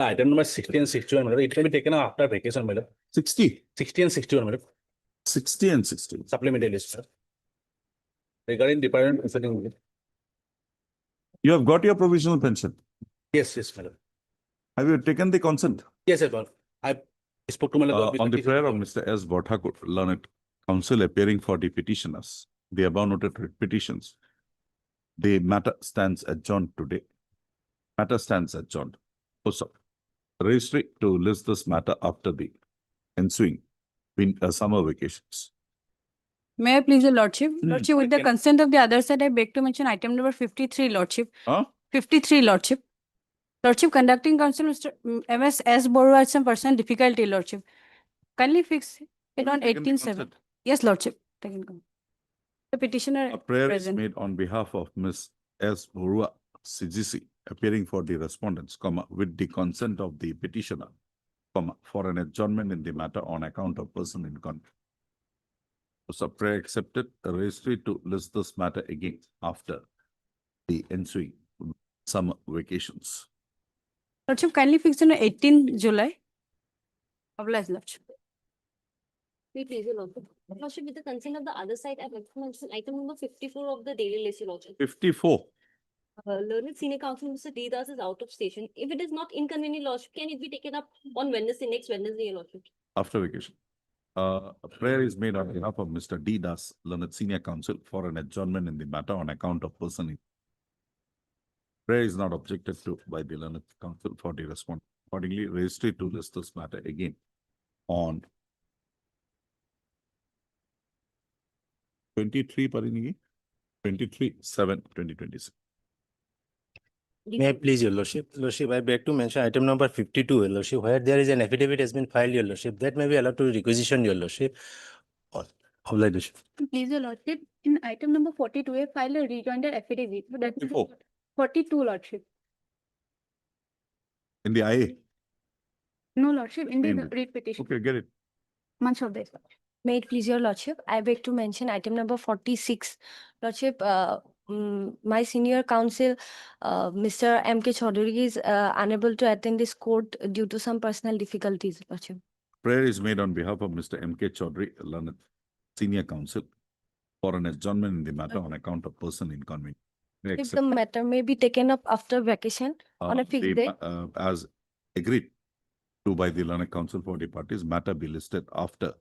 Item number 60 and 61, madam. It can be taken after vacation, madam. 60, 60 and 61, madam. 60 and 60. Supplementary list, madam. Regarding department concerning. You have got your provisional pension. Yes, yes, madam. Have you taken the consent? Yes, yes, madam. I spoke to my On the prayer of Mr. S. Bhattakur, learned counsel appearing for the petitioners, the above noted petitions, the matter stands adjourned today. Matter stands adjourned. Also, registry to list this matter after the ensuing summer vacations. May I please, your lordship? Hmm. Lordship, with the Can- consent of the other side, I beg to mention item number 53, lordship. Huh? 53, lordship. Lordship, conducting counsel, Mr. MS S. Boru had some personal difficulty, lordship. Kindly fix it on Taken the 18/7. consent. Yes, lordship. Taken consent. The petitioner A prayer is present. made on behalf of Ms. S. Borua CGC, appearing for the respondents, with the consent of the petitioner, for an adjournment in the matter on account of person in conflict. So prayer accepted, a registry to list this matter again after the ensuing summer vacations. Lordship, kindly fix it on 18 July. Obliged, lordship. Wait, please, your lordship. Lordship, with the consent of the other side, I'd like to mention item number 54 of the daily list, your lordship. 54. Learned senior counsel Mr. D. Das is out of station. If it is not inconvenient, lordship, can it be taken up on Wednesday, next Wednesday, your lordship? After vacation. A prayer is made on behalf of Mr. D. Das, learned senior counsel, for an adjournment in the matter on account of person. Prayer is not objected to by the learned counsel for the response. Accordingly, registry to list this matter again on 23 Parinigi, 23/7/2026. May I please, your lordship? Lordship, I beg to mention item number 52, your lordship, where there is an affidavit has been filed, your lordship, that may be allowed to requisition, your lordship. Obliged. Please, your lordship, in item number 42, I file a rejoinder affidavit. That is 44. 42, lordship. In the IA. No, lordship, in the In- read petition. Okay, get it. Much of this. May it please your lordship, I beg to mention item number 46. Lordship, my senior counsel, Mr. M.K. Chaudhary is unable to attend this court due to some personal difficulties, lordship. Prayer is made on behalf of Mr. M.K. Chaudhary, learned senior counsel, for an adjournment in the matter on account of person inconvenient. We If the accept, matter may be taken up after vacation on a the, fixed day. as agreed to by the learned counsel for the parties, matter be listed after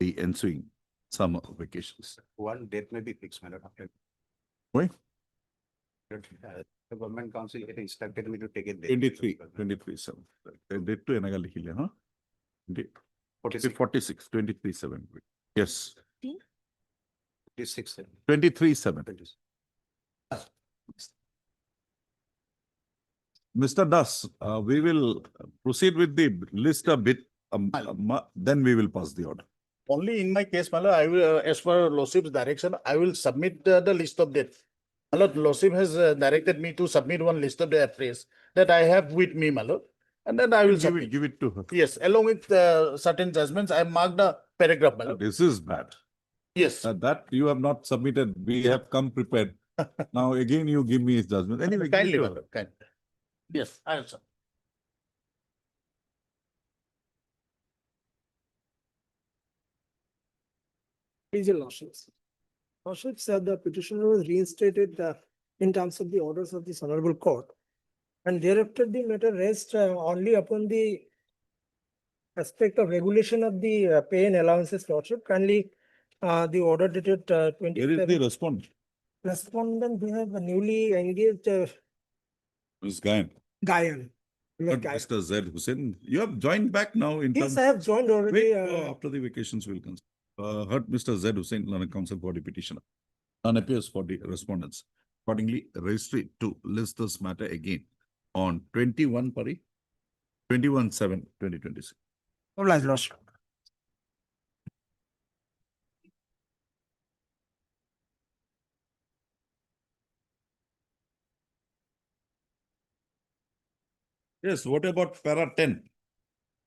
the ensuing summer vacations. One date may be fixed, madam. Why? The government council instructed me to take it. 23/7. Date to enaga likhile, huh? 46, 23/7. Yes, 46. 23/7. Mr. Das, we will proceed with the list a bit, then we will pass the order. Only in my case, Malad, I will, as per Lordship's direction, I will submit the list of dates. Malad, Lordship has directed me to submit one list of the phrase that I have with me, Malad. And then I will submit. Give it to her. Yes, along with certain judgments, I marked a paragraph, Malad. This is bad. Yes. That you have not submitted. We have come prepared. Now again, you give me his judgment. Anyway, give it Kindly, to her. Malad, kindly. Yes, I will submit. Please, your lordships. Lordships, the petitioner was reinstated in terms of the orders of this honorable court. And thereafter, the matter rests only upon the aspect of regulation of the pay and allowances, lordship. Kindly, the order dated Where is the 27. respondent? Respondent, we have a newly engaged Ms. Gayan. Gayan. Not Mr. Z. Hussain. You have joined back now in Yes, terms. I have joined already. Wait, after the vacations will come. Heard Mr. Z. Hussain, learned counsel for the petitioner. None appears for the respondents. Accordingly, registry to list this matter again on 21/7/2026. Obliged, lordship. Yes, what about para 10?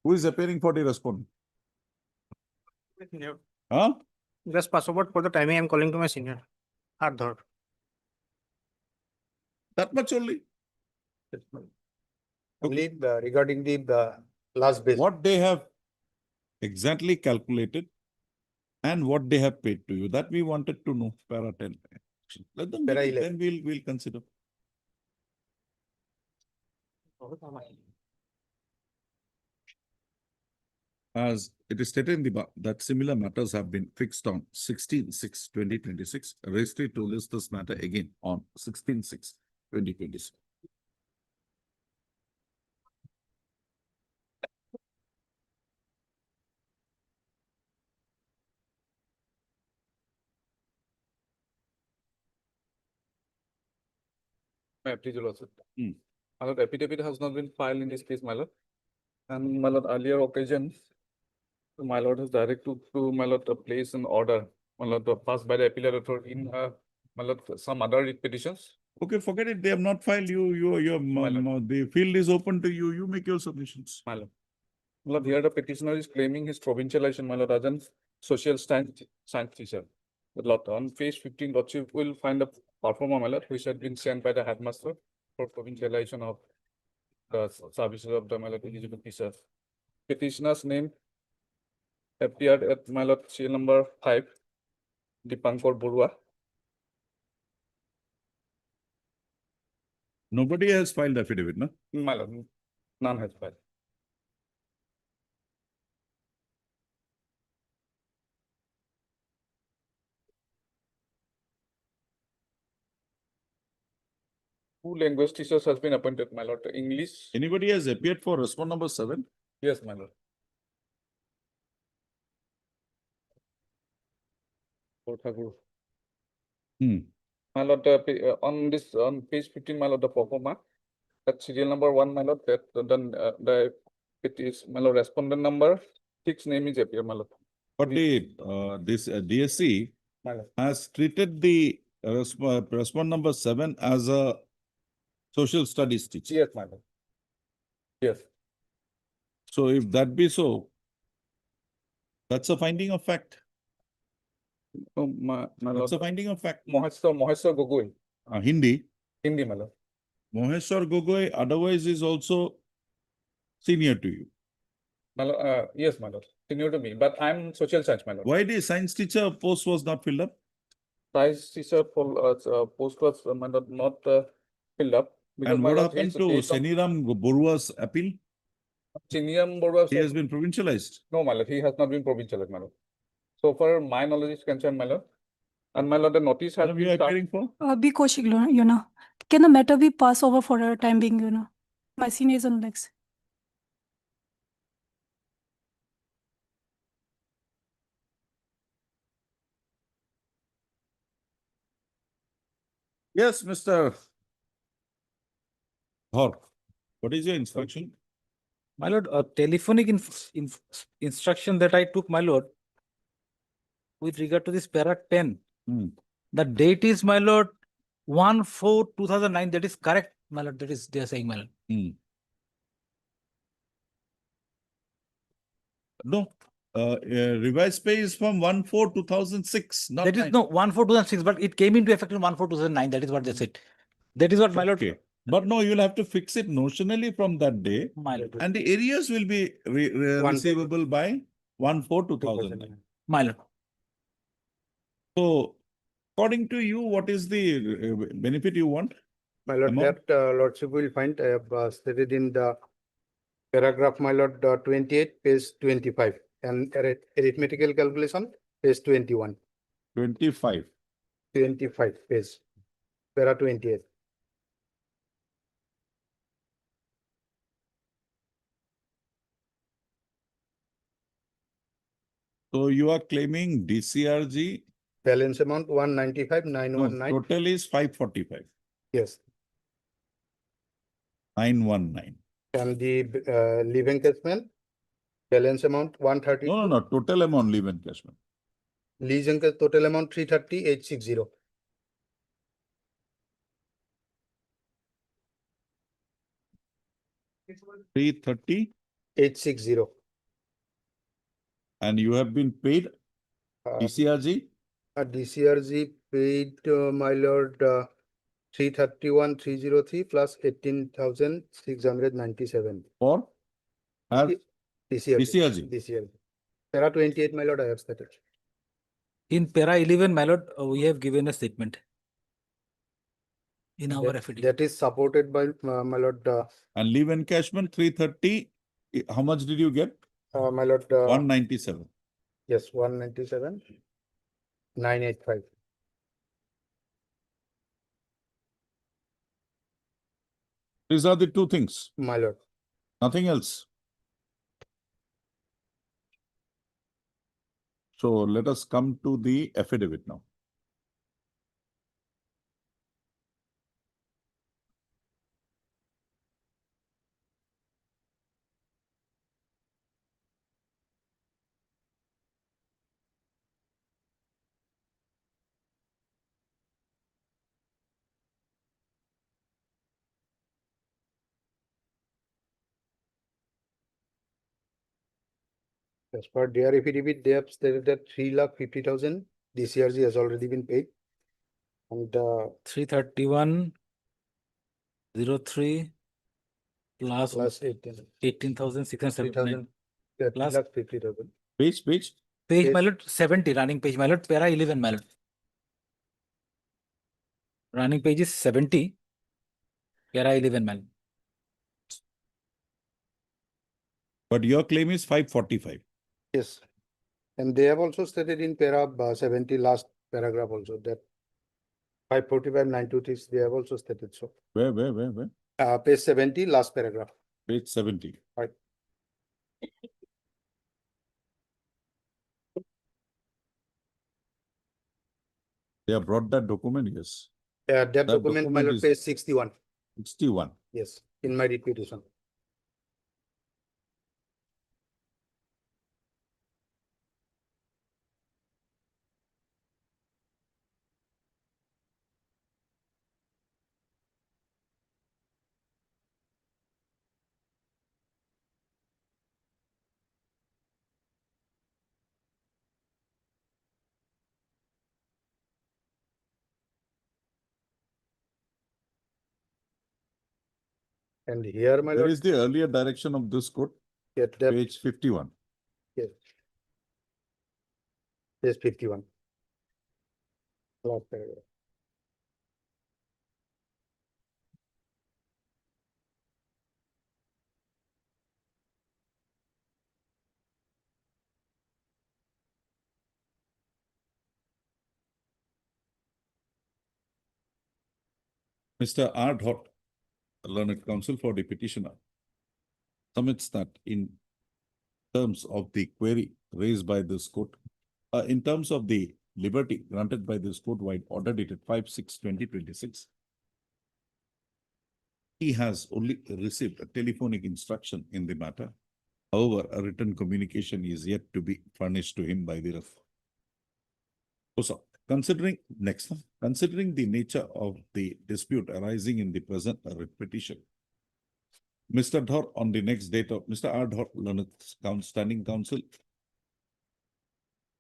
Who is appearing for the respondent? Huh? Just pass over for the timing. I'm calling to my senior. Ardhar. That much only? Only regarding the last base. What they have exactly calculated and what they have paid to you, that we wanted to know, para 10. Let them, Para give it, 11. then we'll consider. As it is stated in the that similar matters have been fixed on 16/6/2026. Registry to list this matter again on 16/6/2026. May I please, Your Lordship? Hmm. My lord, affidavit has not been filed in this case, my lord. And my lord, earlier occasion, my lord has directed to my lord to place an order, my lord, passed by the appellate authority in my lord, some other writ petitions. Okay, forget it. They have not filed. The field is open to you. You make your submissions. My lord. My lord, here the petitioner is claiming his provincialization, my lord, as an social science teacher. The lot on page 15, lordship will find a performer, my lord, which had been sent by the headmaster for provincialization of the services of the my lord eligible teachers. Petitioner's name appeared at my lord serial number 5, Dipankar Borua. Nobody has filed affidavit, no? My lord, none has filed. Two language teachers has been appointed, my lord, English. Anybody has appeared for response number 7? Yes, my lord. Lord Thakur. Hmm. My lord, on this, on page 15, my lord, the performer, that serial number 1, my lord, that then it is, my lord, respondent number 6 name is appear, my lord. But this DSC My lord. has treated the response number 7 as a social studies teacher. Yes, my lord. Yes. So if that be so, that's a finding of fact. Oh, my That's lord, a finding of fact. Moheshwar Gogoi, Hindi, Hindi, my lord. Moheshwar Gogoi otherwise is also senior to you. My lord, yes, my lord, senior to me, but I'm social science, my lord. Why the science teacher post was not filled up? Science teacher post was, my lord, not filled up. because And my what lord, happened his to date of- Seniram Borua's appeal? Chiniam Borua, He has been provincialized. no, my lord, he has not been provincial, my lord. So far, my knowledge is concerned, my lord. And my lord, the notice has What are you been started. appearing for? Be Kaushik, you know. Can the matter be passed over for a time being, you know? My senior is on next. Yes, Mr. Hor. What is your instruction? My lord, a telephonic instruction that I took, my lord, with regard to this para 10, Hmm. the date is, my lord, 1/4/2009. That is correct, my lord. That is, they are saying, my lord. Hmm. No, revised pay is from 1/4/2006, not That is, 9. no, 1/4/2006, but it came into effect in 1/4/2009. That is what they said. That is what, my lord. Okay. But no, you'll have to fix it notionally from that day. My lord. And the areas will be receivable by 1/4/2009. My lord. So, According to you, what is the benefit you want? my lord, Amount? that lordship will find I have stated in the paragraph, my lord, 28, page 25, and arithmetical calculation, page 21, 25. 25 page, para 28. So you are claiming DCRG, Balance amount 195, no, 919. total is 545, Yes. 919. And the leave encashment, balance amount 130. No, total amount leave encashment. Lease encashment total amount 330,860. 330, 860. and you have been paid DCRG? DCRG paid, my lord, 331,303 plus 18,697. For as DCRG. DCRG. Para 28, my lord, I have stated. In para 11, my lord, we have given a statement in our That- affidavit. That is supported by, my lord, And leave encashment 330. How much did you get? my lord, 197. yes, 197, 985. These are the two things, My lord. nothing else. So let us come to the affidavit now. As per their affidavit, they have stated that 3,50,000 DCRG has already been paid. And 331,03 plus plus 18, 18,679. 3,000, Plus- 3,50,000. Page. Page, Page- my lord, 70, running page, my lord, para 11, my lord. Running page is 70, para 11, my lord. But your claim is 545. Yes. And they have also stated in para 70, last paragraph also, that 545,926, they have also stated so. Where? Page 70, last paragraph. Page 70. Right. They have brought that document, yes. That document, my document lord, is- page 61. 61. Yes, in my repetition. And here, my Where lord, is the earlier direction of this court? get that, Page 51. yes. Page 51. Last paragraph. Mr. R. Dhot, learned counsel for the petitioner, submits that in terms of the query raised by this court, in terms of the liberty granted by this court wide order dated 5/6/2026, he has only received a telephonic instruction in the matter. However, a written communication is yet to be furnished to him by the ref. So, considering the nature of the dispute arising in the present petition, Mr. Dhor, on the next date of Mr. R. Dhor, learned standing counsel,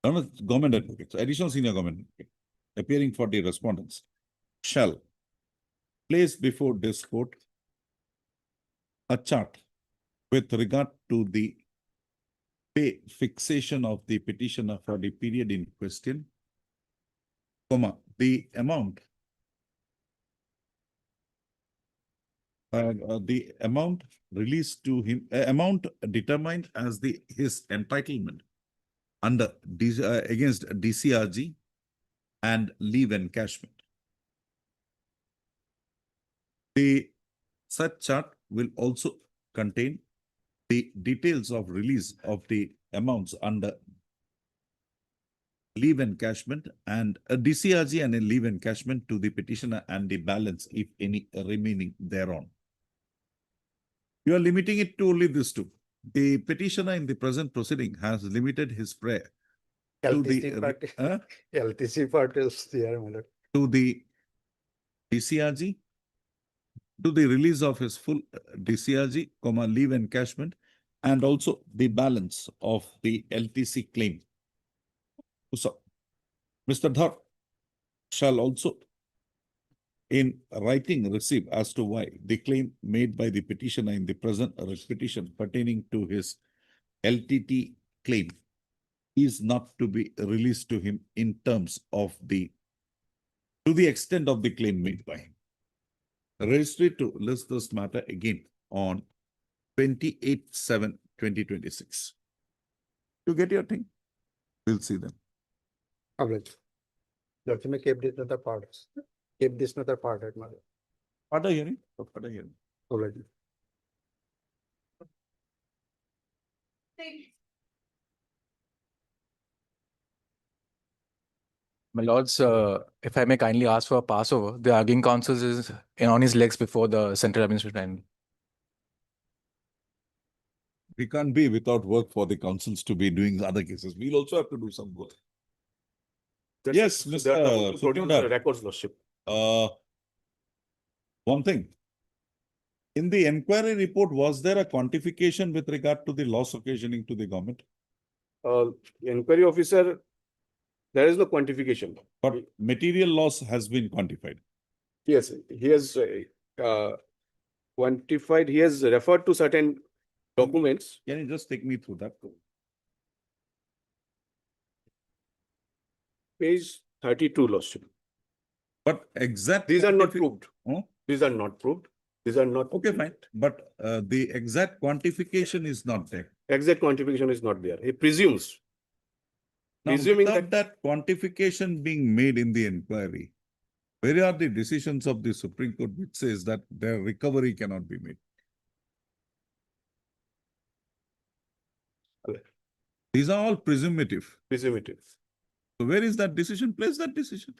learned government advocates, additional senior government advocate, appearing for the respondents, shall place before this court a chart with regard to the pay fixation of the petitioner for the period in question, the amount released to him, amount determined as his entitlement under against DCRG and leave encashment. The such chart will also contain the details of release of the amounts under leave encashment and a DCRG and a leave encashment to the petitioner and the balance, if any, remaining thereon. You are limiting it to only these two. The petitioner in the present proceeding has limited his prayer to LTC part, LTC part is there, my lord. to the DCRG, to the release of his full DCRG, leave encashment, and also the balance of the LTC claim. So, Mr. Dhar shall also in writing receive as to why the claim made by the petitioner in the present petition pertaining to his LTT claim is not to be released to him in terms of to the extent of the claim made by him. Registry to list this matter again on 28/7/2026. You get your thing? We'll see them. Acknowledged. Lordship may keep this another part. Keep this another part at my. Order hearing? Order hearing. Acknowledged. My lords, if I may kindly ask for a passover, the arguing counsel is on his legs before the central administrative tribunal. We can't be without work for the councils to be doing other cases. We'll also have to do some work. Yes, Mr. Putnam. Records, Lordship. One thing. In the inquiry report, was there a quantification with regard to the loss occasioning to the government? Inquiry officer, there is no quantification. But material loss has been quantified. Yes, he has quantified, he has referred to certain documents. Can you just take me through that? Page 32, Lordship. But exact. These are not proved. Huh? These are not proved. These are not. Okay, fine. But the exact quantification is not there. Exact quantification is not there. He presumes. Now, Presuming without that quantification being made in the inquiry, where are the decisions of the Supreme Court which says that their recovery cannot be made? Okay. These are all presumptive. Presumptive. So where is that decision? Place that decision.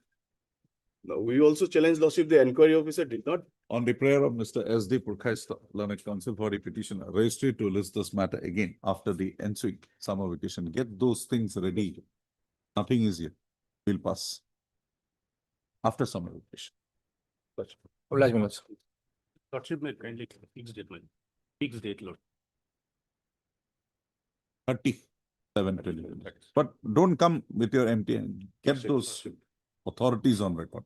Now, we also challenge Lordship, the inquiry officer did not. On the prayer of Mr. S.D. Purkhaista, Learned Counsel for the petitioner, registry to list this matter again after the ensuing summer vacation. Get those things ready. Nothing is here. We'll pass. After summer vacation. Oblige, my lords. Lordship may kindly fix date, fix date, Lord. 37. But don't come with your empty hand. Get those authorities on record.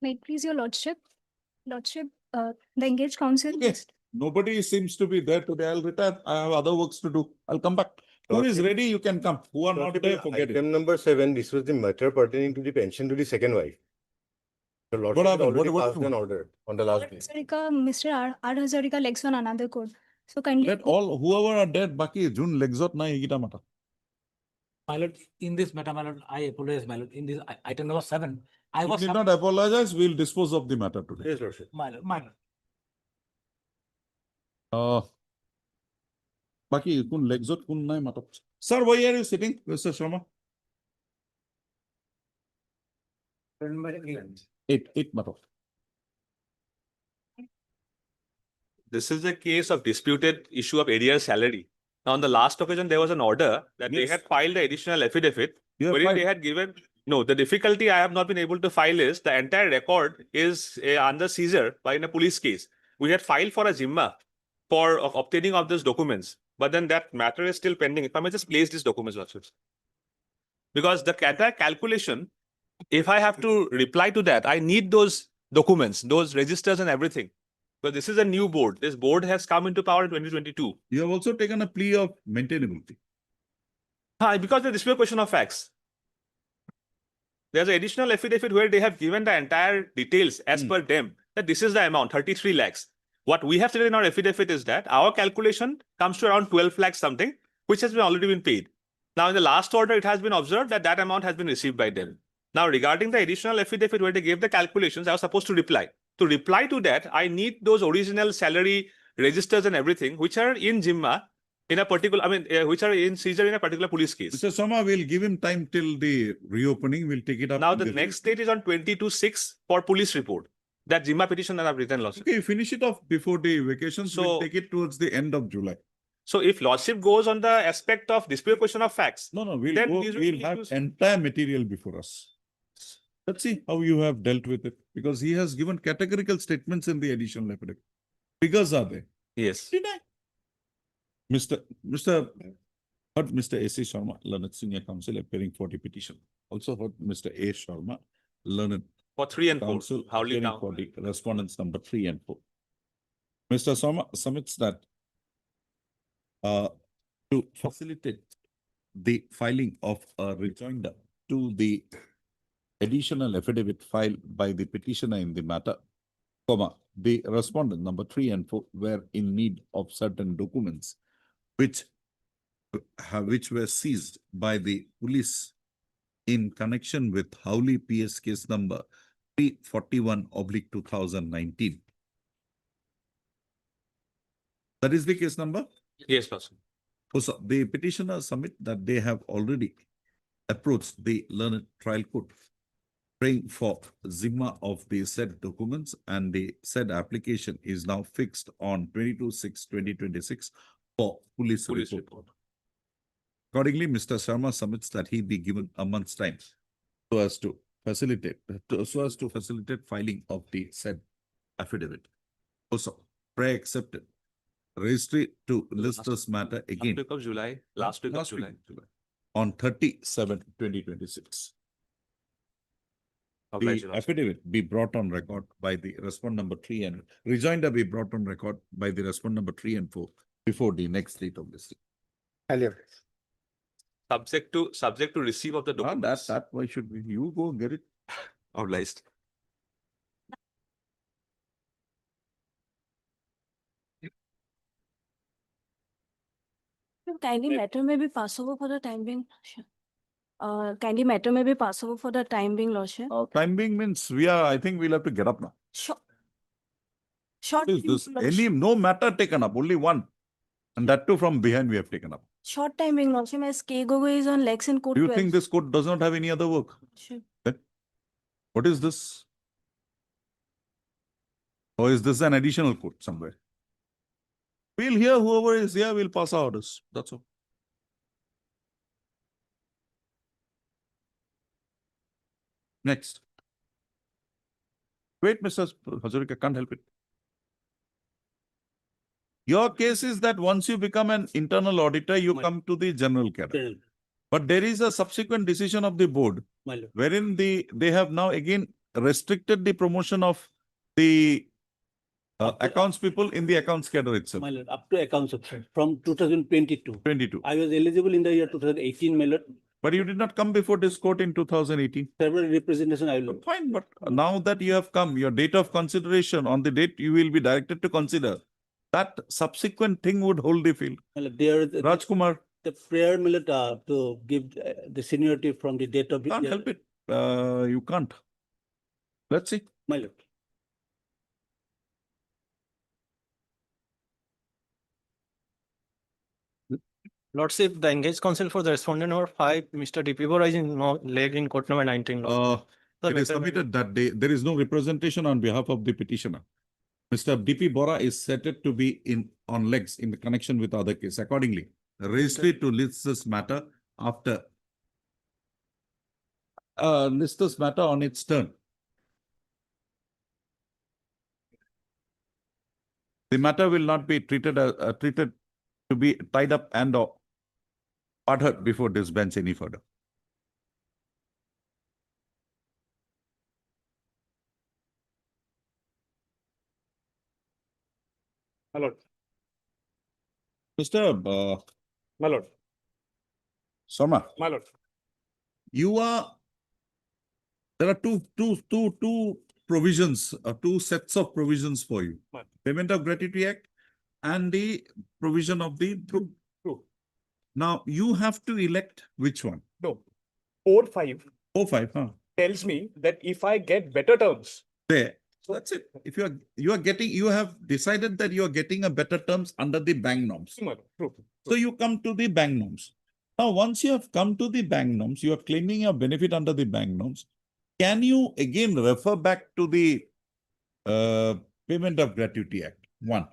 May it please your lordship. Lordship, the engaged counsel. Yes. Nobody seems to be there today. I'll retire. I have other works to do. I'll come back. Who is ready, you can come. Who are not there, forget it. Item number 7, this was the matter pertaining to the pension to the second wife. The lordship happened? already What- passed an order on the last day. Mr. R. Hazarika legs on another court. So kindly. Let all, whoever are dead, baki, June lexot na higita mata. My lord, in this matter, my lord, I apologize, my lord, in this item number 7, I You was. need not apologize. We'll dispose of the matter today. Yes, lordship. My lord. Baki, kun lexot kun nai mata. Sir, why are you sitting, Mr. Sharma? 8 mata. This is a case of disputed issue of arrear salary. Now, on the last occasion, there was an order that they Yes. had filed the additional affidavit, You have wherein filed. they had given. No, the difficulty I have not been able to file is the entire record is under seizure by in a police case. We had filed for a Zimma for obtaining of those documents, but then that matter is still pending. If I may just place these documents, Lordships. Because the entire calculation, if I have to reply to that, I need those documents, those registers and everything. But this is a new board. This board has come into power in 2022. You have also taken a plea of maintainability. Because this is a question of facts. There's an additional affidavit where they have given the entire details as per them, that this is the amount, 33 lakhs. What we have said in our affidavit is that our calculation comes to around 12 lakhs something, which has already been paid. Now, in the last order, it has been observed that that amount has been received by them. Now, regarding the additional affidavit where they gave the calculations, I was supposed to reply. To reply to that, I need those original salary registers and everything, which are in Jimma in a particular, which are in seizure in a particular police case. Mr. Sharma, we'll give him time till the reopening. We'll take it up. Now, in the next date is on 22/6 for police report. That Jimma petition that I've written, Lordship. Okay, finish it off before the vacations. We'll So- take it towards the end of July. So if Lordship goes on the aspect of dispute question of facts, No, Then these will we'll be have issues. entire material before us. Let's see how you have dealt with it, because he has given categorical statements in the additional affidavit. Figures are there. yes. Deny. Mr. Heard Mr. A.C. Sharma, learned senior counsel appearing for the petition. Also heard Mr. A. Sharma, learned For 3 and 4, counsel howly appearing down. for the respondents number 3 and 4. Mr. Sharma submits that to facilitate the filing of a rejoinder to the additional affidavit filed by the petitioner in the matter, the respondent number 3 and 4 were in need of certain documents which were seized by the police in connection with Howley PS case number 341/2019. That is the case number? Yes, person. So the petitioner submit that they have already approached the learned trial court praying for Zimma of the said documents, and the said application is now fixed on 22/6/2026 for police report. Accordingly, Mr. Sharma submits that he be given a month's time so as to facilitate filing of the said affidavit. Also, prayer accepted. Registry to list this matter again. Last week of July. Last week of July. On 30/7/2026. Of The July. affidavit be brought on record by the respondent number 3 and rejoinder be brought on record by the respondent number 3 and 4 before the next date of listing. Alia. Subject to receive of the documents. That why should we? You go get it. Authorized. Kindly matter may be passed over for the time being. Sure. Kindly matter may be passed over for the time being, Lordship. Time being means I think we'll have to get up now. Short. Short. Is this Lordship. no matter taken up, only one. And that too from behind we have taken up. Short timing, Lordship, as K. Gogoi is on legs in court. Do you think this court does not have any other work? Sure. What is this? Or is this an additional court somewhere? We'll hear whoever is here, we'll pass our orders. That's all. Next. Wait, Mr. Hazurika, can't help it. Your case is that once you become an internal auditor, you come to the general cadre. But there is a subsequent decision of the board wherein they have now again restricted the promotion of the accounts people in the accounts cadre itself. My lord, up to accounts officer from 2022. 22. I was eligible in the year 2018, my lord. But you did not come before this court in 2018. Several representation I will. Fine, but now that you have come, your date of consideration, on the date you will be directed to consider, that subsequent thing would hold the field. My lord, there is Rajkumar. the prayer, my lord, to give the seniority from the date of. Can't help it. You can't. Let's see. My lord. Lordship, the engaged counsel for the respondent number 5, Mr. D.P. Bora is in leg in court number 19. It is submitted that there is no representation on behalf of the petitioner. Mr. D.P. Bora is stated to be on legs in the connection with other case. Accordingly, registry to list this matter after list this matter on its turn. The matter will not be treated to be tied up and or ordered before this bench any further. My lord. Mr. My lord. Sharma, My lord. there are two provisions, two sets of provisions for you. Right. Payment of Gratuity Act and the provision of the True. Now you have to elect which one? No. 4-5 4-5, huh? tells me that if I get better terms. There. So that's it. If you have decided that you are getting a better terms under the bank norms. True. So you come to the bank norms. Now, once you have come to the bank norms, you are claiming your benefit under the bank norms. Can you again refer back to the Payment of Gratuity Act? 1.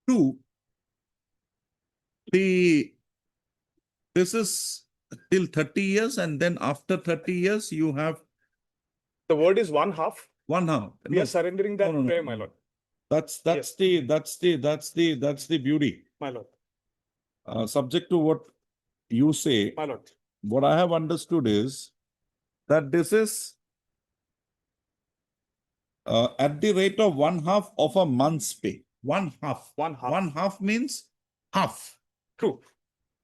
2. This is till 30 years, and then after 30 years, you have. The word is 1/2. 1/2. We are surrendering that prayer, my lord. That's Yes. the beauty. My lord. subject to what you say, My lord. what I have understood is that this is at the rate of 1/2 of a month's pay. 1/2. 1/2. 1/2 means half. True.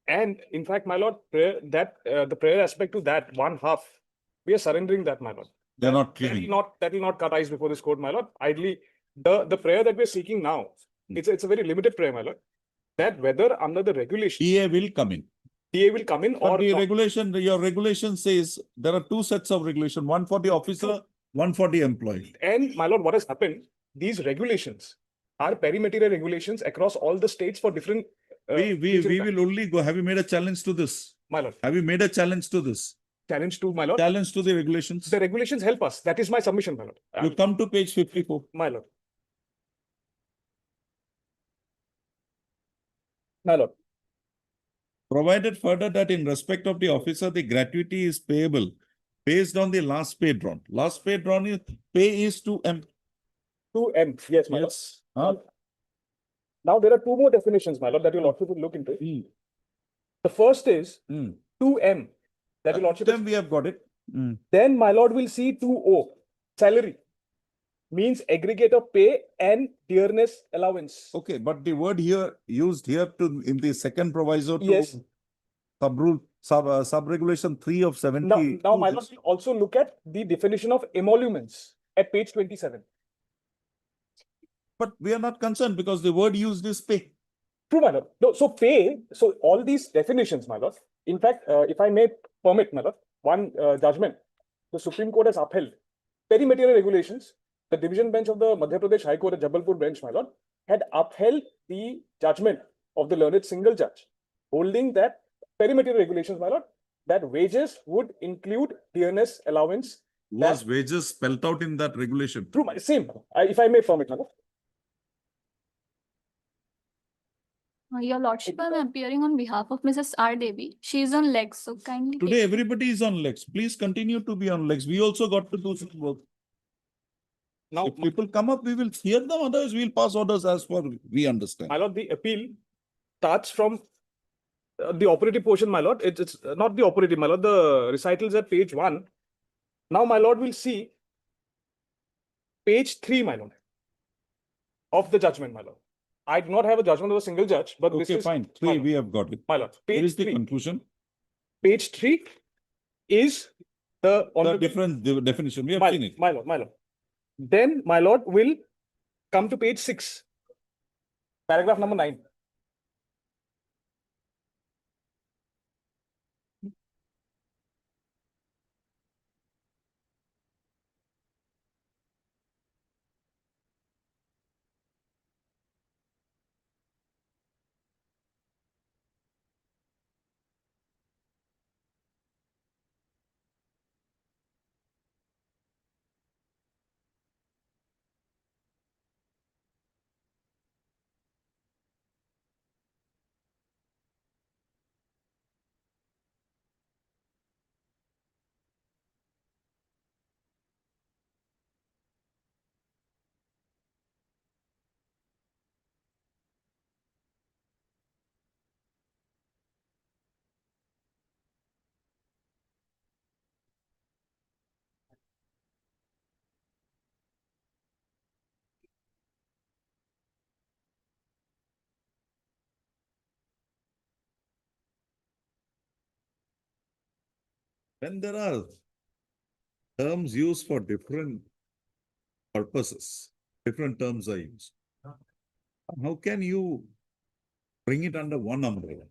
And in fact, my lord, the prayer aspect to that 1/2, we are surrendering that, my lord. They're not That will clearing. that will not cut eyes before this court, my lord. Ideally, the prayer that we're seeking now, it's a very limited prayer, my lord. That whether under the regulation, TA will come in. TA will come in But or the not. regulation, your regulation says there are two sets of regulation, one for the officer, one for the employee. And my lord, what has happened? These regulations are perimeter regulations across all the states for different. We future impact. will only go. Have you made a challenge to this? My lord, Have you made a challenge to this? challenge to my lord. Challenge to the regulations? The regulations help us. That is my submission, my lord. You come to page 54. My lord. My lord. Provided further that in respect of the officer, the gratuity is payable based on the last pay drawn. Last pay drawn is pay is 2M. 2M. Yes, my lord. Yes. Huh? Now there are two more definitions, my lord, that your lordship will look into. The first is 2M. That your lordship. Then we have got it. Then my lord will see 2O. Salary means aggregate of pay and dearness allowance. Okay, but the word here used here to in the second proviso to Yes. sub-regulation 3 of 70. Now my lord will also look at the definition of emoluments at page 27. But we are not concerned because the word used is pay. True, my lord. No, so pay, so all these definitions, my lord. In fact, if I may permit, my lord, one judgment, the Supreme Court has upheld perimeter regulations. The division bench of the Madhya Pradesh High Court at Jabalpur bench, my lord, had upheld the judgment of the learned single judge, holding that perimeter regulations, my lord, that wages would include dearness allowance. Was wages spelled out in that regulation? True, same. If I may permit, my lord. Your lordship, I'm appearing on behalf of Mrs. R. Devi. She is on legs, so kindly. Today, everybody is on legs. Please continue to be on legs. We also got to do some work. Now, if people come up, we will hear them. Otherwise, we'll pass orders as far we understand. my lord, the appeal starts from the operative portion, my lord. It's not the operative, my lord. The recitals at page 1. Now, my lord will see page 3, my lord, of the judgment, my lord. I do not have a judgment of a single judge, but this Okay, is fine. 3, we have got it. my lord. Here Page is the 3. conclusion. Page 3 is the different definition. We have seen it. my lord. Then my lord will come to page 6, paragraph number 9. When there are terms used for different purposes, different terms are used. How can you bring it under one umbrella?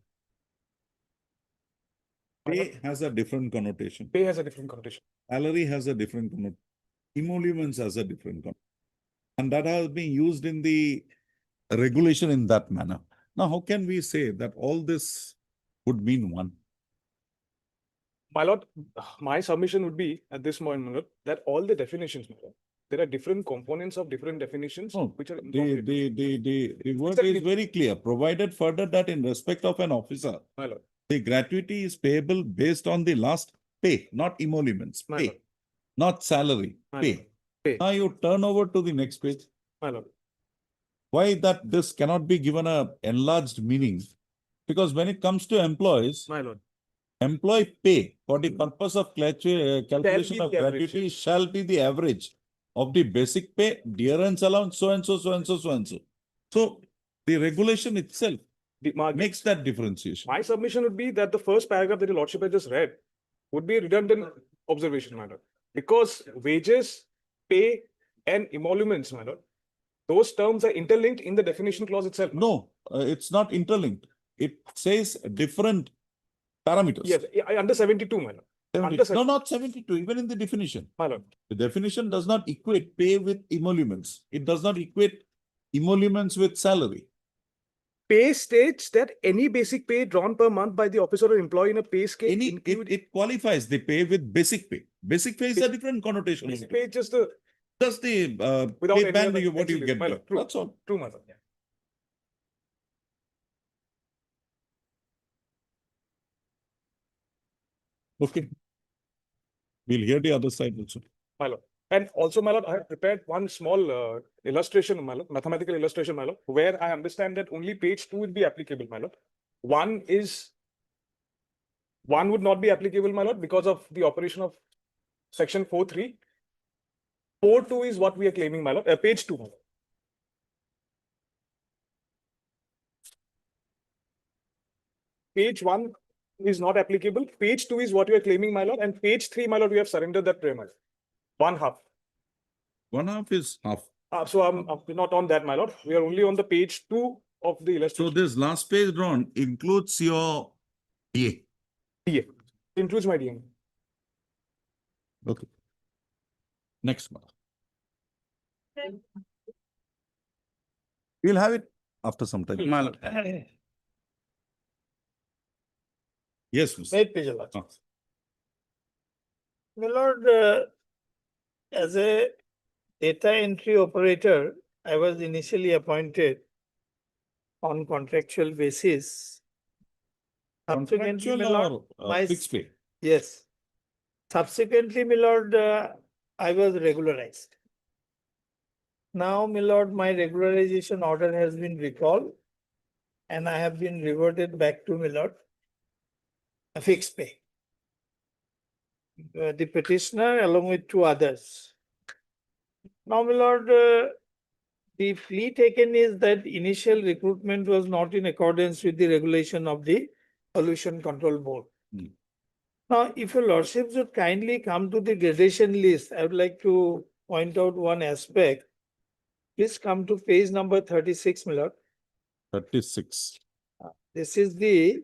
Pay has a different connotation. Pay has a different connotation. Salary has a different connotation. Emoluments has a different connotation. And that has been used in the regulation in that manner. Now, how can we say that all this would mean one? My lord, my submission would be at this moment, my lord, that all the definitions, my lord, there are different components of different definitions which are The word is very clear. Provided further that in respect of an officer, my lord, the gratuity is payable based on the last pay, not emoluments, my pay, lord, not salary, my pay. lord, pay. Now you turn over to the next page. My lord. Why that this cannot be given a enlarged meaning Because when it comes to employees, My lord. employee pay for the purpose of calculation be of the average. gratuity shall be the average of the basic pay, dearance allowance, so and so, so and so, so and so. So the regulation itself makes that differentiation. My submission would be that the first paragraph that your lordship has just read would be a redundant observation, my lord. Because wages, pay, and emoluments, my lord, those terms are interlinked in the definition clause itself. No, it's not interlinked. It says different parameters. Yes, under 72, my lord. 70 Under no, not 72, even in the definition. My lord. The definition does not equate pay with emoluments. It does not equate emoluments with salary. Pay states that any basic pay drawn per month by the officer or employee in a pay scale It qualifies the pay with basic pay. Basic pay is a different connotation. basic pay is just the without pay any band, other what you ancillary. get. My there. lord, true. That's all. True, my lord. Yeah. Okay. We'll hear the other side also. My lord. And also, my lord, I have prepared one small illustration, my lord, mathematical illustration, my lord, where I understand that only page 2 will be applicable, my lord. One would not be applicable, my lord, because of the operation of section 4.3. 4.2 is what we are claiming, my lord. Page 2, my lord. Page 1 is not applicable. Page 2 is what we are claiming, my lord. And page 3, my lord, we have surrendered that prayer, my lord. 1/2. 1/2 is half. So I'm not on that, my lord. We are only on the page 2 of the So illustration. this last page drawn includes your DA. DA. Includes my DA. Okay. Next one. We'll have it after some time. Yes, Mr. Wait, page alert. Ah. My lord, as a data entry operator, I was initially appointed on contractual basis. Subsequently, Contractual my lord, or my- fixed pay? yes. Subsequently, my lord, I was regularized. Now, my lord, my regularization order has been recalled and I have been reverted back to, my lord, a fixed pay. The petitioner along with 2 others. Now, my lord, the plea taken is that initial recruitment was not in accordance with the regulation of the Pollution Control Board. Hmm. Now, if your lordships would kindly come to the gradation list, I would like to point out one aspect. Please come to page number 36, my lord. 36. This is the,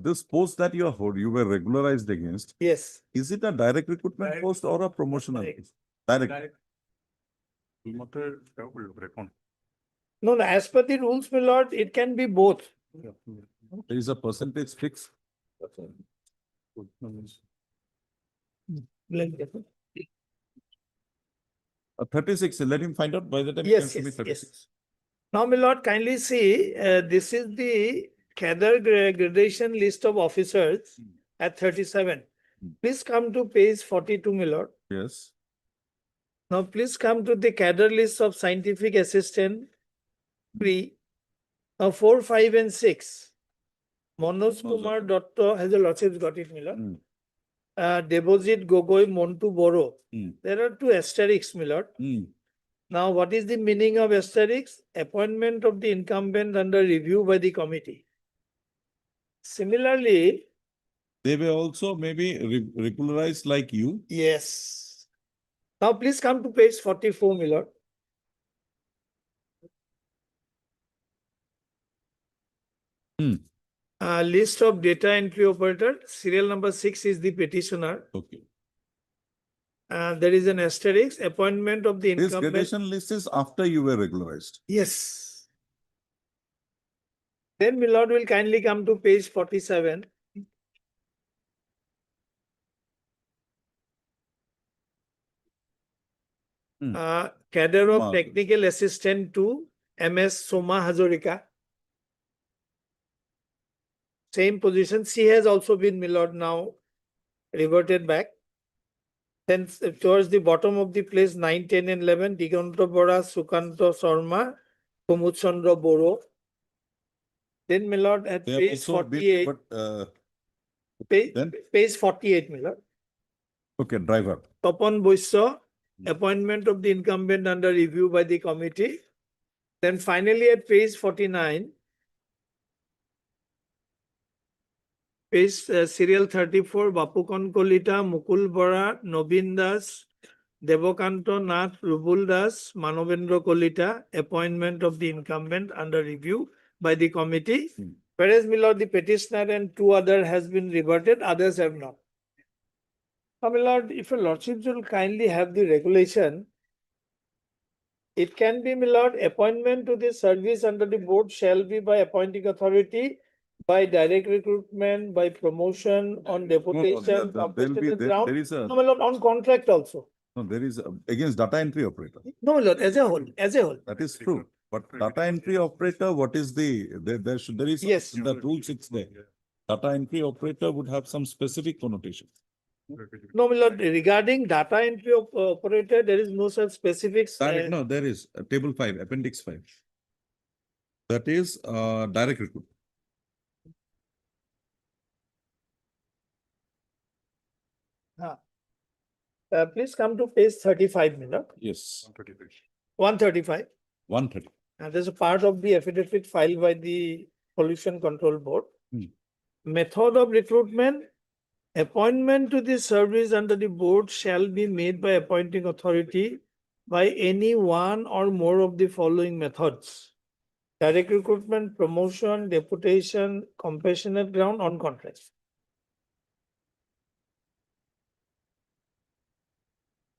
This post that you were regularized against, yes, is it a direct recruitment post or a promotional? Direct. post? Direct. no, as per the rules, my lord, it can be both. There is a percentage fix. 36, let him find out by the time. it Yes, comes to be yes, 36. yes. Now, my lord, kindly see, this is the cadre gradation list of officers at 37. Please come to page 42, my lord. Yes. Now, please come to the cadre list of scientific assistant 3. Now, 4, 5, and 6. Manoj Kumar Datta, has the lordships got it, my lord? Hmm. Debojit Gogoi Montu Boro. Hmm. There are 2 asterisks, my lord. Hmm. Now, what is the meaning of asterisks? Appointment of the incumbent under review by the committee. Similarly, They were also maybe regularized like you. yes. Now, please come to page 44, my lord. List of data entry operator, serial number 6 is the petitioner. Okay. There is an asterisk, appointment of the This incumbent. gradation list is after you were regularized. Yes. Then, my lord, will kindly come to page 47. Cadre of technical assistant to MS Soma Hazarika. Same position. She has also been, my lord, now reverted back. Then towards the bottom of the place, 9, 10, and 11, Diganta Bora, Sukanto Sharma, Kumud Chandra Boro. Then, my lord, at They have page also been, 48, but, page, then, page 48, my lord. okay, driver. Upon Boysa, appointment of the incumbent under review by the committee. Then finally at page 49, page serial 34, Bapukon Kolita, Mukul Bora, Nobin Das, Devokanto Nath, Rubul Das, Manovendra Kolita, appointment of the incumbent under review by the committee. Whereas, my lord, the petitioner and two other has been reverted, others have not. Now, my lord, if your lordship will kindly have the regulation, it can be, my lord, appointment to the service under the board shall be by appointing authority, by direct recruitment, by promotion, on deputation, there'll be, competitive there ground. is a, No, my lord, on contract also. no, there is against data entry operator. No, my lord, as a whole, as a whole. That is true. But data entry operator, what is the, there is, Yes. in the rules it's there. Data entry operator would have some specific connotation. No, my lord, regarding data entry operator, there is no such specifics. No, there is table 5, appendix 5. That is direct recruit. Please come to page 35, my lord. Yes. 135. 130. And there's a part of the affidavit filed by the Pollution Control Board. Method of recruitment, appointment to the service under the board shall be made by appointing authority by any one or more of the following methods: direct recruitment, promotion, deputation, compassionate ground, on contract.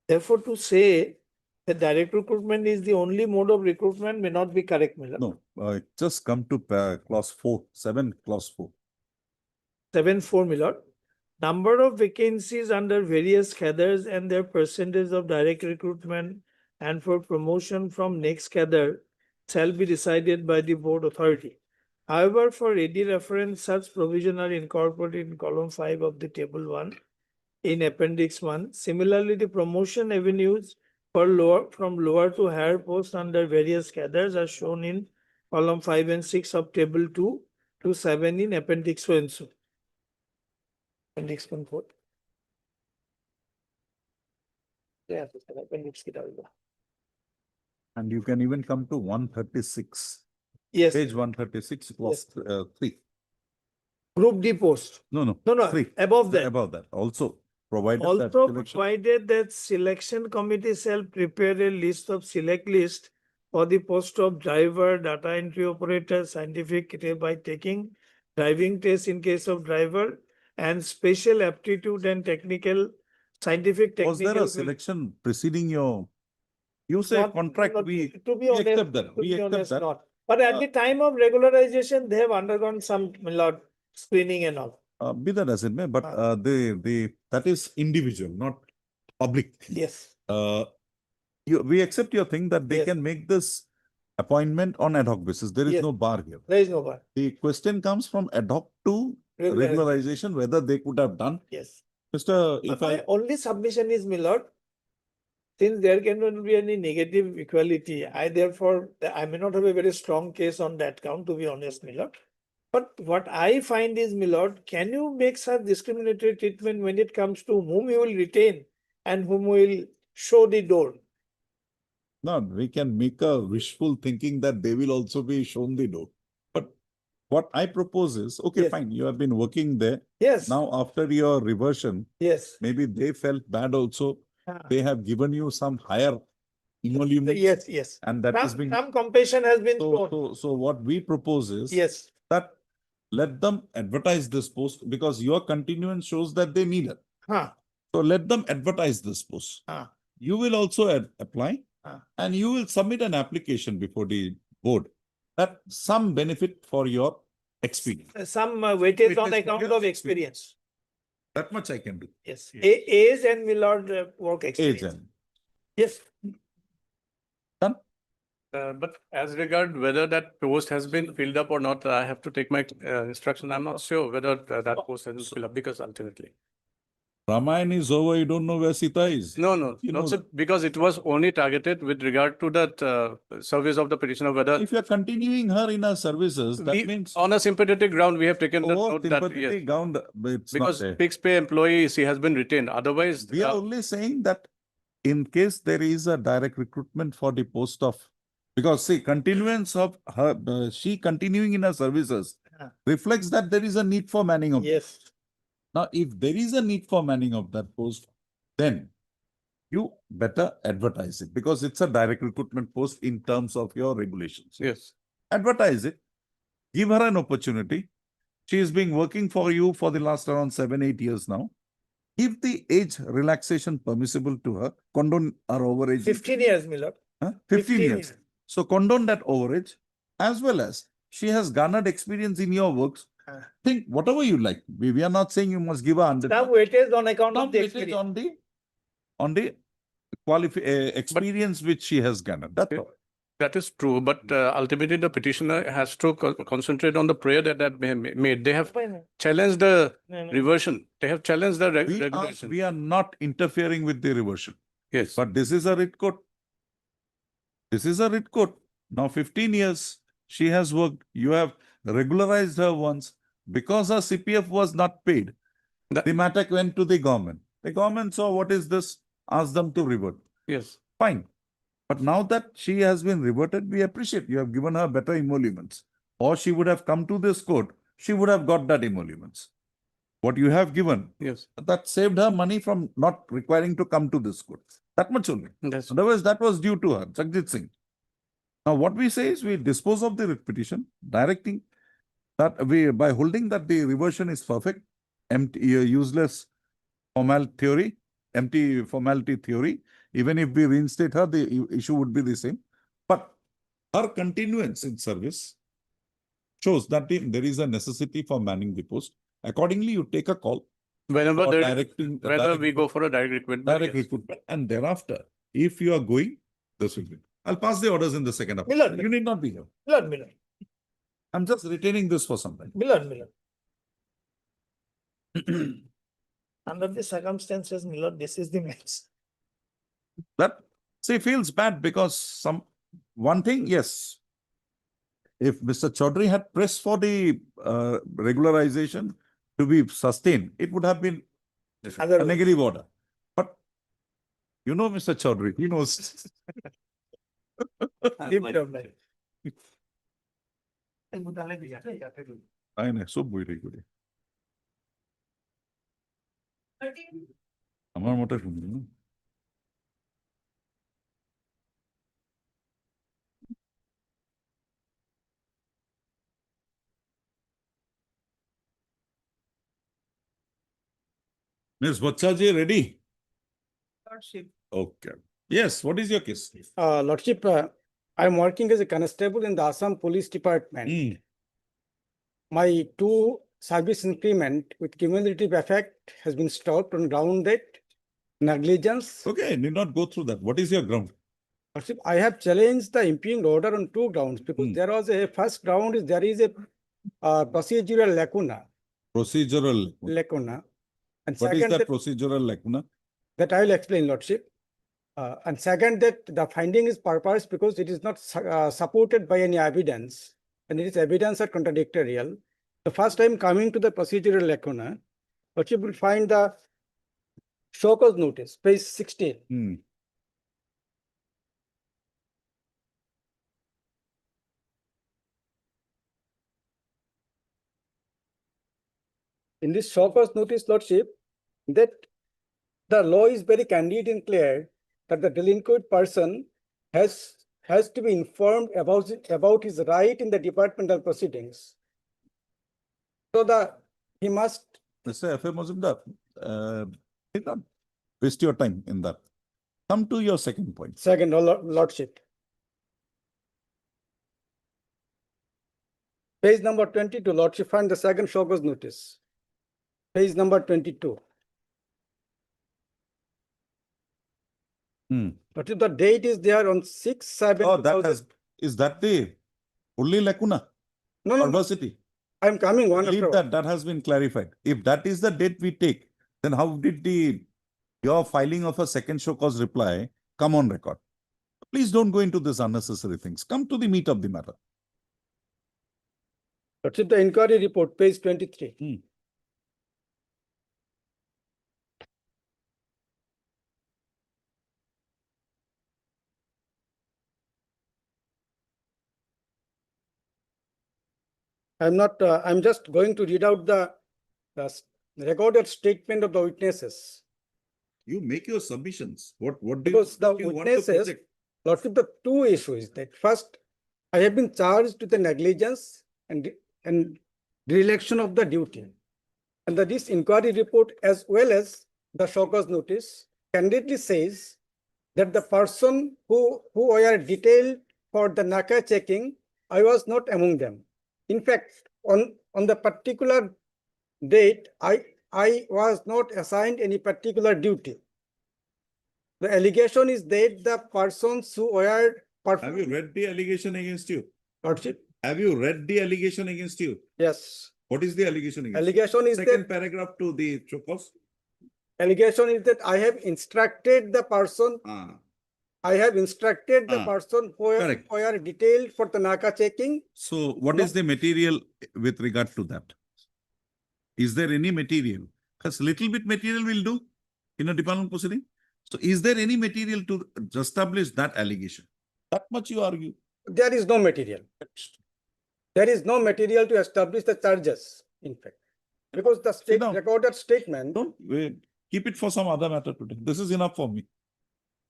Therefore, to say that direct recruitment is the only mode of recruitment may not be correct, Miller. No, just come to clause 4, 7, clause 4. 7.4, Miller. Number of vacancies under various cadres and their percentage of direct recruitment and for promotion from next cadre shall be decided by the board authority. However, for ready reference, such provision are incorporated in column 5 of the table 1 in appendix 1. Similarly, the promotion avenues from lower to higher posts under various cadres are shown in column 5 and 6 of table 2 to 7 in appendix 1. Appendix 1 4. Yeah, appendix kita hoga. And you can even come to 136. Yes. Page 136, clause 3. Group D post. No, No, 3. above that. Above that. Also, provided that Also selection. provided that selection committee shall prepare a list of select list for the post of driver, data entry operator, scientific by taking driving test in case of driver, and special aptitude and technical, scientific Was there technical. a selection preceding your, you say Not- contract, not- we To be we honest, accept that, to we be accept honest, that. not. But at the time of regularization, they have undergone some lot screening and all. Be that as it may, but that is individual, not public. Yes. We accept your thing that they Yes. can make this appointment on ad hoc basis. There is Yes. no bar here. There is no bar. The question comes from ad hoc to regularization, whether they could have done. Yes. Mr. If My I, only submission is, my lord, since there cannot be any negative equality, I may not have a very strong case on that count, to be honest, my lord. But what I find is, my lord, can you make such discriminatory treatment when it comes to whom you will retain and whom will show the door? no, we can make a wishful thinking that they will also be shown the door. But what I propose is, okay, Yes. fine, you have been working there. Yes. Now, after your reversion, Yes. maybe they felt bad also. Ah. They have given you some higher emoluments. Yes, yes. And that is being, Some compassion has been shown. so what we propose is Yes. that let them advertise this post because your continuance shows that they need it. Huh. So let them advertise this post. Ah. You will also apply and you will submit an application before the board that some benefit for your experience. Some weightage on Weightage account for your of experience. That much I can do. Yes. Age and will not work Age experience. and Yes. done. But as regard whether that post has been filled up or not, I have to take my instruction. I'm not sure whether that post has been filled up because ultimately. Ramayana is over, you don't know where Sita is. No, no, You know Lordship, because it was only targeted with regard to that service of the petitioner, whether If you are continuing her in her services, that we, means on a sympathetic ground, we have taken the oh, note that, yes, sympathetic ground, but it's not because there. fixed pay employee, she has been retained. Otherwise, We are only saying that in case there is a direct recruitment for the post of, because see, continuance of her, she continuing in her services reflects that there is a need for manning of. Yes. Now, if there is a need for manning of that post, then you better advertise it because it's a direct recruitment post in terms of your regulations. yes, Advertise it, give her an opportunity. She has been working for you for the last around 7-8 years now. Give the age relaxation permissible to her, condone her overage. 15 years, my lord. 15 years. So condone that overage as well as she has garnered experience in your works. Think whatever you like. We are not saying you must give her 100. Some weightage on account Some of the weightage experience. on the experience which she has garnered. That's all. that is true. But ultimately, the petitioner has to concentrate on the prayer that they have made. They have challenged the reversion. They have challenged the regulation. We are not interfering with the reversion. Yes. But this is a writ court. This is a writ court. Now 15 years she has worked. You have regularized her once. Because her CPF was not paid, the matter went to the government. The government saw what is this, asked them to revert. Yes. Fine. But now that she has been reverted, we appreciate you have given her better emoluments. Or she would have come to this court, she would have got that emoluments. What you have given, Yes. that saved her money from not requiring to come to this court. That much only. Yes. Otherwise, that was due to her, Jagjit Singh. Now, what we say is we dispose of the writ petition, directing that we, by holding that the reversion is perfect, empty, useless empty formality theory. Even if we reinstate her, the issue would be the same. But her continuance in service shows that there is a necessity for manning the post. Accordingly, you take a call. Whenever Whether we go for a direct recruitment. Direct recruitment, and thereafter, if you are going, this will be. I'll pass the orders in the second half. Millard. You need not be here. Millard. I'm just retaining this for some time. Millard. Under the circumstances, Millard, this is the match. That, see, feels bad because one thing, yes. If Mr. Chaudhary had pressed for the regularization to be sustained, it would have been a negative order. But you know Mr. Chaudhary, he knows. I know, so very good. আমার মোটা শুনবি না Ms. Bachchaji, ready? Lordship. Okay. Yes, what is your case? Lordship, I'm working as a constable in the Assam Police Department. My 2 service increment with cumulative effect has been stopped on ground that negligence. Okay, need not go through that. What is your ground? Lordship, I have challenged the impugned order on 2 grounds because there was a first ground is there is a procedural lacuna. Procedural Lacuna. And what is second, that procedural lacuna? that I will explain, Lordship. And second, that the finding is purpose because it is not supported by any evidence, and it is evidence are contradictorial. The first time coming to the procedural lacuna, Lordship will find the show cause notice, page 16. In this show cause notice, Lordship, that the law is very candid and clear that the delinquent person has to be informed about his right in the departmental proceedings. So he must. Mr. F.A. Mazumdar, did not waste your time in that. Come to your second point. Second, Lordship. Page number 22, Lordship, find the second show cause notice. Page number 22. But if the date is there on 6/7. Oh, is that the only lacuna? No. Perversity. I'm coming one Leave after that has been clarified. If that is the date we take, then how did your filing of a second show cause reply come on record? Please don't go into this unnecessary things. Come to the meat of the matter. Lordship, the inquiry report, page 23. I'm just going to read out the recorded statement of the witnesses. You make your submissions. What do Because the you want to witnesses, project? Lordship, the two issues that first, I have been charged with the negligence and dereliction of the duty. And that this inquiry report as well as the show cause notice candidly says that the person who were detailed for the NACA checking, I was not among them. In fact, on the particular date, I was not assigned any particular duty. The allegation is that the persons who were Have you read the allegation against you? Lordship? Have you read the allegation against you? Yes. What is the allegation against Allegation is Second that paragraph to the show cause. allegation is that I have instructed the person. I have instructed the person who Correct. were detailed for the NACA checking. So what is the material with regard to that? Is there any material? Because little bit material will do in a department proceeding. So is there any material to establish that allegation? That much you argue. There is no material. There is no material to establish the charges, in fact. Because the recorded statement. Don't wait. Keep it for some other matter today. This is enough for me.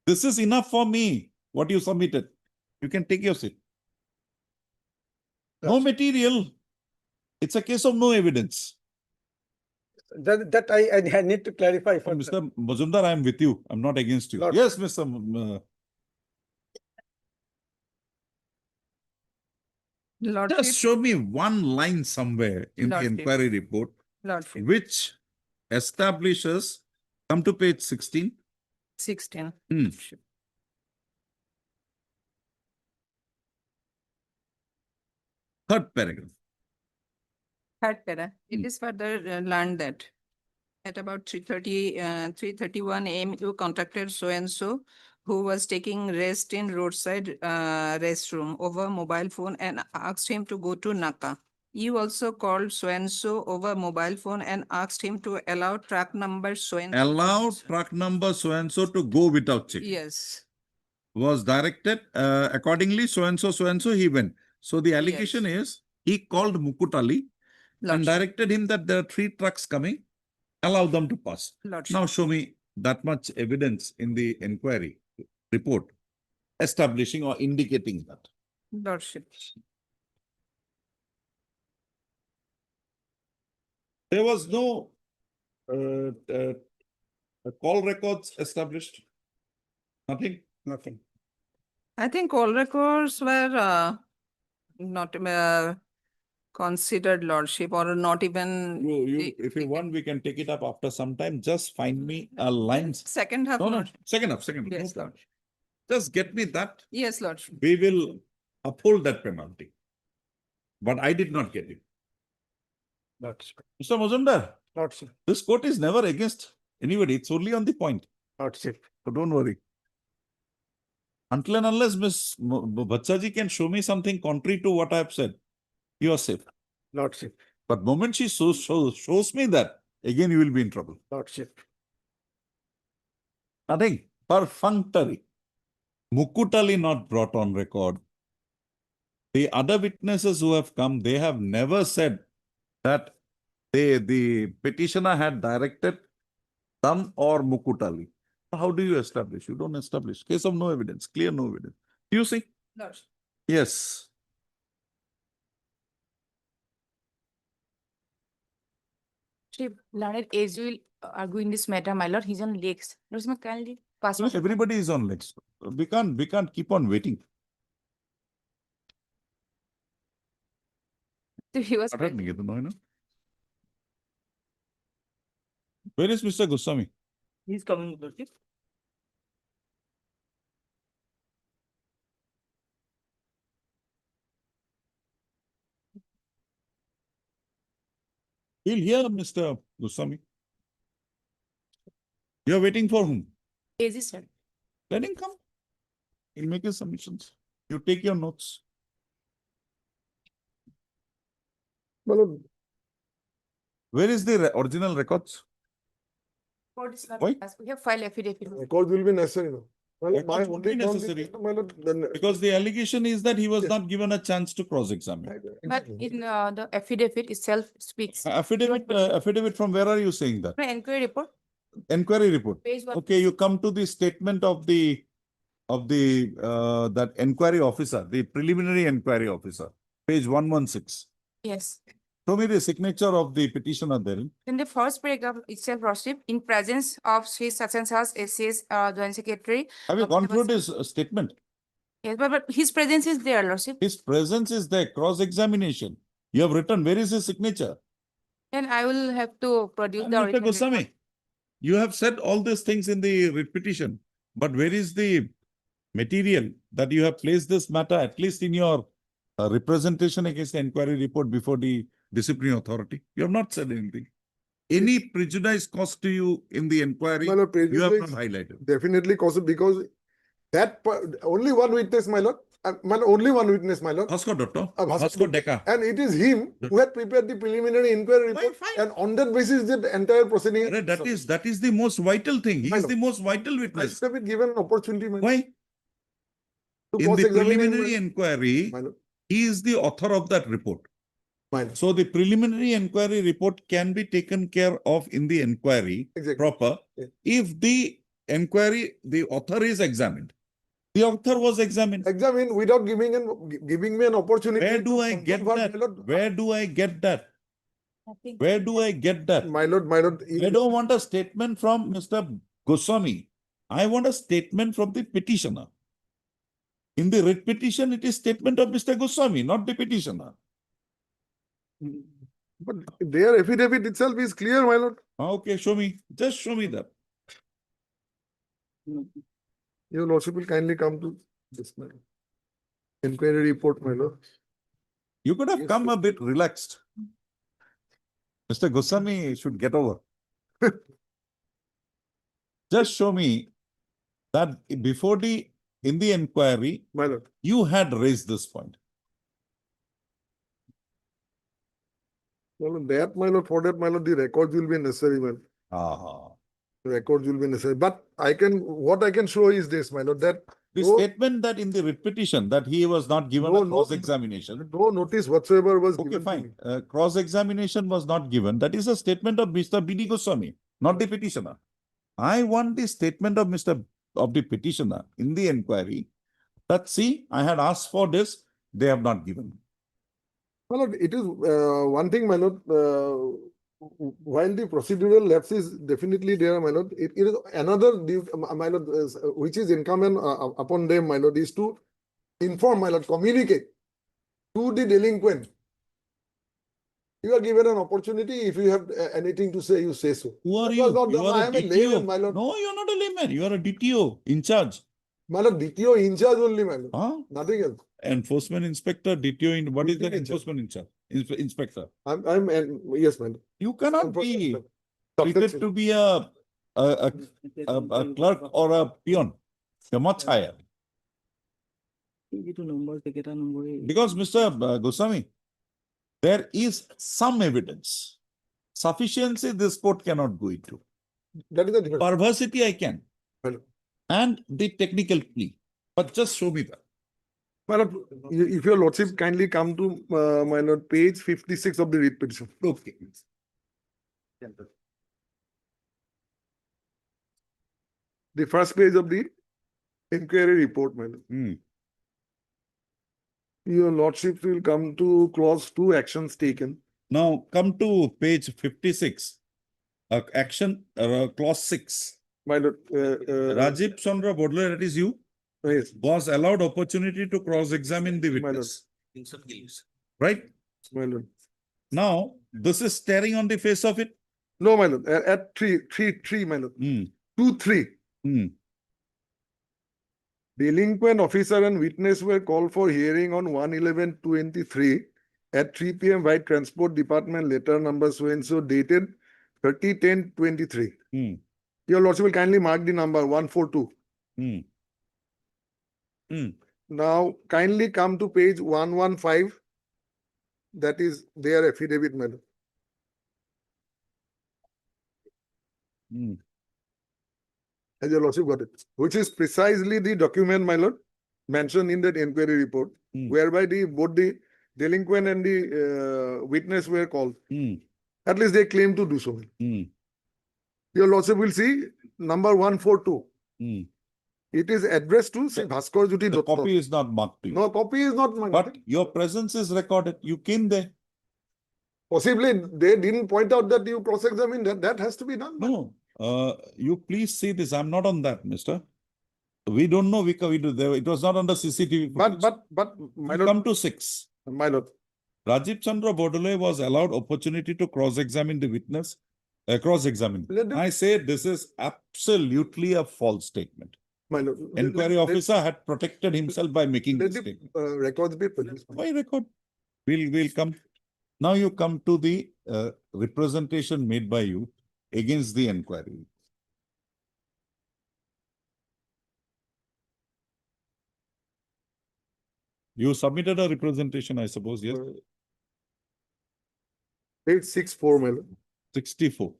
This is enough for me, what you submitted. You can take your seat. No material. It's a case of no evidence. That I need to clarify. For Mr. Majumdar, I am with you. I'm not against you. Lord. Yes, Mr. Lordship, Just show me one line somewhere in the Lordship. inquiry report Lordship, which establishes, come to page 16. 16. Third paragraph. Third para. It is further learned that at about 3:31 AM, you contacted so-and-so who was taking rest in roadside restroom over mobile phone and asked him to go to Naka. You also called so-and-so over mobile phone and asked him to allow truck number so-and-so. Allow truck number so-and-so to go without checking. Yes. Was directed accordingly, so-and-so, he went. So the allegation is he called Mukut Ali and directed him that there are 3 trucks coming, allow them to pass. Lordship. Now show me that much evidence in the inquiry report establishing or indicating that. Lordship. There was no call records established. Nothing. Nothing. I think all records were not considered, Lordship, or not even. If you want, we can take it up after some time. Just find me a line. Second half. No, no, Lordship. second half. Yes, No Lord. problem. Just get me that. Yes, Lordship. We will uphold that penalty. But I did not get it. Lordship. Mr. Majumdar, Lordship. this court is never against anybody. It's only on the point. Lordship. So don't worry. Until and unless Ms. Bhachaji can show me something contrary to what I have said, you are safe. Lordship. But moment she shows me that, again you will be in trouble. Lordship. Nothing. Perfunctory. Mukutali not brought on record. The other witnesses who have come, they have never said that the petitioner had directed them or Mukutali. How do you establish? You don't establish. Case of no evidence, clear no evidence. You see? Lordship. Yes. Learned as you will argue in this matter, my lord, he's on legs. Lordship, kindly pass on. Everybody is on legs. We can't keep on waiting. So he was. Where is Mr. Goswami? He's coming, Lordship. He'll hear Mr. Goswami. You're waiting for whom? AG, sir. Let him come. He'll make his submissions. You take your notes. Well, Where is the original records? Court is not Why? with us. We have filed affidavit. record will be necessary. No? Well, my Records would be only point is necessary. that, my lord, then- Because the allegation is that he was Yes. not given a chance to cross-examine. But in the affidavit itself speaks. Affidavit from where are you saying that? No, inquiry report, Enquiry report. page 1. Okay, you come to the statement of the that enquiry officer, the preliminary enquiry officer, page 116. Yes. Show me the signature of the petitioner there. In the first paragraph itself, Lordship, in presence of Sri such and such, SCS, Joint Secretary. Have you of gone Labour through this statement? Yes, but his presence is there, Lordship. His presence is there, cross-examination. You have written, where is his signature? And I will have to produce And the Mr. original Goswami, report. you have said all these things in the writ petition, but where is the material that you have placed this matter, at least in your representation against the inquiry report before the disciplinary authority? You have not said anything. Any prejudice caused to you in the inquiry, My lord, you have not prejudice highlighted. definitely cause it because only one witness, my lord, only one witness, my lord. Vasco Dotto, Vasco Vasco Deca. And it is him who had prepared the preliminary inquiry report, Fine. and on that basis, the entire proceeding. That is the most vital thing. He My is lord. the most vital I witness. should have been given an opportunity, my lord, Why? to In the cross-examine him, preliminary inquiry, my lord. he is the author of that report. My lord. So the preliminary inquiry report can be taken care of in the inquiry Exactly. proper Yeah. if the inquiry, the author is examined. The author was examined. Examine without giving me an opportunity. Where do to I get confirm, that? my lord. Where do I get that? Where do I get that? My lord, I don't want a statement from Mr. Goswami. I want a statement from the petitioner. In the writ petition, it is statement of Mr. Goswami, not the petitioner. But their affidavit itself is clear, my lord. Okay, show me. Just show me that. Your lordship will kindly come to this, my lord. Inquiry report, my lord. You could have Yes, come sir. a bit relaxed. Mr. Goswami should get over. Just show me that before in the inquiry, My lord. you had raised this point. My lord, for that, my lord, the records will be necessary, my lord. Ah. Records will be necessary. But what I can show is this, my lord, that The no, statement that in the writ petition that he was not given No, a no. cross-examination. no notice whatsoever was Okay, given to me. fine. Cross-examination was not given. That is a statement of Mr. B.D. Goswami, not the petitioner. I want the statement of the petitioner in the inquiry that, see, I had asked for this, they have not given. My lord, it is one thing, my lord, while the procedural lapse is definitely there, my lord, it is another, my lord, which is incumbent upon them, my lord, is to inform, my lord, communicate to the delinquent. You are given an opportunity. If you have anything to say, you say so. Who are That you? was not You done. are I a am a DTO. layman, my lord. No, you are not a layman. You are a DTO in charge. My lord, DTO in charge only, my lord. Huh? Nothing else. Enforcement inspector, DTO in what is that? Duty in charge. Enforcement in charge, inspector. Yes, my lord. You cannot be Enforcement. treated to be a clerk or a peon. You're much higher. Because Mr. Goswami, there is some evidence. Sufficiency this court cannot go into. That is the difference. Perversity I can. Hello. And the technical plea. But just show me that. My lord, if your lordship kindly come to, my lord, page 56 of the writ petition. Okay. The first page of the inquiry report, my lord. Your lordship will come to clause 2, actions taken. Now come to page 56. Action, clause 6. My lord, Rajiv Chandra Bodler, that is you, yes, was allowed opportunity to cross-examine the my lord, witness. Right? my lord. Now, this is staring on the face of it. No, my lord, at 3, my lord. 2, 3. Delinquent officer and witness were called for hearing on 1/11/23 at 3 p.m. by Transport Department, letter number so and so dated 30/10/23. Your lordship will kindly mark the number 142. Hmm. Hmm. Now kindly come to page 115. That is their affidavit, my lord. Hmm. Has your lordship got it? Which is precisely the document, my lord, mentioned in that inquiry report, Hmm. whereby both the delinquent and the witness were called. Hmm. At least they claim to do so. Hmm. Your lordship will see number 142. Hmm. It is addressed to Sri Bhaskar Jyoti The Datta. copy is not marked to you. No, copy is not marked. But your presence is recorded. You came there. Possibly they didn't point out that you cross-examined. That has to be done. No. You please see this. I'm not on that, mister. We don't know. We do there. It was not under CCTV. But my You lord, come to 6. my lord, Rajiv Chandra Bodole was allowed opportunity to cross-examine the witness. Cross-examine. Let them- I say this is absolutely a false statement. my lord. Inquiry officer had protected himself by making Let this the statement. records be produced. Why record? We'll come. Now you come to the representation made by you against the inquiry. You submitted a representation, I suppose, yes? Page 64, my lord. 64.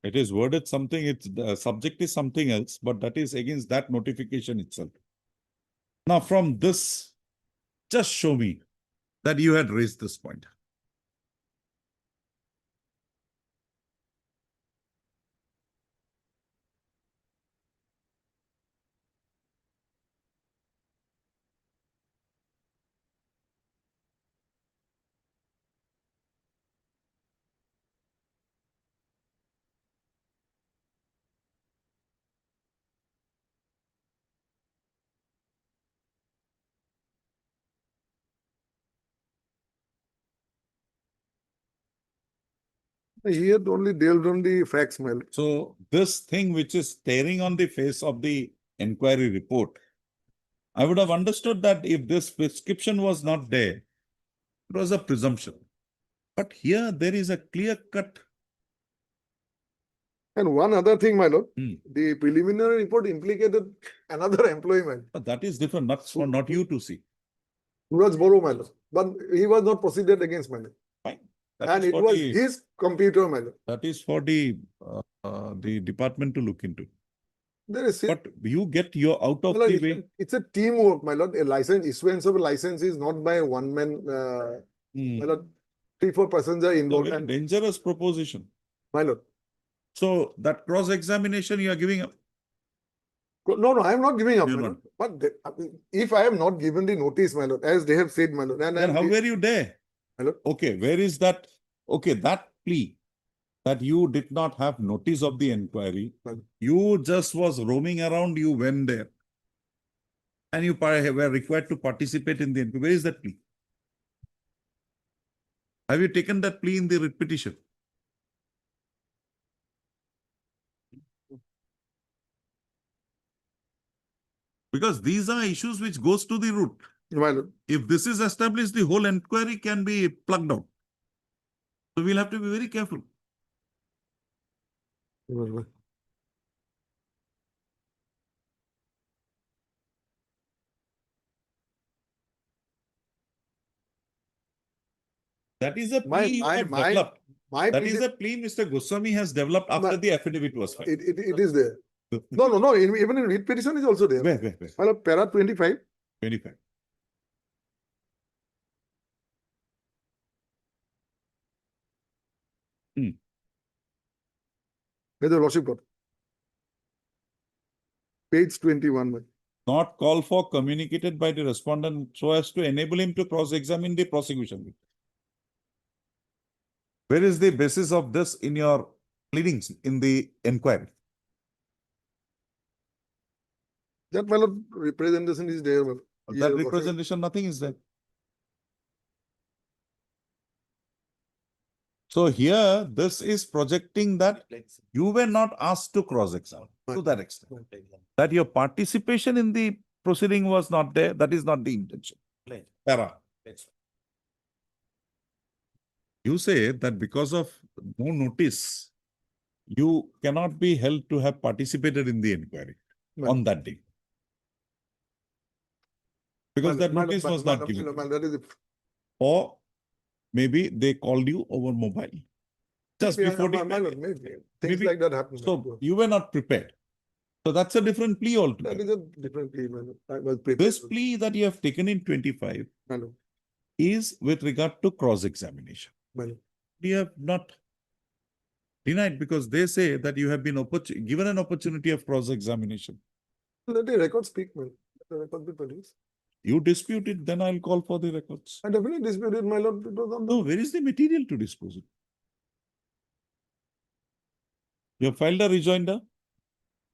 It is worded something, its the subject is something else, but that is against that notification itself. Now from this, just show me that you had raised this point. He had only delved on the facts, my lord. So this thing which is staring on the face of the inquiry report, I would have understood that if this prescription was not there, it was a presumption. But here there is a clear cut. And one other thing, my lord, Hmm. the preliminary report implicated another employment, But that is different, not for not you to see. Suraj Boro, my lord. But he was not proceeded against, my lord. Fine. That And is it for was the- his computer, my lord. That is for the department to look into. There is But you get your out of my lord, the way. it's a teamwork, my lord. A license, issuance of a license is not by one man, my lord. 3-4 persons are A involved. very And dangerous proposition. my lord. So that cross-examination you are giving up. No, I am not giving up, You're my not. lord. But if I am not given the notice, my lord, as they have said, my lord, and Then how were you there? my lord, Okay, where is that? Okay, that plea that you did not have notice of the inquiry, you just was roaming around, you went there. And you were required to participate in the inquiry. Where is that plea? Have you taken that plea in the writ petition? Because these are issues which goes to the root. my lord. If this is established, the whole inquiry can be plugged out. So we'll have to be very careful. That is a plea you have developed. That is a plea Mr. Goswami has developed after the affidavit was filed. It is there. No. Even in writ petition is also there. Where? My lord, para 25. 25. Where the lordship got. Page 21. My. Not call for communicated by the respondent so as to enable him to cross-examine the prosecution. Where is the basis of this in your pleadings in the inquiry? That my lord, representation is there. My lord. That representation, nothing is there. So here, this is projecting that you were not asked to cross-examine to that extent. That your participation in the proceeding was not there, that is not the intention. Para. You say that because of no notice, you cannot be held to have participated in the inquiry on that day. Because that notice was not given. That is Or maybe they called you over mobile. Just before the maybe. Things maybe- like that happen. So you were not prepared. So that's a different plea That altogether. is a different plea, man. I was prepared. This plea that you have taken in 25 Madam, is with regard to cross-examination. madam. You have not denied because they say that you have been given an opportunity of cross-examination. Let the record speak, man. Let the record be produced. You dispute it, then I'll call for the records. I definitely disputed, my lord. It was on the. No, where is the material to dispose it? You have filed a rejoinder.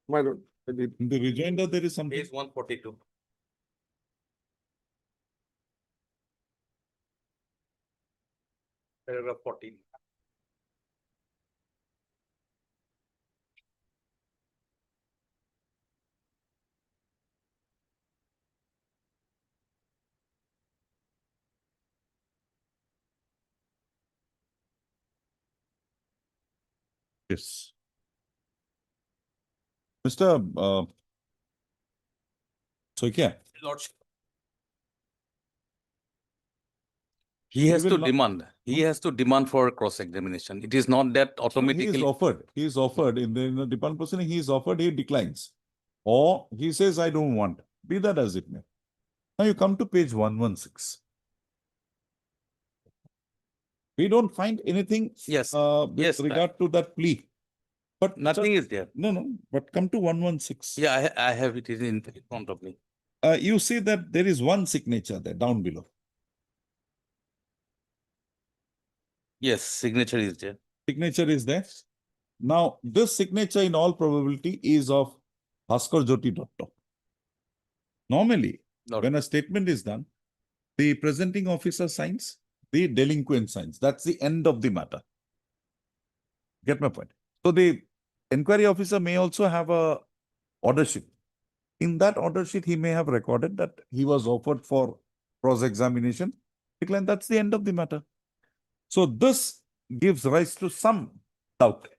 My lord, I did. In the rejoinder, there is something. Page 142. Paragraph 14. Yes. Mr. Soikia, Lordship. He has will to not- demand. He has to demand for cross-examination. It is not that he is automatically. offered. He is offered in the department proceeding. He is offered. He declines, or he says, "I don't want." Be that as it may. Now you come to page 116. We don't find anything. Yes. With Yes, regard to that plea. But Nothing is there. No, but come to 116. Yeah, I have it in front of me. You see that there is one signature there down below. Yes, signature is there. Signature is there. Now, this signature in all probability is of Bhaskar Jyoti Datta. Normally, Lord. when a statement is done, the presenting officer signs, the delinquent signs. That's the end of the matter. Get my point? So the inquiry officer may also have a order sheet. In that order sheet, he may have recorded that he was offered for cross-examination. Decline, that's the end of the matter. So this gives rise to some doubt.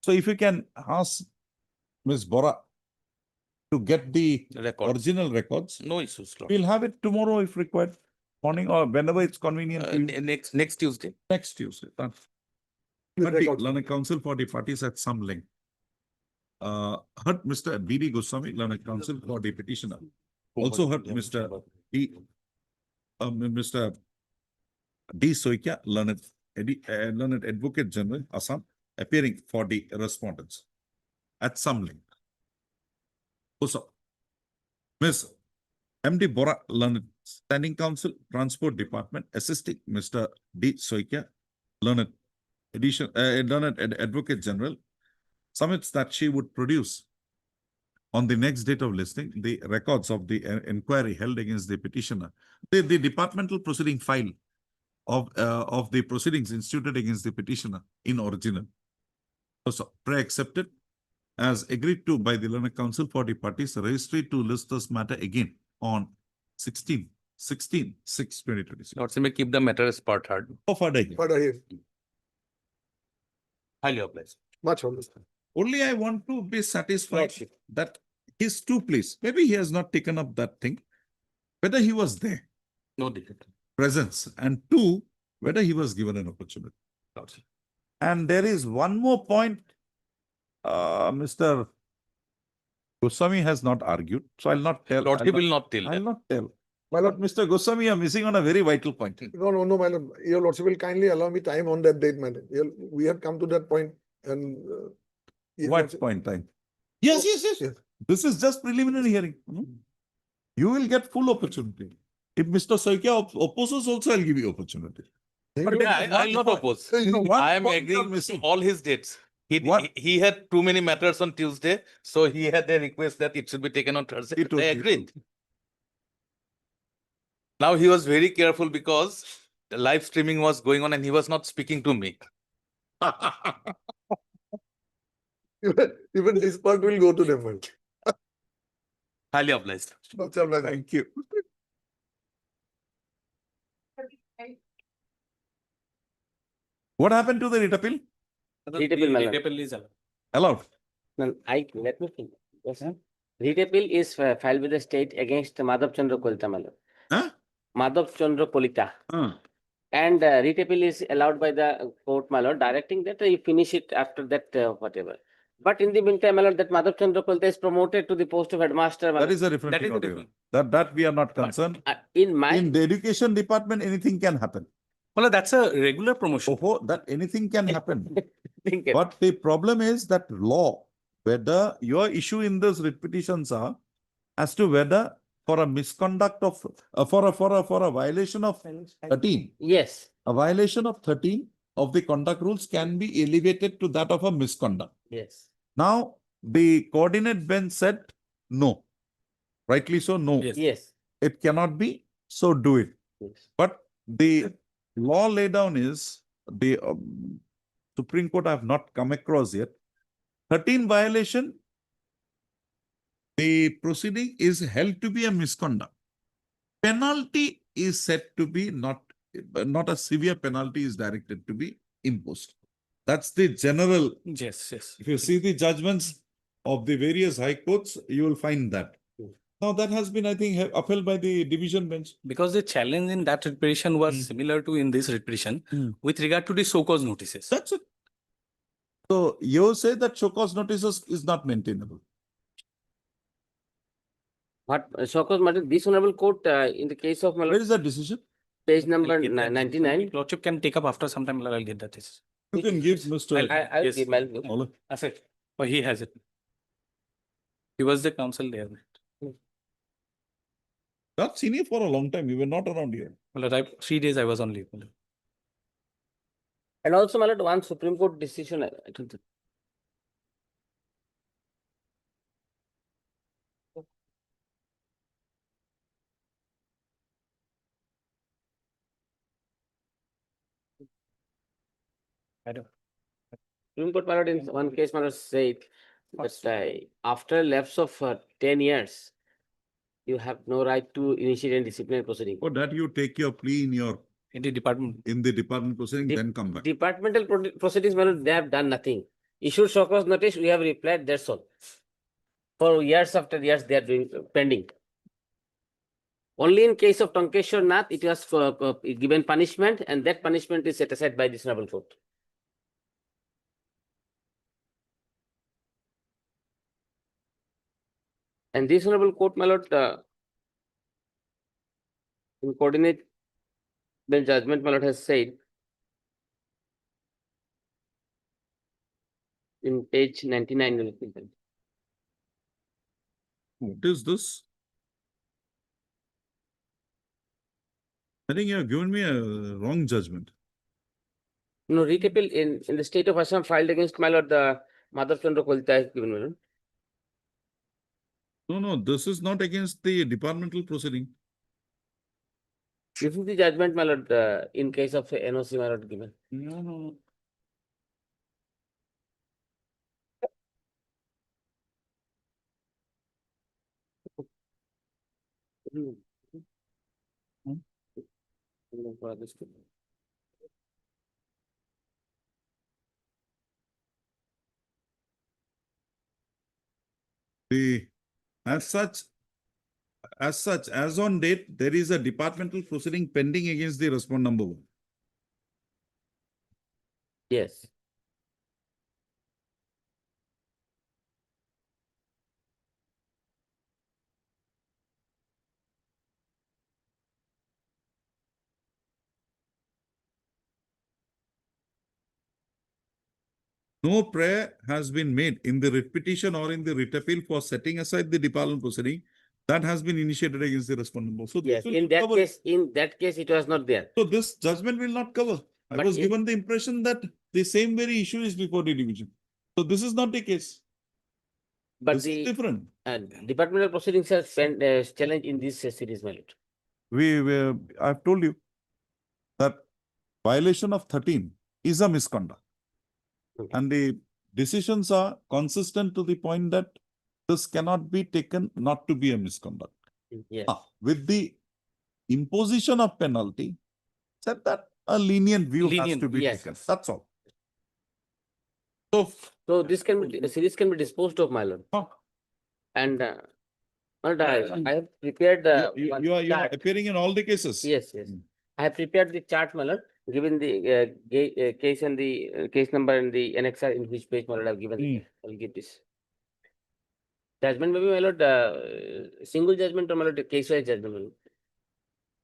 So if you can ask Ms. Bora to get the Records. original records, No issues, Lord. we'll have it tomorrow if required, morning or whenever it's convenient. to you. Next Tuesday. Next Tuesday. Done. With But the records. learned counsel for the parties at some length. Heard Mr. B.D. Goswami, learned counsel for the petitioner. Also heard Mr. D. Mr. D. Soikia, learned advocate general, Assam, appearing for the respondents at some length. Also, Ms. M.D. Bora, learned standing counsel, transport department, assisting Mr. D. Soikia, learned advocate general, submits that she would produce on the next date of listing the records of the inquiry held against the petitioner, the departmental proceeding file of the proceedings instituted against the petitioner in original. Also, pre-accepted as agreed to by the learned counsel for the parties, registry to list this matter again on 16/6/2026. Lord, may keep the matter as part heard. So far, again. Further here, Highly obliged. much understand. Only I want to be satisfied that his two place, maybe he has not taken up that thing, whether he was there, No difficulty. presence, and two, whether he was given an opportunity. And there is one more point, Mr. Goswami has not argued, so I'll not tell. Lord, he will not tell. I'll not tell. My lord, But Mr. Goswami, you're missing on a very vital point. no, my lord. Your lordship will kindly allow me time on that date, madam. We have come to that point and. Your What lordship- point time? Yes. Yes. This is just preliminary hearing. You will get full opportunity. If Mr. Soikia opposes also, I'll give you opportunity. But I'll not oppose. One I am point agreeing you're with missing. all his dates. What? He had too many matters on Tuesday, so he had a request that it should be taken on Thursday. He told I me. agreed. Now he was very careful because the live streaming was going on and he was not speaking to me. Even this part will go to them. Highly obliged. Thank you. What happened to the writ appeal? Writ appeal, my lord. Retapel is allowed. Allowed. No, let me finish. Yes, sir. Writ appeal is filed with the state against Madhav Chandra Kolita, my lord. Huh? Madhav Chandra Kolita. And writ appeal is allowed by the court, my lord, directing that you finish it after that, whatever. But in the meantime, my lord, that Madhav Chandra Kolita is promoted to the post of headmaster. my That lord. is a different That thing is a altogether. different. That we are not concerned. In my, In the education department, anything can happen. Well, that's a regular promotion. Oh, that anything can happen. think it- But the problem is that law, whether your issue in those writ petitions are as to whether for a misconduct of, for a violation of 13, yes, a violation of 13 of the conduct rules can be elevated to that of a misconduct. yes. Now, the coordinate bench said no. Rightly so, no. Yes. Yes. It cannot be, so do it. Yes. But the law laid down is the Supreme Court I have not come across yet. 13 violation, the proceeding is held to be a misconduct. Penalty is said to be not a severe penalty is directed to be imposed. That's the general. Yes, yes. If you see the judgments of the various high courts, you will find that. Now that has been, I think, upheld by the division bench. Because the challenge in that writ petition was similar to in this writ petition with regard to the show cause notices. That's it. So you say that show cause notices is not maintainable. What show cause matter, this honorable court, in the case of, my Where lord, is that decision? page number I'll get that. 99. Lordship can take up after some time. I'll get that. You can give Mr. I will Yes. give, I'll give. Ola. That's it. Oh, he has it. He was the counsel there. Not senior for a long time. You were not around here. Well, 3 days I was on leave. And also, my lord, one Supreme Court decision, I don't think. I don't. Supreme Court, my lord, in one case, my lord, said that after lapse of 10 years, you have no right to initiate a disciplinary proceeding. For that, you take your plea In the department. in the department proceeding, Dep- then come back. Departmental proceedings, my lord, they have done nothing. Issued show cause notice, we have replied, that's all. For years after years, they are doing pending. Only in case of Tankeshwar Nath, it was given punishment, and that punishment is set aside by this honorable court. And this honorable court, my lord, in coordinate the judgment, my lord, has said in page 99. you'll see that. What is this? I think you have given me a wrong judgment. No, writ appeal in the state of Assam filed against, my lord, the Madhav Chandra Kolita has given, my lord. No, this is not against the departmental proceeding. This is the judgment, my lord, in case of NOC, my lord, given. No. As on date, there is a departmental proceeding pending against the respondent number 1. Yes. No prayer has been made in the writ petition or in the writ appeal for setting aside the departmental proceeding that has been initiated against the respondent. So Yes, this will in not that cover- case, it was not there. So this judgment will not cover. I But was it- given the impression that the same very issue is before the division. So this is not the case. But This is the different. departmental proceedings are challenged in this series, my lord. I've told you that violation of 13 is a misconduct. Okay. And the decisions are consistent to the point that this cannot be taken not to be a misconduct. Yes. With the imposition of penalty, said that a lenient view has Lenient, to be yes. taken. That's all. So, So this can be, series can be disposed of, my lord. And my lord, I have prepared the. one you are chart. appearing in all the cases. Yes, yes. I have prepared the chart, my lord, given the case and the case number and the annexure in which page, my lord, I have given. I'll give this. Judgment maybe, my lord, single judgment or my lord, case-wise judgment. My lord.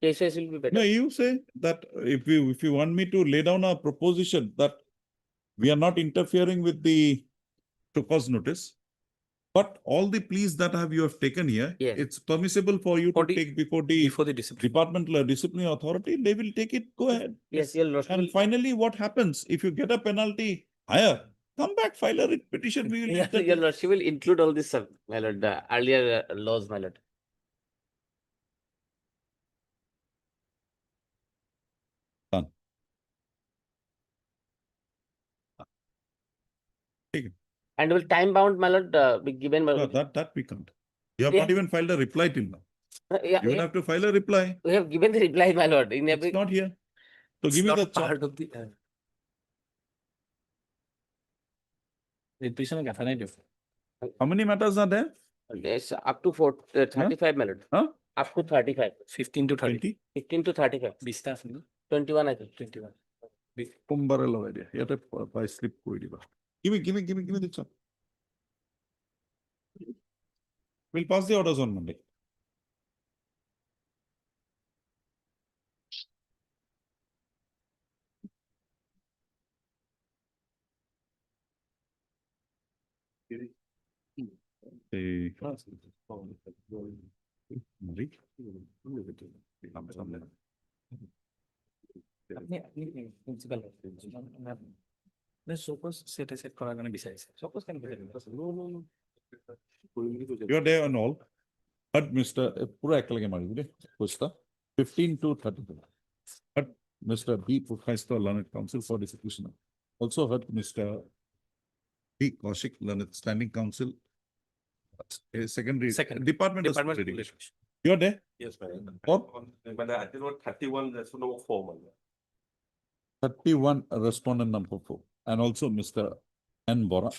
Case-wise will be better. No, you say that if you want me to lay down a proposition that we are not interfering with the to cause notice, but all the pleas that you have taken here, Yes. it's permissible for you to take before the departmental or disciplinary authority. They will take it. Go ahead. Yes, your lordship. And finally, what happens if you get a penalty higher? Come back, file a writ petition. We will Yes, entertain. your lordship will include all this, my lord, the earlier laws, my lord. Done. Take it. And will time bound, my lord, be given? My No, lord? that we can't. You have not even filed a reply till now. Yeah, You will have to file a reply. we have given the reply, my lord, in every. It's not here. So give me the chart. Part of the How many matters are there? Yes, up to 35, my lord. Huh? Up to 35. 15 to 30. 20? 15 to 35. 21, I think. 21. Kumbarella idea. Yet by slip. Give me the chart. We'll pass the orders on Monday. Suppose set aside করার জন্য বিচাৰিছে suppose can be You are there and all. But Mr. Pura ekalage mari bude. Pusta 15 to 30. But Mr. B. Purkhaista Learned Counsel for Discussion. Also heard Mr. B. Kaushik Learned Standing Counsel. Secondary Department of Security. You are there? Yes, madam. What? Madam, I think what 31, that's number 4, madam. 31 respondent number 4. And also Mr. N. Bora,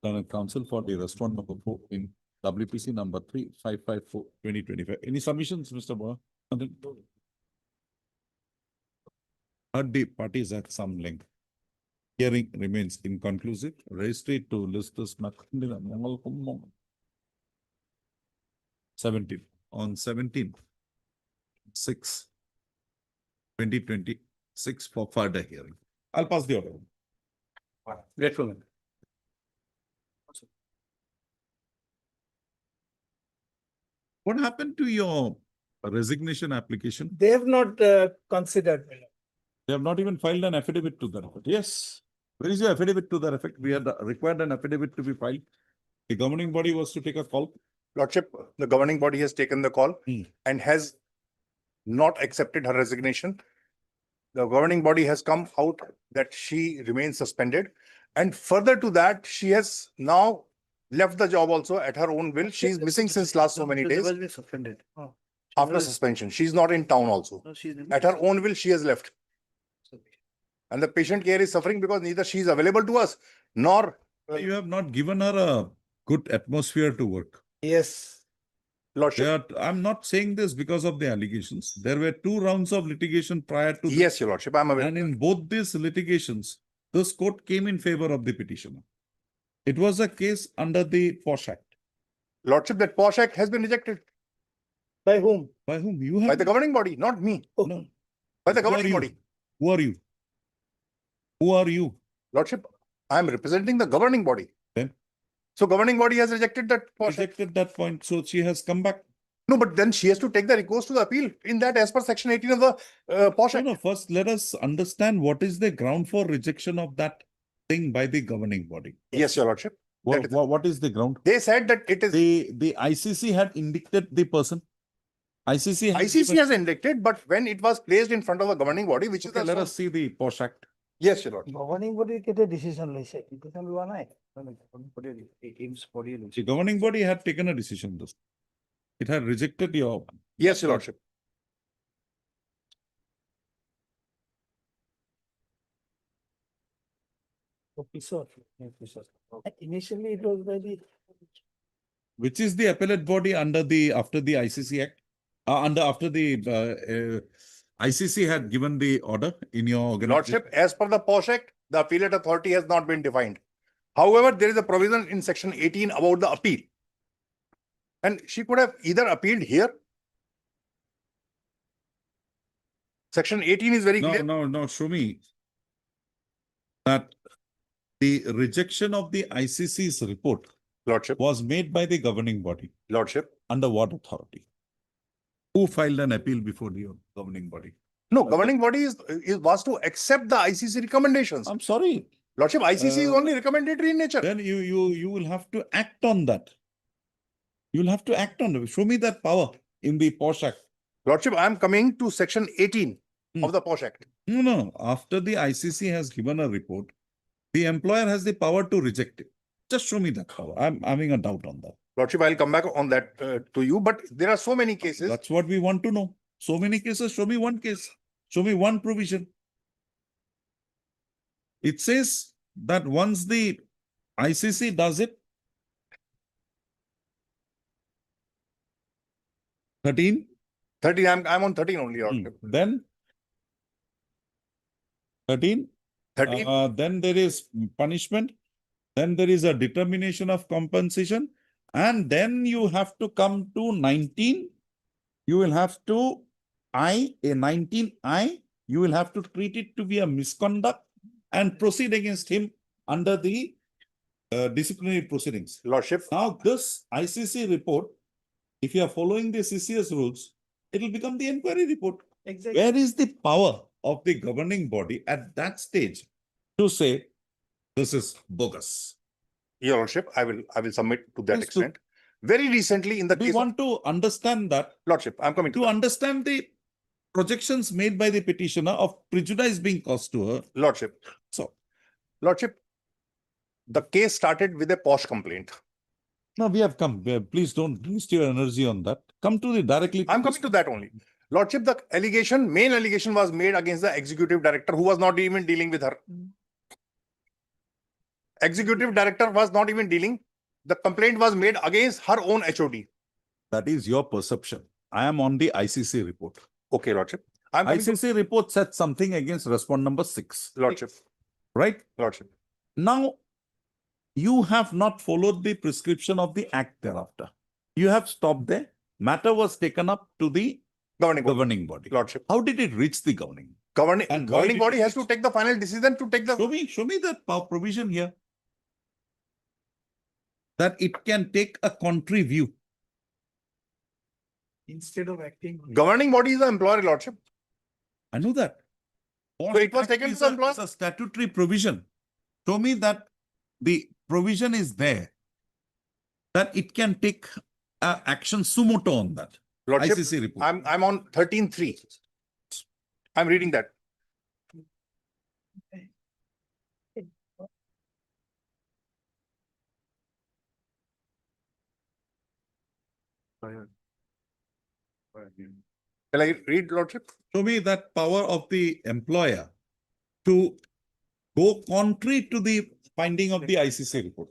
Learned Counsel for the respondent number 4 in WPC number 3554 2025. Any submissions, Mr. Bora? Heard the parties at some length. Hearing remains inconclusive. Registry to list this 17. On 17, 6, 2026 for further hearing. I'll pass the order. Grateful. What happened to your resignation application? They have not considered. They have not even filed an affidavit to that effect. Yes. Where is your affidavit to that effect? We had required an affidavit to be filed. The governing body was to take a call. Lordship, the governing body has taken the call and has not accepted her resignation. The governing body has come out that she remains suspended. And further to that, she has now left the job also at her own will. She is missing since last so many days. Suspended. After suspension, she is not in town also. At her own will, she has left. And the patient care is suffering because neither she is available to us, nor. You have not given her a good atmosphere to work. Yes. Lordship. I'm not saying this because of the allegations. There were 2 rounds of litigation prior to this. Yes, Your Lordship, I'm aware. And in both these litigations, this court came in favor of the petitioner. It was a case under the POSH Act. Lordship, that POSH Act has been rejected. By whom? By whom? You have. By the governing body, not me. No. By the Who are governing you? body. Who are you? Who are you? Lordship, I am representing the governing body. Then? So governing body has rejected that POSH Act. Rejected that point. So she has come back. No, but then she has to take the recourse to the appeal in that as per section 18 of the POSH Act. No, first let us understand what is the ground for rejection of that thing by the governing body. Yes, Your Lordship. What is the ground? They said that it is. The ICC had indicted the person. ICC has indicted, but when it was placed in front of a governing body, which is the. Let us see the POSH Act. Yes, Your Lord. Governing body কেটে decision লৈছে decision লোৱা নাই The governing body had taken a decision. It had rejected your. Yes, Your Lordship. Initially, it was by the Which is the appellate body under the, after the ICC Act? After the ICC had given the order in your organization? Lordship, as per the POSH Act, the appellate authority has not been defined. However, there is a provision in section 18 about the appeal. And she could have either appealed here. Section 18 is very clear. No, show me that the rejection of the ICC's report, Lordship, was made by the governing body. Lordship. Under what authority? Who filed an appeal before the governing body? No, governing body was to accept the ICC recommendations. I'm sorry. Lordship, ICC is only recommendatory in nature. Then you will have to act on that. You'll have to act on it. Show me that power in the POSH Act. Lordship, I am coming to section 18 of the POSH Act. No. After the ICC has given a report, the employer has the power to reject it. Just show me that power. I'm having a doubt on that. Lordship, I'll come back on that to you, but there are so many cases. That's what we want to know. So many cases. Show me one case. Show me one provision. It says that once the ICC does it, 13. I'm on 13 only. Lordship. Then 13. 13. Then there is punishment. Then there is a determination of compensation. And then you have to come to 19. You will have to, a 19I, you will have to treat it to be a misconduct and proceed against him under the disciplinary proceedings. Lordship. Now this ICC report, if you are following the CCS rules, it will become the inquiry report. exactly. Where is the power of the governing body at that stage to say this is bogus? Your Lordship, I will submit to that Please extent. Very recently in the We case want to understand that. Lordship, I'm coming To understand the projections made by the petitioner of prejudice being caused to her. Lordship. So, Lordship, the case started with a POSH complaint. no, we have come. Please don't waste your energy on that. Come to the directly. I'm coming to that only. Lordship, the main allegation was made against the executive director who was not even dealing with her. Executive director was not even dealing. The complaint was made against her own HOD. That is your perception. I am on the ICC report. Okay, Lordship. ICC report said something against respondent number 6. Lordship. Right? Lordship. Now, you have not followed the prescription of the act thereafter. You have stopped there. Matter was taken up to the governing body. Lordship. How did it reach the governing? Governing why body did has to take the final decision to take the. Show me that provision here. That it can take a contrary view. Instead of acting. Governing body is the employer, Lordship. I know that. So it was taken to the employer. It's a statutory provision. Show me that the provision is there. That it can take action suo motu on that. Lordship, ICC report. I'm on 13.3. I'm reading that. Shall I read, Lordship? Show me that power of the employer to go contrary to the finding of the ICC report.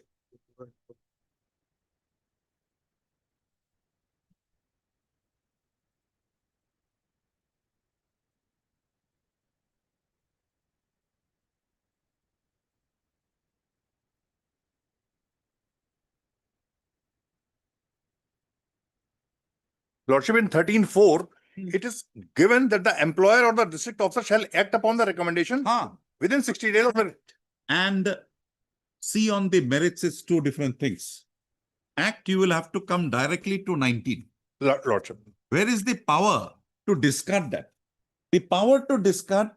Lordship, in 13.4, it is given that the employer or the district officer shall act upon the recommendation within 60 days of the. And see on the merits is two different things. Act, you will have to come directly to 19. Lordship. Where is the power to discard that? The power to discard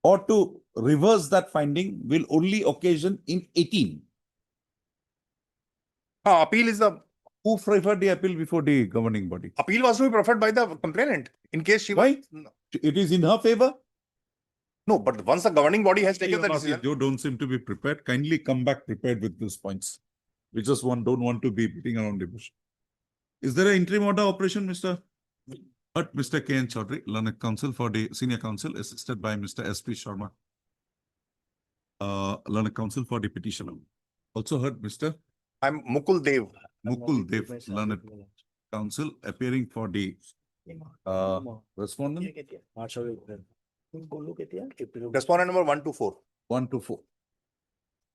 or to reverse that finding will only occasion in 18. Appeal is the. Who preferred the appeal before the governing body? Appeal was to be preferred by the complainant in case she Why? It is in her favor? No, but once the governing body has taken the decision. You don't seem to be prepared. Kindly come back prepared with these points. We just don't want to be beating around the bush. Is there an interim order operation, Mr. But Mr. K.N. Chaudhary, learned counsel for the senior counsel, assisted by Mr. S.P. Sharma. learned counsel for the petitioner. Also heard Mr. I'm Mukul Dev. Mukul Dev, learned counsel appearing for the respondent. Respondent number 124. 124.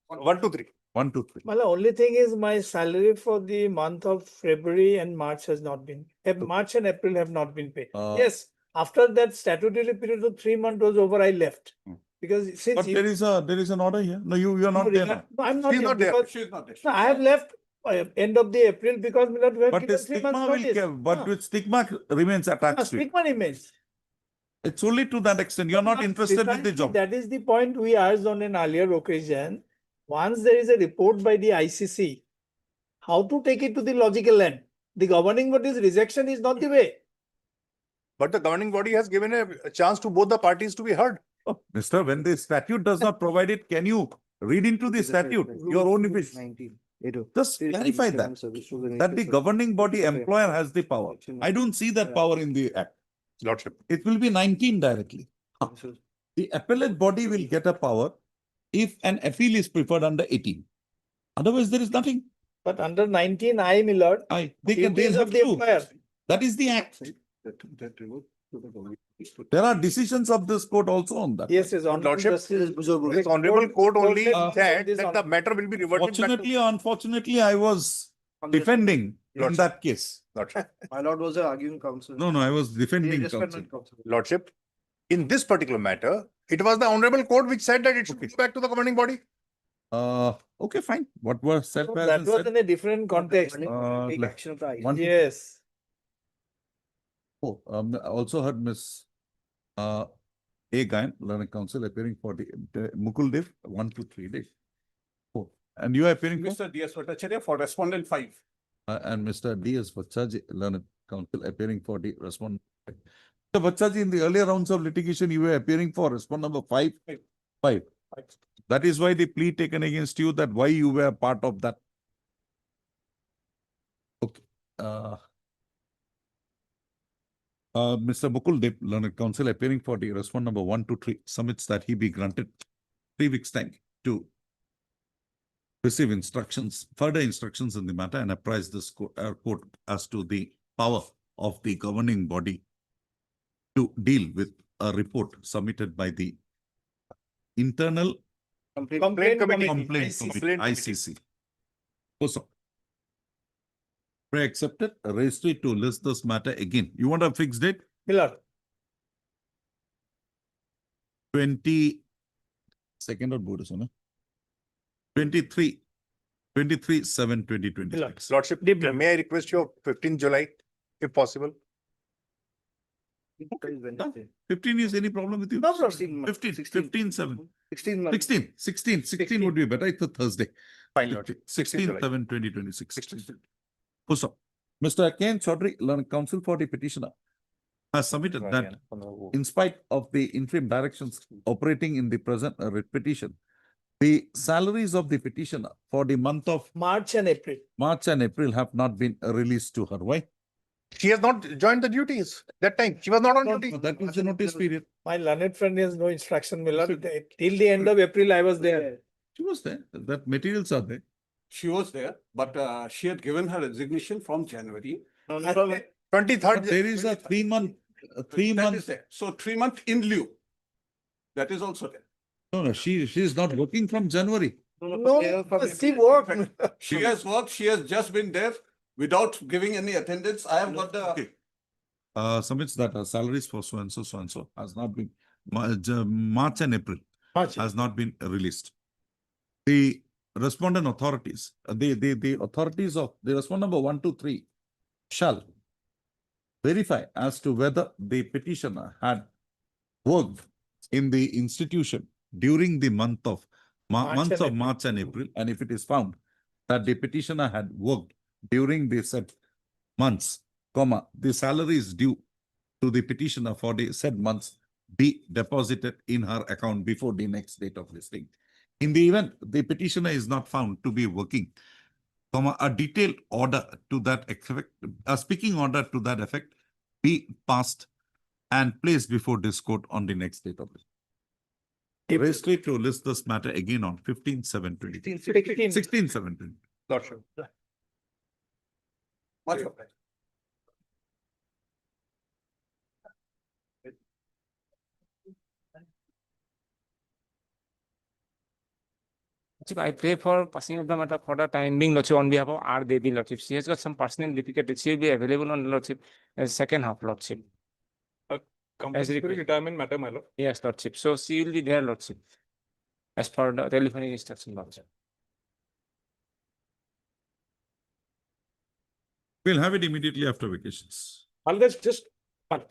123. 123. Well, the only thing is my salary for the month of February and March has not been, March and April have not been paid. Yes, after that statutory period of 3 months was over, I left. Because since But there is an order here. No, you are not there now. No, I'm not She's here not there. because She's not there. no, I have left end of the April because we have But the given 3 months stigma notice. but with stigma remains attached to it. Stigma remains. It's only to that extent. You're not interested with the Precisely, job. that is the point we asked on an earlier occasion. Once there is a report by the ICC, how to take it to the logical end? The governing body's rejection is not the way. But the governing body has given a chance to both the parties to be heard. Mister, when the statute does not provide it, can you read into the statute your own wish? Just clarify that the governing body employer has the power. I don't see that power in the act. Lordship. It will be 19 directly. The appellate body will get a power if an appeal is preferred under 18. Otherwise, there is nothing. But under 19, I, my lord, They duties have of the to. employer. That is the act. There are decisions of this court also on that. Yes, His Honorable Lordship, Justice this honorable court only said this that the matter will be reverted back to Fortunately or unfortunately, I was defending in Lordship. that case. Lordship. My lord was the arguing counsel. No, I was defending counsel. Lordship, in this particular matter, it was the honorable court which said that it should go back to the governing body. Okay, fine. What was said So by that was said? in a different context. Take action of the ICC. One- Yes. Also heard Miss A. Gayan, learned counsel, appearing for the Mukul Dev, 1 to 3 days. And you are appearing for? Mr. D.S. Bhattacharya for respondent 5. And Mr. D.S. Bhattacharya, learned counsel, appearing for the respondent. Mr. Bhattacharya, in the earlier rounds of litigation, you were appearing for respondent number 5. 5. That is why the plea taken against you, that why you were part of that. Okay. Mr. Mukul Dev, learned counsel, appearing for the respondent number 1 to 3, submits that he be granted 3 weeks' time to receive instructions, further instructions in the matter, and apprise this court as to the power of the governing body to deal with a report submitted by the internal Complaint committee. ICC. Also, pray accepted, registry to list this matter again. You want a fixed date? Miller. 22nd or Buddhist, no? 23/7/2026. Lordship, may I request you 15 July, if possible? 15 is any problem with you? No problem. 15/7. 16 16 would be better. It's a Thursday. Fine, Lordship. 16/7/2026. Also, Mr. Ken Chaudhary, learned counsel for the petitioner, has submitted that in spite of the interim directions operating in the present petition, the salaries of the petitioner for the month of March and April. have not been released to her. Why? She has not joined the duties that time. She was not on duty. That was the notice period. My learned friend has no instruction, Miller. Till the end of April, I was there. She was there. That materials are there. She was there, but she had given her resignation from January. 23rd. There is a 3 month, That is there. So 3 month in lieu. That is also there. No, she is not working from January. No, she worked. She has worked, she has just been there without giving any attendance. I have got the. Submits that salaries for so and so has not been, March and April has not been released. The respondent authorities, the authorities of the respondent number 1 to 3 shall verify as to whether the petitioner had worked in the institution during the months of March and April, and if it is found that the petitioner had worked during the said months, the salaries due to the petitioner for the said months be deposited in her account before the next date of listing. In the event the petitioner is not found to be working, a detailed order to that effect, a speaking order to that effect, be passed and placed before this court on the next date of listing. Registry to list this matter again on 15/7/20. 16/7/20. Lordship. Much obliged. Lordship, I pray for passing of the matter for the time being, Lordship, on behalf of R. Devi, Lordship. She has got some personal difficulties. She will be available on Lordship as second half, Lordship. Compulsory required. retirement matter, my lord. Yes, Lordship. So she will be there, Lordship, as per the telephonic instruction, Lordship. We'll have it immediately after vacations. Well, that's just, well,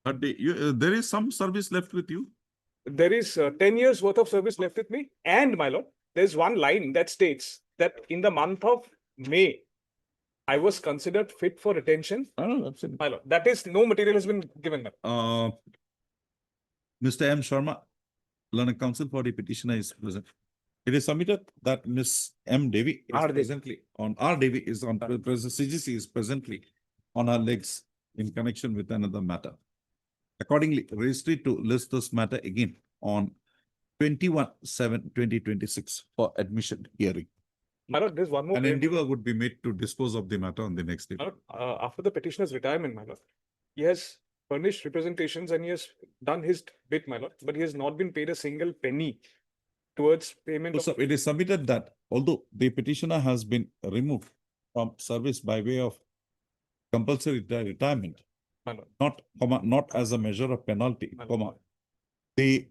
But there is some service left with you. there is 10 years worth of service left with me. And my lord, there's one line that states that in the month of May, I was considered fit for retention. Oh, absolutely. My lord, that is, no material has been given. Mr. M. Sharma, learned counsel for the petitioner is present. It is submitted that Ms. M. Devi is R. Devi. presently on R. Devi is on CGC is presently on her legs in connection with another matter. Accordingly, registry to list this matter again on 21/7/2026 for admission hearing. My lord, there's one more. An claim. endeavor would be made to dispose of the matter on the next day. My lord, after the petitioner's retirement, my lord, he has furnished representations and he has done his bit, my lord, but he has not been paid a single penny towards payment So of. it is submitted that although the petitioner has been removed from service by way of compulsory retirement, My lord. not as a measure of penalty, My lord. the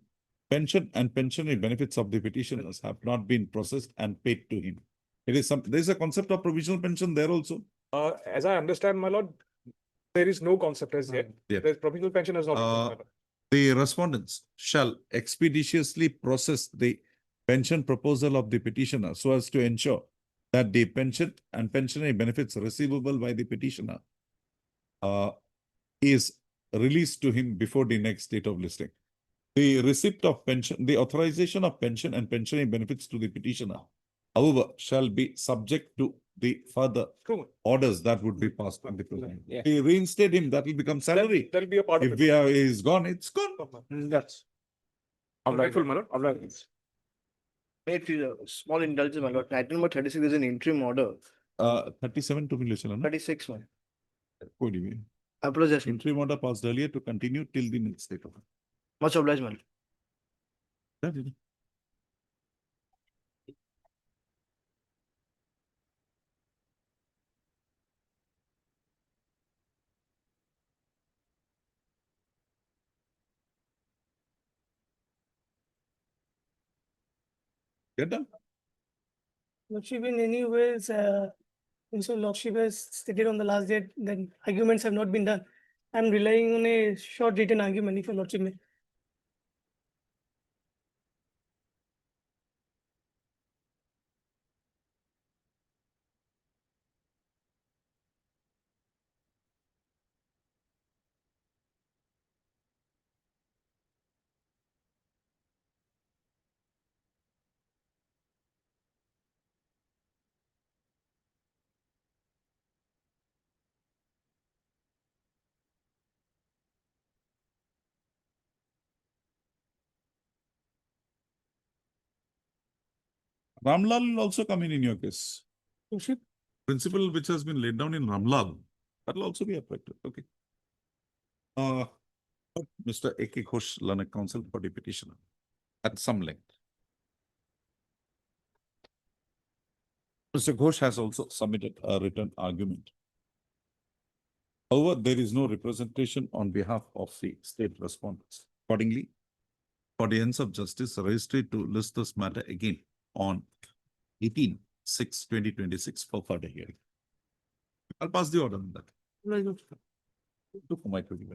pension and pensionary benefits of the petitioners have not been processed and paid to him. There is a concept of provisional pension there also. As I understand, my lord, there is no concept as yet. Yeah. The provisional pension has not been paid, my lord. The respondents shall expeditiously process the pension proposal of the petitioner so as to ensure that the pension and pensionary benefits receivable by the petitioner is released to him before the next date of listing. The receipt of pension, the authorization of pension and pensionary benefits to the petitioner, however, shall be subject to the further True. orders that would be passed on the president. Yeah. We reinstate him, that will become salary. That'll be a part If of it. he's gone, it's gone. That's. Grateful, my lord. Obliged. Wait, small indulgence, my lord. Item number 36 is an interim order. 37 to million. 36 one. Anyway, Apologize. interim order passed earlier to continue till the next date of. Much obliged, my lord. That is it. Get done. Lordship, in any ways, so Lordship has stated on the last date that arguments have not been done. I'm relying on a short written argument, if your Lordship may. Ramlal will also come in your case. Lordship, Principle which has been laid down in Ramlal, that will also be affected. Okay. Mr. A.K. Ghosh, learned counsel for the petitioner at some length. Mr. Ghosh has also submitted a written argument. However, there is no representation on behalf of the state respondents. Accordingly, for the ends of justice, registry to list this matter again on 18/6/2026 for further hearing. I'll pass the order on that. Look for my 20.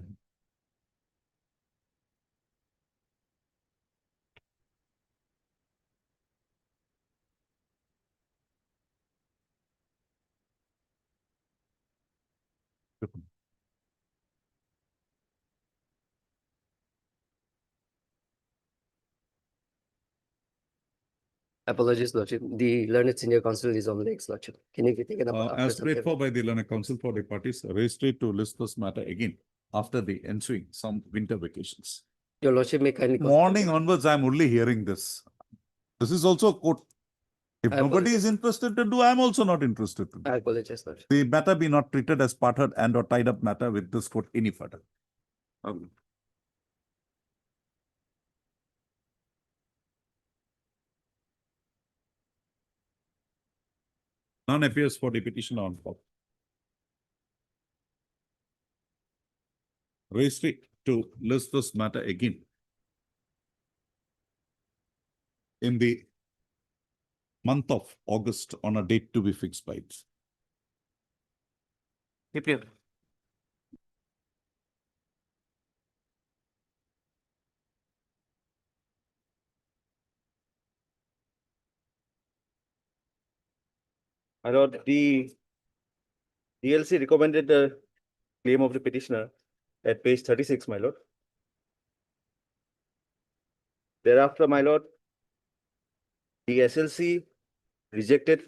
Apologies, Lordship. The learned senior counsel is on legs, Lordship. Can you take it up? As prayed for by the learned counsel for the parties, registry to list this matter again after the ensuing some winter vacations. Your lordship may kindly. Morning onwards, I'm only hearing this. This is also a court. If I nobody is apologize. interested to do, I'm also not interested to do. I apologize, lordship. The matter be not treated as parted and or tied up matter with this court any further. None appears for the petitioner on call. Registry to list this matter again in the month of August on a date to be fixed by it. My lord, the DLC recommended the claim of the petitioner at page 36, my lord. Thereafter, my lord, the SLC rejected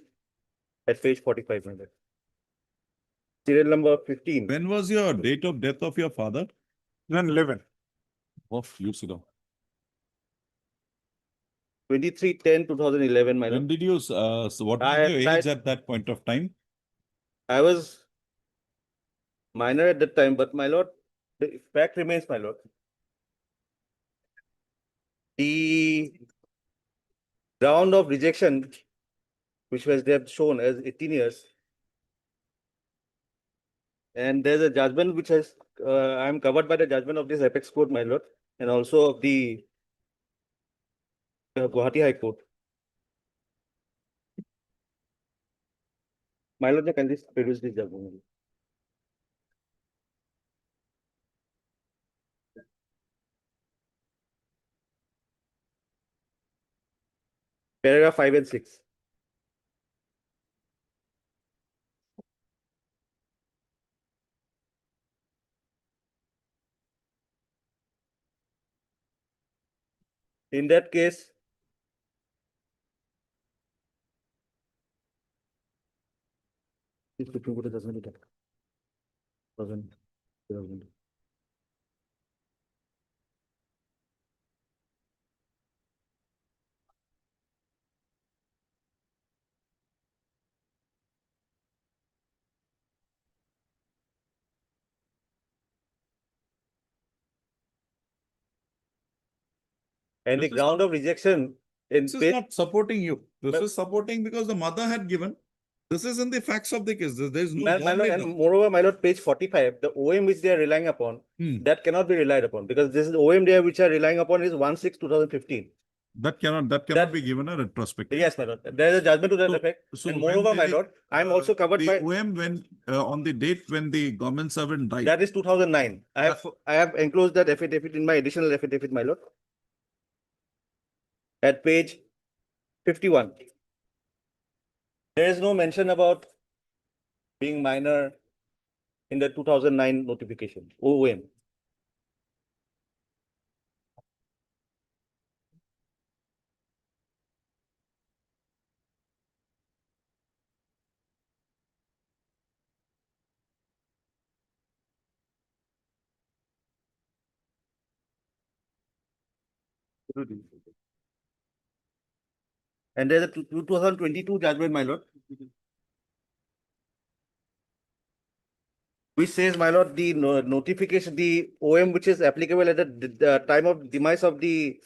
at page 45, my lord. Serial number 15. When was your date of death of your father? 11. Of you sit down. 23/10/2011, my When lord. did you, so what I was your applied- age at that point of time? I was minor at that time, but my lord, the fact remains, my lord. The ground of rejection, which was they have shown as 18 years. And there's a judgment which has, I am covered by the judgment of this apex court, my lord, and also of the Gauhati High Court. My lord, can this produce this judgment? Paragraph 5 and 6. In that case, this Supreme Court doesn't do that. Doesn't. And the This is ground of rejection in This is not supporting you. This is supporting because the mother had given. This is in the facts of the case. There's no. My lord, dogmatism. and moreover, my lord, page 45, the OM which they are relying upon, that cannot be relied upon because this is OM there which are relying upon is 1/6/2015. That cannot be given a retrospective. Yes, my lord. There is a judgment to that effect. So And when moreover, my the- lord, I am also covered the by. OM when on the date when the government servant died. That is 2009. I have enclosed that affidavit in my additional affidavit, my lord. At page 51. There is no mention about being minor in the 2009 notification, OM. And there's a 2022 judgment, my lord, which says, my lord, the notification, the OM which is applicable at the time of demise of the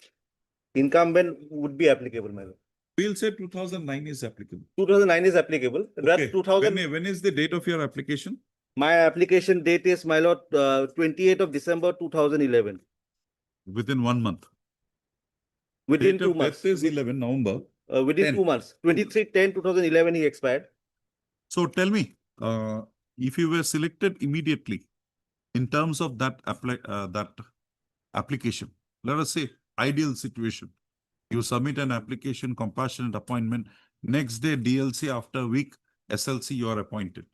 incumbent would be applicable, my lord. We'll say 2009 is applicable. 2009 is applicable. That Okay. 2000. When is the date of your application? My application date is, my lord, 28th of December 2011. Within 1 month. Within Date 2 of months. death is 11 November. Within 10. 2 months. 23/10/2011 he expired. So tell me, if you were selected immediately in terms of that application, let us say ideal situation, you submit an application, compassionate appointment, next day DLC, after a week SLC you are appointed.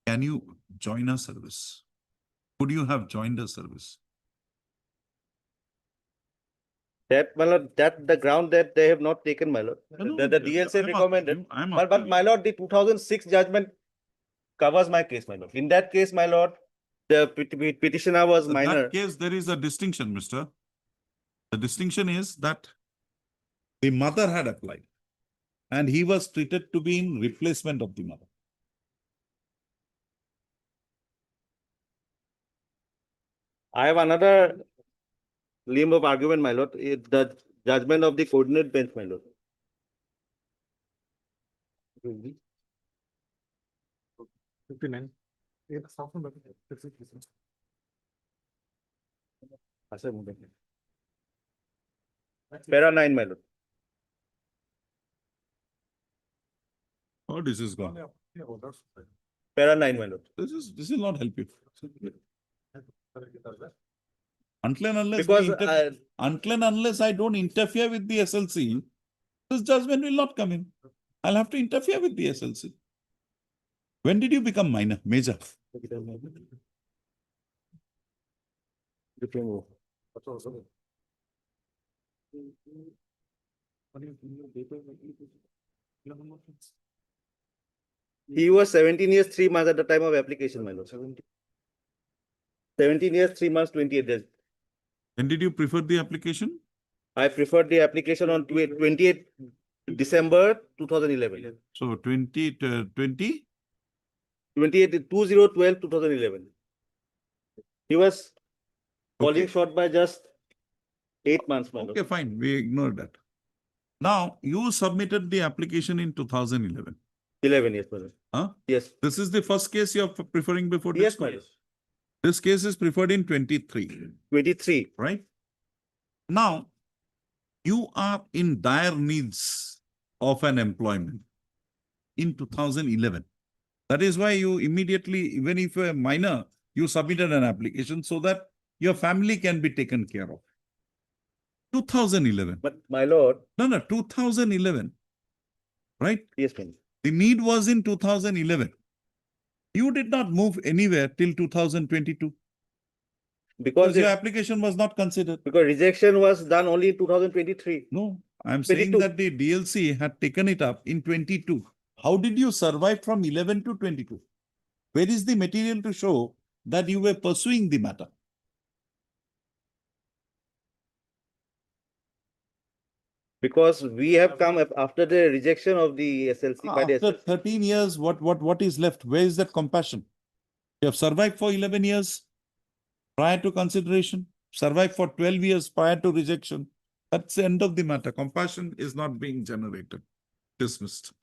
Can you join a service? Could you have joined a service? That, my lord, that the ground that they have not taken, my lord. The DLC recommended. But my lord, the 2006 judgment covers my case, my lord. In that case, my lord, the petitioner was minor. In that case, there is a distinction, mister. The distinction is that the mother had applied and he was treated to be in replacement of the mother. I have another limb of argument, my lord, the judgment of the coordinate bench, my lord. Para 9, my lord. Oh, this is gone. Para 9, my lord. This will not help you. Until and unless, Because until and unless I don't interfere with the SLC, this judgment will not come in. I'll have to interfere with the SLC. When did you become major? He was 17 years, 3 months at the time of application, my lord. 17 years, 3 months, 28 days. When did you prefer the application? I preferred the application on 28 December 2011. So 28 2012 2011. He was falling short by just 8 months, my lord. Okay, fine. We ignore that. Now, you submitted the application in 2011. 11 years, my lord. Huh? Yes. This is the first case you are preferring before this? Yes, my lord. This case is preferred in 23. 23. Right? Now, you are in dire needs of an employment in 2011. That is why you immediately, even if you're a minor, you submitted an application so that your family can be taken care of. 2011. But my lord. No, 2011. Right? Yes, ma'am. The need was in 2011. You did not move anywhere till 2022. Because your application was not considered. Because rejection was done only in 2023. No, I'm saying 22. that the DLC had taken it up in 22. How did you survive from 11 to 22? Where is the material to show that you were pursuing the matter? Because we have come up after the rejection of the SLC by the After SLC. 13 years, what is left? Where is that compassion? You have survived for 11 years prior to consideration, survived for 12 years prior to rejection. That's the end of the matter. Compassion is not being generated. Dismissed.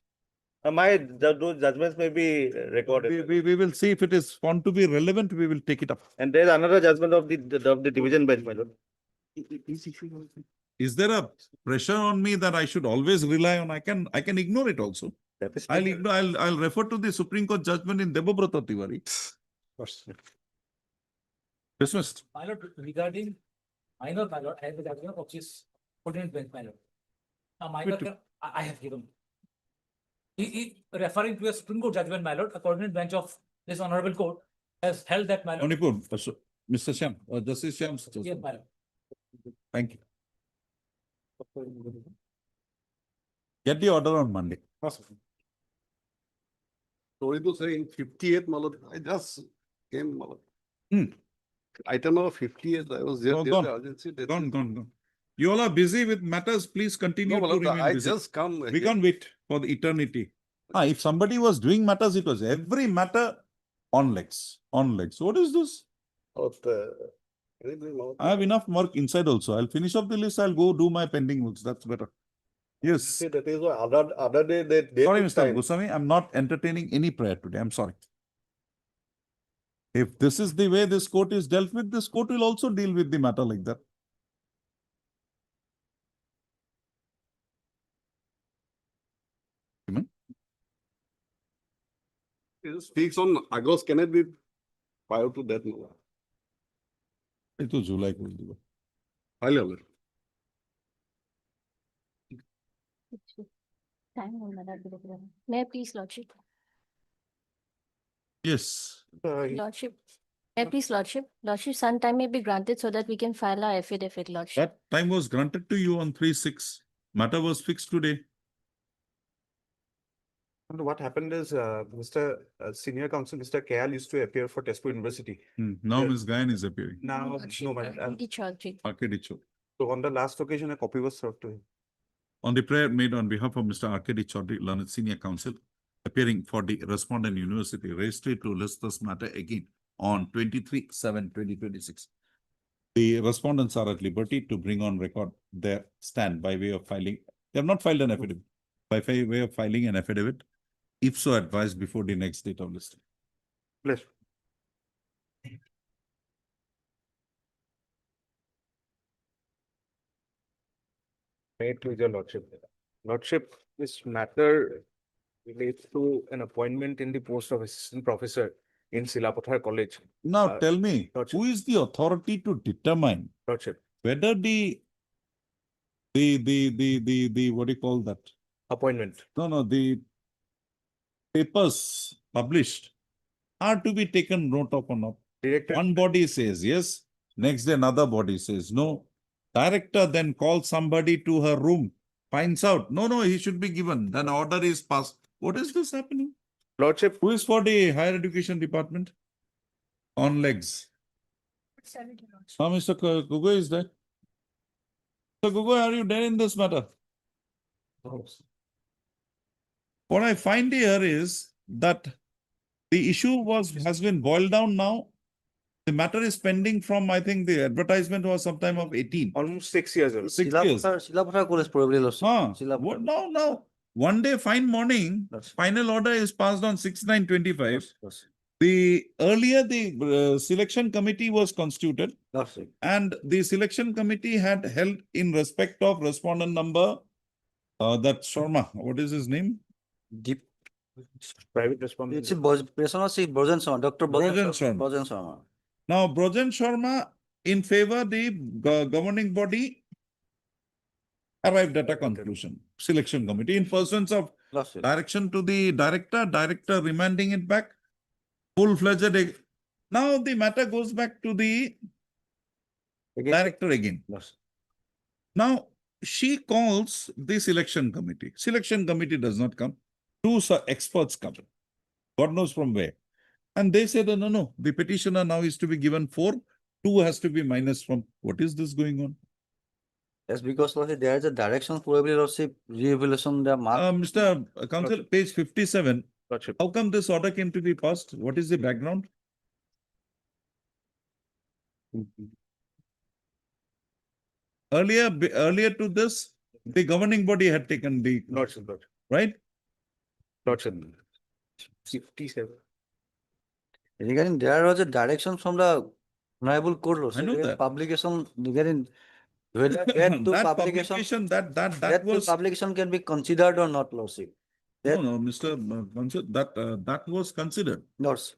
Those judgments may be recorded. We will see if it is found to be relevant, we will take it up. And there is another judgment of the division bench, my lord. Is there a pressure on me that I should always rely on? I can ignore it also. I'll refer to the Supreme Court judgment in Debobrata Tiwari. Dismissed. My lord, regarding minor, my lord, I have the judgment of this coordinate bench, my lord. Now, minor, I have given. Referring to a Supreme Court judgment, my lord, a coordinate bench of this honorable court has held that, my lord. Manipur, Mr. Shyam, Justice Shyam. Yes, my lord. Thank you. Get the order on Monday. Sorry to say, in 58, Malad, I just came, Malad. Item number 58, I was there. Gone. You all are busy with matters. Please continue to remain busy. I just come. We can't wait for the eternity. If somebody was doing matters, it was every matter on legs. What is this? I have enough work inside also. I'll finish up the list. I'll go do my pending works. That's better. Yes. That is why other day Sorry, Mr. Goswami, I'm not entertaining any prayer today. I'm sorry. If this is the way this court is dealt with, this court will also deal with the matter like that. It speaks on August, can it be prior to that? It was July. May I please, Lordship? Yes. Lordship. May I please, Lordship? Lordship, some time may be granted so that we can file our affidavit, Lordship. That time was granted to you on 3/6. Matter was fixed today. And what happened is, Mr. Senior Counsel, Mr. KL used to appear for Tesco University. Now Ms. Gayan is appearing. Now, no, but, Arkadicho. So on the last occasion, a copy was served to him. On the prayer made on behalf of Mr. R.K.D. Chaudhary, learned senior counsel, appearing for the respondent university, registered to list this matter again on 23/7/2026. The respondents are at liberty to bring on record their stand by way of filing. They have not filed an affidavit. By way of filing an affidavit, if so advised before the next date of listing. Pleasure. Made to your lordship. Lordship, this matter relates to an appointment in the post of assistant professor in Silapathar College. Now tell me, who is the authority to determine Lordship. whether the what do you call that? Appointment. No, the papers published are to be taken note of or not. Director. One body says yes, next day another body says no. Director then calls somebody to her room, finds out, no, he should be given. Then order is passed. What is this happening? Lordship. Who is for the higher education department? On legs. How Mr. Gugoi is there? Mr. Gugoi, are you there in this matter? What I find here is that the issue has been boiled down now. The matter is pending from, I think the advertisement was sometime of 18. Almost 6 years old. 6 years. Silapathar College probably also. What now? One day, fine morning, final order is passed on 6/9/25. Earlier the selection committee was constituted, and the selection committee had held in respect of respondent number, that Sharma, what is his name? Deep. Private respondent. It's a Brojan Sharma, Dr. Brojan Sharma. Brojan Sharma. Now, Brojan Sharma, in favor, the governing body arrived at a conclusion. Selection committee in persons of direction to the director remanding it back, full-fledged. Now the matter goes back to the director again. Now she calls the selection committee. Selection committee does not come. Two experts come. God knows from where. And they said, no, the petitioner now is to be given 4, 2 has to be minus from. What is this going on? Yes, because there is a direction probably revelation the mark. Mr. Counsel, page 57. How come this order came to be passed? What is the background? Earlier to this, the governing body had taken the right? Lordship. 57. Regarding there was a direction from the Honorable Court also. I know that. Publication regarding whether that publication can be considered or not, Lordship. No, Mr. Counsel, that was considered. Lordship.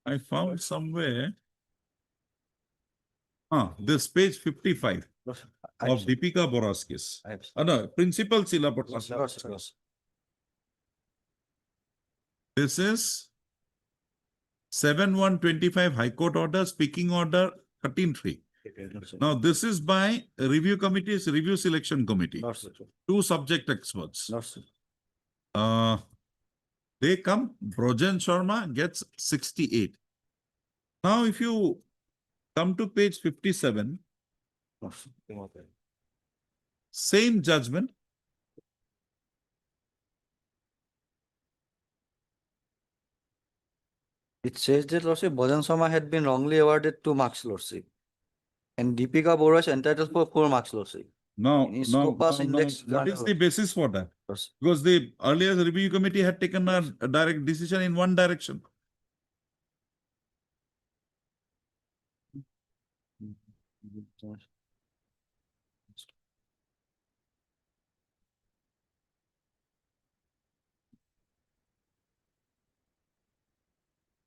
I found somewhere. This page 55 of Deepika Bora's case. No, Principal Silapathar. This is 7/1/25 High Court order, speaking order 13/3. Now this is by review committees, review selection committee. 2 subject experts. They come, Brojan Sharma gets 68. Now if you come to page 57, same judgment. It says that Lordship, Brojan Sharma had been wrongly awarded 2 marks, Lordship. And Deepika Bora is entitled for 4 marks, Lordship. What is the basis for that? Because the earlier review committee had taken a direct decision in one direction.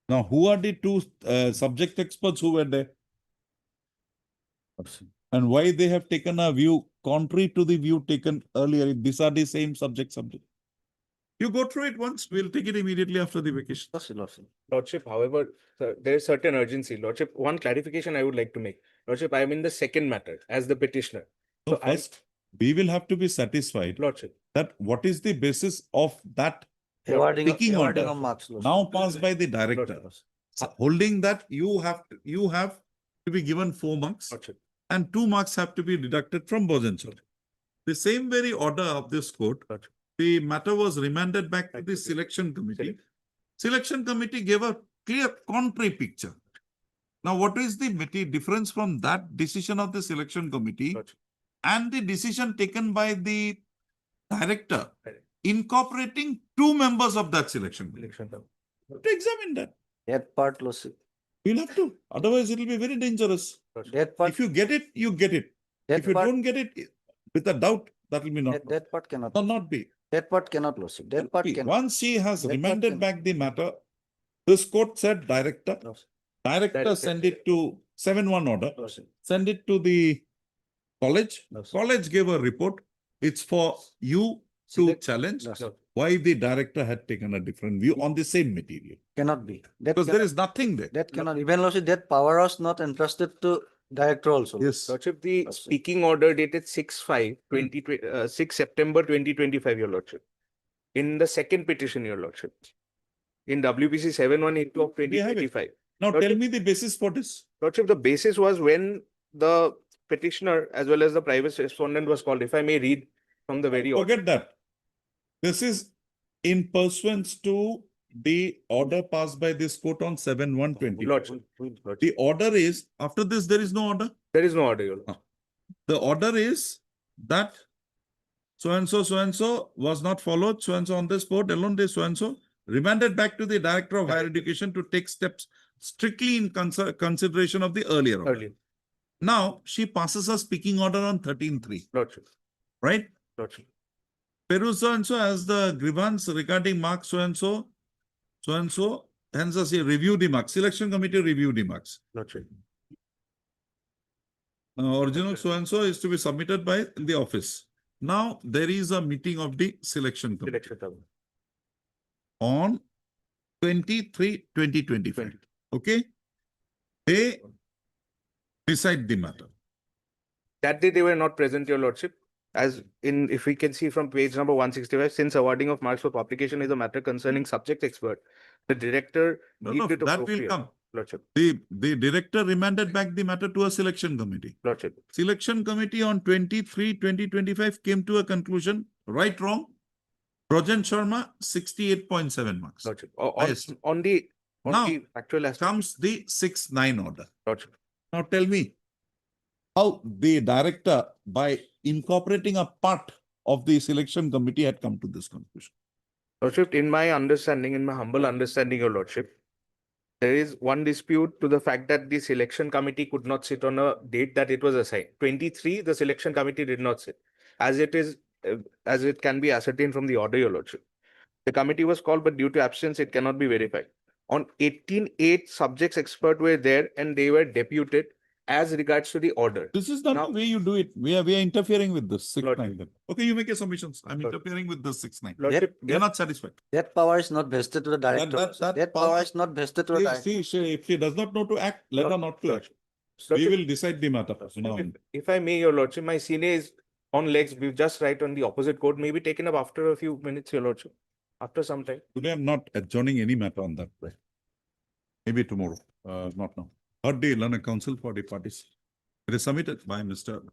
Now, who are the 2 subject experts who were there? And why they have taken a view contrary to the view taken earlier? These are the same subject. You go through it once, we'll take it immediately after the vacation. Lordship, however, there is certain urgency. Lordship, one clarification I would like to make. Lordship, I am in the second matter as the petitioner. So first, we will have to be satisfied, Lordship, that what is the basis of that Awarding picking order of marks, Lordship. now passed by the director. holding that you have to be given 4 marks and 2 marks have to be deducted from Bojan. The same very order of this court, the matter was remanded back to the selection committee. Selection committee gave a clear contrary picture. Now, what is the difference from that decision of the selection committee and the decision taken by the director incorporating 2 members of that selection committee? To examine that. That part, Lordship. You'll have to. Otherwise, it will be very dangerous. That part. If you get it, you get it. If you don't get it, with a doubt, that will be not. That part cannot. Will not be. That part cannot, Lordship. That part cannot. Once she has That part remanded cannot. back the matter, this court said director. Director send it to 7-1 order. Send it to the college. College gave a report. It's for you to challenge why the director had taken a different view on the same material. Cannot be. That Because there cannot- is nothing there. That cannot. Even Lordship, that power was not entrusted to director also. Yes. Lordship, the speaking order dated 6 September 2025, Your Lordship. In the second petition, Your Lordship. In WPC 718 of 2025. Now Lordship, tell me the basis for this. Lordship, the basis was when the petitioner as well as the private respondent was called. If I may read from the very order. Forget that. This is in pursuance to the order passed by this court on 7/1/20. Lordship. The order is, after this, there is no order. There is no order, Your Lordship. The order is that so and so was not followed, so and so on this board alone, this so and so remanded back to the Director of Higher Education to take steps strictly in consideration of the earlier order. Now, she passes a speaking order on 13/3. Lordship. Right? Lordship. Peru so and so as the grievance regarding marks so and so, hence as he review the marks. Selection committee review the marks. Lordship. Original so and so is to be submitted by the office. Now, there is a meeting of the selection committee on 23/2025. Okay? They decide the matter. That day they were not present, Your Lordship. As in, if we can see from page number 165, since awarding of marks for publication is a matter concerning subject expert, the director No, deemed it that will appropriate. come. Lordship. The director remanded back the matter to a selection committee. Lordship. Selection committee on 23/2025 came to a conclusion, right, wrong? Brojan Sharma, 68.7 marks. Lordship. Highest. On the Now actual aspect. comes the 6/9 order. Lordship. Now tell me how the director, by incorporating a part of the selection committee, had come to this conclusion. Lordship, in my understanding, in my humble understanding, Your Lordship, there is one dispute to the fact that the selection committee could not sit on a date that it was assigned. 23, the selection committee did not sit. As it can be ascertained from the order, Your Lordship. The committee was called, but due to absence, it cannot be verified. On 18/8, subjects expert were there and they were deputed as regards to the order. This is not Now- the way you do it. We are interfering with this 6/9. Lordship. then. Okay, you make your submissions. I'm interfering with the 6/9. Lordship, They are not satisfied. That power is not vested to the director. That power is not vested to the director. If she does not know to act, let her not to act. We Lordship, will decide the matter. from now on. if I may, Your Lordship, my senior is on legs. We've just right on the opposite court, maybe taken up after a few minutes, Your Lordship. After some time. Today, I'm not adjourning any matter on that. Maybe tomorrow, not now. Third day, Learner Council for the parties. It is submitted by Mr.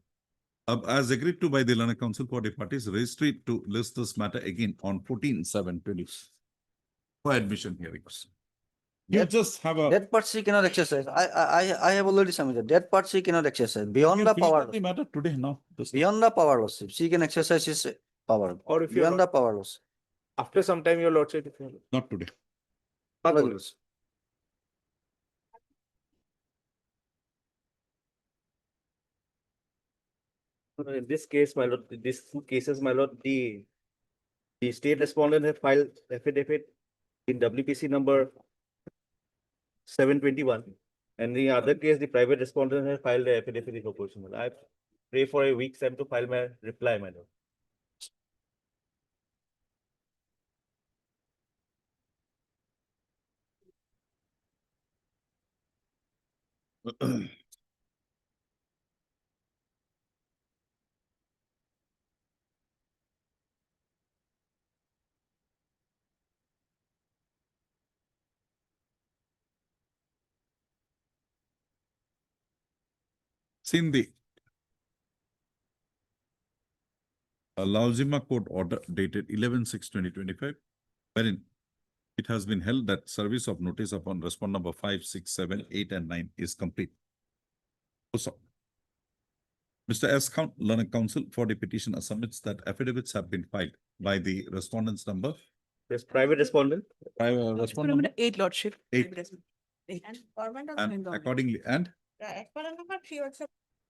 As agreed to by the Learner Council for the parties, registry to list this matter again on 14/7/20 for admission hearings. You just have a. That part she cannot exercise. I have already submitted. That part she cannot exercise. Beyond the power. The matter today now. Beyond the power lordship. She can exercise his power. Or if you're Beyond the power lordship. After some time, Your Lordship. If you Not today. not Well, always. In this case, my lord, these 2 cases, my lord, the state respondent had filed affidavit in WPC number 721. And the other case, the private respondent had filed the affidavit in opposition. I pray for a week's time to file my reply, my lord. seen the Lauzima Court order dated 11/6/2025, wherein it has been held that service of notice upon respond number 5, 6, 7, 8, and 9 is complete. Also, Mr. S. Learned Counsel for the petitioner submits that affidavits have been filed by the respondents number. Yes, private respondent. Private respondent number 8, Lordship. 8. And And accordingly, and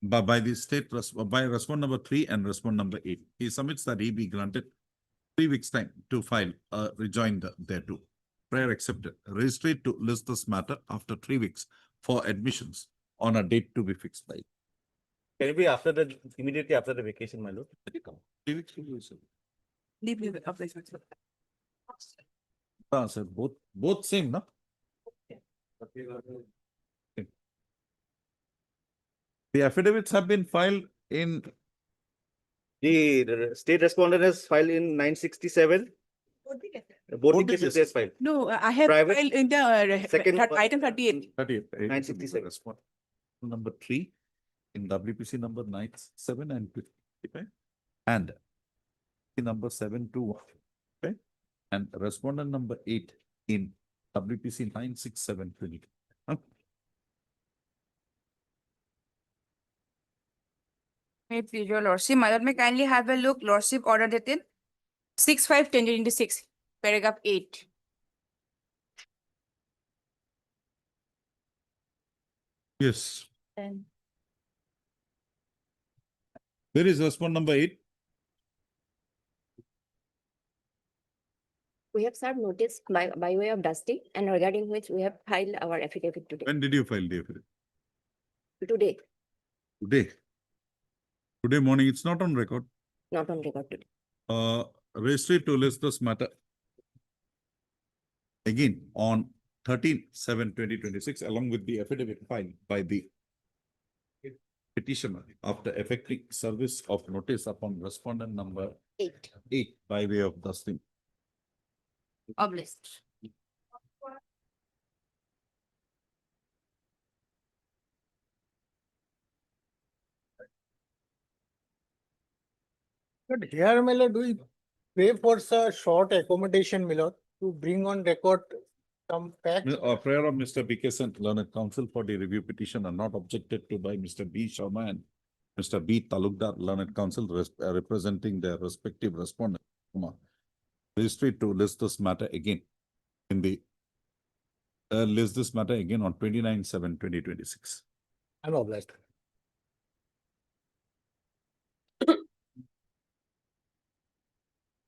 by the state, by respond number 3 and respond number 8, he submits that he be granted 3 weeks time to file a rejoinder thereto. Prayer accepted. Registry to list this matter after 3 weeks for admissions on a date to be fixed by. Can it be after immediately after the vacation, my lord? 3 weeks to be sir. Leave of this. Sir, both same, no? The affidavits have been filed in. The state respondent has filed in 967. Both the cases has filed. No, I have Private- filed in the Second one. item 38. 967. Respond number 3 in WPC number 97 and 55, and number 721, okay, and respondent number 8 in WPC 96720. Wait, your lordship, my lord, may kindly have a look, lordship order dated 6/5/2026, paragraph 8. Yes. Then Where is respond number 8? we have served notice by way of dusting and regarding which we have filed our affidavit today. When did you file the affidavit? Today, Today. Today morning, it's not on record. not on record today. Registry to list this matter again on 13/7/2026, along with the affidavit filed by the petitioner after effecting service of notice upon respondent number 8 by way of dusting. Obliged. But here, my lord, we pay for a short accommodation, my lord, to bring on record some facts. Prayer of Mr. B.K. Sant, Learned Counsel for the review petition are not objected to by Mr. B. Sharma and Mr. B. Talukdar, Learned Counsel, representing their respective respondents. Registry to list this matter again in the list this matter again on 29/7/2026. I'm obliged.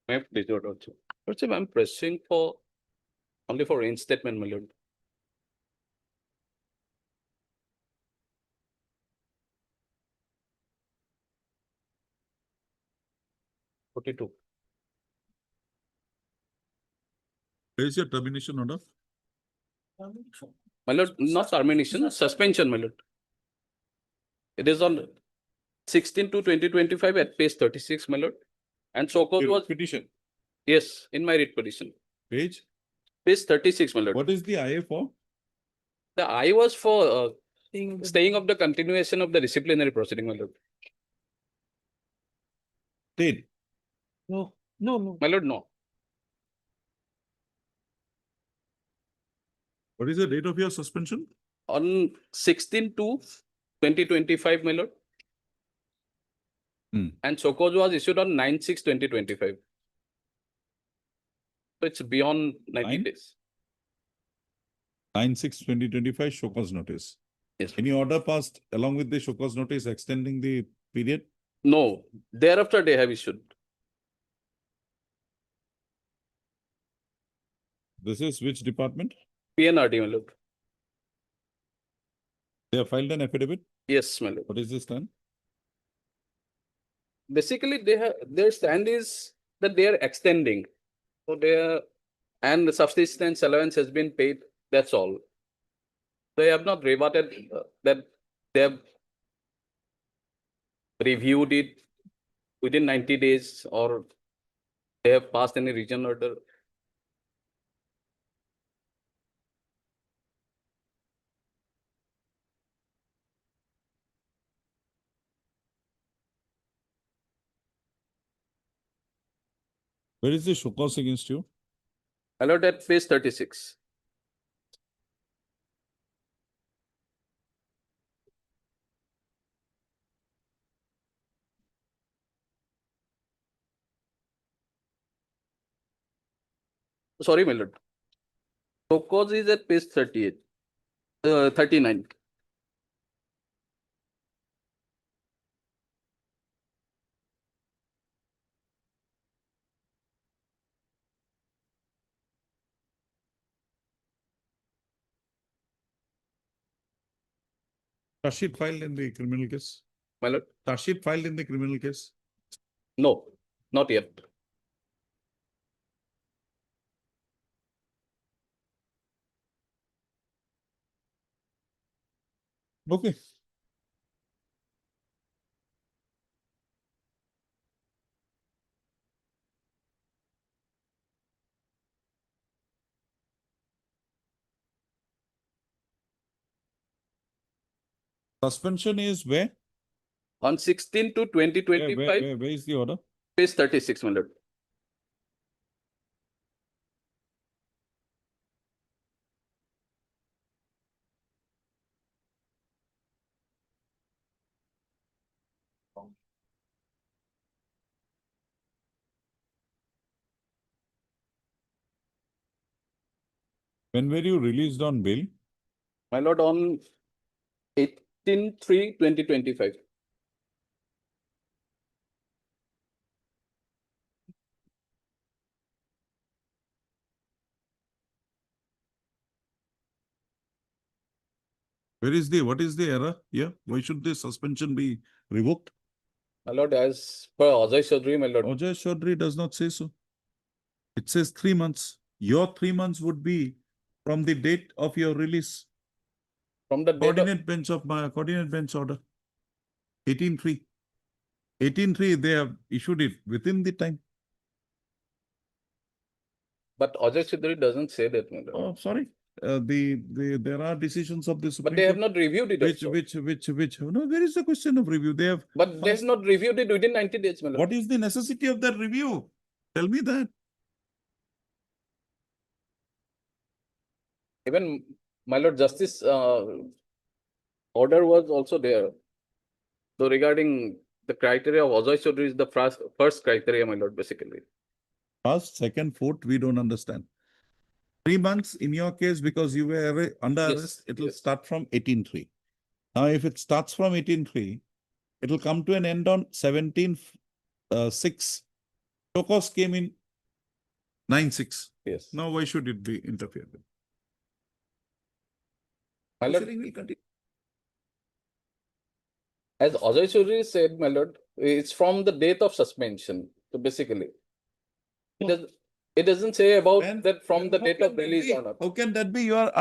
I have this order also. Lordship, I'm pressing for only for reinstatement, my lord. Where is your termination order? My lord, not termination, suspension, my lord. It is on 16/2/2025 at page 36, my lord. And so cause Your was, petition. yes, in my writ petition. Page? Page 36, my lord. What is the IA for? The I was for staying of the continuation of the disciplinary proceeding, my lord. Stayed. No. My lord, no. What is the date of your suspension? On 16/2/2025, my lord. And so cause was issued on 9/6/2025. So it's beyond 90 Nine? days. 9/6/2025 show cause notice. Yes. Any order passed along with the show cause notice extending the period? No, thereafter they have issued. This is which department? PNRD, my lord. They have filed an affidavit? Yes, my lord. What is this then? Basically, they have, their stand is that they are extending. So they are, and the subsistence allowance has been paid, that's all. They have not rebutted that they have reviewed it within 90 days or they have passed any region order. Where is the show cause against you? My lord, at page 36. Sorry, my lord. So cause is at page 38, 39. Charge sheet filed in the criminal case? My lord, Charge sheet filed in the criminal case? no, not yet. Okay. Suspension is where? On 16 to 2025, Where is the order? page 36, my lord. When were you released on bail? My lord, on 18/3/2025. What is the error here? Why should the suspension be revoked? My lord, as per Authorised Chaudhary, my lord. Authorised Chaudhary does not say so. It says 3 months. Your 3 months would be from the date of your release. From the date of, Coordinate bench order. 18/3. 18/3, they have issued it within the time. but Authorised Chaudhary doesn't say that, my lord. Oh, sorry. There are decisions of the Supreme But they have Court not reviewed it also. no, where is the question of review? They have. But they have not reviewed it within 90 days, my lord. What is the necessity of that review? Tell me that. Even, my lord, justice order was also there. So regarding the criteria of Authorised Chaudhary is the first criteria, my lord, basically. First, second, fourth, we don't understand. 3 months in your case, because you were under Yes, arrest, it will yes. start from 18/3. Now, if it starts from 18/3, it will come to an end on 17/6. Tokos came in 9/6. Yes. Now, why should it be interfered with? My lord, Proceeding will continue. as Authorised Chaudhary said, my lord, it's from the date of suspension. So basically, it doesn't say about that from the date of release or not. How can that be? You are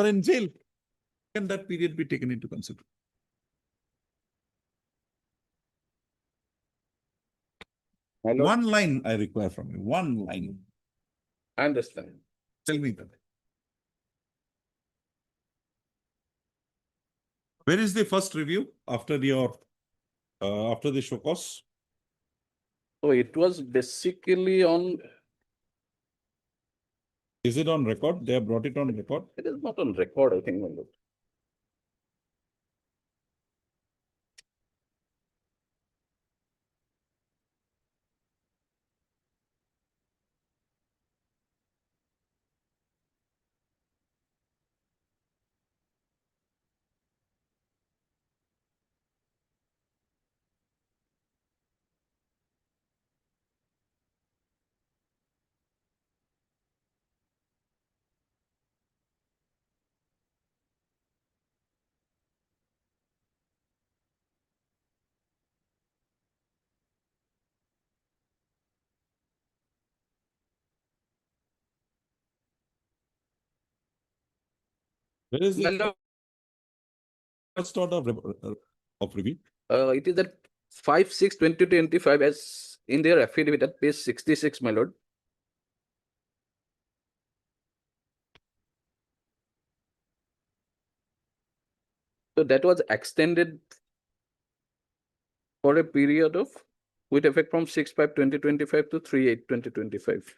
in jail. How can that period be taken into consideration? My lord, One line I require from you. One line. I understand. Tell me that. Where is the first review after after the show cause? So it was basically on, Is it on record? They have brought it on record. it is not on record, I think, my lord. Where is My the lord, first order of review? it is at 5/6/2025 as in their affidavit at page 66, my lord. So that was extended for a period of with effect from 6/5/2025 to 3/8/2025.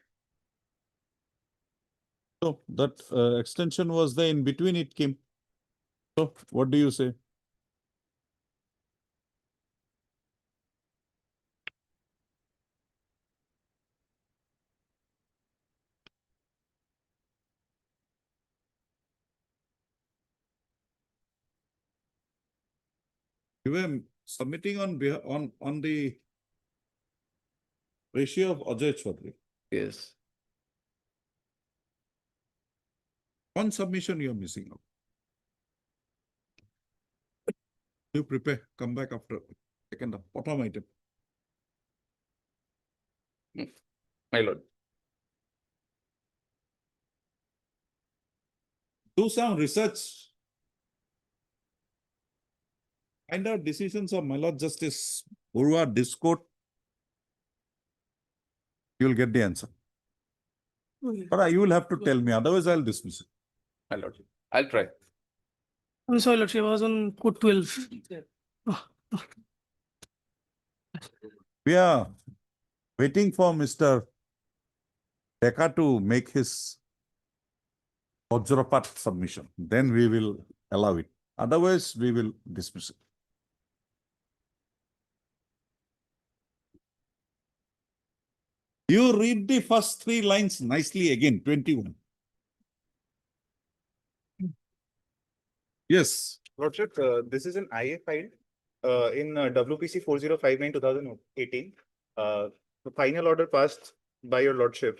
So that extension was there in between it came. So what do you say? You were submitting on on the ratio of Ajay Chaudhary. Yes. One submission you are missing out. You prepare, come back after second bottom item. My lord. Do some research. Find out decisions of my Lord Justice Burua Discourt. You'll get the answer. But you will have to tell me, otherwise I'll dismiss it. My lord. I'll try. I'm sorry, Lordship, I was on code 12. We are waiting for Mr. Dekka to make his Vajrapat submission. Then we will allow it. Otherwise, we will dismiss it. You read the first 3 lines nicely again, 21. Yes. Lordship, this is an IA file in WPC 4059/2018. The final order passed by your Lordship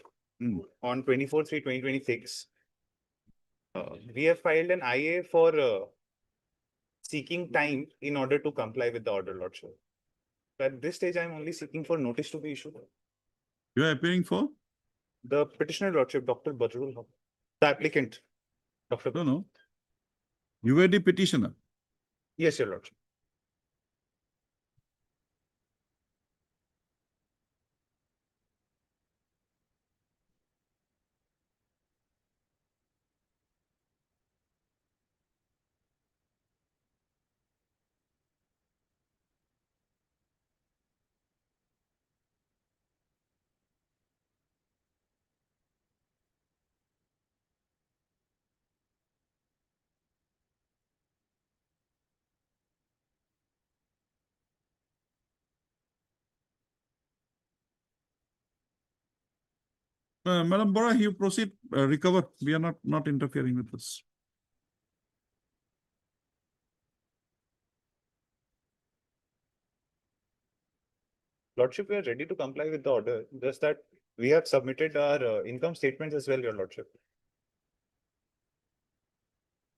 on 24/3/2026. We have filed an IA for seeking time in order to comply with the order, Lordship. At this stage, I'm only seeking for notice to be issued. You are appearing for? The petitioner, Lordship, Dr. Badrul Haq. The applicant, Dr. No. You were the petitioner. Yes, your Lordship. Madam Bora, you proceed, recover. We are not interfering with this. Lordship, we are ready to comply with the order. Just that we have submitted our income statements as well, your Lordship.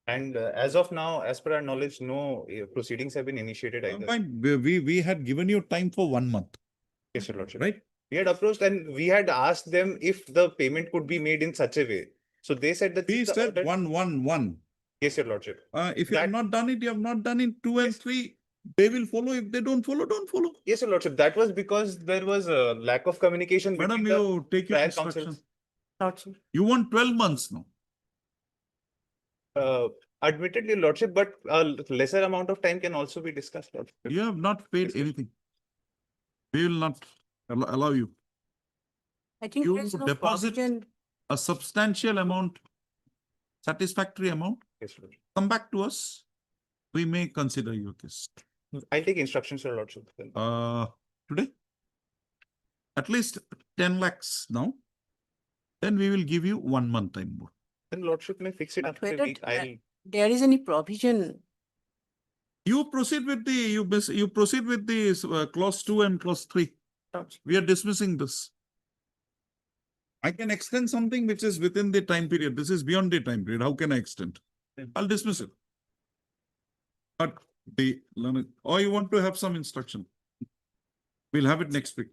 And as of now, as per our knowledge, no proceedings have been initiated either. Fine. We had given you time for 1 month. Yes, your Lordship. Right? We had approached and we had asked them if the payment could be made in such a way. So they said that. We said 1. Yes, your Lordship. If you have not done it, you have not done it. 2 and 3, they will follow. If they don't follow, don't follow. Yes, your Lordship. That was because there was a lack of communication. Madam, between you take your prior instruction. councils. You want 12 months now. Admittedly, Lordship, but a lesser amount of time can also be discussed, Lordship. You have not paid anything. We will not allow you. I think You there's no deposit provision. a substantial amount, satisfactory amount, Yes, Lordship. come back to us. We may consider your case. I'll take instructions, your Lordship. Today? At least 10 lakhs now. Then we will give you 1 month time more. Then Lordship may fix it after a Whether week. there is any provision. You proceed with the you proceed with the clause 2 and clause 3. We are dismissing this. I can extend something which is within the time period. This is beyond the time period. How can I extend? I'll dismiss it. But or you want to have some instruction? We'll have it next week.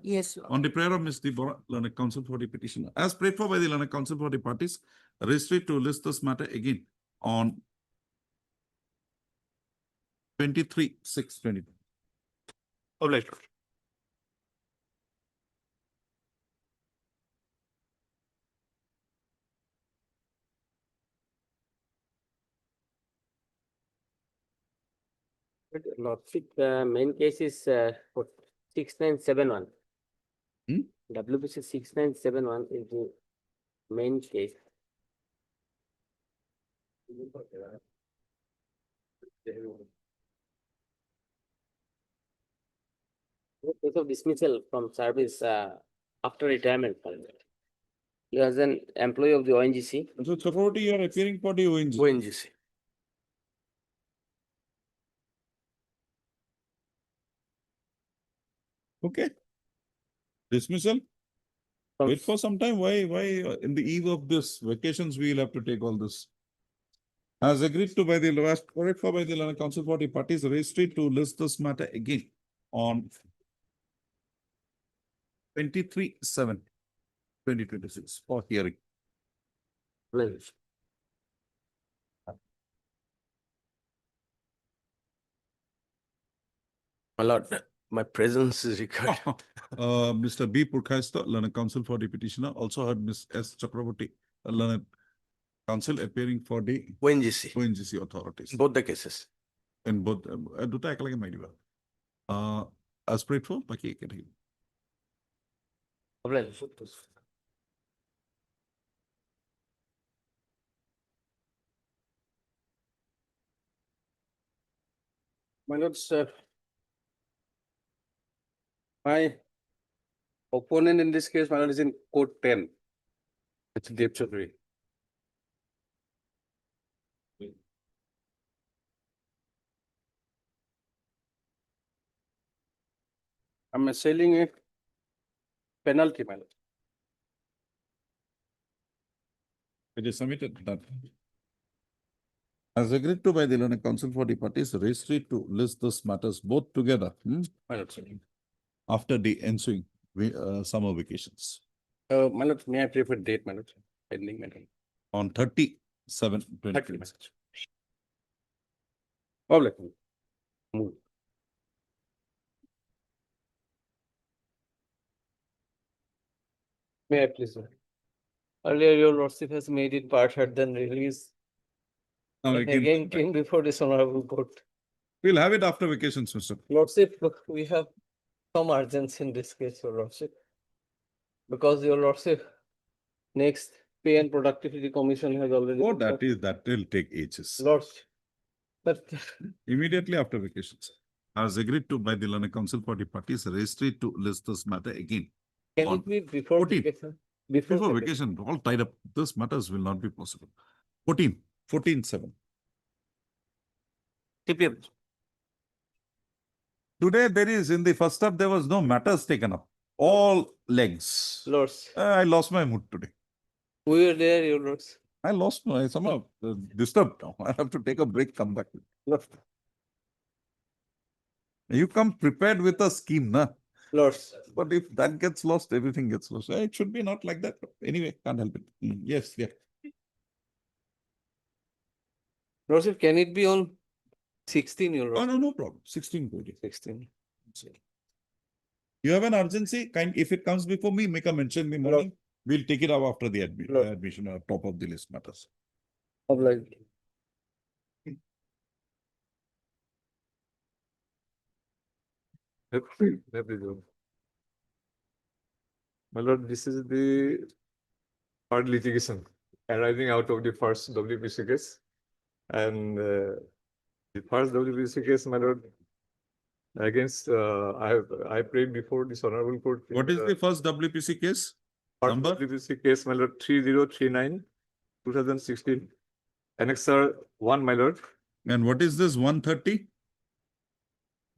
Yes. On the prayer of Ms. Debora, learned counsel for the petitioner. As prayed for by the learned counsel for the parties, registry to list this matter again on 23/6/20. Obliged. Lordship, the main case is 6971. Hmm? WPC 6971 is the main case. Case of dismissal from service after retirement. He was an employee of the ONGC. So Chakraborty, you are appearing for the ONGC. ONGC. Okay. Dismissal. Wait for some time. Why in the eve of this vacations, we will have to take all this. As agreed to by the last correct for by the Learned Council for the parties registry to list this matter again on 23/7/2026 for hearing. Please. My lord, my presence is required. Mr. B. Purkhayastha, Learned Council for the petitioner, also heard Ms. S. Chakraborty, Learned Council appearing for the ONGC authorities. Both the cases. In both, duta ekalage mailiba. As prayed for, baki ekati. My lord, sir. My opponent in this case, my lord, is in court 10. It's Dev Chaudhary. I'm assailing a penalty, my lord. It is submitted that. As agreed to by the Learned Council for the parties registry to list those matters both together. My lord, sir. After the ensuing summer vacations. My lord, may I pray for date, my lord? Pending, my lord. On 30/7/2026. Move. May I please, sir? Earlier, your lordship has made it part had then release. Now And again came before this honorable court. We'll have it after vacations, Mr. Lordship, we have some urgency in this case, your lordship. Because your lordship, next Pay and Productivity Commission has already. Oh, that will take ages. Lordship. But Immediately after vacations. As agreed to by the Learned Council for the parties registry to list this matter again. can on it be before 14. vacation? Before vacation, all tied up. This matters will not be possible. 14/7. TPM. Today there is, in the first up, there was no matters taken up. All legs. Lords. I lost my mood today. We were there, your lords. I lost my, somehow disturbed now. I have to take a break, come back. You come prepared with a scheme, na? Lords. But if that gets lost, everything gets lost. It should be not like that. Anyway, can't help it. Yes, yeah. Lordship, can it be on 16, your lord? Oh, no problem. 16. 16. You have an urgency, if it comes before me, make a mention in the morning. We'll take it up after the admission, top of the list matters. Obliged. My lord, this is the third litigation arising out of the first WPC case. And the first WPC case, my lord, against, I prayed before this honorable court. What is the first WPC case? First WPC case, my lord, 3039/2016. Annexer 1, my lord. And what is this 130?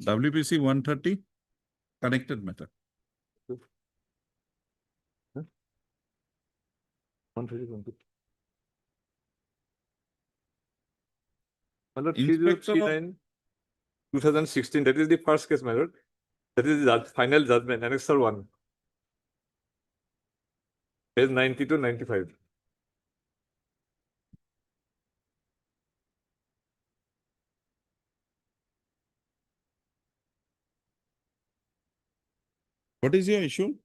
WPC 130? Connected matter. 130. My lord, Inspector of- 3039/2016, that is the first case, my lord. That is the final judgment, Annexer 1. Page 90 to 95. What is your issue?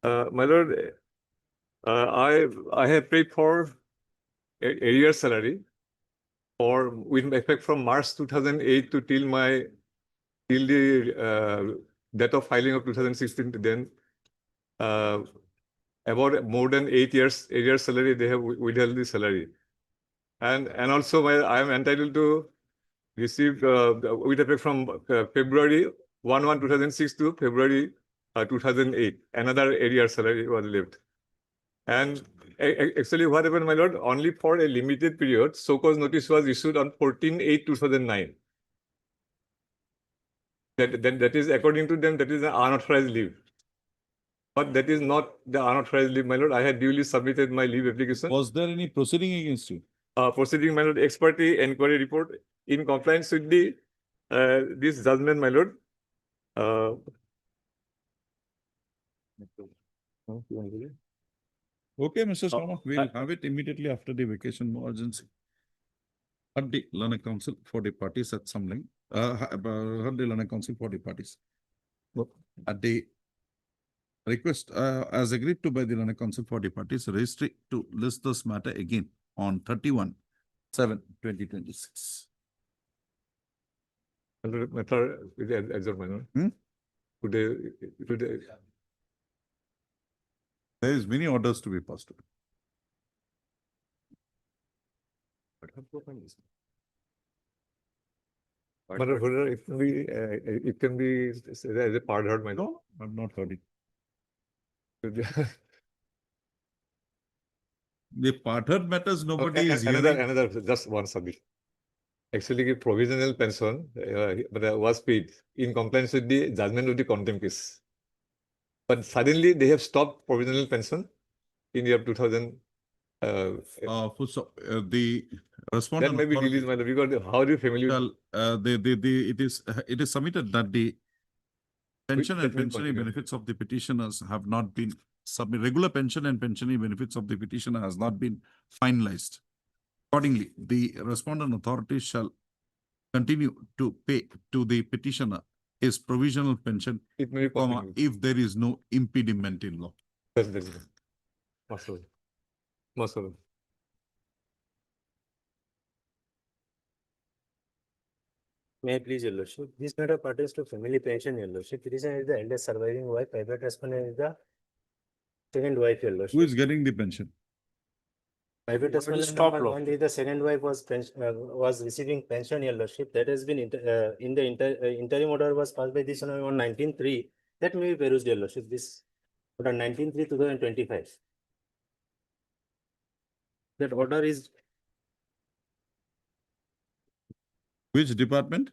My lord, I have paid for area salary for with effect from March 2008 to till the date of filing of 2016, then about more than 8 years salary, they have withheld the salary. And also I am entitled to receive with effect from February 1/1/2006 to February 2008. Another 8 years salary was left. And actually what happened, my lord, only for a limited period, so-called notice was issued on 14/8/2009. That is, according to them, that is an unauthorized leave. But that is not the unauthorized leave, my lord. I had duly submitted my leave application. Was there any proceeding against you? Proceeding, my lord, expertise inquiry report in compliance with the this judgment, my lord. Okay, Mr. Sharma, we'll have it immediately after the vacation, no urgency. Had the learner council for the parties at some length, had the learner council for the parties. At the request, as agreed to by the learner council for the parties, registry to list this matter again on 31/7/2026. Matter with the adjourned, my lord. Today. There is many orders to be passed. But it can be as a part heard, my lord. No, I've not heard it. The partnered matters, nobody is hearing. Another, just one subject. Actually, provisional pension was paid in compliance with the judgment of the contempt case. But suddenly they have stopped provisional pension in year 2000. The respondent. That may be released, my lord, because how are you familiar? Well, it is submitted that the pension and pensionary benefits of the petitioners have not been submitted. Regular pension and pensionary benefits of the petitioner has not been finalized. Accordingly, the respondent authorities shall continue to pay to the petitioner his provisional pension, It may be possible. if there is no impediment in law. That's possible. Possible. May I please, your lordship? This matter pertains to family pension, your lordship. Petitioner is the eldest surviving wife. Private respondent is the second wife, your lordship. Who is getting the pension? Private respondent number one is the second wife was receiving pension, your lordship. That has been in the interim order was passed by this on 19/3. That may be perused, your lordship. This order 19/3/2025. That order is Which department?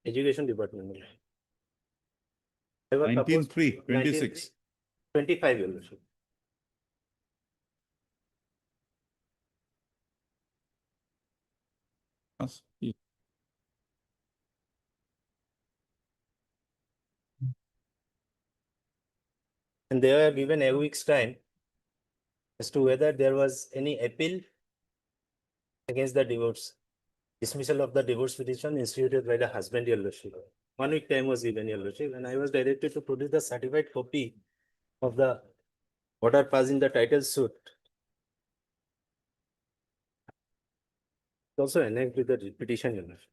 Education Department. 19/3/26. 25, your lordship. Yes. And they are given a week's time as to whether there was any appeal against the divorce, dismissal of the divorce petition instituted by the husband, your lordship. 1 week time was given, your lordship, and I was directed to produce the certified copy of the order passing the title suit. Also annexed with the petition, your lordship.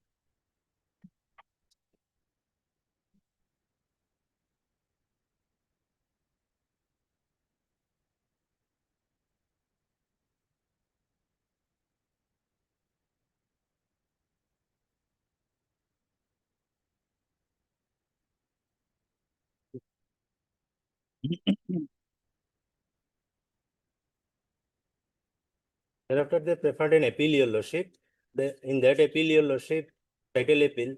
Thereafter, they preferred an appeal, your lordship. In that appeal, your lordship, title appeal,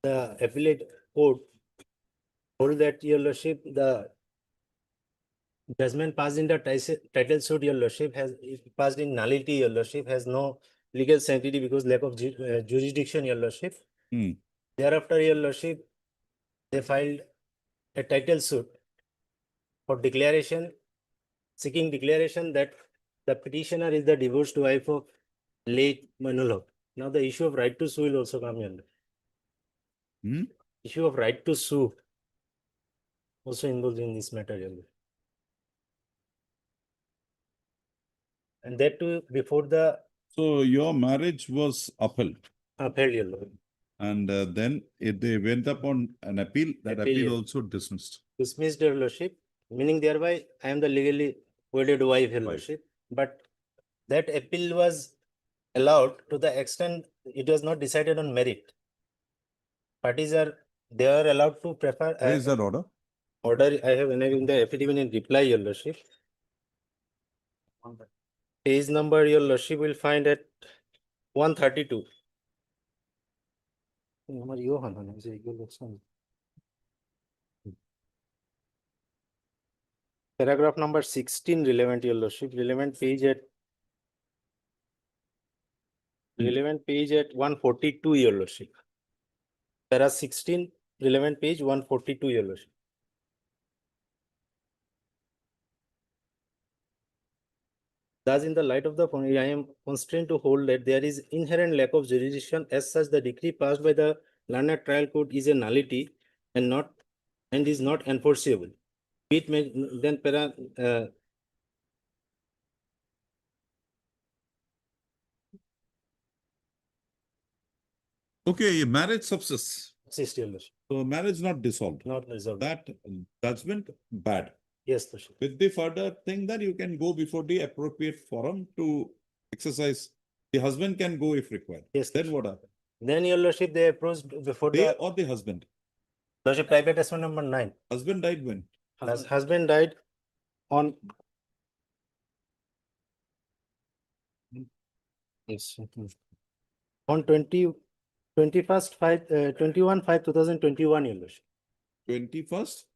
the appellate court told that, your lordship, the judgment passed in the title suit, your lordship, has passed in nullity, your lordship, has no legal sanctity because lack of jurisdiction, your lordship. Thereafter, your lordship, they filed a title suit for declaration, seeking declaration that the petitioner is the divorced wife of late Manulok. Now the issue of right to sue will also come here. Issue of right to sue also involved in this matter. And that too before the. So your marriage was upheld. Upheld, your lord. And then if they went up on an appeal, that Appeal, appeal yes. also dismissed. Dismissed, your lordship, meaning thereby I am the legally wedded wife, your lordship. But that appeal was allowed to the extent it was not decided on merit. Parties they are allowed to prefer. Where is that order? Order I have in the affidavit in reply, your lordship. Page number, your lordship will find at 132. Paragraph number 16 relevant, your lordship, relevant page at 142, your lordship. Para 16, relevant page 142, your lordship. Thus, in the light of the following, I am constrained to hold that there is inherent lack of jurisdiction. As such, the decree passed by the learned trial court is a nullity and is not enforceable. It may then para Okay, marriage subsists. your lordship. So marriage not dissolved. Not resolved. That judgment bad. Yes, lordship. With the further thing that you can go before the appropriate forum to exercise. The husband can go if required. Yes. Then what happened? Then, your lordship, they approached before They the or the husband? lordship private assessment number 9. Husband died when? Husband died on. Yes. On 21/5/2021, your lordship. 21st?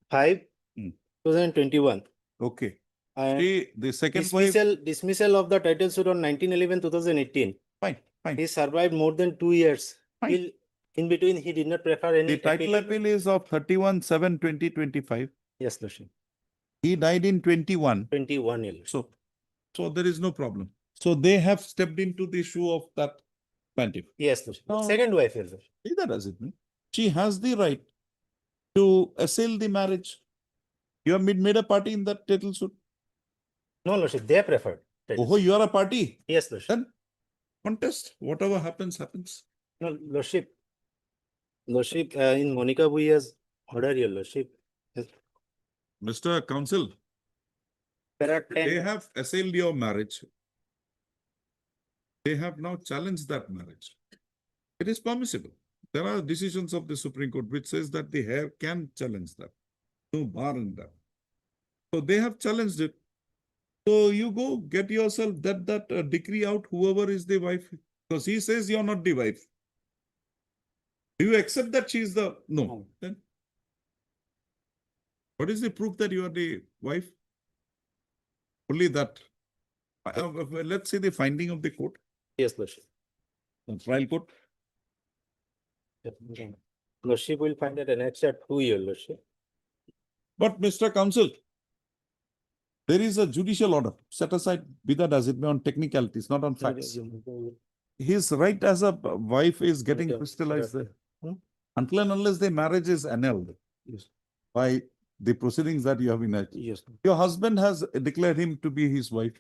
5, Hmm. 2021. Okay. And The second wife, dismissal of the title suit on 19/11/2018. fine. He survived more than 2 years. Fine. In between, he did not prefer any. The title appeal is of 31/7/2025. Yes, lordship. He died in 21. 21, your lordship. So there is no problem. So they have stepped into the shoe of that plaintiff. Yes, lordship. No. Second wife, your lordship. Either does it mean she has the right to assail the marriage. You have made a party in that title suit. No, lordship, they preferred. Oh, you are a party. Yes, lordship. Then contest. Whatever happens, happens. No, lordship. Lordship, in Monica Buya's order, your lordship. Mr. Counsel, they have assailed your marriage. They have now challenged that marriage. It is permissible. There are decisions of the Supreme Court which says that the heir can challenge that. No bar in that. So they have challenged it. So you go get yourself that decree out, whoever is the wife, because he says you're not the wife. Do you accept that she is the, no. Then what is the proof that you are the wife? Only that. Let's see the finding of the court. Yes, lordship. The trial court. Lordship will find that annexed at 2, your lordship. But Mr. Counsel, there is a judicial order set aside, be that as it may, on technicalities, not on facts. His right as a wife is getting crystallized there. Until and unless the marriage is annulled by the proceedings that you have enacted. Yes. Your husband has declared him to be his wife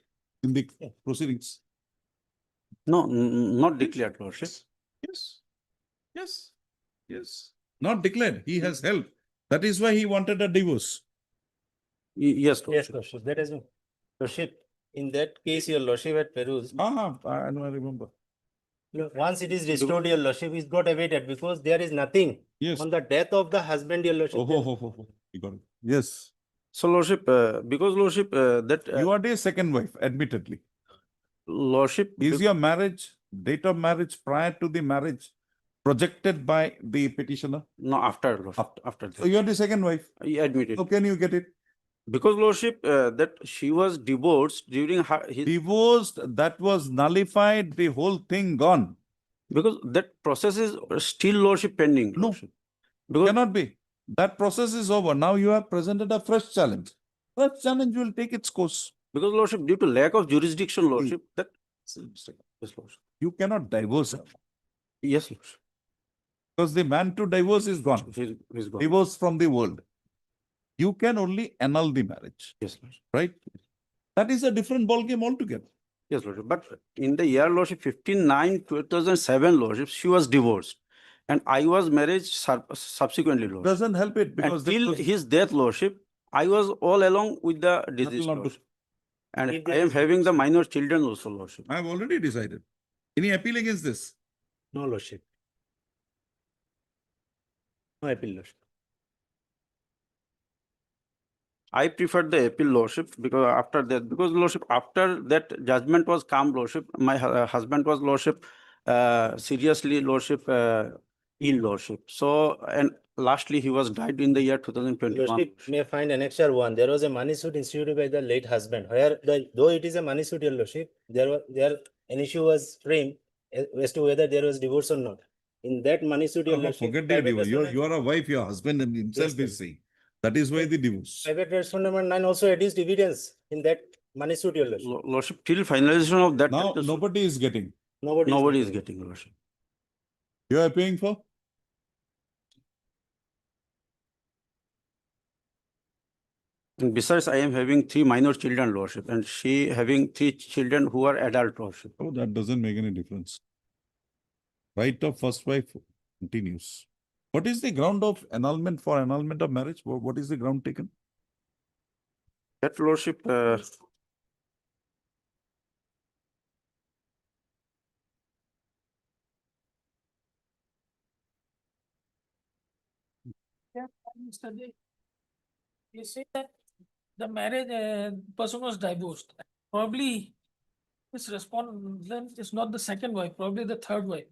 in the proceedings. No, not declared, lordship. Yes. Yes. Yes. Not declared. He has held. That is why he wanted a divorce. Yes, Yes, lordship. That is, lordship, in that case, your lordship had perused. I remember. Once it is restored, your lordship is got awaited because there is nothing. Yes. On the death of the husband, your lordship. You got it. Yes. So, lordship, because lordship, you are the second wife, admittedly. Lordship. Is your marriage, date of marriage prior to the marriage projected by the petitioner? No, after, lordship, after that. So you are the second wife. I admit it. How can you get it? Because lordship, that she was divorced during his. Divorced, that was nullified, the whole thing gone. Because that process is still lordship pending. No, lordship. Because cannot be. That process is over. Now you have presented a fresh challenge. Fresh challenge will take its course. Because lordship, due to lack of jurisdiction, lordship, that. Yes, lordship. You cannot divorce her. Yes, lordship. Because the man to divorce is gone. He's gone. Divorce from the world. You can only annul the marriage. Yes, lordship. Right? That is a different ballgame altogether. Yes, lordship. But in the year lordship 59/2007, lordship, she was divorced. And I was married subsequently, Lordship. Doesn't help it And because till his death, Lordship, I was all along with the deceased, not Lordship. And If I there am is having the divorce- minor children also, Lordship. I have already decided. Any appeal against this? No, Lordship. No appeal, Lordship. I preferred the appeal, Lordship, because after that, Lordship, after that judgment was come, Lordship, my husband was, Lordship, seriously, Lordship, ill, Lordship. So, and lastly, he was died in the year 2021. Lordship may find annexure 1. There was a money suit instituted by the late husband, where though it is a money suit, your Lordship, there an issue was framed as to whether there was divorce or not. In that money suit, your Lordship. Forget the divorce. You are a wife, your husband and himself Yes, is saying. That is why the divorce. Private respondent number 9 also adduced evidence in that money suit, your Lordship. Lordship, till finalization of that. Now, nobody is getting. Nobody is getting, Lordship. You are paying for? And besides, I am having 3 minor children, Lordship, and she having 3 children who are adult, Lordship. Oh, that doesn't make any difference. Right of first wife continues. What is the ground of annulment for annulment of marriage? What is the ground taken? That, Lordship, Yeah, Mr. Day. You say that the marriage person was divorced. Probably this respondent is not the second wife, probably the third wife.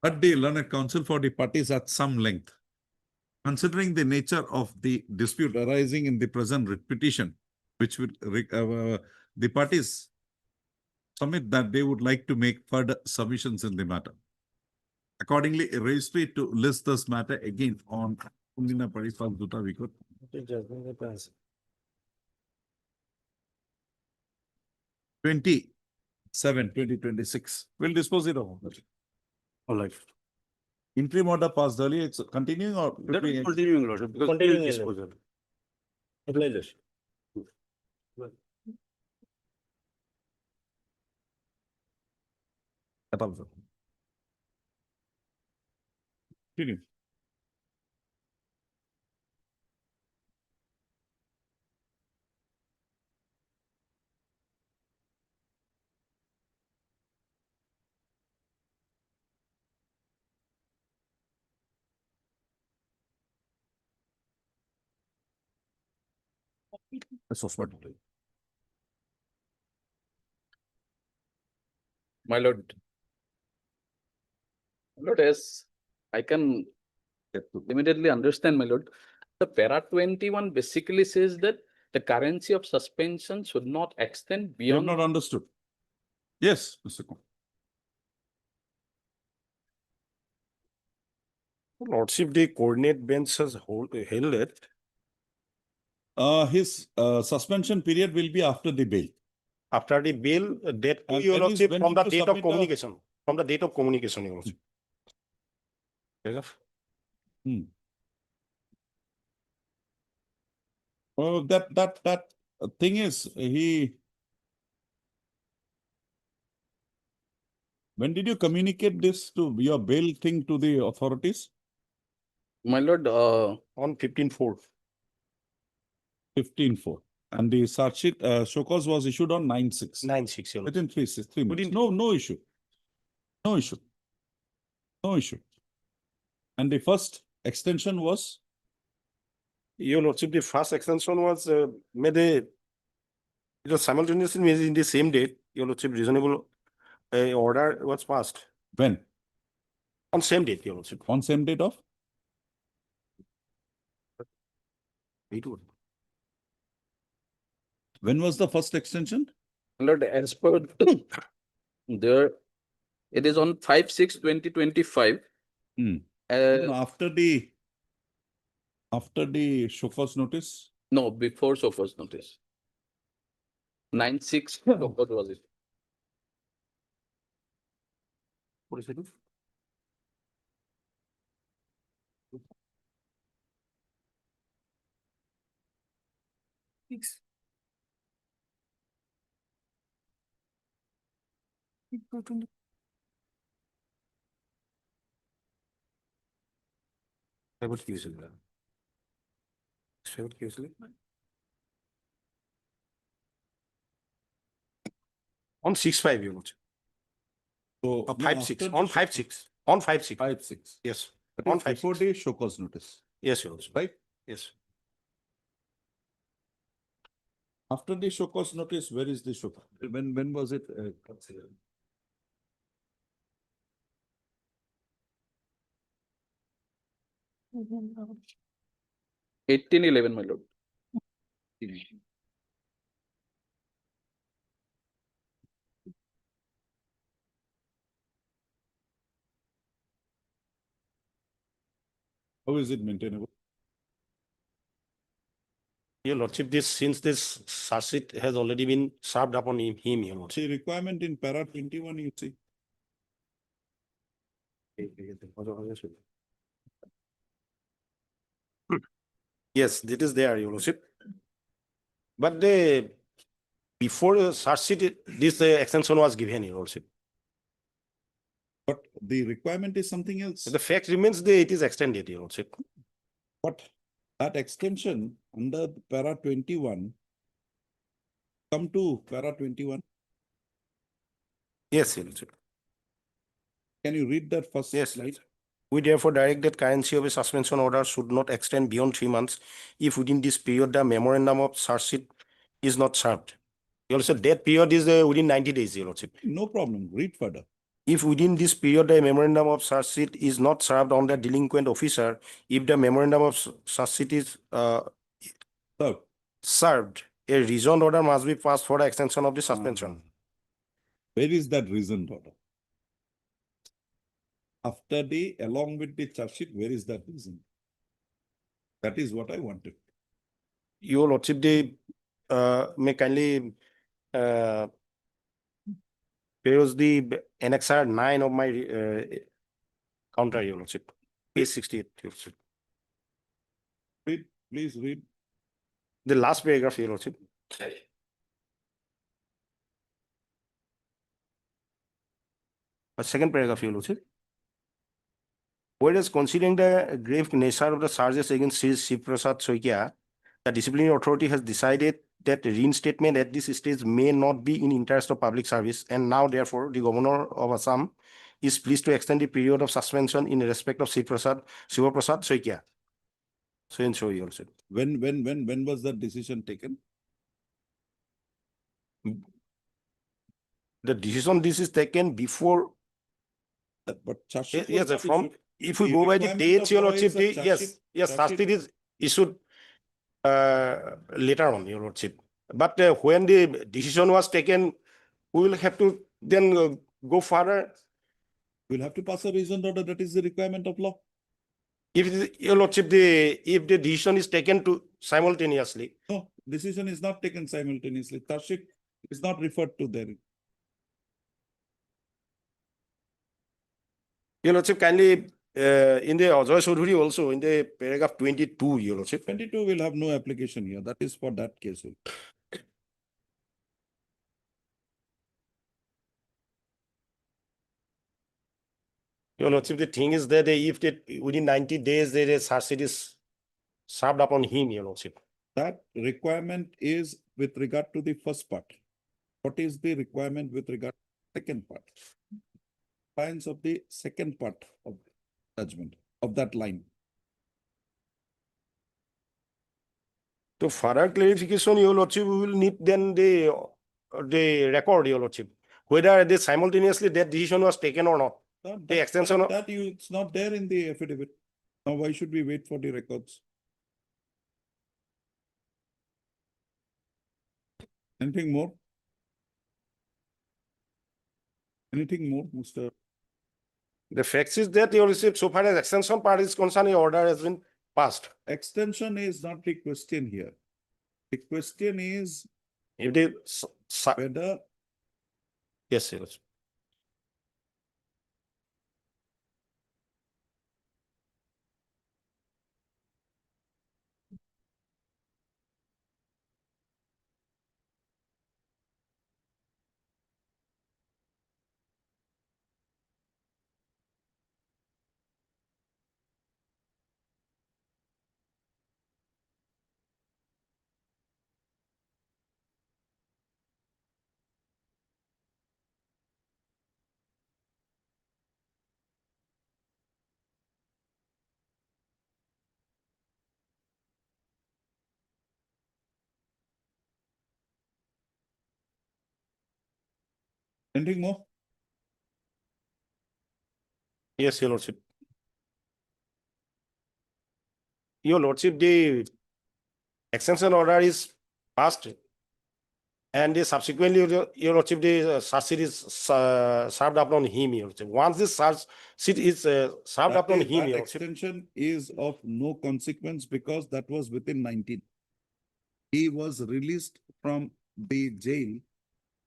But the learned counsel for the parties at some length. Considering the nature of the dispute arising in the present petition, which would the parties submit that they would like to make further submissions in the matter. Accordingly, a registry to list this matter again on Kundina Parifal Duta Vikut. 27/2026. We'll dispose it of. all right. Interim order passed earlier. It's continuing or? That is continuing, Lordship, because Continuing, till Your disposal. Apply, Lordship. Continue. This was what. My lord. Lord, as I can immediately understand, my lord, the para 21 basically says that the currency of suspension should not extend You have beyond. not understood. Yes, Mr. Kumar. Lordship, the coordinate bench has held it. His suspension period will be after the bail. After the bail, that And Your when Lordship, when from did the you date of submit communication. From the date of communication, Your Lordship. Oh, that thing is, when did you communicate this to your bail thing to the authorities? My lord, On 15/4. 15/4. And the charge sheet, show cause was issued on 9/6. 9/6, Your Lordship. Within 3 months. No issue. No issue. No issue. And the first extension was? Your Lordship, the first extension was made it was simultaneously made in the same date. Your Lordship, reasonable order was passed. When? On same date, Your Lordship. On same date of? When was the first extension? Lord, as per there, it is on 5/6/2025. No, after the show cause notice? No, before so first notice. 9/6, what was it? What is it? Six. Favorite কি হয়েছিল? Favorite কি হয়েছিল? On 6-5 you know. So Or no, 5-6, after on the 5-6, on 5-6. 5-6. Yes, That on is 5-6. before the show cause notice, Yes, your lordship. right? Yes. After the show cause notice, where is the show? When was it considered? Mhm. 1811, my lord. How is it maintainable? Your lordship, this since this charge sheet has already been served upon him, your lordship. See, requirement in para 21, you see. Yes, that is there, your lordship. But the before the charge sheet, this extension was given, your lordship. But the requirement is something else. The fact remains that it is extended, your lordship. But that extension under para 21, come to para 21. Yes, your lordship. Can you read that first Yes. slide? We therefore direct that currency of a suspension order should not extend beyond 3 months if within this period the memorandum of charge sheet is not served. Your lordship, that period is within 90 days, your lordship. No problem. Read further. If within this period the memorandum of charge sheet is not served on the delinquent officer, if the memorandum of charge sheet is served, a reasoned order must be passed for the extension of the suspension. Where is that reasoned order? After the, along with the charge sheet, where is that reason? That is what I wanted. Your lordship, they may kindly peruse the annexure 9 of my counter, your lordship. Page 68, your lordship. Read, please read. The last paragraph, your lordship. Second paragraph, your lordship. Whereas considering the grave nature of the charges against Sri Shiv Prasad Soikia, the disciplinary authority has decided that reinstatement at this stage may not be in interest of public service, and now therefore the governor of Assam is pleased to extend the period of suspension in respect of Shiv Prasad Soikia. So and so, your lordship. When was that decision taken? The decision this is taken before. But charge sheet was Yes, not from issued. if we The go by the requirement dates, of your law lordship, is a charge yes, sheet- yes, charge charge sheet sheet- is issued later on, your lordship. But when the decision was taken, we will have to then go further. We'll have to pass a reasoned order. That is the requirement of law. If your lordship, if the decision is taken to simultaneously. No, decision is not taken simultaneously. Charge sheet is not referred to there. Your lordship, kindly in the Ajoy Chaudhuri also in the paragraph 22, your lordship. 22 will have no application here. That is for that case. Your lordship, the thing is that if within 90 days there is charge sheet is served upon him, your lordship. That requirement is with regard to the first part. What is the requirement with regard to the second part? Lines of the second part of judgment of that line. To further clarification, your lordship, we will need then the record, your lordship, whether they simultaneously that decision was taken or not. The extension of that it's not there in the affidavit. Now, why should we wait for the records? Anything more? Anything more, Mr. the facts is that your lordship, so far as extension part is concerned, the order has been passed. Extension is not the question here. The question is If they whether. Yes, your lordship. Anything more? Yes, Your Lordship. Your Lordship, the extension order is passed. And subsequently, Your Lordship, the charge sheet is served upon him, Your Lordship. Once this charge sheet is served upon him, That Your Lordship. extension is of no consequence because that was within 19. He was released from the jail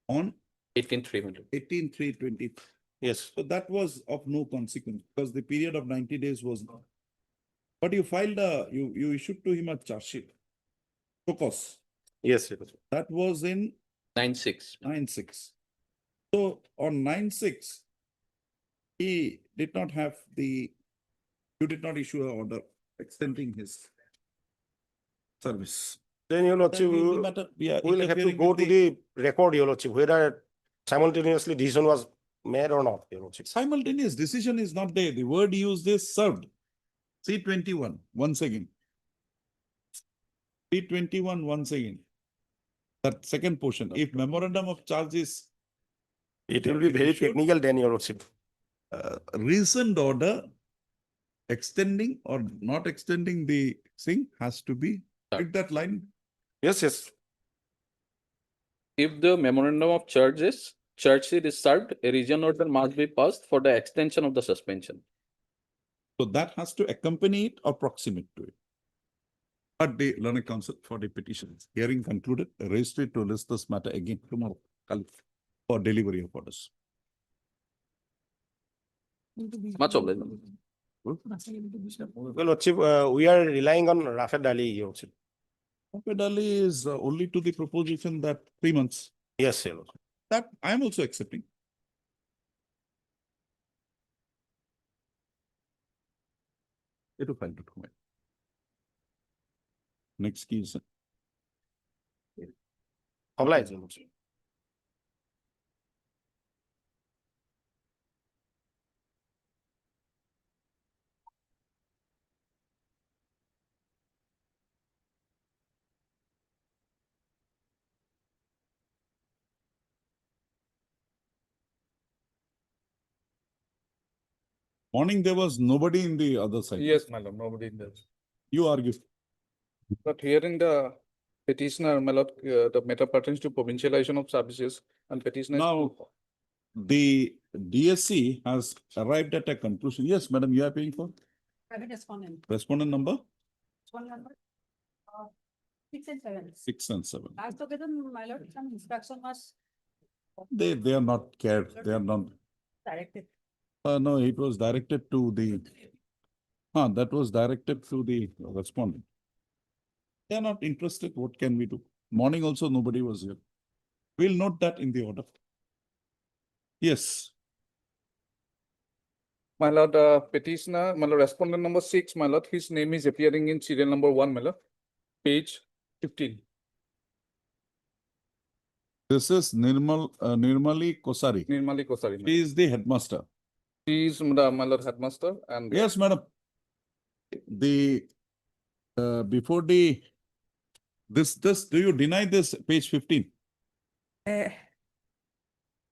on 18/3/20. Yes. So that was of no consequence because the period of 90 days was not. But you filed you issued to him a charge sheet. Focus. Yes, Your Lordship. That was in 9/6. 9/6. So on 9/6, he did not have you did not issue an order extending his service. Then, Your Lordship, That will be we matter- we are will have to interfering go with to the record, Your Lordship, whether simultaneously decision was made or not, Your Lordship. Simultaneous decision is not there. The word used is served. C21, once again. C21, once again. That second portion, if memorandum of charges. It will be very technical then, Your Lordship. Reasoned order extending or not extending the thing has to be, read that line. Yes, yes. If the memorandum of charge sheet is served, a region order must be passed for the extension of the suspension. So that has to accompany it or proximate to it. But the learned counsel for the petitions, hearing concluded, register to list this matter again tomorrow for delivery of orders. Much obliged. Well, Lordship, we are relying on Rafet Ali, Your Lordship. Dali is only to the proposition that 3 months. Yes, Your Lordship. That I am also accepting. It will file document. Next key is Obliged, Your Lordship. morning, there was nobody in the other side. Yes, my lord, nobody in there. You argue. But hearing the petitioner, my lord, the matter pertains to provincialization of services and petitioner. Now, the DSC has arrived at a conclusion. Yes, madam, you are paying for Private respondent. respondent number One number. 6 and 7. 6 and 7. Last occasion, my lord, some instruction was They are not cared. They are not. directed. No, it was directed to the. That was directed to the respondent. They are not interested. What can we do? Morning also nobody was here. We'll note that in the order. Yes. My lord, petitioner, my lord, respondent number 6, my lord, his name is appearing in serial number 1, my lord, page 15. This is Nirmali Kosari. Nirmali Kosari. She is the headmaster. He is the, my lord, headmaster and. Yes, madam. The before the this do you deny this page 15?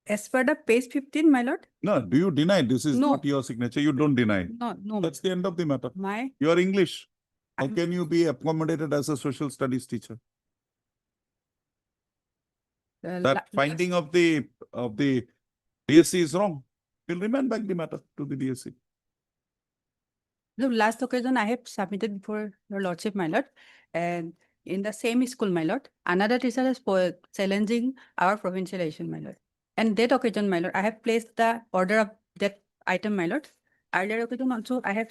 As per the page 15, my lord? No, do you deny this is No. not your signature? You don't deny. No. That's the end of the matter. My. You are English. How can you be accommodated as a social studies teacher? That finding of the DSC is wrong. We'll remand back the matter to the DSC. The last occasion I have submitted before your lordship, my lord, and in the same school, my lord, another teacher is challenging our provincialization, my lord. And that occasion, my lord, I have placed the order of that item, my lord. Earlier occasion also, I have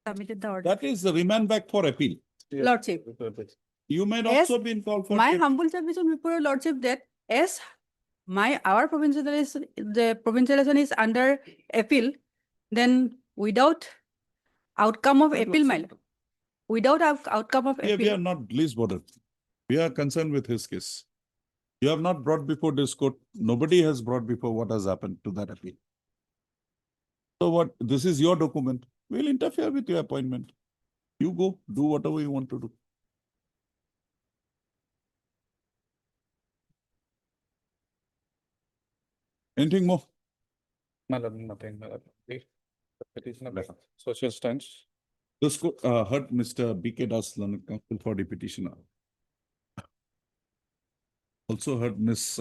submitted the order. That is the remand back for appeal. Lordship. You may Yes, also been called for. My humble submission before your lordship that as our provincialization, the provincialization is under appeal, then without outcome of appeal, my lord. Without outcome of We are appeal. not least bothered. We are concerned with his case. You have not brought before this court. Nobody has brought before what has happened to that appeal. So what, this is your document. We'll interfere with your appointment. You go, do whatever you want to do. Anything more? My lord, nothing, my lord. The petitioner Yes. social stance. This court heard Mr. B.K. Das, learned counsel for the petitioner. Also heard Ms.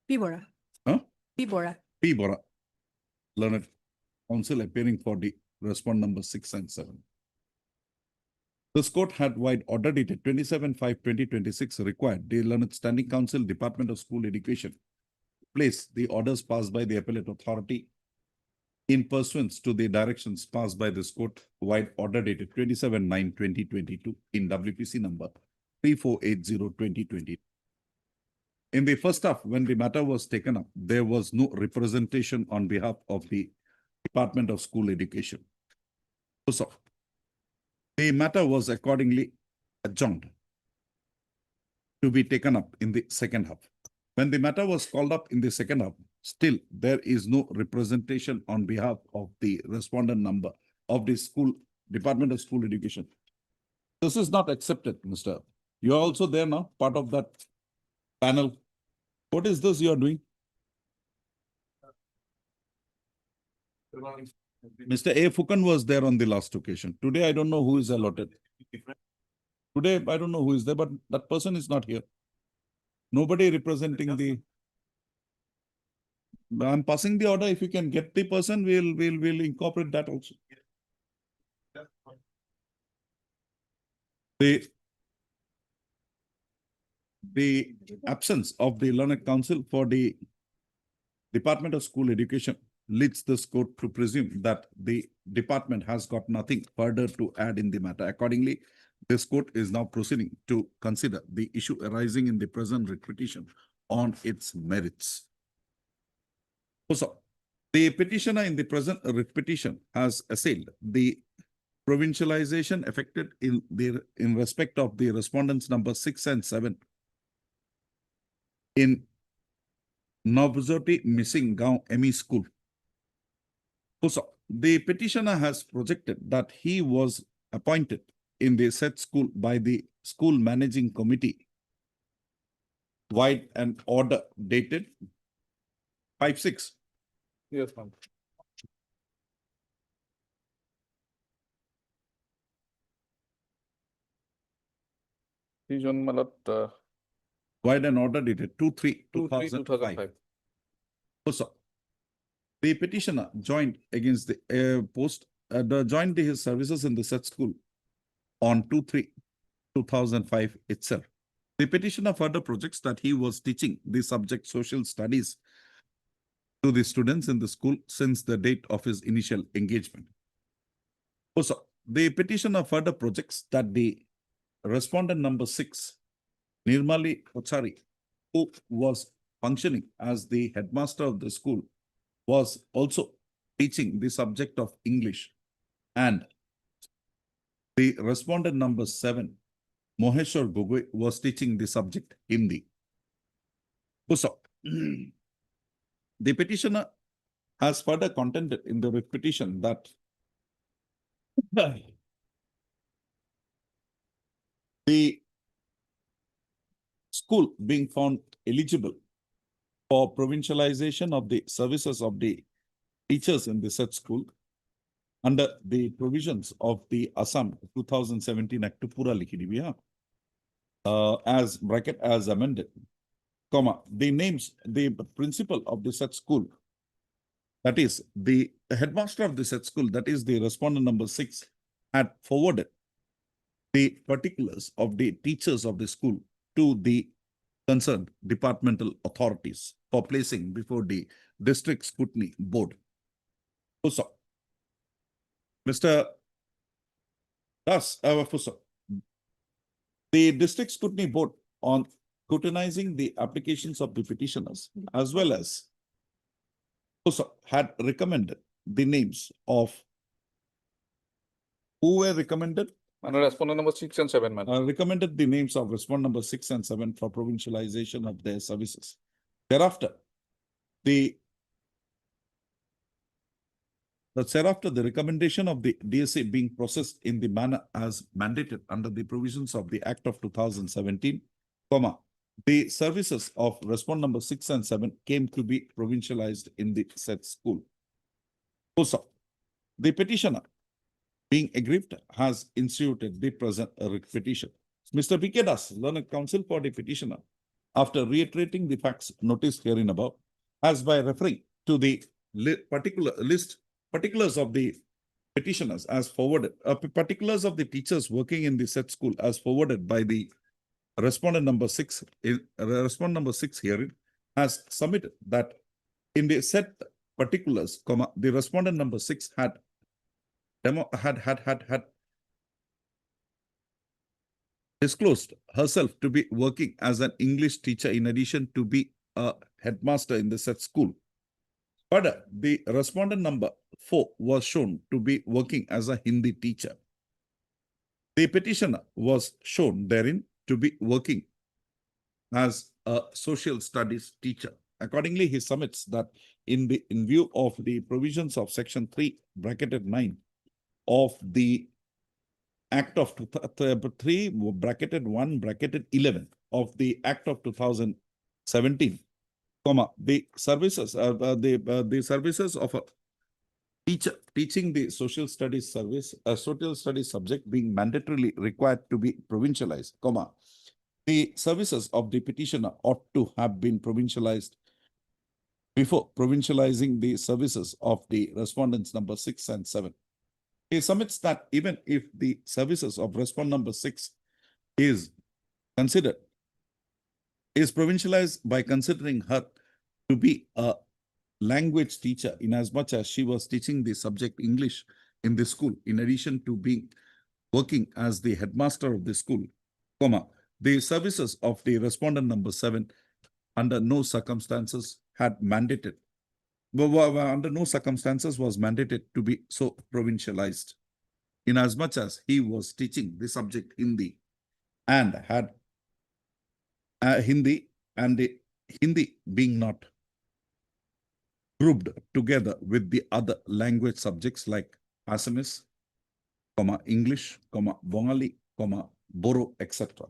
P. Bora. Huh? P. Bora. P. Bora, learned counsel appearing for the respondent number 6 and 7. This court had wide order dated 27/5/2026 required the learned standing counsel, Department of School Education, place the orders passed by the appellate authority in pursuance to the directions passed by this court wide order dated 27/9/2022 in WPC number 3480/2020. In the first half, when the matter was taken up, there was no representation on behalf of the Department of School Education. So, the matter was accordingly adjourned to be taken up in the second half. When the matter was called up in the second half, still there is no representation on behalf of the respondent number of the school Department of School Education. This is not accepted, Mr. You are also there now, part of that panel. What is this you are doing? Mr. A. Fukan was there on the last occasion. Today, I don't know who is allotted. Today, I don't know who is there, but that person is not here. Nobody representing the. I'm passing the order. If you can get the person, we'll incorporate that also. The absence of the learned counsel for the Department of School Education leads this court to presume that the department has got nothing further to add in the matter. Accordingly, this court is now proceeding to consider the issue arising in the present writ petition on its merits. Also, the petitioner in the present writ petition has assailed the provincialization effected in respect of the respondents number 6 and 7 in Navjoti Missing Gaon ME School. Also, the petitioner has projected that he was appointed in the said school by the school managing committee wide an order dated 5/6. Yes, ma'am. He's on my lord, Wide an order dated 2/3/2005. 2005. Also, the petitioner joined against the joined his services in the said school on 2/3/2005 itself. The petitioner further projects that he was teaching the subject social studies to the students in the school since the date of his initial engagement. Also, the petitioner further projects that the respondent number 6, Nirmali Kochari, who was functioning as the headmaster of the school, was also teaching the subject of English, and the respondent number 7, Moheshwar Gogoi, was teaching the subject Hindi. Also, the petitioner has further contended in the writ petition that the school being found eligible for provincialization of the services of the teachers in the said school under the provisions of the Assam 2017 Act Pura Likhi Divi, as amended, comma, the names, the principal of the said school, that is the headmaster of the said school, that is the respondent number 6, had forwarded the particulars of the teachers of the school to the concerned departmental authorities for placing before the district scrutiny board. Also, Mr. Das, the district scrutiny board on scrutinizing the applications of the petitioners as well as also had recommended the names of who were recommended. And respondent number 6 and 7, man. Recommended the names of respondent number 6 and 7 for provincialization of their services. Thereafter, the recommendation of the DSA being processed in the manner as mandated under the provisions of the Act of 2017, comma, the services of respondent number 6 and 7 came to be provincialized in the said school. Also, the petitioner, being aggrieved, has instituted the present petition. Mr. P.K. Das, learned counsel for the petitioner, after reiterating the facts noticed herein above, as by referring to the particulars of the petitioners as forwarded, particulars of the teachers working in the said school as forwarded by the respondent number 6, respondent number 6 herein, has submitted that in the said particulars, the respondent number 6 had disclosed herself to be working as an English teacher in addition to be a headmaster in the said school. Further, the respondent number 4 was shown to be working as a Hindi teacher. The petitioner was shown therein to be working as a social studies teacher. Accordingly, he submits that in view of the provisions of section 3 bracketed 9 of the Act of 3 bracketed 1 bracketed 11 of the Act of 2017, the services the services of a teacher teaching the social studies service, a social studies subject being mandatorily required to be provincialized, the services of the petitioner ought to have been provincialized before provincializing the services of the respondents number 6 and 7. He submits that even if the services of respondent number 6 is provincialized by considering her to be a language teacher, in as much as she was teaching the subject English in the school, in addition to being working as the headmaster of the school, the services of the respondent number 7 under no circumstances had mandated, under no circumstances was mandated to be so provincialized, in as much as he was teaching the subject Hindi and had Hindi, and the Hindi being not grouped together with the other language subjects like Assamese, English, Bengali, Boro, etc.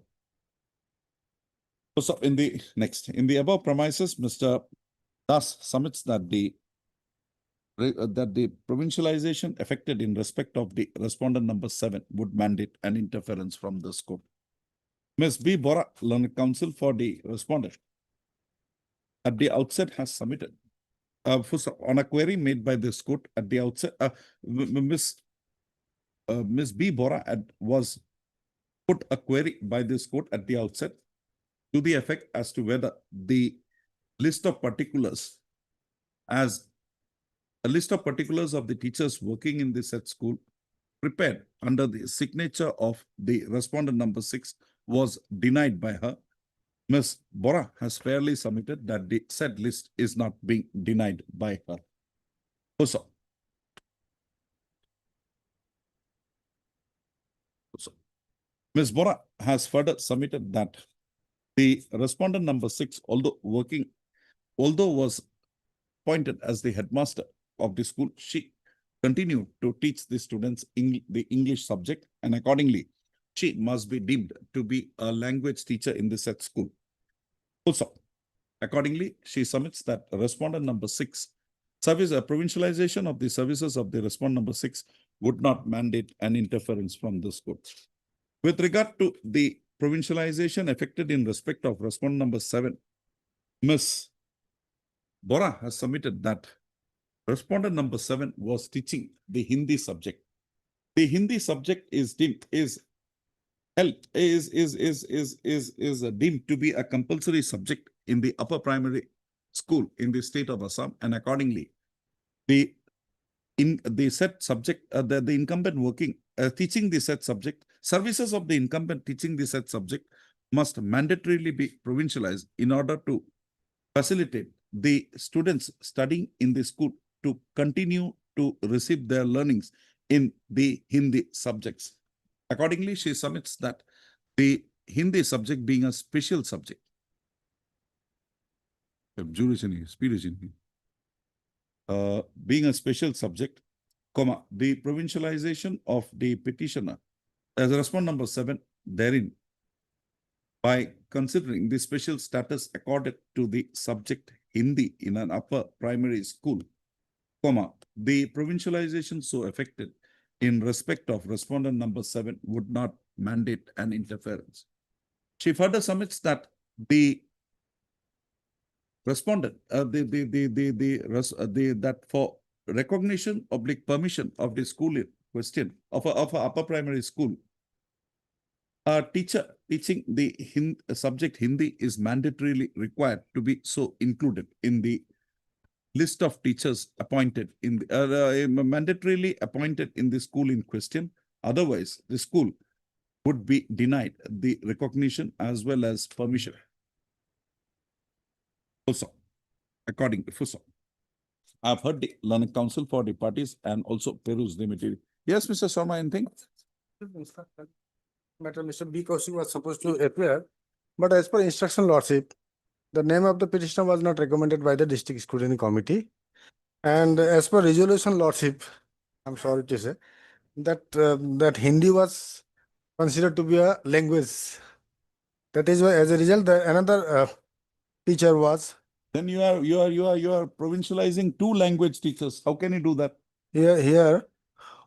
So in the above premises, Mr. Das submits that the provincialization effected in respect of the respondent number 7 would mandate an interference from this court. Ms. B. Bora, learned counsel for the respondent, at the outset has submitted on a query made by this court at the outset, Ms. B. Bora was put a query by this court at the outset to the effect as to whether the list of particulars of the teachers working in this said school prepared under the signature of the respondent number 6 was denied by her. Ms. Bora has fairly submitted that the said list is not being denied by her. Also, Ms. Bora has further submitted that the respondent number 6, although was appointed as the headmaster of the school, she continued to teach the students the English subject, and accordingly, she must be deemed to be a language teacher in the said school. Also, accordingly, she submits that respondent number 6 provincialization of the services of the respondent number 6 would not mandate an interference from this court. With regard to the provincialization effected in respect of respondent number 7, Ms. Bora has submitted that respondent number 7 was teaching the Hindi subject. The Hindi subject is deemed to be a compulsory subject in the upper primary school in the state of Assam, and accordingly, the said subject, the incumbent working teaching the said subject, services of the incumbent teaching the said subject must mandatorily be provincialized in order to facilitate the students studying in the school to continue to receive their learnings in the Hindi subjects. Accordingly, she submits that the Hindi subject being a special subject, being a special subject, the provincialization of the petitioner as a respondent number 7 therein by considering the special status accorded to the subject Hindi in an upper primary school, comma, the provincialization so affected in respect of respondent number 7 would not mandate an interference. She further submits that the respondent, that for recognition oblique permission of the school in question of a upper primary school, a teacher teaching the subject Hindi is mandatorily required to be so included in the list of teachers appointed in the, mandatorily appointed in the school in question. Otherwise, the school would be denied the recognition as well as permission. Also, according to FUSO, I've heard the learning council for the parties and also perused the material. Yes, Mr. Sharma, anything? Matter Mr. B. Kaushik was supposed to appear, but as per instruction lordship, the name of the petitioner was not recommended by the district scrutiny committee. And as per resolution lordship, I'm sorry to say, that that Hindi was considered to be a language. That is why, as a result, another teacher was. Then you are provincializing 2 language teachers. How can you do that? Here,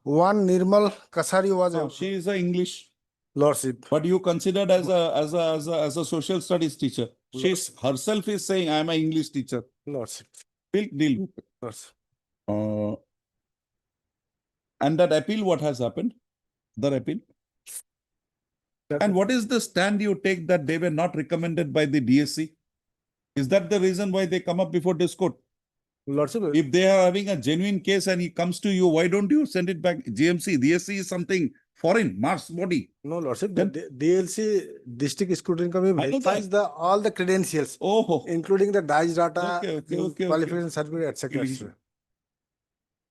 one Nirmal Kasari was. No, she is a English lordship. But you considered as a social studies teacher. She herself is saying, I am an English teacher. Lordship. We'll deal with it. Lordship. And that appeal, what has happened? The appeal. And what is the stand you take that they were not recommended by the DSC? Is that the reason why they come up before this court? Lordship. If they are having a genuine case and he comes to you, why don't you send it back? GMC, DSC is something foreign, Mars body. No, Lordship, the DLC District Scrutiny Committee verifies all the credentials, including the DICE data, qualification certificate, etc.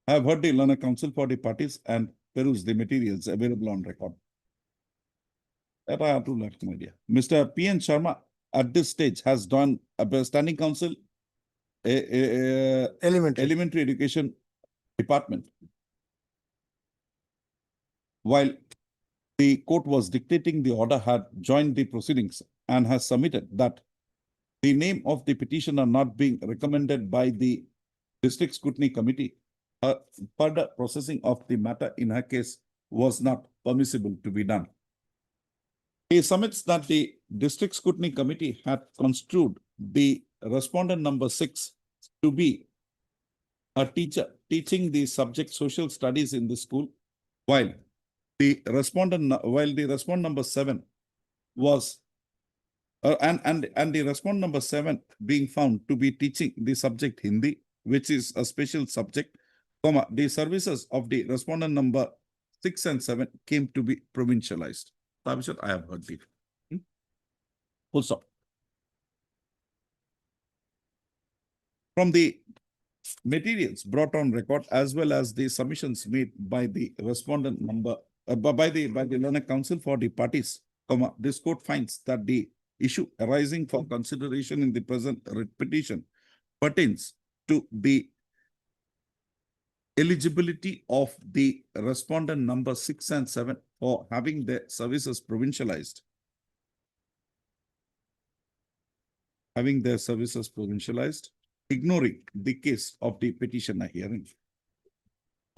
I have heard the learner council for the parties and peruse the materials available on record. That I have to like my idea. Mr. P. N. Sharma at this stage has done a standing council elementary education department. While the court was dictating the order, had joined the proceedings and has submitted that the name of the petitioner not being recommended by the district scrutiny committee, further processing of the matter in her case was not permissible to be done. He submits that the district scrutiny committee had construed the respondent number 6 to be a teacher teaching the subject social studies in the school, while the respondent number 7 was and the respondent number 7 being found to be teaching the subject Hindi, which is a special subject, comma, the services of the respondent number 6 and 7 came to be provincialized. I have heard it. Full stop. From the materials brought on record as well as the submissions made by the respondent number by the learner council for the parties, comma, this court finds that the issue arising for consideration in the present petition pertains to the eligibility of the respondent number 6 and 7 for having their services provincialized. Ignoring the case of the petitioner hearing.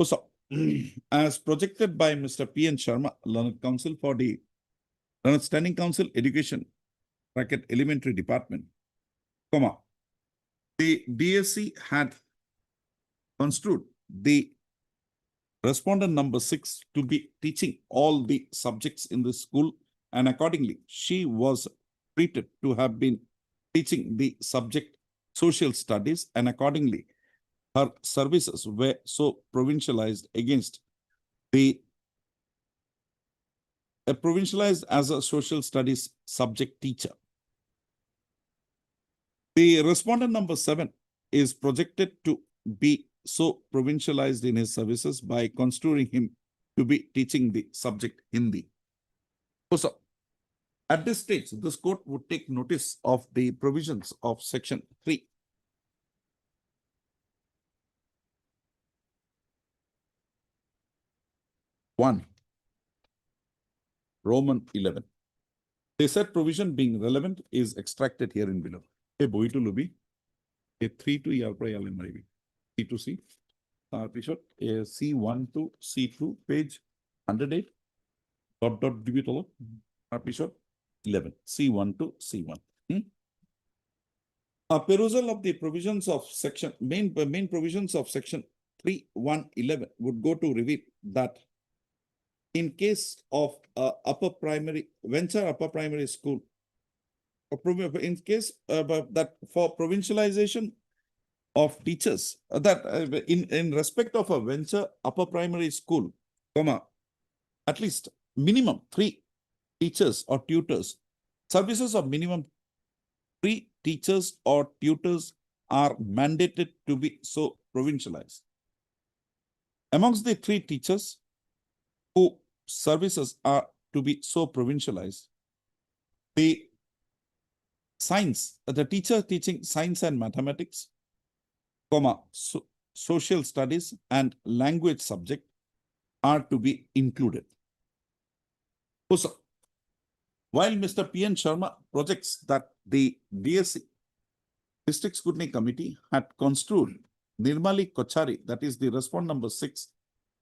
So, as projected by Mr. P. N. Sharma, Learned Counsel for the Learned Standing Council Education, Elementary Department, comma, the DSC had construed the respondent number 6 to be teaching all the subjects in the school, and accordingly, she was treated to have been teaching the subject social studies, and accordingly, her services were so provincialized against the provincialized as a social studies subject teacher. The respondent number 7 is projected to be so provincialized in his services by construing him to be teaching the subject Hindi. So, at this stage, this court would take notice of the provisions of section 3. Roman 11. The said provision being relevant is extracted here in below. A boy to lubi, a 3 to yarn maribi, C to C. A C1 to C2 page 108. Dot debut all. 11. C1 to C1. A perusal of the provisions of section main provisions of section 3.1.11 would go to reveal that in case of venture upper primary school, in case that for provincialization of teachers, in respect of a venture upper primary school, at least minimum 3 teachers or tutors, services of minimum 3 teachers or tutors are mandated to be so provincialized. Amongst the 3 teachers who services are to be so provincialized, the teacher teaching science and mathematics, social studies and language subject are to be included. Also, while Mr. P.N. Sharma projects that the DSC District Scrutiny Committee had construed Nirmali Kochari, that is the respondent number 6,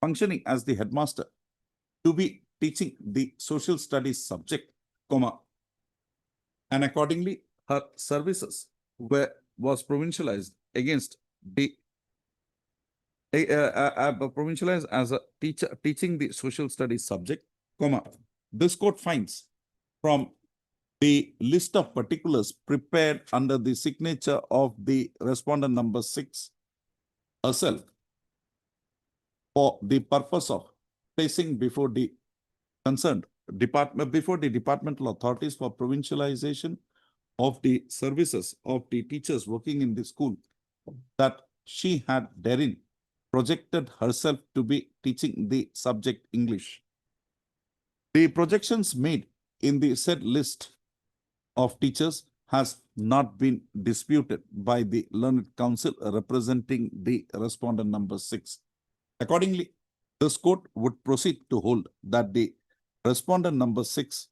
functioning as the headmaster, to be teaching the social studies subject, and accordingly her services was provincialized against the provincialized as a teacher teaching the social studies subject, this court finds from the list of particulars prepared under the signature of the respondent number 6 herself for the purpose of placing before the concerned departmental authorities for provincialization of the services of the teachers working in the school, that she had therein projected herself to be teaching the subject English. The projections made in the said list of teachers has not been disputed by the learned counsel representing the respondent number 6. Accordingly, this court would proceed to hold that the respondent number 6,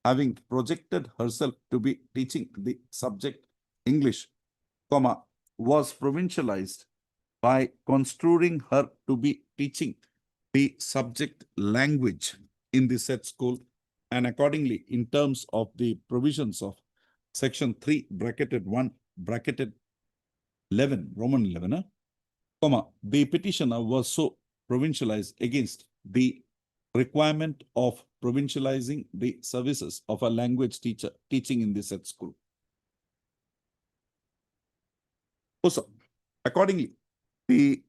having projected herself to be teaching the subject English, was provincialized by construing her to be teaching the subject language in the said school, and accordingly, in terms of the provisions of section 3 bracketed 1 bracketed 11 Roman 11, the petitioner was so provincialized against the requirement of provincializing the services of a language teacher teaching in the said school. Also, accordingly, the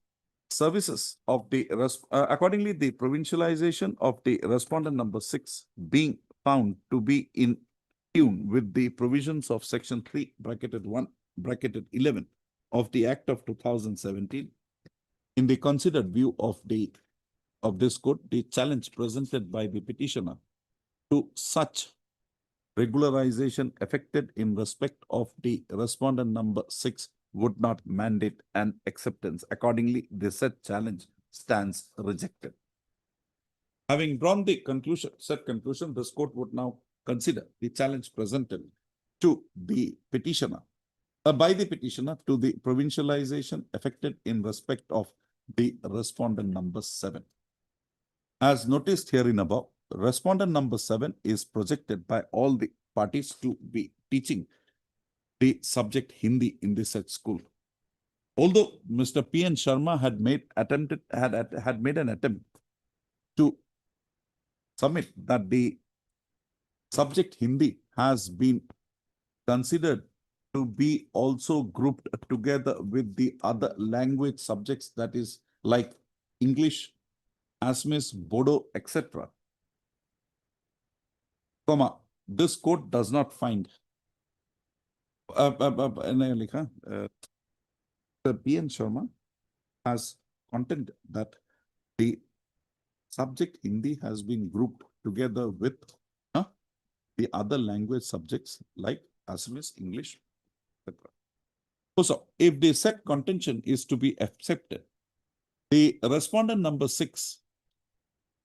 services of the accordingly, the provincialization of the respondent number 6 being found to be in tune with the provisions of section 3 bracketed 1 bracketed 11 of the Act of 2017. In the considered view of this court, the challenge presented by the petitioner to such regularization effected in respect of the respondent number 6 would not mandate an acceptance. Accordingly, the said challenge stands rejected. Having drawn the said conclusion, this court would now consider the challenge presented to the petitioner, by the petitioner to the provincialization effected in respect of the respondent number 7. As noticed herein above, respondent number 7 is projected by all the parties to be teaching the subject Hindi in the said school. Although Mr. P.N. Sharma had made an attempt to submit that the subject Hindi has been considered to be also grouped together with the other language subjects, that is like English, Assamese, Bodo, etc. This court does not find P.N. Sharma has contended that the subject Hindi has been grouped together with the other language subjects like Assamese, English, etc. So, if the said contention is to be accepted, the respondent number 6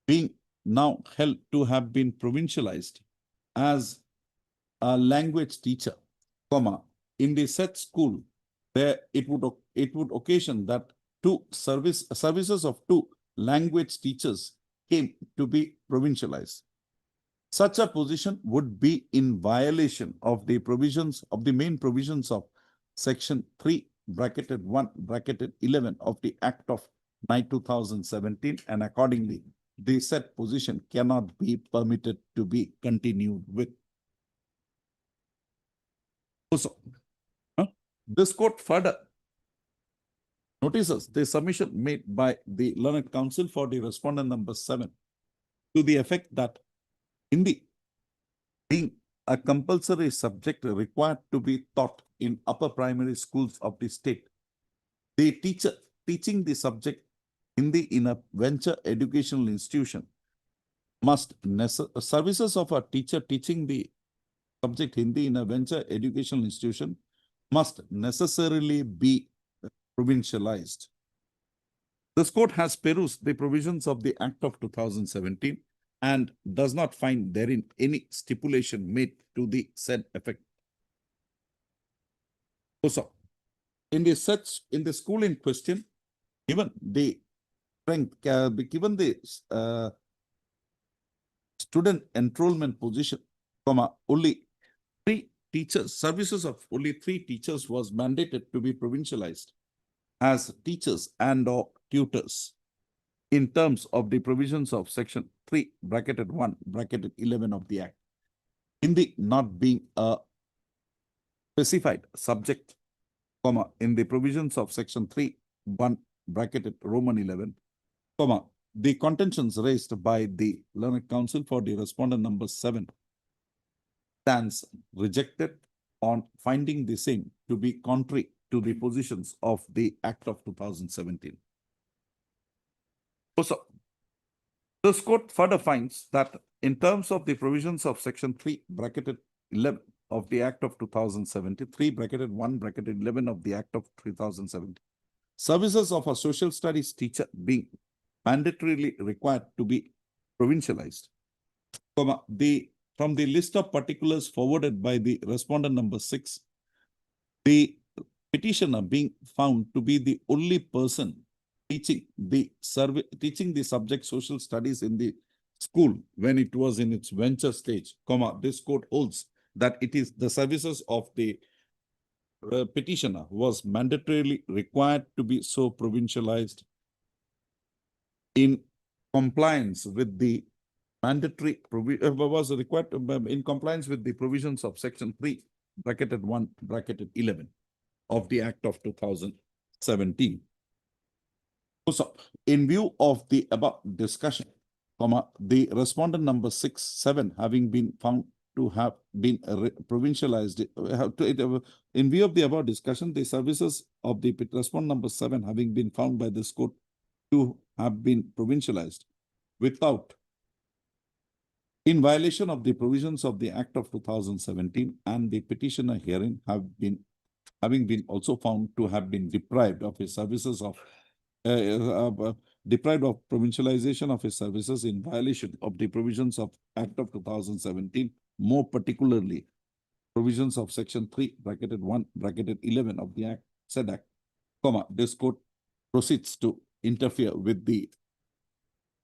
being now held to have been provincialized as a language teacher, comma, in the said school, where it would occasion that services of two language teachers came to be provincialized. Such a position would be in violation of the provisions of the main provisions of section 3 bracketed 1 bracketed 11 of the Act of 9/2017, and accordingly the said position cannot be permitted to be continued with. Also, this court further notices the submission made by the learned counsel for the respondent number 7 to the effect that Hindi being a compulsory subject required to be taught in upper primary schools of the state, the teacher teaching the subject Hindi in a venture educational institution must services of a teacher teaching the subject Hindi in a venture educational institution must necessarily be provincialized. This court has perused the provisions of the Act of 2017 and does not find therein any stipulation made to the said effect. Also, in the school in question, given the student enrollment position, only 3 teachers, services of only 3 teachers was mandated to be provincialized as teachers and or tutors in terms of the provisions of section 3 bracketed 1 bracketed 11 of the Act. Hindi not being a specified subject, in the provisions of section 3 1 bracketed Roman 11, the contentions raised by the learned counsel for the respondent number 7 stands rejected on finding the same to be contrary to the positions of the Act of 2017. Also, this court further finds that in terms of the provisions of section 3 bracketed 11 of the Act of 2017, 3 bracketed 1 bracketed 11 of the Act of 2017, services of a social studies teacher being mandatorily required to be provincialized, from the list of particulars forwarded by the respondent number 6, the petitioner being found to be the only person teaching the subject social studies in the school when it was in its venture stage, this court holds that it is the services of the petitioner was mandatorily required to be so provincialized in compliance with the mandatory was required in compliance with the provisions of section 3 bracketed 1 bracketed 11 of the Act of 2017. So, in view of the above discussion, the respondent number 6, 7 having been found to have been provincialized, in view of the above discussion, the services of the respondent number 7 having been found by this court to have been provincialized without, in violation of the provisions of the Act of 2017, and the petitioner herein having been also found to have been deprived of his services of deprived of provincialization of his services in violation of the provisions of Act of 2017, more particularly provisions of section 3 bracketed 1 bracketed 11 of the Act, said Act, this court proceeds to interfere with the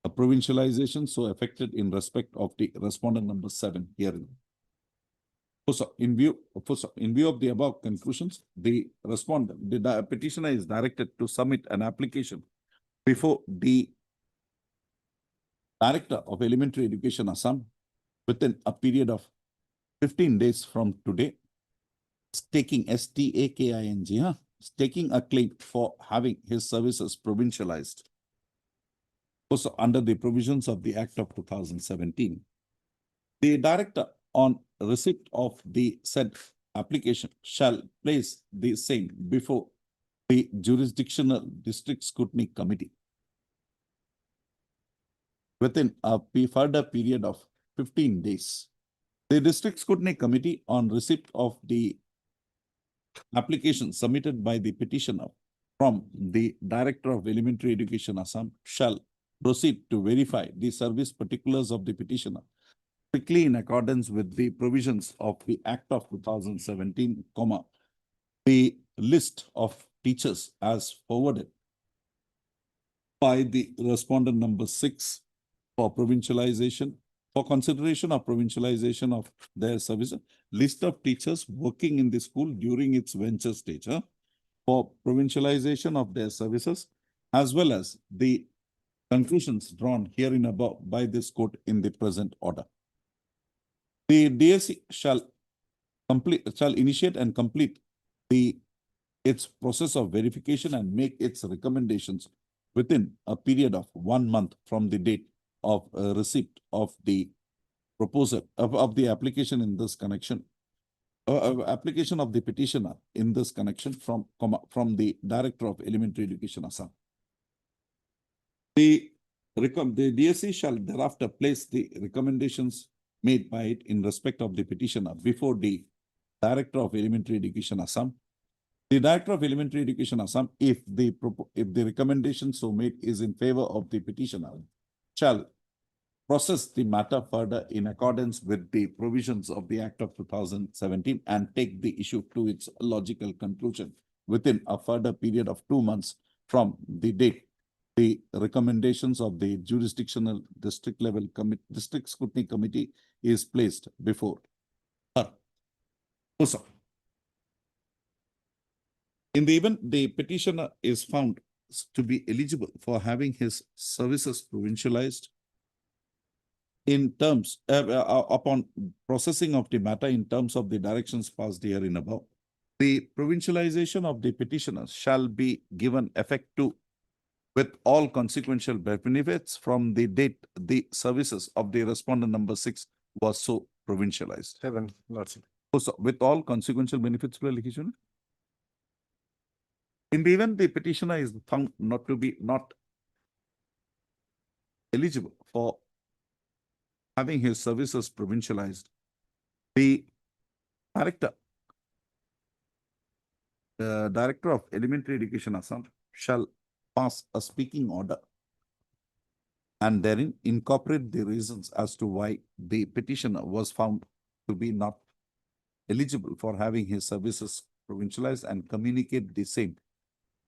provincialization so affected in respect of the respondent number 7 herein. So, in view of the above conclusions, the petitioner is directed to submit an application before the Director of Elementary Education Assam within a period of 15 days from today, staking staking a claim for having his services provincialized. Also, under the provisions of the Act of 2017, the director, on receipt of the said application, shall place the same before the jurisdictional district scrutiny committee within a further period of 15 days. The district scrutiny committee, on receipt of the application submitted by the petitioner from the Director of Elementary Education Assam, shall proceed to verify the service particulars of the petitioner strictly in accordance with the provisions of the Act of 2017, the list of teachers as forwarded by the respondent number 6 for provincialization, for consideration of provincialization of their services, list of teachers working in the school during its venture stage, for provincialization of their services, as well as the conclusions drawn herein above by this court in the present order. The DSC shall initiate and complete its process of verification and make its recommendations within a period of 1 month from the date of receipt of the proposal of the application in this connection, application of the petitioner in this connection from the Director of Elementary Education, Assam. The DSC shall thereafter place the recommendations made by it in respect of the petitioner before the Director of Elementary Education, Assam. The Director of Elementary Education, Assam, if the recommendation so made is in favor of the petitioner, shall process the matter further in accordance with the provisions of the Act of 2017 and take the issue to its logical conclusion within a further period of 2 months from the date the recommendations of the jurisdictional district scrutiny committee is placed before her. Also, in the event the petitioner is found to be eligible for having his services provincialized in terms upon processing of the matter in terms of the directions passed herein above, the provincialization of the petitioners shall be given effect to with all consequential benefits from the date the services of the respondent number 6 was so provincialized. 7, Lordship. So, with all consequential benefits, in the event the petitioner is found not to be eligible for having his services provincialized, the Director of Elementary Education, Assam, shall pass a speaking order and therein incorporate the reasons as to why the petitioner was found to be not eligible for having his services provincialized and communicate the same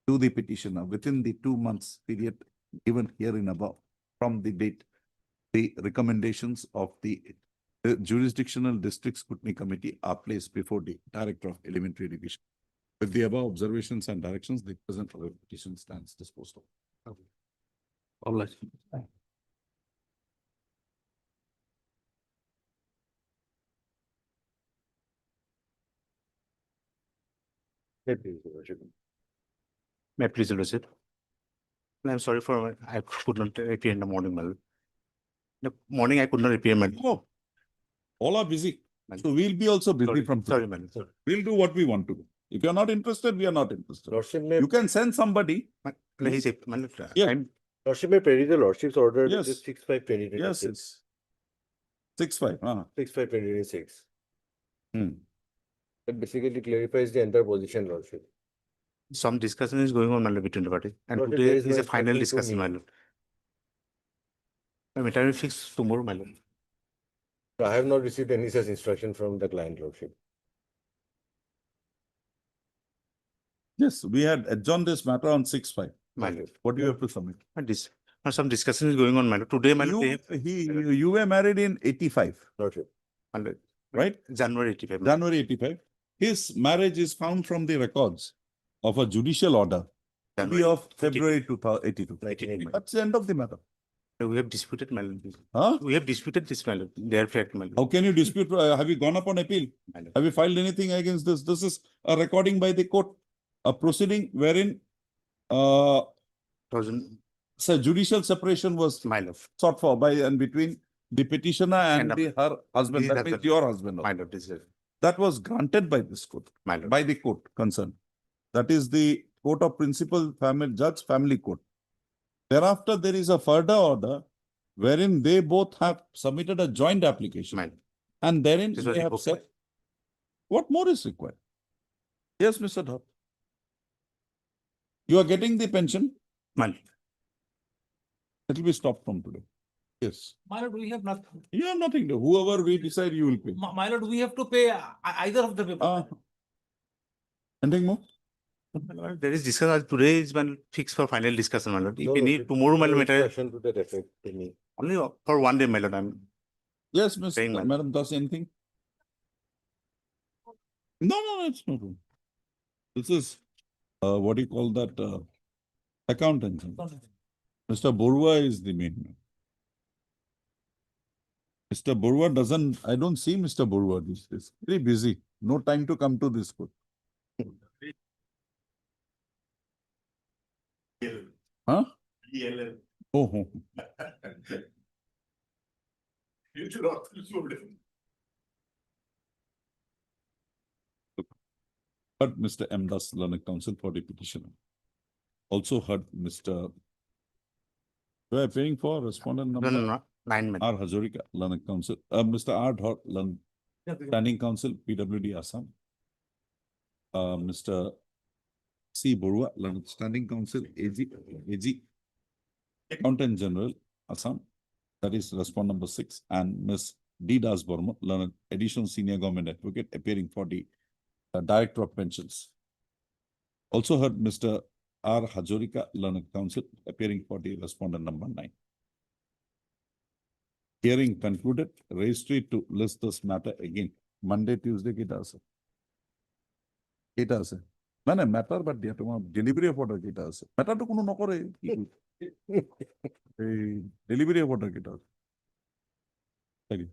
to the petitioner within the 2 months period given herein above from the date the recommendations of the jurisdictional district scrutiny committee are placed before the Director of Elementary Education. With the above observations and directions, the present petition stands disposed of. All right. May please, Your Lordship. May I please, Your Lordship? I'm sorry for, I could not appear in the morning, Mal. The morning I could not appear, Mal. Oh, all are busy. So we'll be also busy Sorry, from sorry, today. Mal. Sorry. We'll do what we want to do. If you're not interested, we are not interested. Lordship may, You can send somebody. Please, Mal. Yeah. I'm- Lordship may peruse the Lordship's order. Yes. This is 6/5/2026. Yes, yes. 6-5. 6/5/2026. Hmm. That basically clarifies the entire position, Lordship. Some discussion is going on, Mal, between the party. And Lordship, today there is is no a final instruction to discussion, me. Mal. I will fix tomorrow, Mal. I have not received any such instruction from the client, Lordship. Yes, we had adjourned this matter on 6-5. Mal. What do you have to submit? And this, some discussion is going on, Mal. Today, Mal, You were married in 85, Lordship. Mal, right? January 85. January 85. His marriage is found from the records of a judicial order to be of February 2082. 1980. That's the end of the matter. We have disputed, Mal. Huh? We have disputed this, Mal. Their fact, Mal. How can you dispute? Have you gone up on appeal? Have you filed anything against this? This is a recording by the court, a proceeding wherein so judicial separation was sought for by and between the petitioner and her husband. That means your husband. That was granted by this court, by the court concerned. That is the Court of Principal Family Judge, Family Court. Thereafter, there is a further order wherein they both have submitted a joint application. And therein they have said, what more is required? Yes, Mr. Dhar. You are getting the pension. Mal. It will be stopped from today. Yes. My lord, we have not, You have nothing to, whoever we decide you will pay. my lord, we have to pay either of the paper. Anything more? There is discussion today is one fixed for final discussion, my lord. If No, we no, need it- tomorrow, my no lord, instruction to that effect, any. only for one day, my lord. I'm Yes, Miss Saying, madam. Madam, does anything? No, it's not. This is, what do you call that, accountant. Mr. Borua is the main man. Mr. Borua doesn't, I don't see Mr. Borua these days. Very busy. No time to come to this court. Huh? Oh. Heard Mr. M. Das, learned counsel for the petitioner. Also heard Mr. We are paying for respondent number. no, 9 R. Hazarika, learned counsel. Mr. R. Dhar, learned standing counsel, PWD Assam. Mr. C. Borua, learned standing counsel, AG, Accountant General, Assam. That is respondent number 6. And Ms. D. Das Burma, learned additional senior government advocate, appearing for the Director of Pensions. Also heard Mr. R. Hazarika, learned counsel, appearing for the respondent number 9. Hearing concluded, registry to list this matter again. Monday, Tuesday, kita ase. Kita ase. Mana matter, but dia tuma delivery of order kita ase. Matter to kuno nokore. Delivery of order kita ase. Thank you.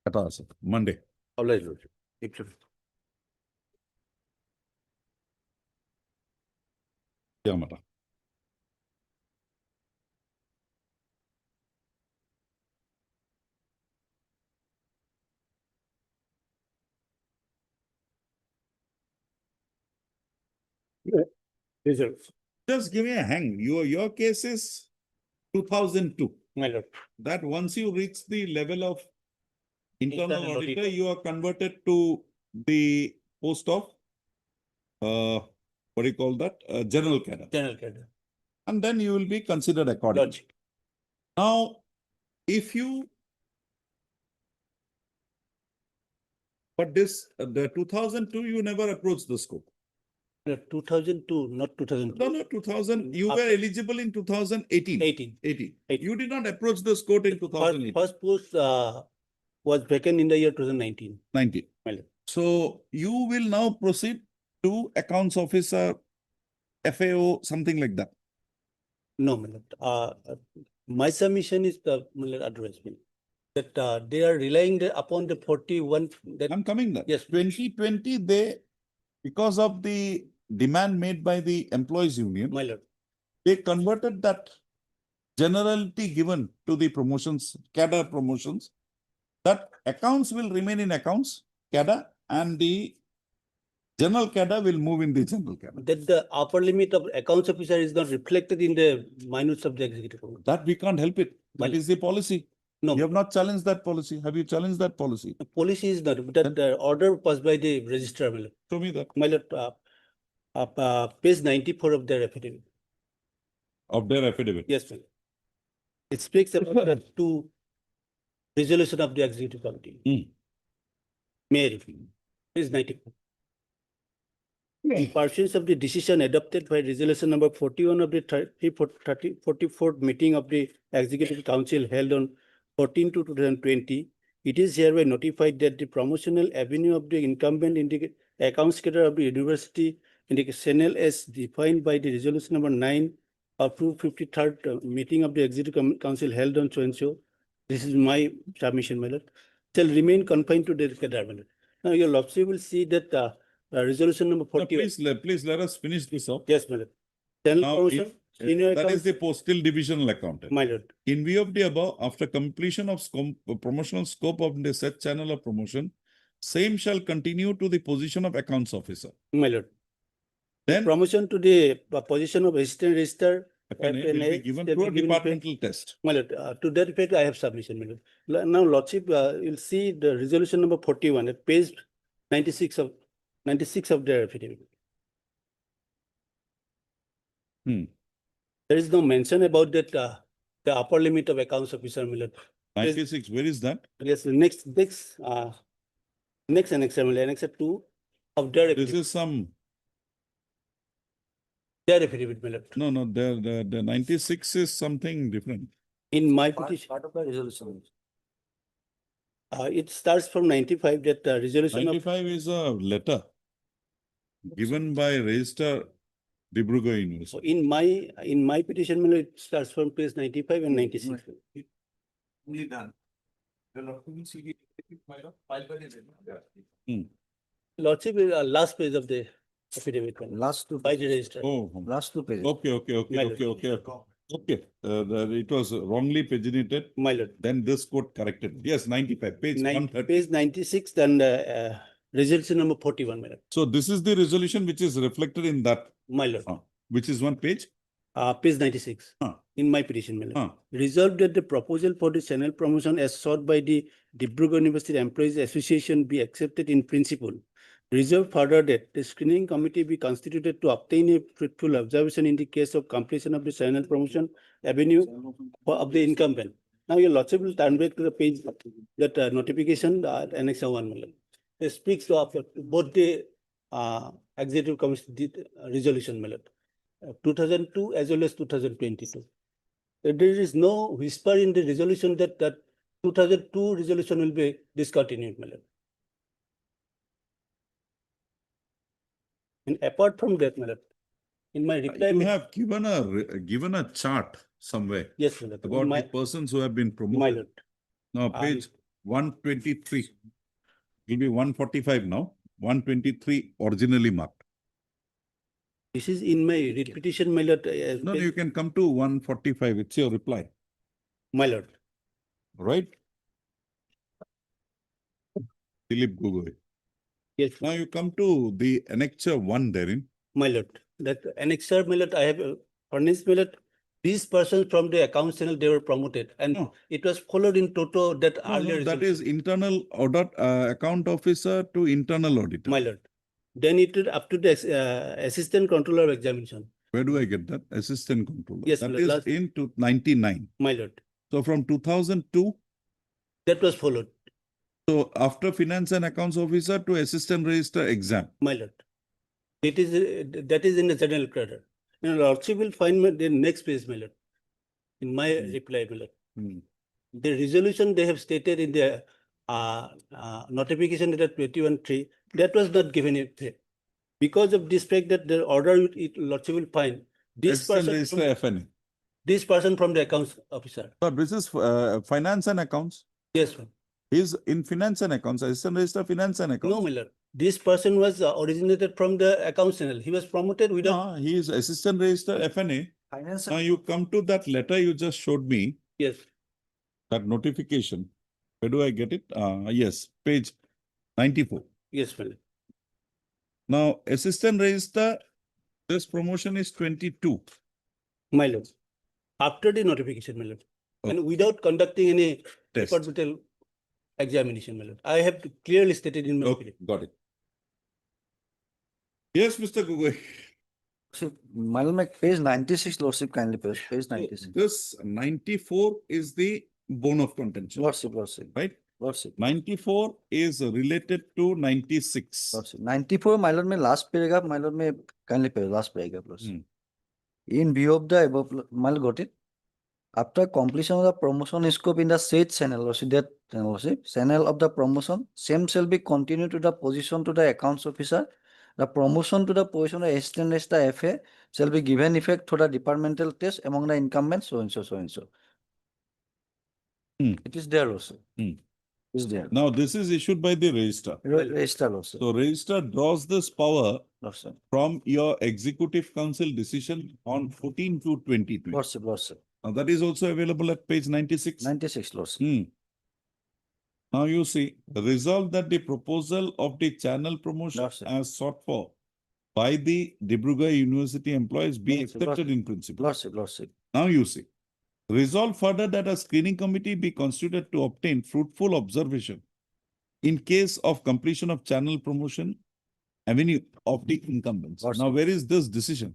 Kata ase. Monday. Obliged, Lordship. Yeah, matter. Results. Just give me a hang. Your case is 2002. My lord. That once you reach the level of internal Internal auditor, auditor. you are converted to the post of, what do you call that? General cadre. General cadre. And then you will be considered accordingly. Lordship. Now, if you, but this, the 2002, you never approached the scope. 2002, not 2002. No, 2000, you were After- eligible in 2018. 18. 18. 18. You did not approach the court in 2018. First post was vacant in the year 2019. 19. My lord. So you will now proceed to accounts officer, FAO, something like that. No, my lord. My submission is the my lord, advertisement that they are relying upon the 41 that I'm coming there. Yes. 2020, they, because of the demand made by the employees union, my lord. they converted that generality given to the promotions, cadre promotions, that accounts will remain in accounts, cadre, and the general cadre will move in the general cadre. That the upper limit of accounts officer is not reflected in the minutes of the executive committee. That we can't help it. That Well, is the policy. No, You have not challenged that policy. Have you challenged that policy? the policy is not, that the order passed by the registrar, my lord. Show me that. My lord, page 94 of their affidavit. Of their affidavit. Yes, ma'am. It speaks about the two resolution of the executive committee. Mayor, page 94. In pursuance of the decision adopted by resolution number 41 of the 44th meeting of the executive council held on 14/2/2020, it is hereby notified that the promotional avenue of the incumbent in the accounts cadre of the university in the channel as defined by the resolution number 9 of 253rd meeting of the executive council held on so and so. This is my submission, my lord. Shall remain confined to the cadre, my lord. Now your lordship will see that resolution number No, 41. please let us finish this up. Yes, my lord. Channel Now, promotion, senior that is account, the postal divisional accountant. my lord. In view of the above, after completion of promotional scope of the said channel of promotion, same shall continue to the position of accounts officer. My lord. Then Promotion to the position of assistant registrar FNA will be given through a departmental test. My lord, to that effect, I have submission, my lord. Now, Lordship, you'll see the resolution number 41 at page 96 of the affidavit. There is no mention about that, the upper limit of accounts officer, my lord. 96, where is that? Yes, the next annexure, my lord, annexure 2 of their This affidavit. is some, Their affidavit, my lord. no, the 96 is something different. In my petition, Part of the resolution. it starts from 95, that resolution of 95 is a letter given by Registrar Dibrugarh University. in my petition, my lord, it starts from page 95 and 96. Only done. Lordship, last page of the affidavit. my lord, Last two by the registrar. Oh, Last two pages. okay. My lord. Okay, it was wrongly paginated. My lord. Then this court corrected. Yes, 95, page 130. Page 96 and resolution number 41, my lord. So this is the resolution which is reflected in that, My lord. which is one page? Page 96 in my petition, my lord. Resolved that the proposal for the channel promotion as sought by the Dibrugarh University Employees Association be accepted in principle. Resolved further that the screening committee be constituted to obtain a fruitful observation in the case of completion of the channel promotion avenue of the incumbent. Now your lordship will turn back to the page that notification annexure 1, my lord. It speaks of both the executive committee resolution, my lord. 2002 as well as 2022. There is no whisper in the resolution that 2002 resolution will be discontinued, my lord. And apart from that, my lord, in my reply, You have given a chart somewhere. yes, my lord, About my, the persons who have been my promoted. lord. Now, page 123 will be 145 now. 123 originally marked. This is in my repetition, my lord. No, you can come to 145. It's your reply, My lord. right? Dilip Gogoi. Yes. Now you come to the annexure 1 therein. My lord, that annexure, my lord, I have furnished, my lord. These persons from the account channel, they were promoted, and it was followed in toto that earlier. That is internal audit account officer to internal auditor. My lord. Then it is up to the assistant controller of examination. Where do I get that? Assistant controller. Yes, that my is lord. in 99. My lord. So from 2002. That was followed. So after finance and accounts officer to assistant registrar exam. My lord. It is that is in the general cadre. And lordship will find the next page, my lord. In my reply, my lord. The resolution they have stated in the notification dated 21-3, that was not given effect. Because of this fact that the order lordship will find this Assistant person registrar FNA. This person from the accounts officer. So this is finance and accounts. Yes, sir. He's in finance and accounts, assistant registrar finance and accounts. No, my lord. This person was originated from the accounts channel. He was promoted without. No, he is assistant registrar FNA. Finance. Now you come to that letter you just showed me. Yes. That notification. Where do I get it? Yes, page 94. Yes, my lord. Now, assistant registrar, this promotion is 22. My lord. After the notification, my lord. And without conducting any departmental examination, my lord. I have clearly stated in my opinion. Got it. Yes, Mr. Gogoi. So, my lord, page 96, lordship, kindly page 96. This 94 is the bone of contention. Lordship. Right? Lordship. 94 is related to 96. Lordship. 94, my lord, last paragraph, my lord, kindly page, last paragraph, lordship. In view of the above, my lord, got it. After completion of the promotion scope in the said channel, lordship, that channel of the promotion, same shall be continued to the position to the accounts officer. The promotion to the position of assistant registrar FA shall be given effect to the departmental test among the incumbents, so and so. It is there also. Is there. Now, this is issued by the registrar. Registrar also. So, registrar draws this power from your executive council decision on 14 to 2020. Lordship. Now, that is also available at page 96. 96, lordship. Now, you see, resolve that the proposal of the channel promotion as sought for by the Dibrugarh University employees be Lordship, accepted in principle. Lordship. Now you see, resolve further that a screening committee be constituted to obtain fruitful observation in case of completion of channel promotion avenue of the incumbents. Now, Lordship. where is this decision?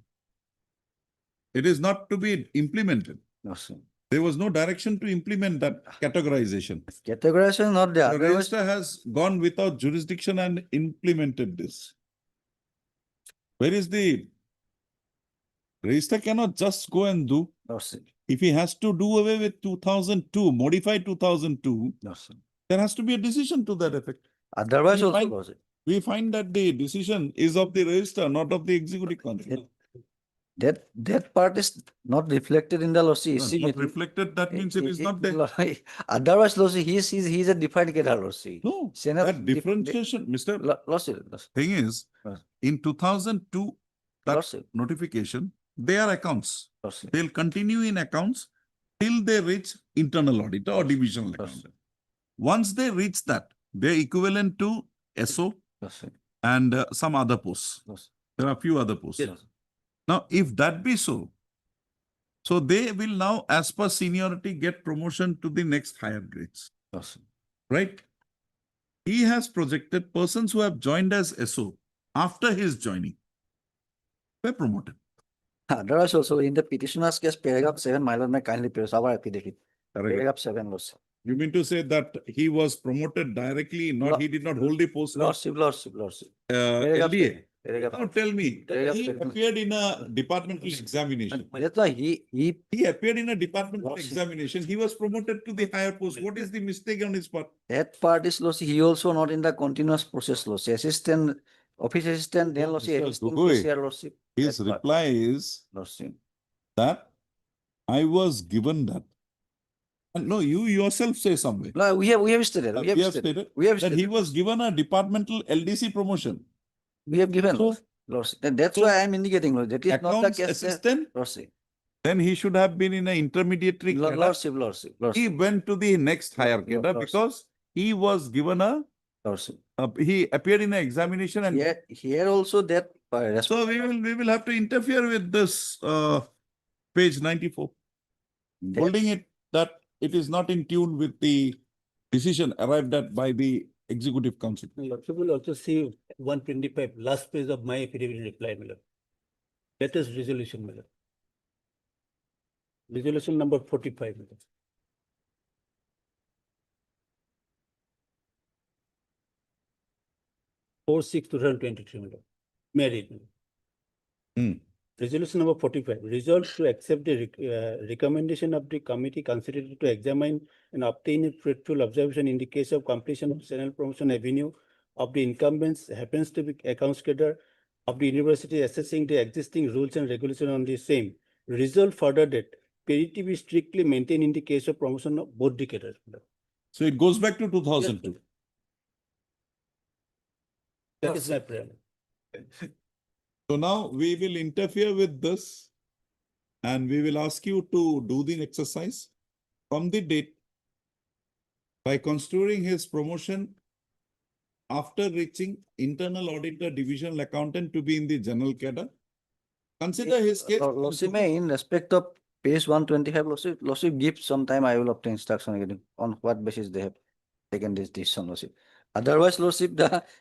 It is not to be implemented. Lordship. There was no direction to implement that categorization. Categorization not there. The Otherwise, register has gone without jurisdiction and implemented this. Where is the register cannot just go and do. Lordship. If he has to do away with 2002, modify 2002, Lordship. there has to be a decision to that effect. Otherwise We also, find- Lordship. We find that the decision is of the register, not of the executive council. That part is not reflected in the Lordship. Not reflected, that means it is not there. Otherwise, Lordship, he's a defined cadre, Lordship. No, Senate that differentiation, Mr. Lordship. Thing is, in 2002, that Lordship. notification, they are accounts. Lordship. They'll continue in accounts till they reach internal auditor or divisional accountant. Once they reach that, they're equivalent to SO Lordship. and some other posts. Lordship. There are a few other posts. Yes. Now, if that be so, so they will now, as per seniority, get promotion to the next higher grades, Lordship. right? He has projected persons who have joined as SO after his joining were promoted. Otherwise also, in the petitioner's case, paragraph 7, my lord, may kindly praise our affidavit. Paragraph 7, Lordship. You mean to say that he was promoted directly, not he did not hold the post of Lordship. Paragraph LDA? 7. Paragraph Now tell me, Paragraph he 7. appeared in a departmental examination. That's why he He appeared in a departmental Lordship. examination. He was promoted to the higher post. What is the mistake on his part? that part is Lordship, he also not in the continuous process, Lordship. Assistant, office assistant, then Lordship, Mr. assistant Gogoi, cashier, Lordship. His That part, reply is Lordship. that I was given that. And no, you yourself say somewhere. No, we have stated, We have stated that he was given a departmental LDC promotion. We have given, So- Lordship. That's so why I am indicating, Lord. That is not the Accounts case, assistant, Lordship. then he should have been in an intermediary cadre. Lordship. He went to the next higher cadre Lordship. because he was given Lordship. he appeared in an examination and Here also that. so we will have to interfere with this page 94, holding it that it is not in tune with the decision arrived at by the executive council. Lordship will also see 125, last page of my affidavit reply, my lord. Latest resolution, my lord. Resolution number 45, my lord. 4/6/2023, my lord. May I read, my lord? Hmm. Resolution number 45, resolved to accept the recommendation of the committee considered to examine and obtain a fruitful observation in the case of completion of channel promotion avenue of the incumbents happens to be accounts cadre of the university assessing the existing rules and regulation on the same. Resolved further that parity be strictly maintained in the case of promotion of both the cadres. So it goes back to 2002. That is my prayer. So now we will interfere with this and we will ask you to do the exercise from the date by considering his promotion after reaching internal auditor divisional accountant to be in the general cadre. Consider his case. Lordship, in respect of page 125, Lordship give some time, I will obtain instruction again on what basis they have taken this decision, Lordship. Otherwise, Lordship,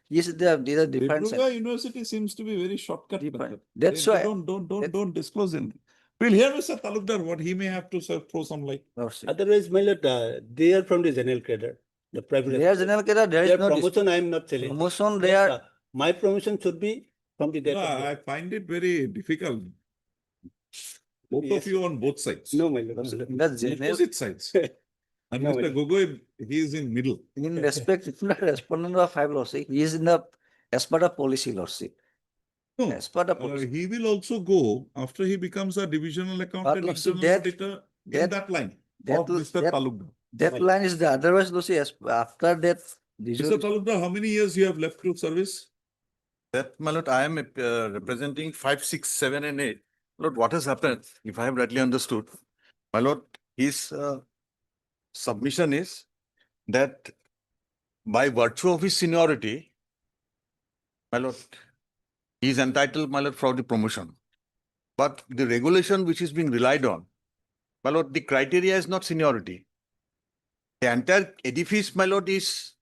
these are different. Dibrugarh University seems to be very shortcut. method. That's They why. don't disclose anything. We'll hear Mr. Talukdar what he may have to throw some light. Otherwise, my lord, they are from the general cadre, the private. They are general cadre, there is Their no promotion, I am not telling. promotion, they are. My promotion should be from the No, date of I birth. find it very difficult. Both Yes. of you on both sides. No, my lord. That's general. Opposite sides. And No, Mr. Gogoi, he is in middle. In respect, it's not respondent of 5, Lordship, he is in the, as part of policy, Lordship. No, As part of policy. he will also go after he becomes a divisional accountant, Lordship, internal that- auditor, in that line of Mr. that- Talukdar. That line is the otherwise, Lordship, after that. Mr. Talukdar, how many years you have left to service? That, my lord, I am representing 5, 6, 7, and 8. Lord, what has happened, if I have rightly understood, my lord, his submission is that by virtue of his seniority, my lord, He is entitled, my lord, for the promotion. But the regulation which is being relied on, my lord, the criteria is not seniority. The entire edifice, my lord, is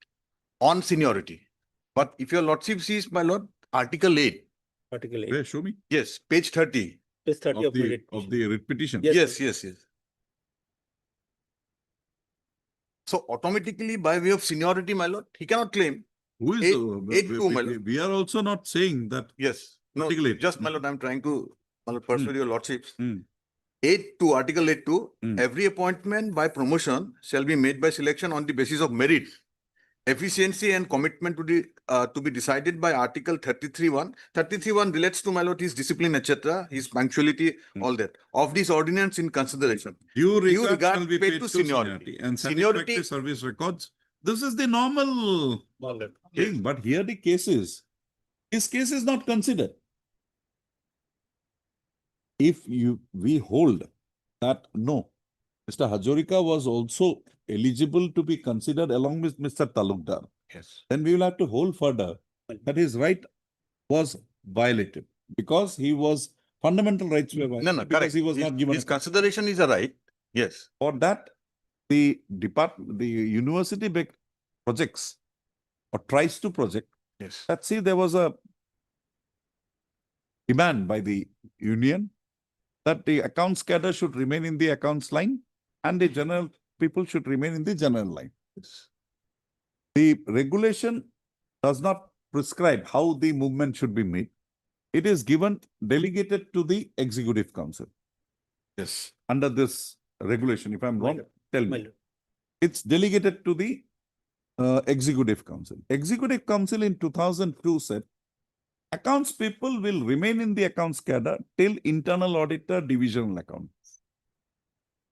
on seniority. But if your lordship sees, my lord, Article 8. Article 8. Where, show me. Yes, page 30. Page 30 of the Of the writ petition. Yes, Yes. So automatically, by way of seniority, my lord, he cannot claim. Who is, Eight two, my lord. we are also not saying that. Yes. No, Article 8. just, my lord, I'm trying to, my lord, persuade your lordships. Mm. 8.2, Article 8.2, Mm. every appointment by promotion shall be made by selection on the basis of merit, efficiency and commitment to be decided by Article 33.1. 33.1 relates to, my lord, his discipline, etc., his punctuality, all that. Of this ordinance in consideration. Due regard shall regard be paid paid to to seniority and Seniority- satisfactory service records. This is the normal Yes. thing, but here the case is, his case is not considered. If we hold that, no, Mr. Hajorika was also eligible to be considered along with Mr. Talukdar, Yes. then we will have to hold further that his right was violated because he was fundamental rights were violated. No, because correct. he was not given. His consideration is a right. Yes. For that, the university projects or tries to project. Yes. That see, there was a demand by the union that the accounts cadre should remain in the accounts line and the general people should remain in the general line. The regulation does not prescribe how the movement should be made. It is delegated to the executive council. Yes. Under this regulation, if I'm wrong, tell me. lord. It's delegated to the executive council. Executive council in 2002 said, accounts people will remain in the accounts cadre till internal auditor divisional accountant.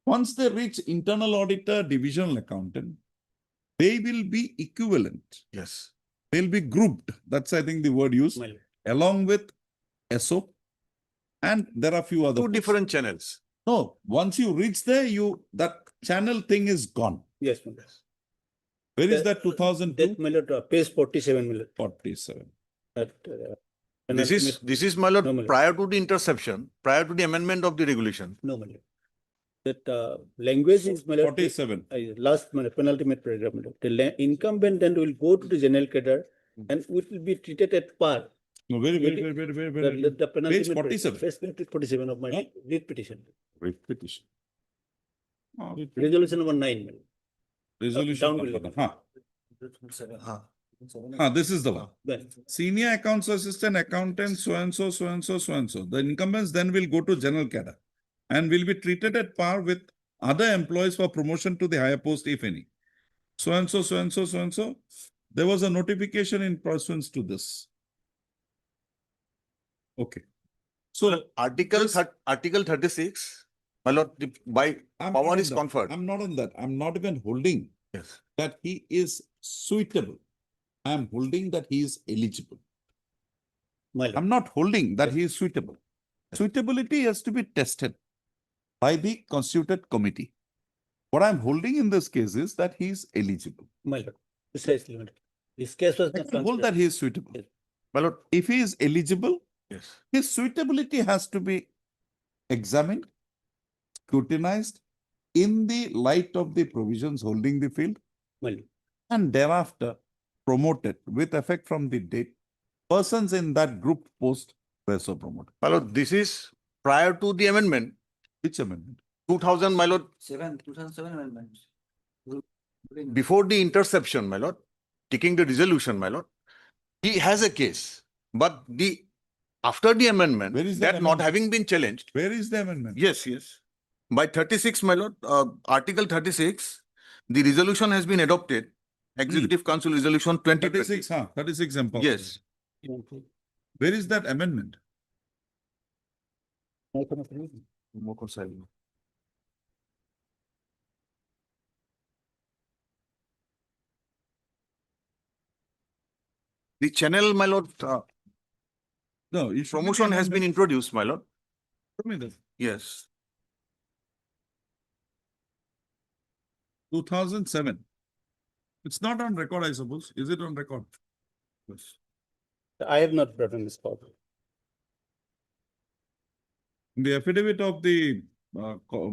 Once they reach internal auditor divisional accountant, they will be equivalent. Yes. They'll be grouped. That's, I think, the word used, My lord. along with SO. And there are a few other. Two different channels. No, once you reach there, that channel thing is gone. Yes, my lord. Where is that 2002? That, my lord, page 47, my lord. 47. That, This is, my lord, No, my lord. prior to the interception, prior to the amendment of the regulation. No, my lord. That language is, my lord. 47. Last, my lord, penultimate paragraph, my lord. The incumbent then will go to the general cadre and it will be treated at par. No, very. The penultimate Page 47. Page 47 of my Huh? writ petition. Writ petition. Oh, Resolution number 9, my lord. resolution. down number. below. This is the one. Then, Senior accounts assistant, accountant, so and so. The incumbents then will go to general cadre and will be treated at par with other employees for promotion to the higher post, if any. So and so. There was a notification in pursuance to this. Okay. So Article 36, my lord, by I'm power not is on that. conferred. I'm not on that. I'm not even holding Yes. that he is suitable. I'm holding that he is eligible. my lord. I'm not holding that he is suitable. Suitability has to be tested by the constituted committee. What I'm holding in this case is that he is eligible. My lord. Precisely, my lord. This case was I not can hold that considered. he is suitable. Yes. My lord, If he is eligible, yes. his suitability has to be examined, scrutinized in the light of the provisions holding the field, My lord. and thereafter promoted with effect from the date persons in that group post were so promoted. My lord, this is prior to the amendment, Which amendment? 2000, my lord, 2007 amendments. before the interception, my lord, taking the resolution, my lord, he has a case. But after the amendment, Where is that that not amendment? having been challenged, Where is the amendment? yes. By 36, my lord, Article 36, the resolution has been adopted. Executive Council Resolution 2020. 36, 36 empowers. Yes. Where is that amendment? The channel, my lord, No, you should promotion has been introduced, my lord. Show me this. Yes. 2007. It's not on record, I suppose. Is it on record? I have not brought in this forward. The affidavit of the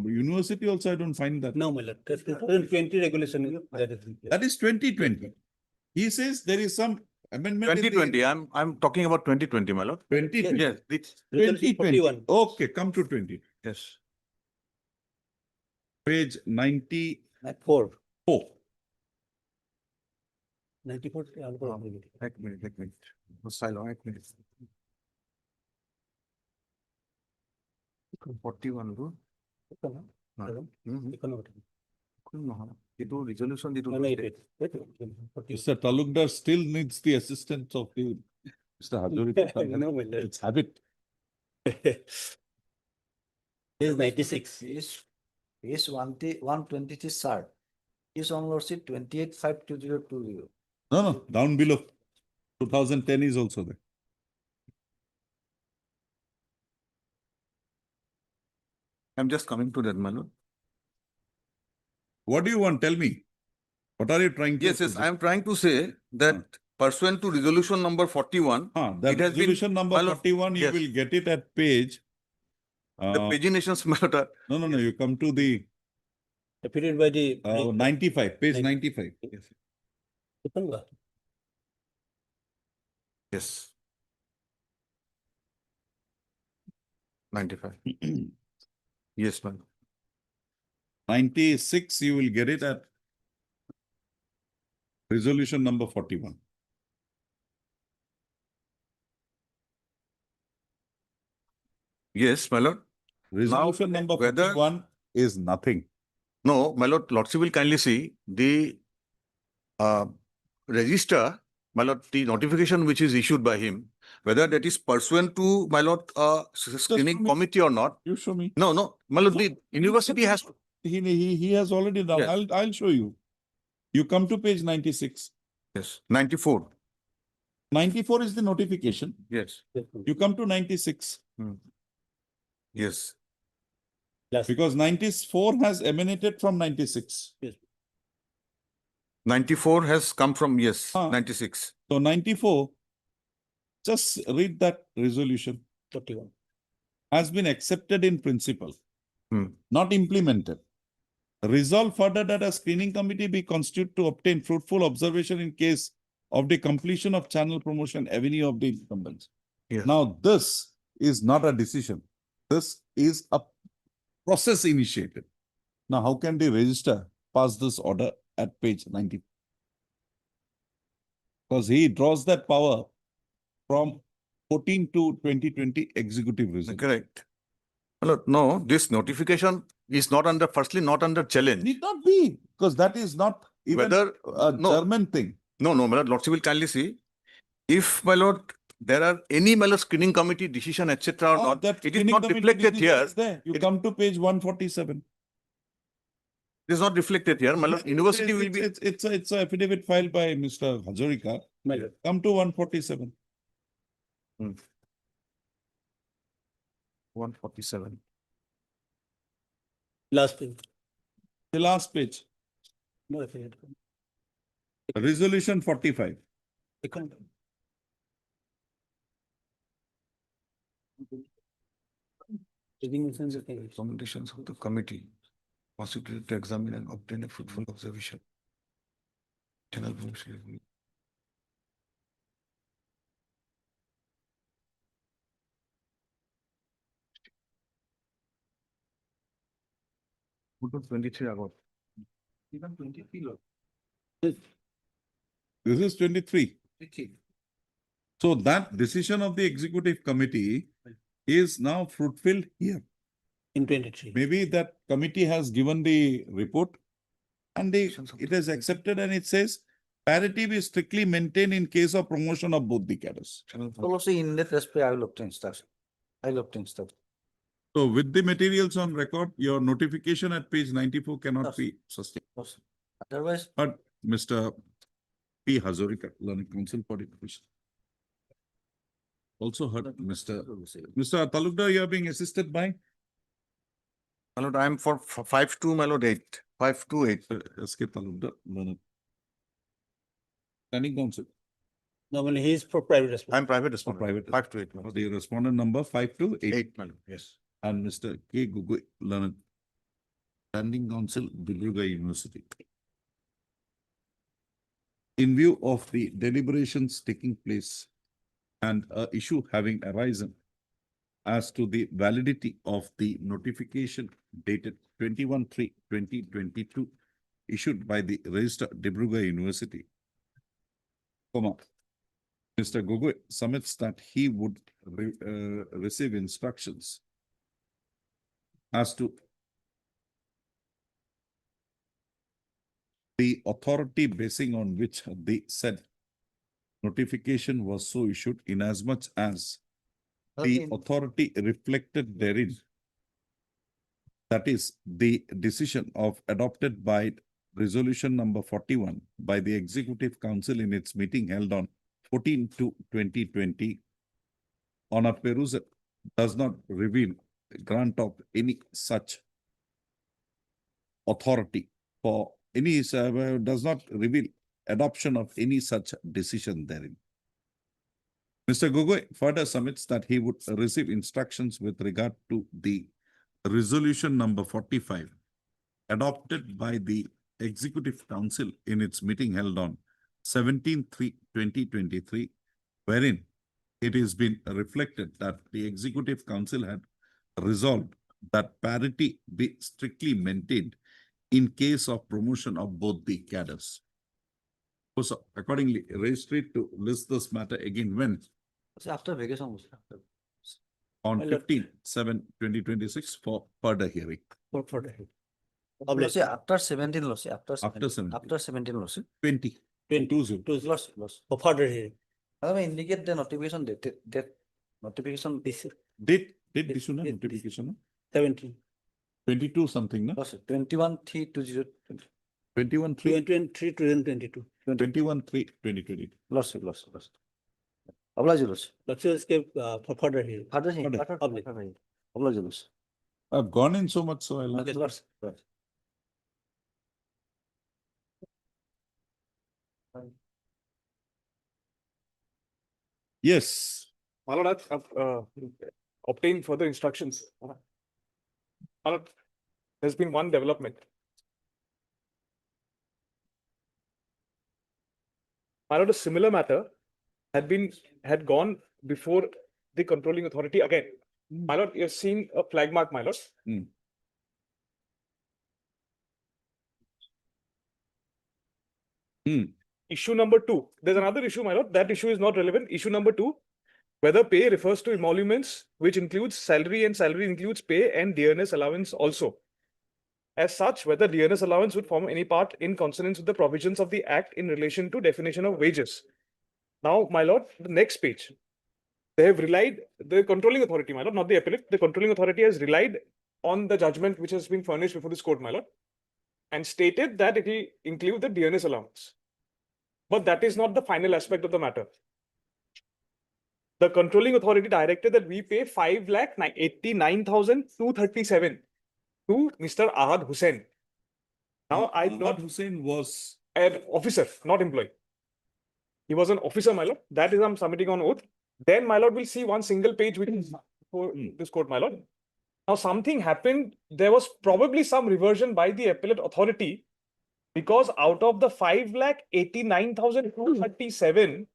university also, I don't find that. No, my lord, that's 2020 regulation. That is 2020. He says there is some amendment. 2020, I'm talking about 2020, my lord. 2020. Yes, it's, 2020. 41. Okay, come to 20. yes. Page 94. 94. Ek minute. Silo, ek minute. 41 bro. Itu resolution ditu. Mr. Talukdar still needs the assistance of the Mr. Hazarika. No, my lord. Let's have it. Is 96. Is 123, sir. Is on lordship 28/5/2020. No, down below. 2010 is also there. I'm just coming to that, my lord. What do you want? Tell me. What are you trying to Yes, I am trying to say that pursuant to resolution number 41. That it has been- resolution number my lord, 41, you yes. will get it at page. The paginations matter. No, you come to the Affidavit by the. 95, page 95. Yes. 95. Yes, ma'am. 96, you will get it at resolution number 41. Yes, my lord. Resolution number whether- 41 is nothing. No, my lord, lordship will kindly see the register, my lord, the notification which is issued by him, whether that is pursuant to, my lord, screening me. committee or not. You show me. No, my lord, the university has to. He has already done. Yes. I'll show you. You come to page 96. Yes, 94. 94 is the notification. Yes. You come to 96 Yes. because 94 has emanated from 96. 94 has come from, yes, Huh. 96. So 94, just read that resolution. 41. Has been accepted in principle, Hmm. not implemented. Resolve further that a screening committee be constituted to obtain fruitful observation in case of the completion of channel promotion avenue of the incumbents. Yes. Now, this is not a decision. This is a process initiated. Now, how can the register pass this order at page 90? Because he draws that power from 14 to 2020 executive resolution. Correct. My lord, no, this notification is not under, firstly, not under challenge. Need not be, because that is not even Whether, a no. German thing. No, my lord, lordship will kindly see. If, my lord, there are any, my lord, screening committee decision, etc. or not, That it is screening not committee reflected decision here. is there. You It- come to page 147. It is not reflected here. My lord, university will be. It's a affidavit filed by Mr. Hazarika. My lord. Come to 147. 147. Last page. The last page. No affidavit. Resolution 45. Recommendations of the committee constituted to examine and obtain a fruitful observation. Channel promotion. Put on 23 ago. Even 23 log. This is 23. So that decision of the executive committee is now fruitful here. In 23. Maybe that committee has given the report and it is accepted and it says parity be strictly maintained in case of promotion of both the cadres. Also, in that respect, I will obtain instruction. So with the materials on record, your notification at page 94 cannot be sustained. Otherwise, But Mr. P. Hazarika, Learning Council for Education. Also heard Mr. Talukdar, you are being assisted by? My lord, I am for 5-2, my lord, 8. 5-2-8. S.K. Talukdar, Learning. Standing Council. Normally, he is for private I response. am private respondent. private. 5-8. My lord. The respondent number 528. 8, my lord, yes. and Mr. K. Gugoi, Learned, Standing Counsel, Dibrugarh University. In view of the deliberations taking place and a issue having arisen as to the validity of the notification dated 21/3/2022 issued by the Registrar Dibrugarh University, Mr. Gogoi submits that he would receive instructions as to the authority basing on which the said notification was so issued, inasmuch as the authority reflected therein, that is, the decision of adopted by resolution number 41 by the Executive Council in its meeting held on 14/2/2020 on a perusal, does not reveal grant of any such authority for any, does not reveal adoption of any such decision therein. Mr. Gogoi further submits that he would receive instructions with regard to the resolution number 45 adopted by the Executive Council in its meeting held on 17/3/2023, wherein it has been reflected that the Executive Council had resolved that parity be strictly maintained in case of promotion of both the cadres. So accordingly, registry to list this matter again when? After vacation. On 15/7/2026 for further hearing. Further hearing. After 17 loss, after 17 loss. 20. 20. Loss. For further hearing. I mean, indicate the notification date, notification this. Date issue na notification. 17. 22 something na? 21/3/2020. 21/3/2022. 21/3/2022. Loss. Oblige. Let's for further hearing. Further hearing. Oblige. I've gone in so much, so I'll. Okay, loss. Yes. My lord, I've obtained further instructions. My lord, there's been one development. My lord, a similar matter had gone before the controlling authority again. My lord, you've seen a flag mark, my lord. Issue number 2. There's another issue, my lord. That issue is not relevant. Issue number 2, whether pay refers to emoluments, which includes salary, and salary includes pay and dearness allowance also. As such, whether dearness allowance would form any part in consonance with the provisions of the Act in relation to definition of wages. Now, my lord, the next page. They have relied, the controlling authority, my lord, not the appellate. The controlling authority has relied on the judgment which has been furnished before this court, my lord, and stated that it will include the dearness allowance. But that is not the final aspect of the matter. The controlling authority directed that we pay 5,89,237 to Mr. Ahad Hussain. Now, Ahad Hussain was an officer, not employee. He was an officer, my lord. That is, I'm submitting on oath. Then, my lord, will see one single page which is for this court, my lord. Now, something happened. There was probably some reversion by the appellate authority, because out of the 5,89,237,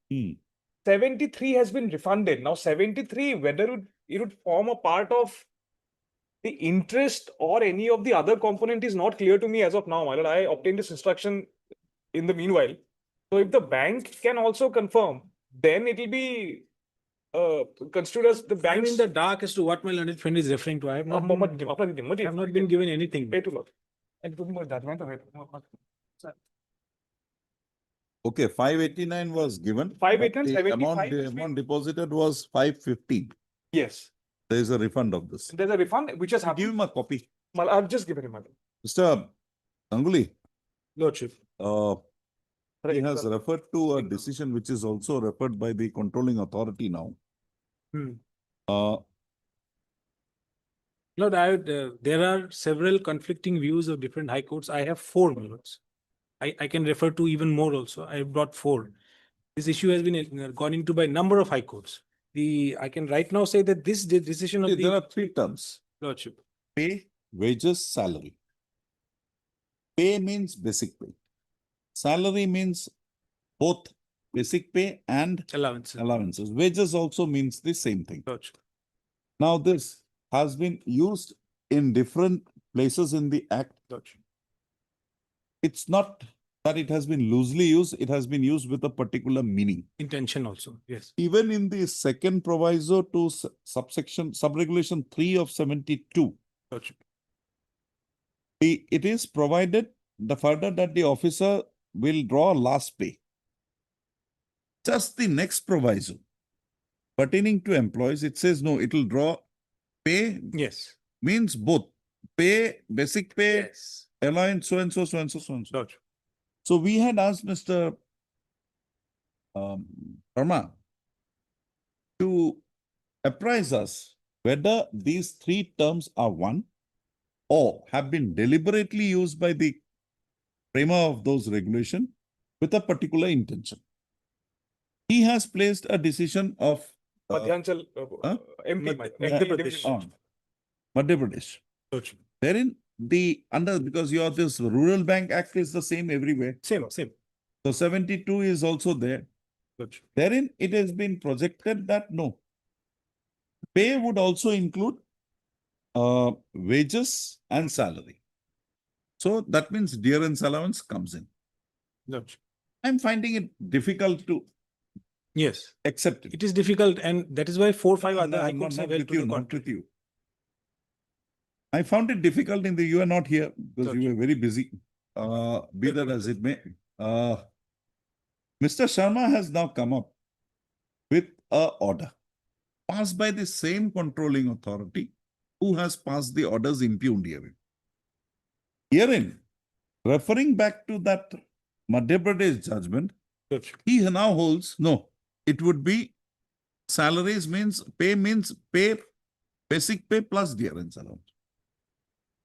73 has been refunded. Now, 73, whether it would form a part of the interest or any of the other component is not clear to me as of now, my lord. I obtained this instruction in the meanwhile. So if the bank can also confirm, then it will be construed as the bank. I'm in the dark as to what my learned friend is referring to. I have not been given anything. okay. 589 was given. 589, the amount deposited was 550. Yes. There is a refund of this. There's a refund which has happened. Give him a copy. Well, I've just given him a. Mr. Ganguly. Lordship. He has referred to a decision which is also referred by the controlling authority now. Lord, there are several conflicting views of different high courts. I have 4 minutes. I can refer to even more also. I have brought 4. This issue has been gone into by number of high courts. I can right now say that this decision of there are 3 terms. Lordship. Pay, wages, salary. Pay means basic pay. Salary means both basic pay and Allowances. allowances. Wages also means the same thing. Lordship. Now, this has been used in different places in the Act. Lordship. It's not that it has been loosely used, it has been used with a particular meaning. Intention also, yes. Even in the second proviso to subregulation 3 of 72, Lordship. it is provided the further that the officer will draw last pay. Just the next proviso pertaining to employees, it says no, it will draw pay. Yes. Means both pay, basic pay, Yes. allowance, so and so, so and so, so and so. Lordship. So we had asked Mr. Sharma to apprise us whether these three terms are one or have been deliberately used by the framer of those regulations with a particular intention. He has placed a decision of Madhyanchal, MP, Madhya Pradesh. on Madhya Pradesh. Lordship. Therein the because your this Rural Bank Act is the same everywhere. Same. So 72 is also there. Lordship. Therein it has been projected that no, pay would also include wages and salary. So that means dearance allowance comes in. Lordship. I'm finding it difficult to Yes. accept it. It is difficult, and that is why 4 or 5 other high I'm courts not have held with to you, the not contrary. with you. I found it difficult in the, you are not here because you were very busy. Be that as it may. Mr. Sharma has now come up with a order passed by the same controlling authority who has passed the orders impugned herein. Herein, referring back to that Madhya Pradesh judgment, he now holds, no, it would be salaries means pay, basic pay plus dearance allowance.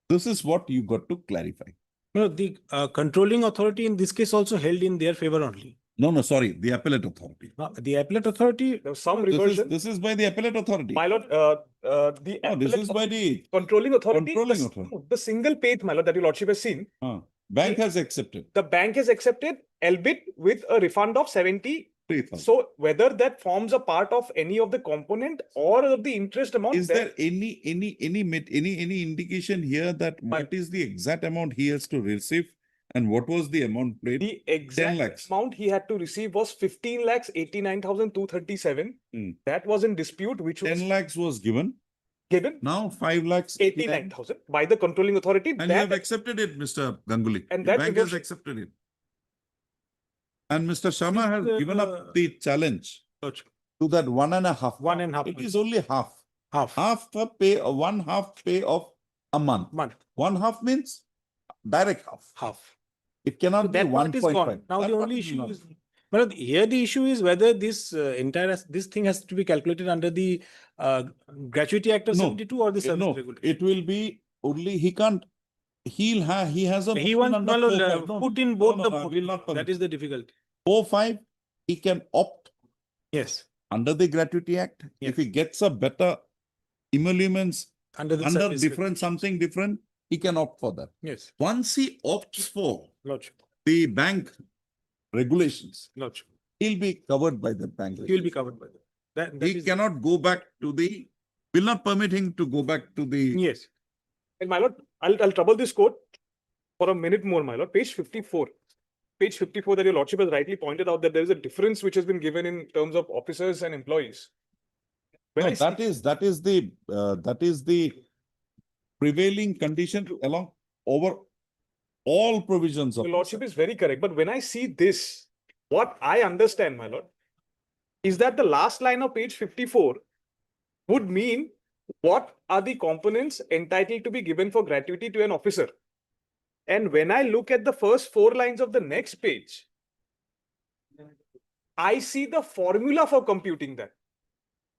This is what you got to clarify. No, the controlling authority in this case also held in their favor only. No, sorry, the appellate authority. The appellate authority. There was some reversion. This is by the appellate authority. My lord, the No, this is by the controlling authority. controlling authority. The single page, my lord, that your lordship has seen. Bank has accepted. The bank has accepted, albeit with a refund of 70. 3,000. So whether that forms a part of any of the component or of the interest amount. Is there any indication here that what is the exact amount he has to receive and what was the amount paid? The 10 exact lakhs. amount he had to receive was 15,89,237. That was in dispute, which was 10 lakhs was given. Now 5 lakhs 89,000 by the controlling authority. And you have accepted it, Mr. Ganguly. And The that bank has reversion- accepted it. And Mr. Sharma has given up the challenge to that 1.5. 1.5. It is only half. Half. Half a pay, 1/2 pay of a month. 1/2 means direct half. Half. It cannot be That part is 1.5. gone. Now That the part only is issue not. is, well, here the issue is whether this this thing has to be calculated under the Gratuity Act of No. 72 or the service No, regulation. it will be only, he can't, he has a. He motion wants under to 4.5. No, put in no, both no, the. I will not permit. That is the difficulty. 4.5, he can opt Yes. under the Gratuity Act. If he gets a better emoluments Under the under service different, something different, he can opt for that. Yes. Once he opts for Lordship. the bank regulations, Lordship. he'll be covered by the bank. He will be covered by that. He cannot go back to the, will not permit him to go back to the. Yes. And my lord, I'll trouble this quote for a minute more, my lord. Page 54. Page 54 that your lordship has rightly pointed out that there is a difference which has been given in terms of officers and employees. When No, I see- that is the prevailing condition along over all provisions of. Your lordship is very correct. But when I see this, what I understand, my lord, is that the last line of page 54 would mean what are the components entitled to be given for gratuity to an officer. And when I look at the first 4 lines of the next page, I see the formula for computing that.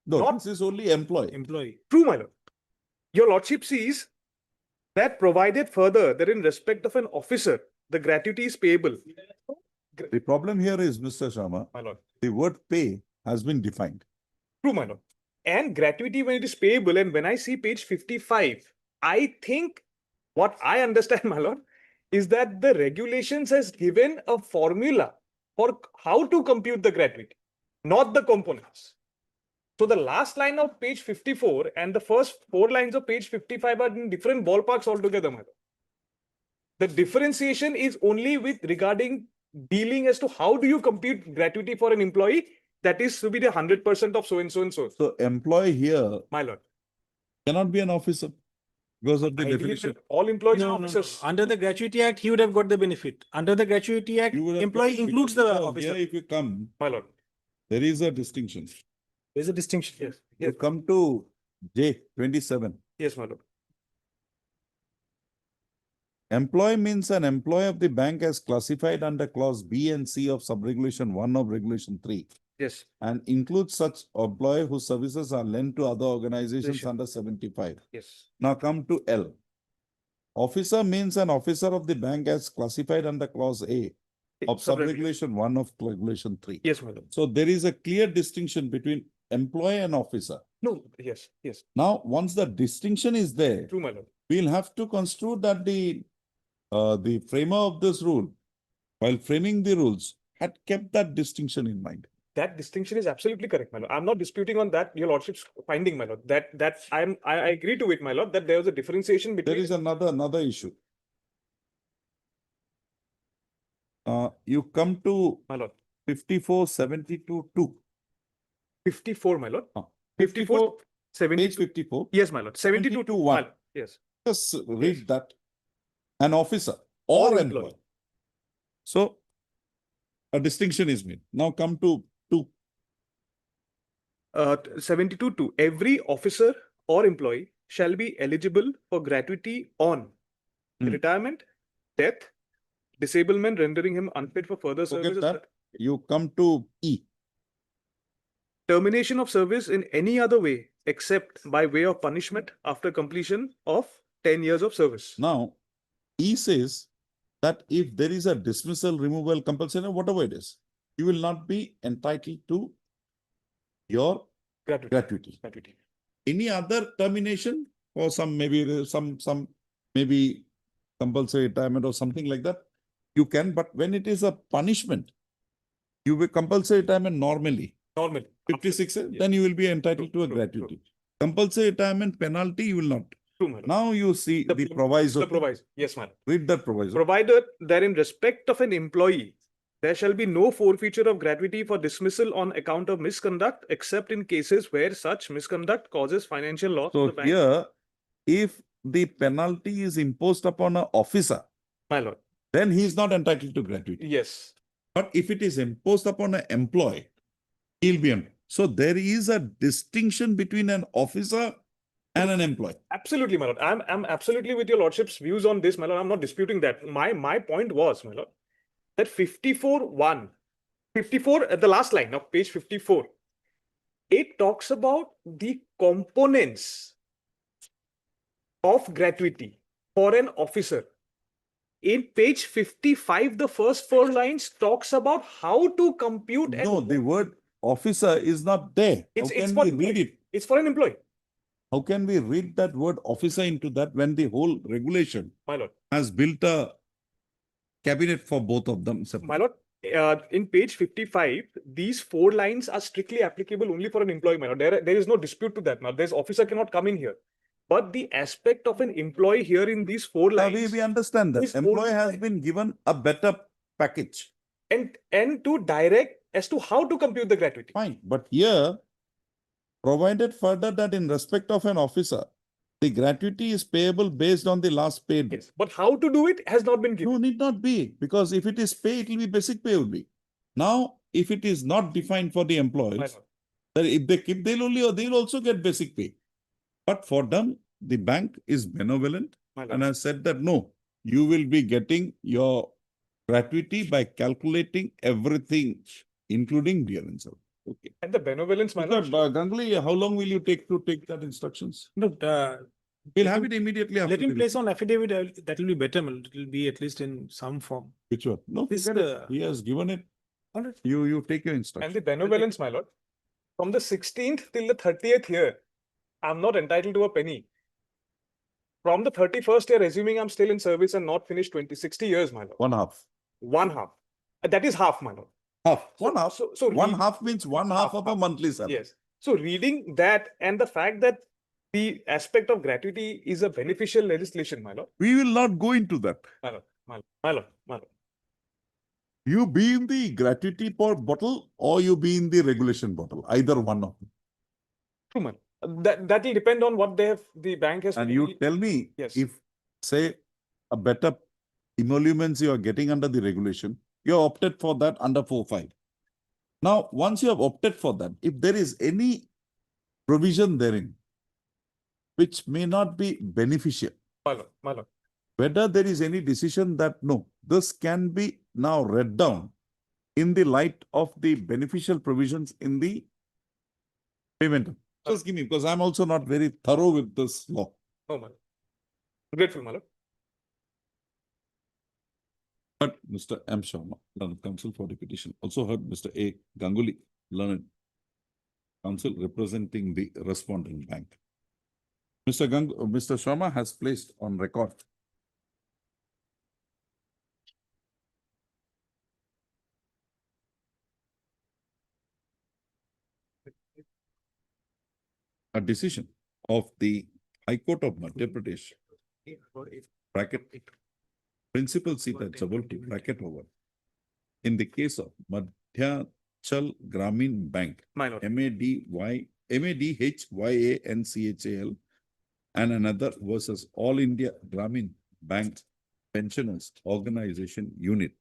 No, this is only employee. Employee. True, my lord. Your lordship sees that provided further that in respect of an officer, the gratuity is payable. The problem here is, Mr. Sharma, My lord. the word pay has been defined. True, my lord. and gratuity when it is payable. And when I see page 55, I think what I understand, my lord, is that the regulations has given a formula for how to compute the gratuity, not the components. So the last line of page 54 and the first 4 lines of page 55 are in different ballparks altogether, my lord. The differentiation is only with regarding dealing as to how do you compute gratuity for an employee that is to be the 100% of so and so and so. So employee here My lord. cannot be an officer because of the I believe definition. that all employees No, are no, no. officers. Under the Gratuity Act, he would have got the benefit. Under the Gratuity Act, You would have employee got- includes the because officer. Here if you come, My lord. there is a distinction. There's a distinction. Yes. You Yes. come to J 27. Yes, my lord. Employee means an employee of the bank as classified under clause B and C of subregulation 1 of regulation 3 Yes. and includes such employee whose services are lent to other organizations Organization. under 75. Yes. Now come to L. Officer means an officer of the bank as classified under clause A of subregulation 1 of regulation 3. Yes, my lord. So there is a clear distinction between employee and officer. No. Yes. Yes. Now, once the distinction is there, True, my lord. we'll have to construe that the framer of this rule, while framing the rules, had kept that distinction in mind. That distinction is absolutely correct, my lord. I'm not disputing on that, your lordship's finding, my lord. I agree to it, my lord, that there was a differentiation between. There is another issue. You come to My lord. 5472-2. 54, my lord. 54, 72. page 54. Yes, my lord. 72 to 72 1. Yes. Just read that. An officer or employee. So a distinction is made. Now come to 2. 72 2. Every officer or employee shall be eligible for gratuity on retirement, death, disablement rendering him unfit for further Forget services. that. You come to E. Termination of service in any other way except by way of punishment after completion of 10 years of service. Now, E says that if there is a dismissal, removal, compulsion, whatever it is, you will not be entitled to your gratuity. Any other termination or some maybe compulsory retirement or something like that, you can. But when it is a punishment, you will compulsory retirement normally. 56, then you will be entitled to a gratuity. Compulsory retirement penalty, you will not. Now you see the proviso. The proviso. Yes, ma'am. Read that proviso. Provided that in respect of an employee, there shall be no forfeiture of gratuity for dismissal on account of misconduct, except in cases where such misconduct causes financial loss to So the bank. here, if the penalty is imposed upon an officer, my lord, then he is not entitled to gratuity. Yes. But if it is imposed upon an employee, he'll be entitled. So there is a distinction between an officer and an employee. Absolutely, my lord. I'm absolutely with your lordship's views on this, my lord. I'm not disputing that. My point was, my lord, that 54 at the last line of page 54, it talks about the components of gratuity for an officer. In page 55, the first 4 lines talks about how to compute. No, the word officer is not there. How can we read it? It's for an employee. How can we read that word officer into that when the whole regulation my lord, has built a cabinet for both of them? My lord, in page 55, these 4 lines are strictly applicable only for an employee, my lord. There is no dispute to that. Now, this officer cannot come in here. But the aspect of an employee here in these 4 lines. We understand that. Employee has been given a better package. And to direct as to how to compute the gratuity. Fine. But here, provided further that in respect of an officer, the gratuity is payable based on the last paid. Yes. But how to do it has not been given. No, need not be. Because if it is pay, it will be basic pay will be. Now, if it is not defined for the employees, then if they keep, they'll also get basic pay. But for them, the bank is benevolent and has said that no, you will be getting your gratuity by calculating everything, including beer and so. Okay. And the benevolence, my lord. Ganguly, how long will you take to take that instructions? No, we'll have it immediately after. Let him place on affidavit. That will be better. It will be at least in some form. Which one? No, This, he has given it. You take your instruction. And the benevolence, my lord. from the 16th till the 30th year, I'm not entitled to a penny. From the 31st year, assuming I'm still in service and not finished 60 years, my lord. One half. One half. That is half, my lord. Half, one half. So One read- half means one half of a monthly salary. Yes. So reading that and the fact that the aspect of gratuity is a beneficial legislation, my lord. We will not go into that. My lord, my lord, my lord, my lord. You be in the gratuity bottle or you be in the regulation bottle, either one of them. True, my lord. That will depend on what they have, the bank has. And to you be- tell me Yes. if, say, a better emoluments you are getting under the regulation, you have opted for that under 4.5. Now, once you have opted for that, if there is any provision therein which may not be beneficial, My lord, my lord. whether there is any decision that no, this can be now read down in the light of the beneficial provisions in the payment. Just give me, because I'm also not very thorough with this law. Oh, my lord. Grateful, my lord. But Mr. M. Sharma, learned counsel for the petition, also heard Mr. A. Ganguly, learned counsel representing the respondent bank. Mr. Sharma has placed on record a decision of the High Court of Madhya Pradesh, bracket, principal seat at Chabolti, bracket over, in the case of Madhyachal Gramin Bank, My lord. MADHYANCHAL, and another versus All India Gramin Bank Pensioners Organization Unit,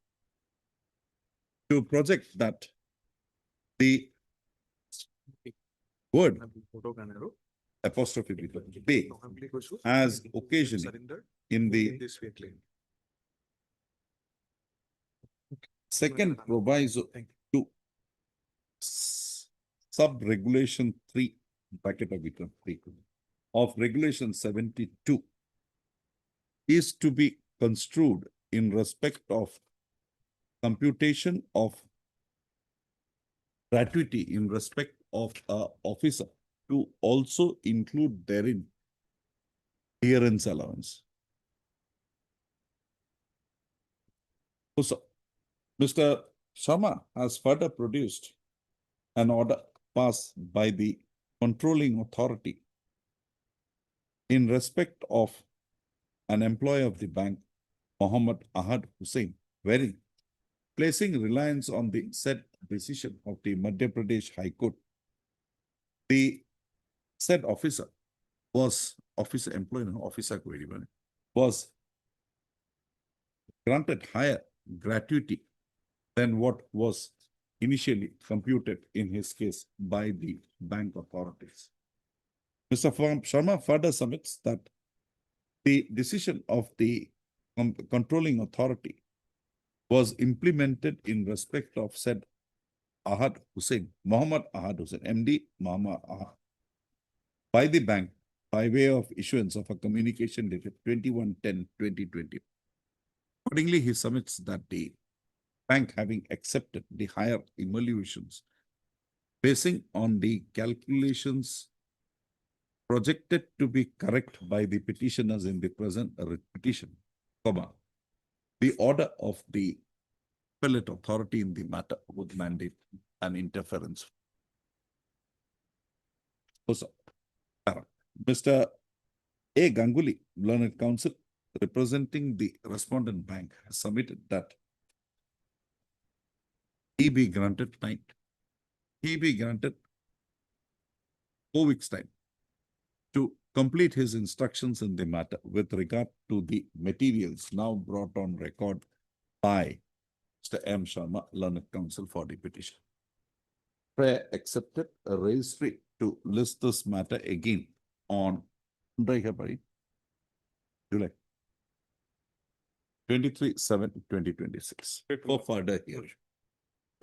to project that the word apostrophe pay as occasion in the second proviso to sub-regulation 3, bracket of Vikram 3, of regulation 72 is to be construed in respect of computation of gratuity in respect of a officer to also include therein clearance allowance. So, Mr. Sharma has further produced an order passed by the controlling authority in respect of an employee of the bank, Mohammed Ahad Hussain, wherein placing reliance on the said decision of the Madhya Pradesh High Court, the said officer was was granted higher gratuity than what was initially computed in his case by the bank authorities. Mr. Sharma further submits that the decision of the controlling authority was implemented in respect of said Ahad Hussain, Mohammed Ahad Hussain, MD Mohammed Ahad, by the bank by way of issuance of a communication dated 21/10/2020. Accordingly, he submits that the bank, having accepted the higher emolutions, basing on the calculations projected to be correct by the petitioners in the present petition, the order of the appellate authority in the matter would mandate an interference. Also, Mr. A. Ganguly, learned counsel representing the respondent bank, has submitted that he be granted 4 weeks time to complete his instructions in the matter with regard to the materials now brought on record by Mr. M. Sharma, learned counsel for the petition. Prayer accepted a registry to list this matter again on July 23/7/2026 for further hearing.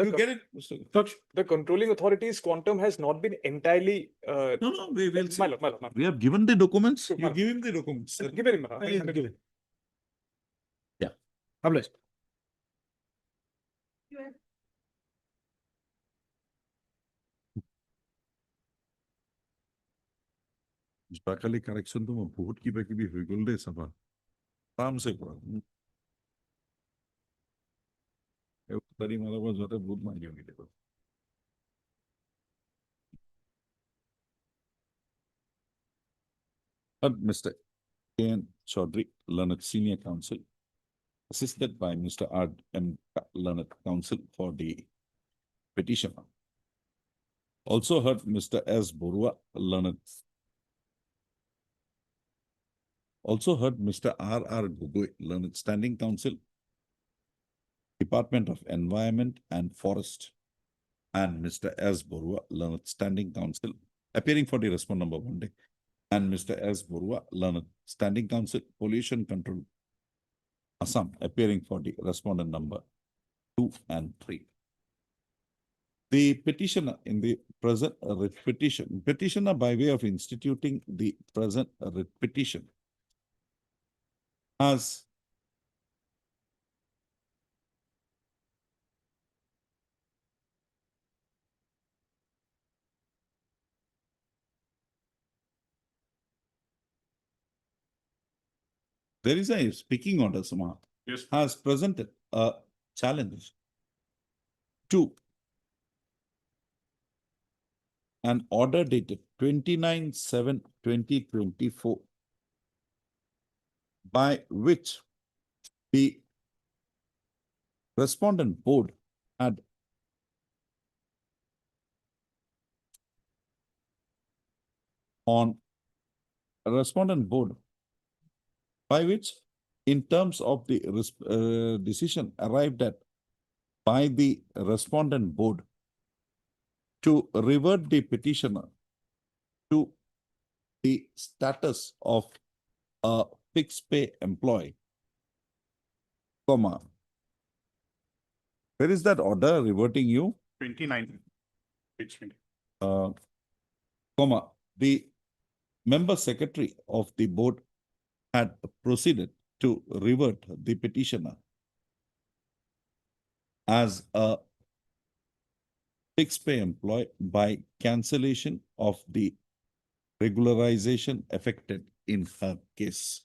You get it, Mr. The controlling authority's quantum has not been entirely. No, we will see. My lord, my lord, my lord. We have given the documents. Sure, You give him the documents. Give it, my lord. Give it. Yeah. Published. যোৱাকালি correction টো মই বহুত কিবা কিবি হৈ গ'ল দেই চাবা আৰামছে কৰা তাৰি মাৰিব যোৱাতে বহুত মাৰি দিওঁ কেতিয়াবা Mr. K.N. Chaudhary, Learned Senior Counsel, assisted by Mr. R.M. Learned Counsel for the petitioner. Also heard Mr. S. Borua, Learned. Also heard Mr. R.R. Gugoi, Learned Standing Counsel, Department of Environment and Forest, and Mr. S. Borua, Learned Standing Counsel, appearing for the respondent number 1 day, and Mr. S. Borua, Learned Standing Counsel, Pollution Control, Assam, appearing for the respondent number 2 and 3. The petitioner in the present writ petitioner by way of instituting the present writ petition has there is a speaking order, Suma, has presented a challenge to an order dated 29/7/2024 by which the respondent board had on respondent board by which in terms of the decision arrived at by the respondent board to revert the petitioner to the status of a fixed pay employee, comma. Where is that order reverting you? 29. Page 20. Comma, the member secretary of the board had proceeded to revert the petitioner as a fixed pay employee by cancellation of the regularization effected in her case.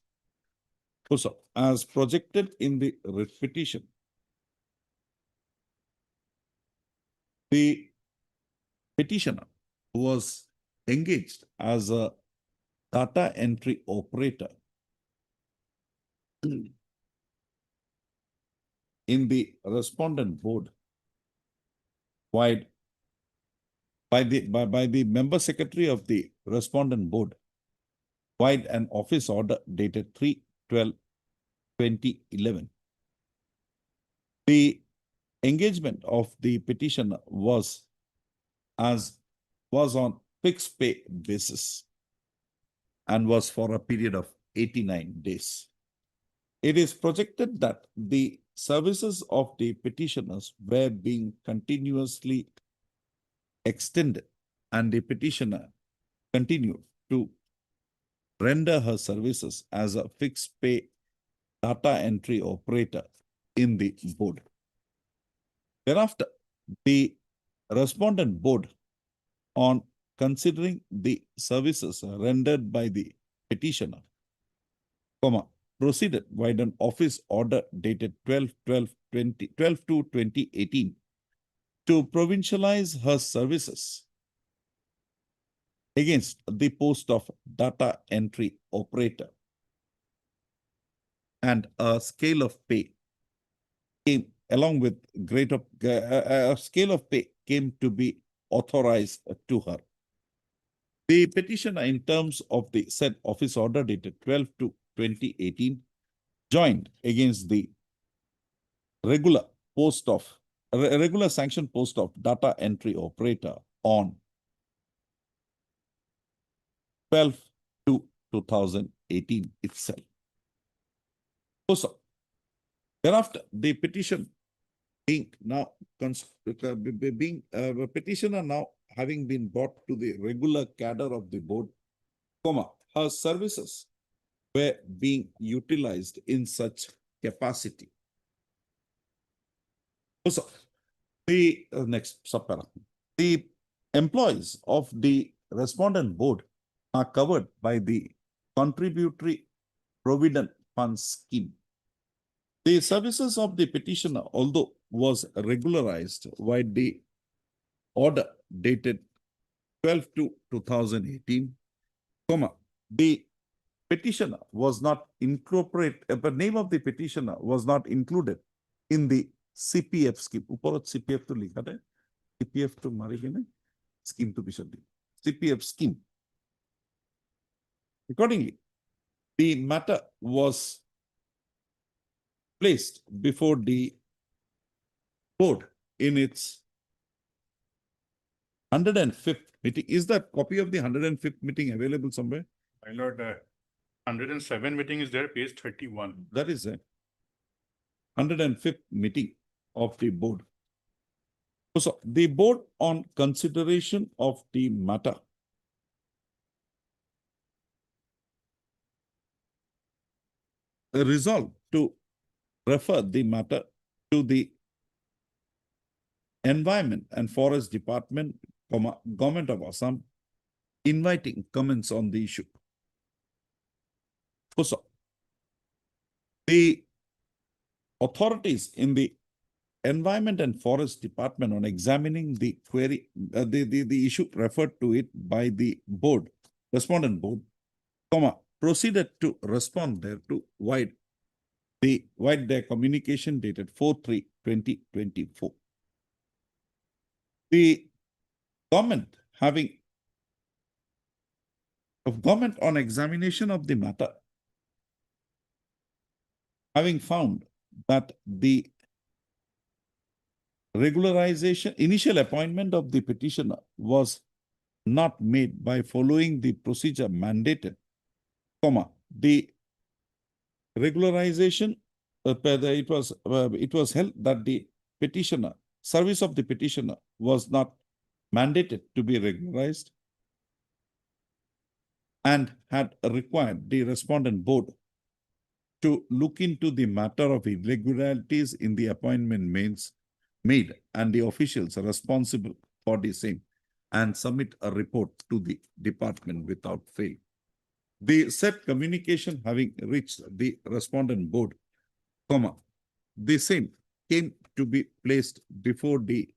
So, as projected in the writ petition, the petitioner was engaged as a data entry operator in the respondent board by the member secretary of the respondent board via an office order dated 3/12/2011. The engagement of the petitioner was on fixed pay basis and was for a period of 89 days. It is projected that the services of the petitioners were being continuously extended and the petitioner continued to render her services as a fixed pay data entry operator in the board. Thereafter, the respondent board, on considering the services rendered by the petitioner, proceeded with an office order dated 12/2/2018 to provincialize her services against the post of data entry operator, and a scale of pay came along with a scale of pay came to be authorized to her. The petitioner, in terms of the said office order dated 12/2/2018, joined against the regular sanction post of data entry operator on 12/2/2018 itself. Also, thereafter, the petition being now petitioner now having been brought to the regular cadre of the board, her services were being utilized in such capacity. Also, the next subparagraph. The employees of the respondent board are covered by the contributory provident fund scheme. The services of the petitioner, although was regularized by the order dated 12/2/2018, the petitioner was not incorporated, the name of the petitioner was not included in the CPF scheme. Uparat CPF to likha hai, CPF to mari gine, scheme to bishadi, CPF scheme. Accordingly, the matter was placed before the board in its 105th meeting. Is that copy of the 105th meeting available somewhere? My lord, 107 meeting is there, page 31. That is a 105th meeting of the board. So the board, on consideration of the matter, resolved to refer the matter to the Environment and Forest Department, Government of Assam, inviting comments on the issue. So, the authorities in the Environment and Forest Department, on examining the query, the issue referred to it by the board, respondent board, proceeded to respond thereto via their communication dated 4/3/2024. The government on examination of the matter, having found that the regularization, initial appointment of the petitioner was not made by following the procedure mandated, the regularization, it was held that the petitioner, service of the petitioner was not mandated to be regularized and had required the respondent board to look into the matter of irregularities in the appointment made and the officials responsible for the same and submit a report to the department without fail. The said communication having reached the respondent board, the same came to be placed before the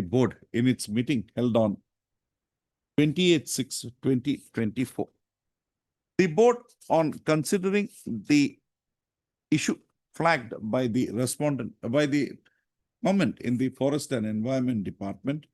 board in its meeting held on 28/6/2024. The board, on considering the issue flagged by the respondent, by the comment in the Forest and Environment Department,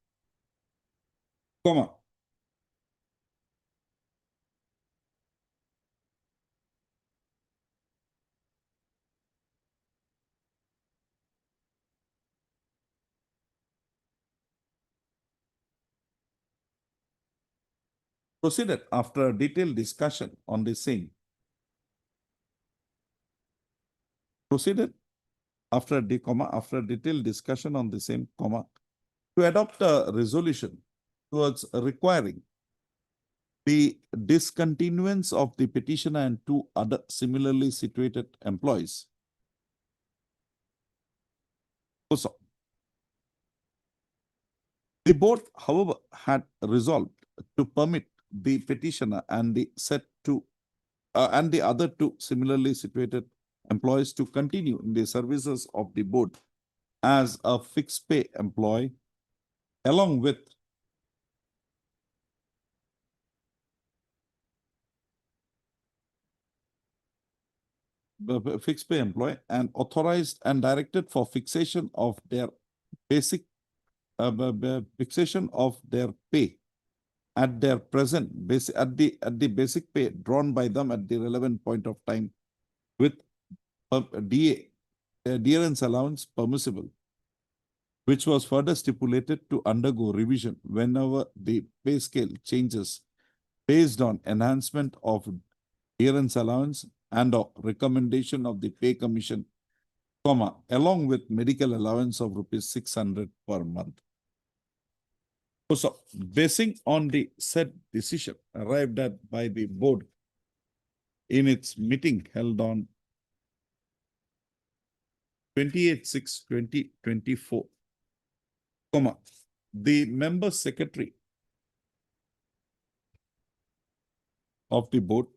proceeded after a detailed discussion on the same. Proceeded after detailed discussion on the same, to adopt a resolution towards requiring the discontinuance of the petitioner and two other similarly situated employees. Also, the board, however, had resolved to permit the petitioner and the other two similarly situated employees to continue in the services of the board as a fixed pay employee, along with the fixed pay employee and authorized and directed for fixation of their basic fixation of their pay at their present at the basic pay drawn by them at the relevant point of time, with adherence allowance permissible, which was further stipulated to undergo revision whenever the pay scale changes based on enhancement of adherence allowance and or recommendation of the pay commission, along with medical allowance of ₹600 per month. So, basing on the said decision arrived at by the board in its meeting held on 28/6/2024, the member secretary of the board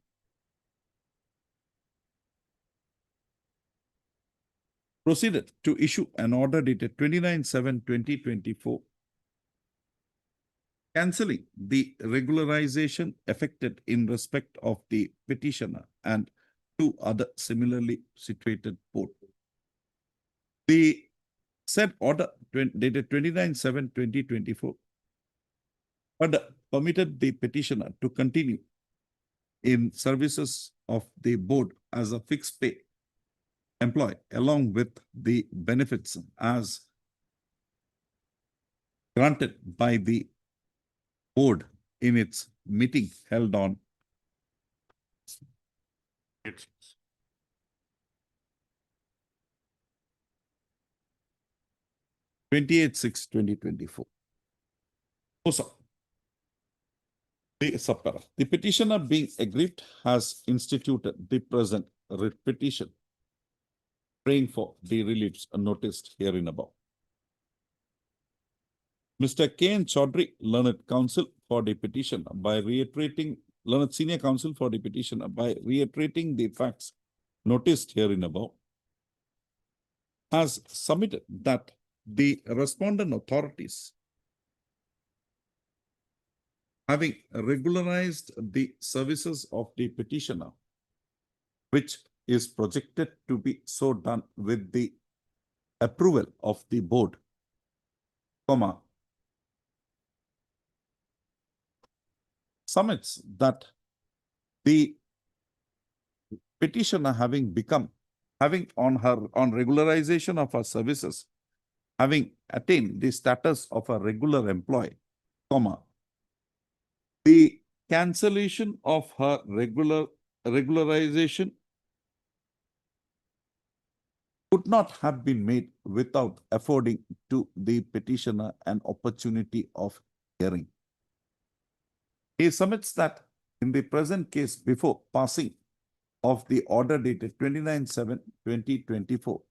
proceeded to issue an order dated 29/7/2024, cancelling the regularization effected in respect of the petitioner and two other similarly situated board. The said order dated 29/7/2024 order permitted the petitioner to continue in services of the board as a fixed pay employee along with the benefits as granted by the board in its meeting held on 28/6/2024. The subpara. The petitioner being aggrieved has instituted the present writ petition, praying for the reliefs noticed herein above. Mr. K.N. Chaudhary, learned counsel for the petitioner, by reiterating, learned senior counsel for the petitioner, by reiterating the facts noticed herein above, has submitted that the respondent authorities, having regularized the services of the petitioner, which is projected to be so done with the approval of the board, comma, submits that the petitioner having on regularization of her services, having attained the status of a regular employee, comma, the cancellation of her regularization could not have been made without affording to the petitioner an opportunity of hearing. He submits that in the present case, before passing of the order dated 29/7/2024,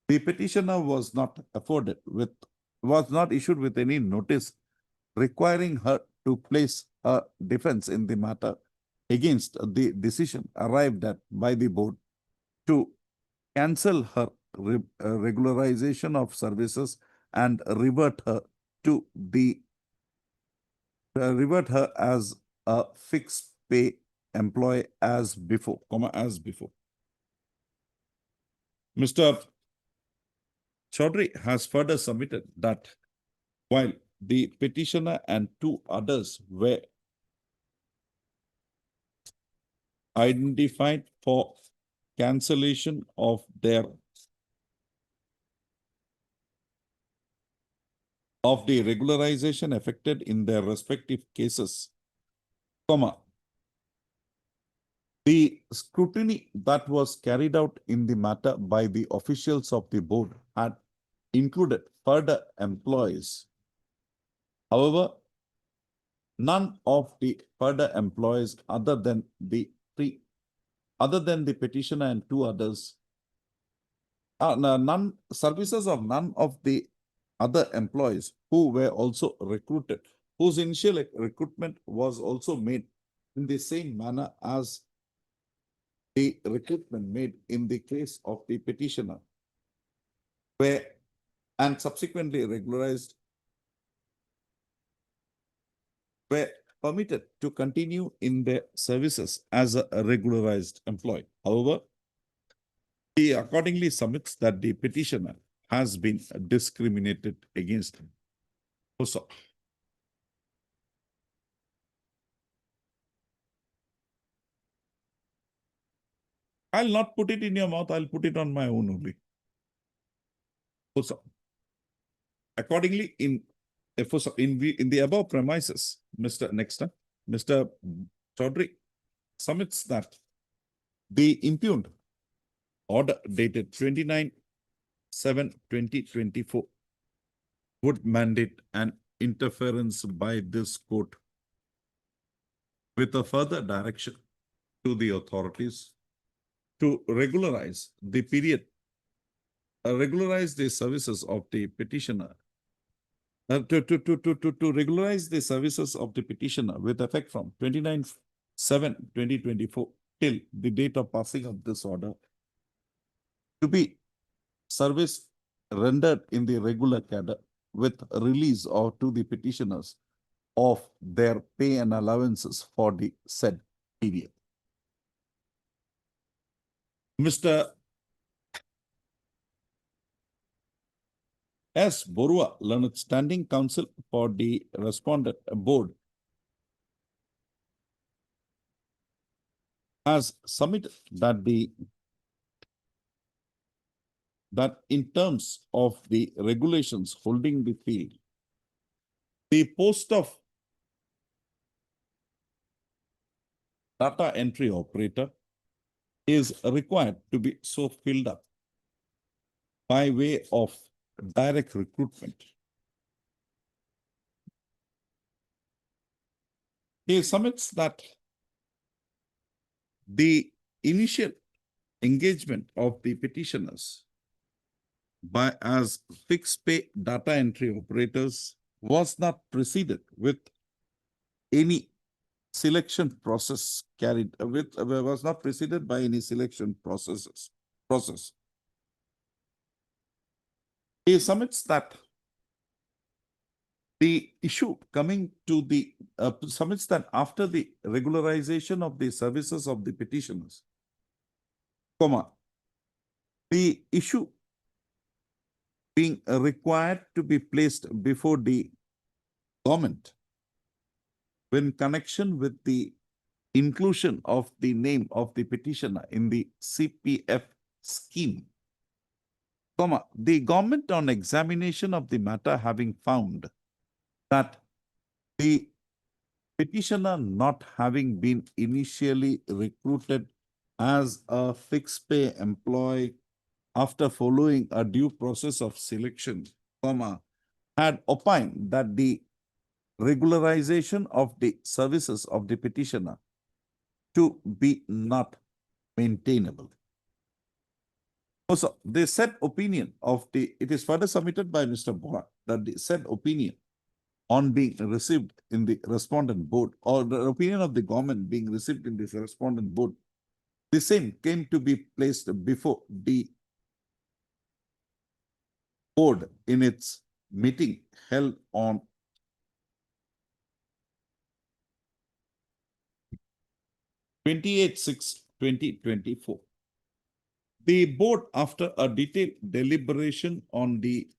the petitioner was not issued with any notice requiring her to place a defense in the matter against the decision arrived at by the board to cancel her regularization of services and revert her as a fixed pay employee as before, as before. Mr. Chaudhary has further submitted that while the petitioner and two others were identified for cancellation of the regularization affected in their respective cases, comma, the scrutiny that was carried out in the matter by the officials of the board had included further employees. However, none of the further employees other than the petitioner and two others, services of none of the other employees who were also recruited, whose initial recruitment was also made in the same manner as the recruitment made in the case of the petitioner, and subsequently regularized, were permitted to continue in their services as a regularized employee. However, he accordingly submits that the petitioner has been discriminated against him. Also, I'll not put it in your mouth, I'll put it on my own only. Also, accordingly, in the above premises, Mr. Chaudhary submits that the impugned order dated 29/7/2024 would mandate an interference by this court with a further direction to the authorities to regularize the services of the petitioner to regularize the services of the petitioner with effect from 29/7/2024 till the date of passing of this order to be service rendered in the regular cadre with release or to the petitioners of their pay and allowances for the said period. Mr. S. Borua, learned standing counsel for the respondent board, has submitted that in terms of the regulations holding the field, the post of data entry operator is required to be so filled up by way of direct recruitment. He submits that the initial engagement of the petitioners by as fixed pay data entry operators was not preceded with any selection process was not preceded by any selection process. He submits that the issue coming to the submits that after the regularization of the services of the petitioners, the issue being required to be placed before the government in connection with the inclusion of the name of the petitioner in the CPF scheme, the government on examination of the matter having found that the petitioner not having been initially recruited as a fixed pay employee after following a due process of selection, had opined that the regularization of the services of the petitioner to be not maintainable. Also, the said opinion of it is further submitted by Mr. Bora that the said opinion on being received in the respondent board, or the opinion of the government being received in this respondent board, the same came to be placed before the board in its meeting held on 28/6/2024. The board, after a detailed deliberation on the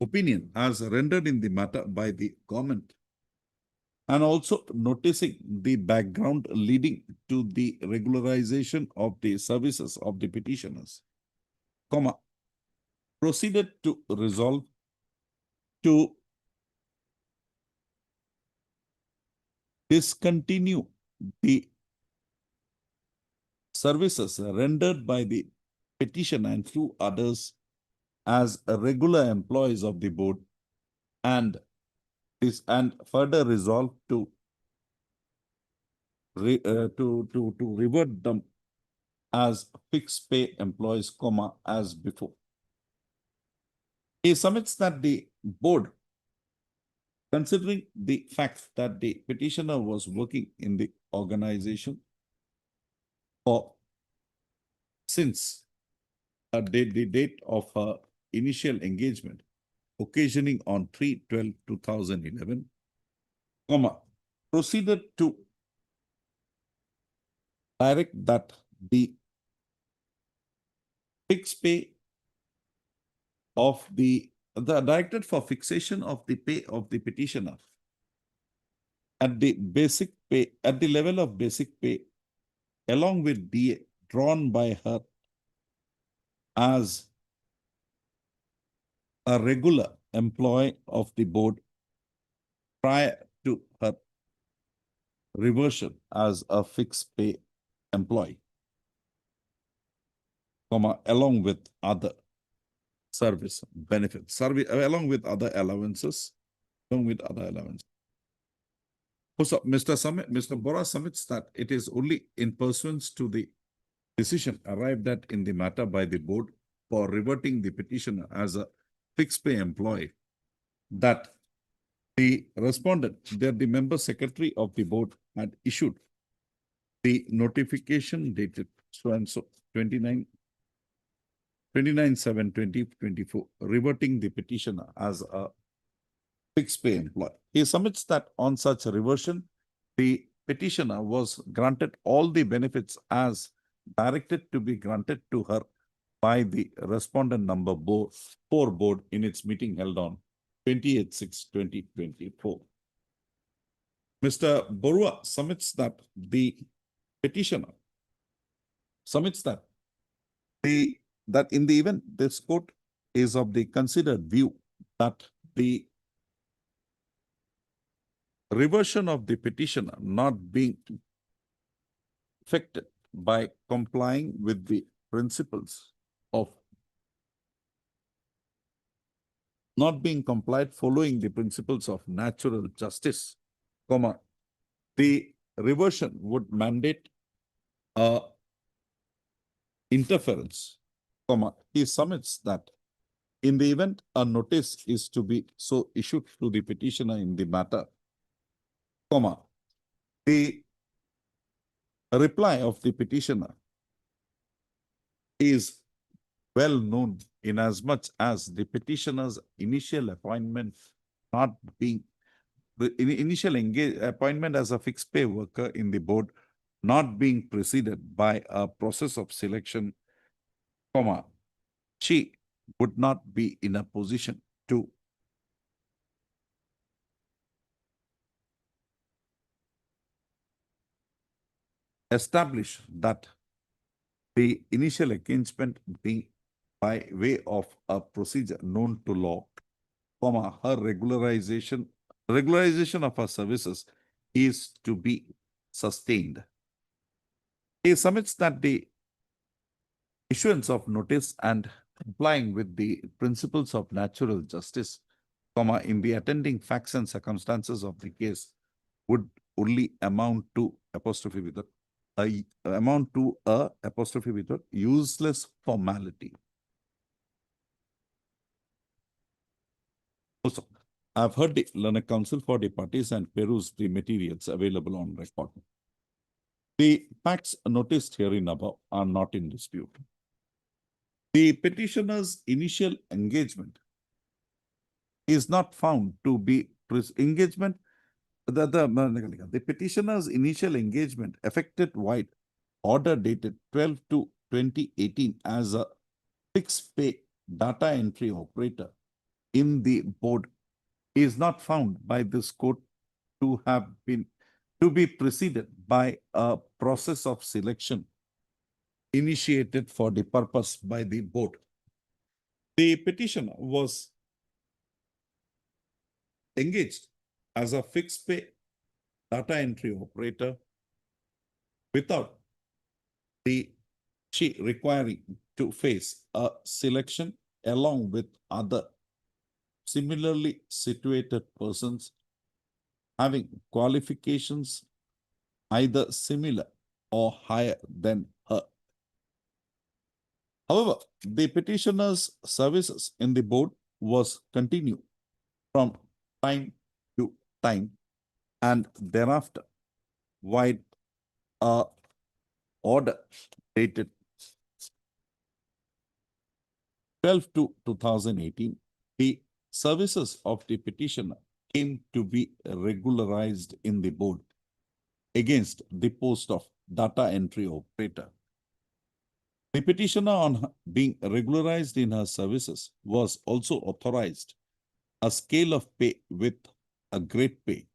opinion as rendered in the matter by the government, and also noticing the background leading to the regularization of the services of the petitioners, proceeded to resolve to discontinue the services rendered by the petitioner and few others as regular employees of the board, and further resolve to revert them as fixed pay employees, as before. He submits that the board, considering the fact that the petitioner was working in the organization since the date of her initial engagement, occasioning on 3/12/2011, proceeded to direct that the fixed pay of the directed for fixation of the pay of the petitioner at the basic pay, at the level of basic pay, along with DA drawn by her as a regular employee of the board prior to her reversion as a fixed pay employee, along with other service benefits, along with other allowances, Also, Mr. Bora submits that it is only in pursuance to the decision arrived at in the matter by the board for reverting the petitioner as a fixed pay employee that the respondent, that the member secretary of the board had issued the notification dated so and so 29/7/2024, reverting the petitioner as a fixed pay employee. He submits that on such a reversion, the petitioner was granted all the benefits as directed to be granted to her by the respondent number 4 board in its meeting held on 28/6/2024. Mr. Borua submits that the petitioner submits that that in the event this court is of the considered view that the reversion of the petitioner not being affected by complying with the principles of not being complied following the principles of natural justice, comma, the reversion would mandate a interference, comma, he submits that in the event a notice is to be so issued to the petitioner in the matter, comma, the reply of the petitioner is well known inasmuch as the petitioner's initial appointment not being the initial appointment as a fixed pay worker in the board not being preceded by a process of selection, comma, she would not be in a position to establish that the initial engagement being by way of a procedure known to law, comma, her regularization of her services is to be sustained. He submits that the issuance of notice and complying with the principles of natural justice, comma, in the attending facts and circumstances of the case would only amount to apostrophe with a useless formality. Also, I've heard the learned counsel for the parties and perused the materials available on record. The facts noticed herein above are not in dispute. The petitioner's initial engagement is not found to be engagement. The petitioner's initial engagement affected White order dated 12/2/2018 as a fixed pay data entry operator in the board is not found by this court to be preceded by a process of selection initiated for the purpose by the board. The petitioner was engaged as a fixed pay data entry operator without she requiring to face a selection along with other similarly situated persons having qualifications either similar or higher than her. However, the petitioner's services in the board was continued from time to time and thereafter White order dated 12/2/2018, the services of the petitioner came to be regularized in the board against the post of data entry operator. The petitioner, on being regularized in her services, was also authorized a scale of pay with a grade pay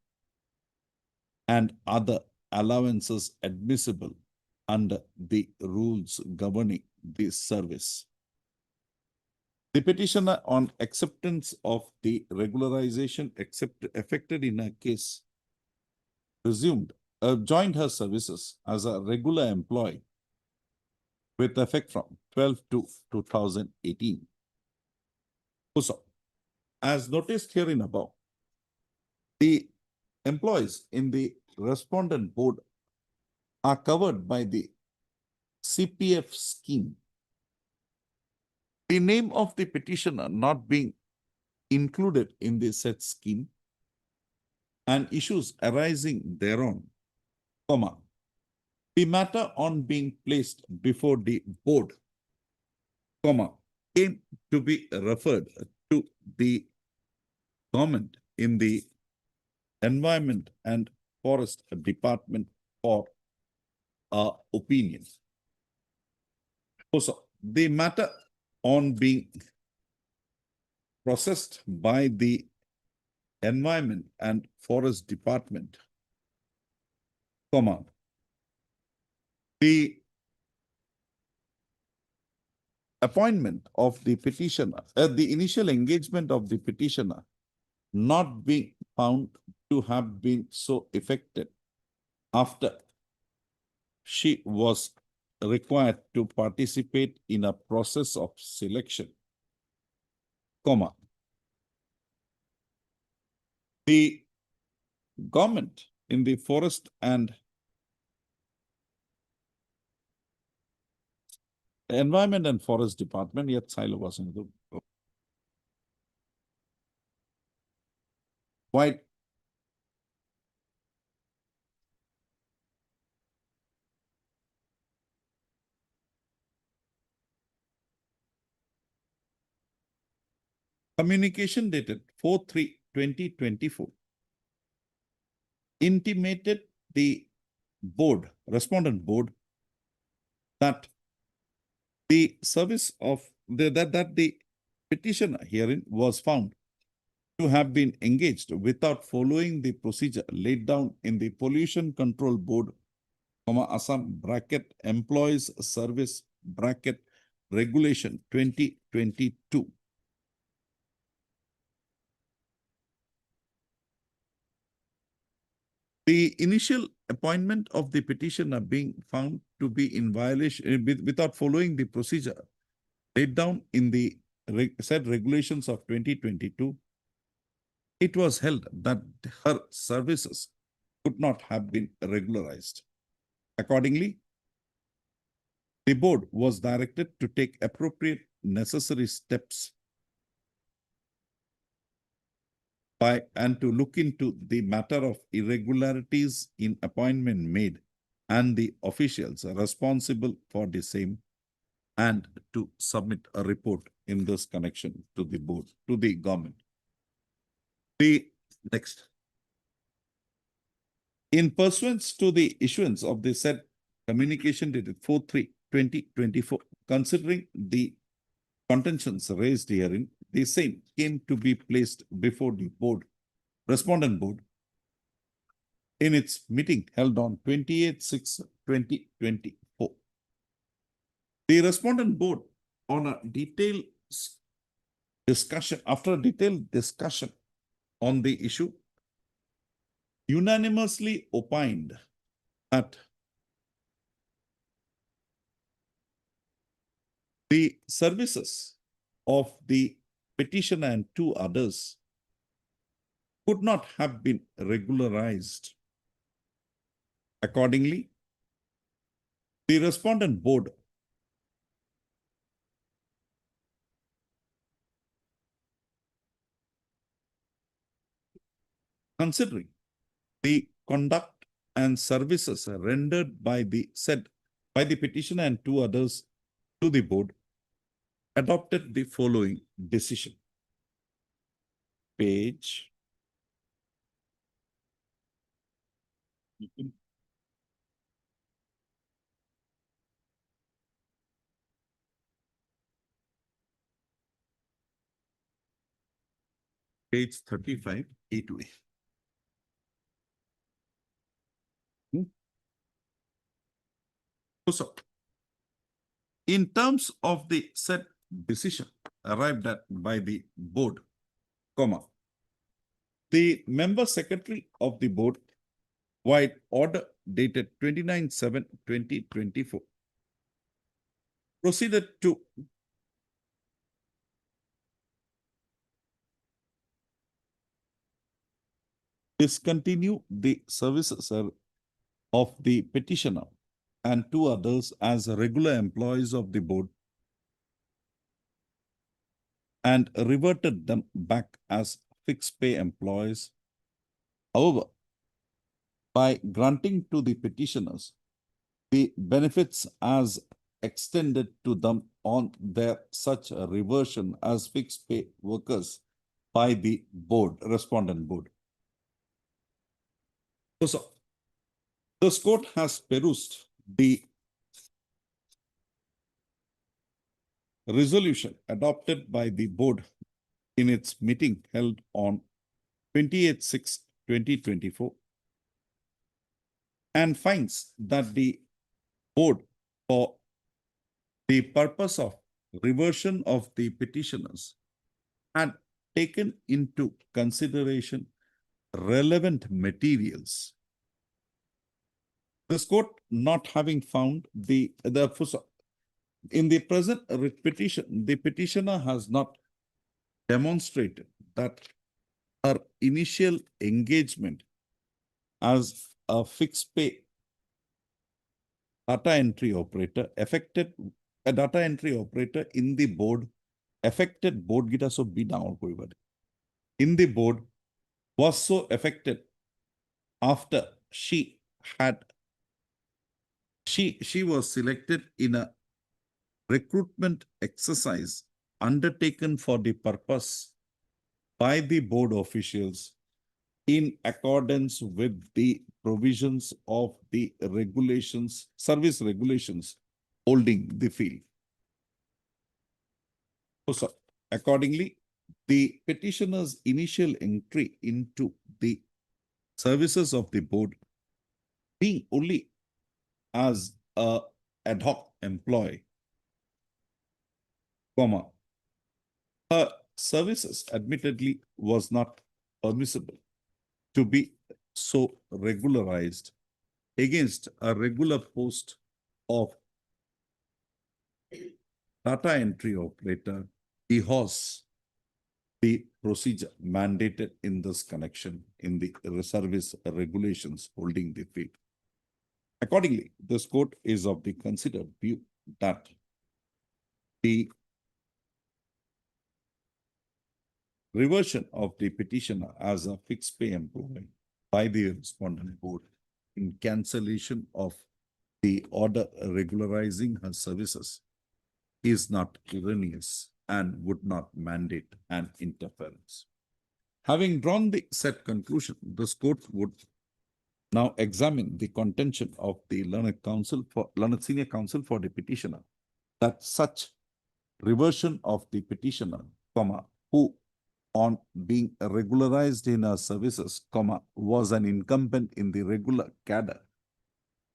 and other allowances admissible under the rules governing this service. The petitioner, on acceptance of the regularization effected in her case, joined her services as a regular employee with effect from 12/2/2018. Also, as noticed herein above, the employees in the respondent board are covered by the CPF scheme. The name of the petitioner not being included in the said scheme and issues arising thereon, comma, the matter on being placed before the board, comma, came to be referred to the government in the Environment and Forest Department for opinion. Also, the matter on being processed by the Environment and Forest Department, comma, the appointment of the petitioner, the initial engagement of the petitioner not being found to have been so effective after she was required to participate in a process of selection, comma, the government in the Forest and Environment and Forest Department, yet silo was in the white communication dated 4/3/2024 intimated the board, respondent board, that the service of that the petitioner herein was found to have been engaged without following the procedure laid down in the Pollution Control Board, comma, Assam bracket employees service bracket regulation 2022. The initial appointment of the petitioner being found to be in violation without following the procedure laid down in the said regulations of 2022, it was held that her services could not have been regularized. Accordingly, the board was directed to take appropriate necessary steps and to look into the matter of irregularities in appointment made and the officials responsible for the same, and to submit a report in this connection to the board, to the government. The next. In pursuance to the issuance of the said communication dated 4/3/2024, considering the contentions raised herein, the same came to be placed before the board, respondent board, in its meeting held on 28/6/2024. The respondent board, on a detailed discussion, after a detailed discussion on the issue, unanimously opined that the services of the petitioner and two others could not have been regularized. Accordingly, the respondent board considering the conduct and services rendered by the petitioner and two others to the board, adopted the following decision. Page page 35, A2A. So, in terms of the said decision arrived at by the board, comma, the member secretary of the board, by order dated 29/7/2024, proceeded to discontinue the services of the petitioner and two others as regular employees of the board and reverted them back as fixed pay employees. However, by granting to the petitioners the benefits as extended to them on their such a reversion as fixed pay workers by the board, respondent board. So, this court has perused the resolution adopted by the board in its meeting held on 28/6/2024 and finds that the board, for the purpose of reversion of the petitioners, had taken into consideration relevant materials. This court not having found in the present petition, the petitioner has not demonstrated that her initial engagement as a fixed pay data entry operator affected a data entry operator in the board affected board gita so be down in the board was so affected after she was selected in a recruitment exercise undertaken for the purpose by the board officials in accordance with the provisions of the regulations, service regulations holding the field. So, accordingly, the petitioner's initial entry into the services of the board being only as a ad hoc employee, her services admittedly was not permissible to be so regularized against a regular post of data entry operator because the procedure mandated in this connection in the service regulations holding the field. Accordingly, this court is of the considered view that the reversion of the petitioner as a fixed pay employee by the respondent board in cancellation of the order regularizing her services is not erroneous and would not mandate an interference. Having drawn the said conclusion, this court would now examine the contention of the learned senior counsel for the petitioner that such reversion of the petitioner, who on being regularized in her services, was an incumbent in the regular cadre,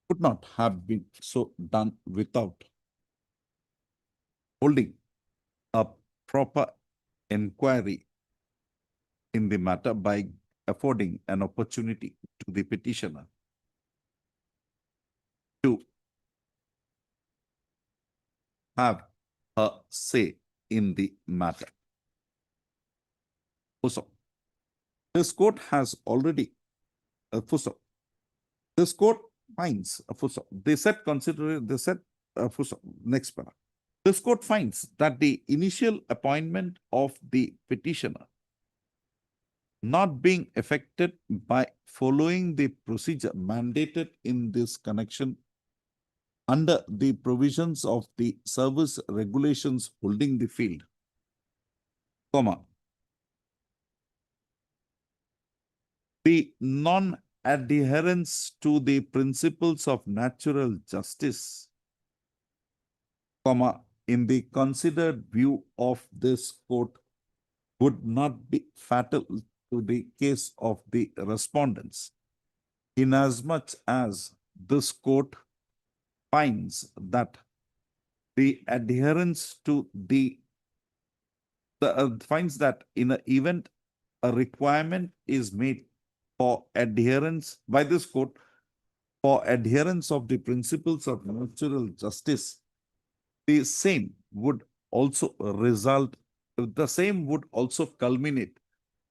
could not have been so done without holding a proper inquiry in the matter by affording an opportunity to the petitioner to have a say in the matter. Also, this court has already, this court finds, next para. This court finds that the initial appointment of the petitioner not being affected by following the procedure mandated in this connection under the provisions of the service regulations holding the field, the non-adherence to the principles of natural justice, in the considered view of this court would not be fatal to the case of the respondents, inasmuch as this court finds that the adherence to finds that in an event a requirement is made for adherence by this court for adherence of the principles of natural justice, the same would also culminate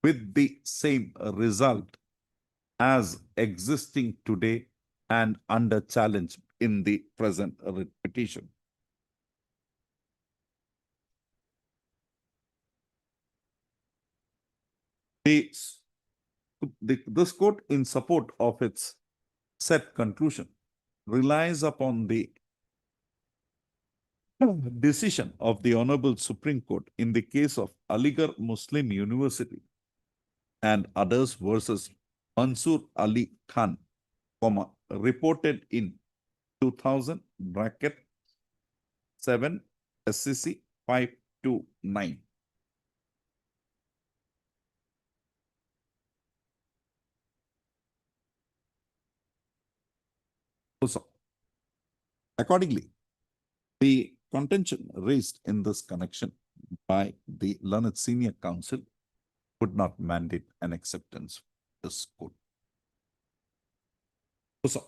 with the same result as existing today and under challenge in the present petition. This court, in support of its said conclusion, relies upon the decision of the Honorable Supreme Court in the case of Aligarh Muslim University and others versus Mansur Ali Khan, reported in 2000 bracket 7 SCC 529. Also, accordingly, the contention raised in this connection by the learned senior counsel would not mandate an acceptance of this court. Also,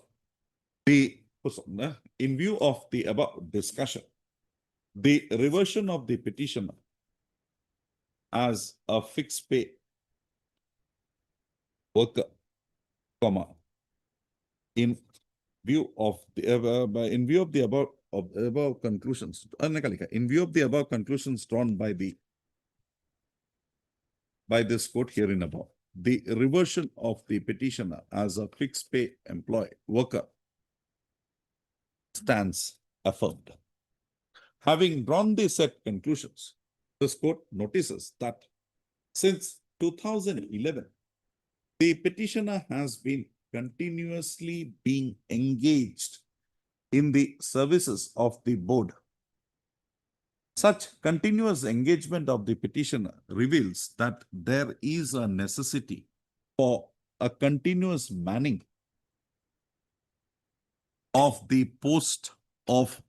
in view of the above discussion, the reversion of the petitioner as a fixed pay worker, in view of the above conclusions, in view of the above conclusions drawn by this court herein above, the reversion of the petitioner as a fixed pay worker stands affirmed. Having drawn the said conclusions, this court notices that since 2011, the petitioner has been continuously being engaged in the services of the board. Such continuous engagement of the petitioner reveals that there is a necessity for a continuous manning of the post of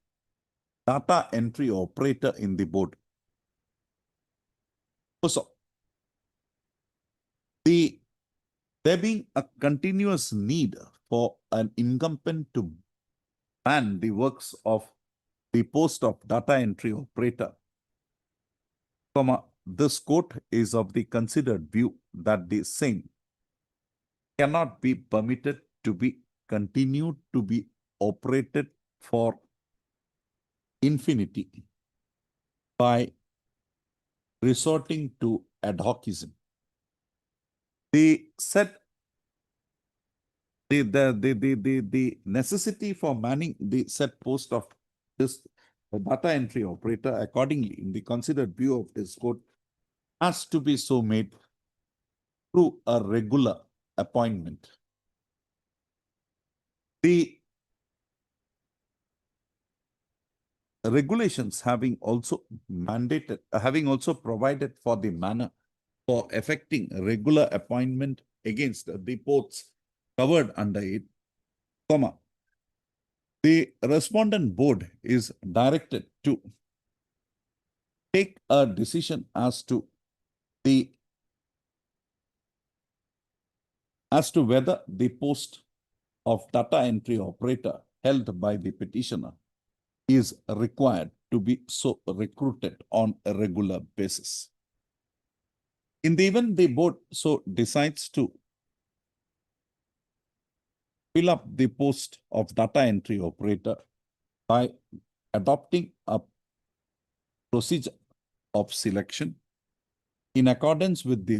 data entry operator in the board. Also, there being a continuous need for an incumbent to man the works of the post of data entry operator, this court is of the considered view that the same cannot be permitted to be continued to be operated for infinity by resorting to ad hocism. The necessity for manning the said post of this data entry operator, accordingly, in the considered view of this court, has to be so made through a regular appointment. The regulations having also provided for the manner for effecting regular appointment against the posts covered under it, the respondent board is directed to take a decision as to whether the post of data entry operator held by the petitioner is required to be so recruited on a regular basis. In the event the board so decides to fill up the post of data entry operator by adopting a procedure of selection in accordance with the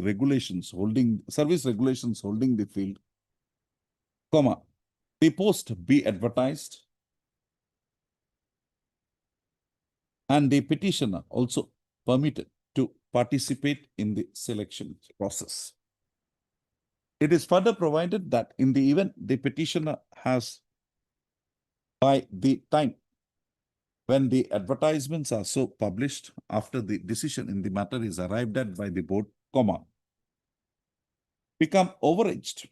service regulations holding the field, the post be advertised and the petitioner also permitted to participate in the selection process. It is further provided that in the event the petitioner has, by the time when the advertisements are so published after the decision in the matter is arrived at by the board, become overaged,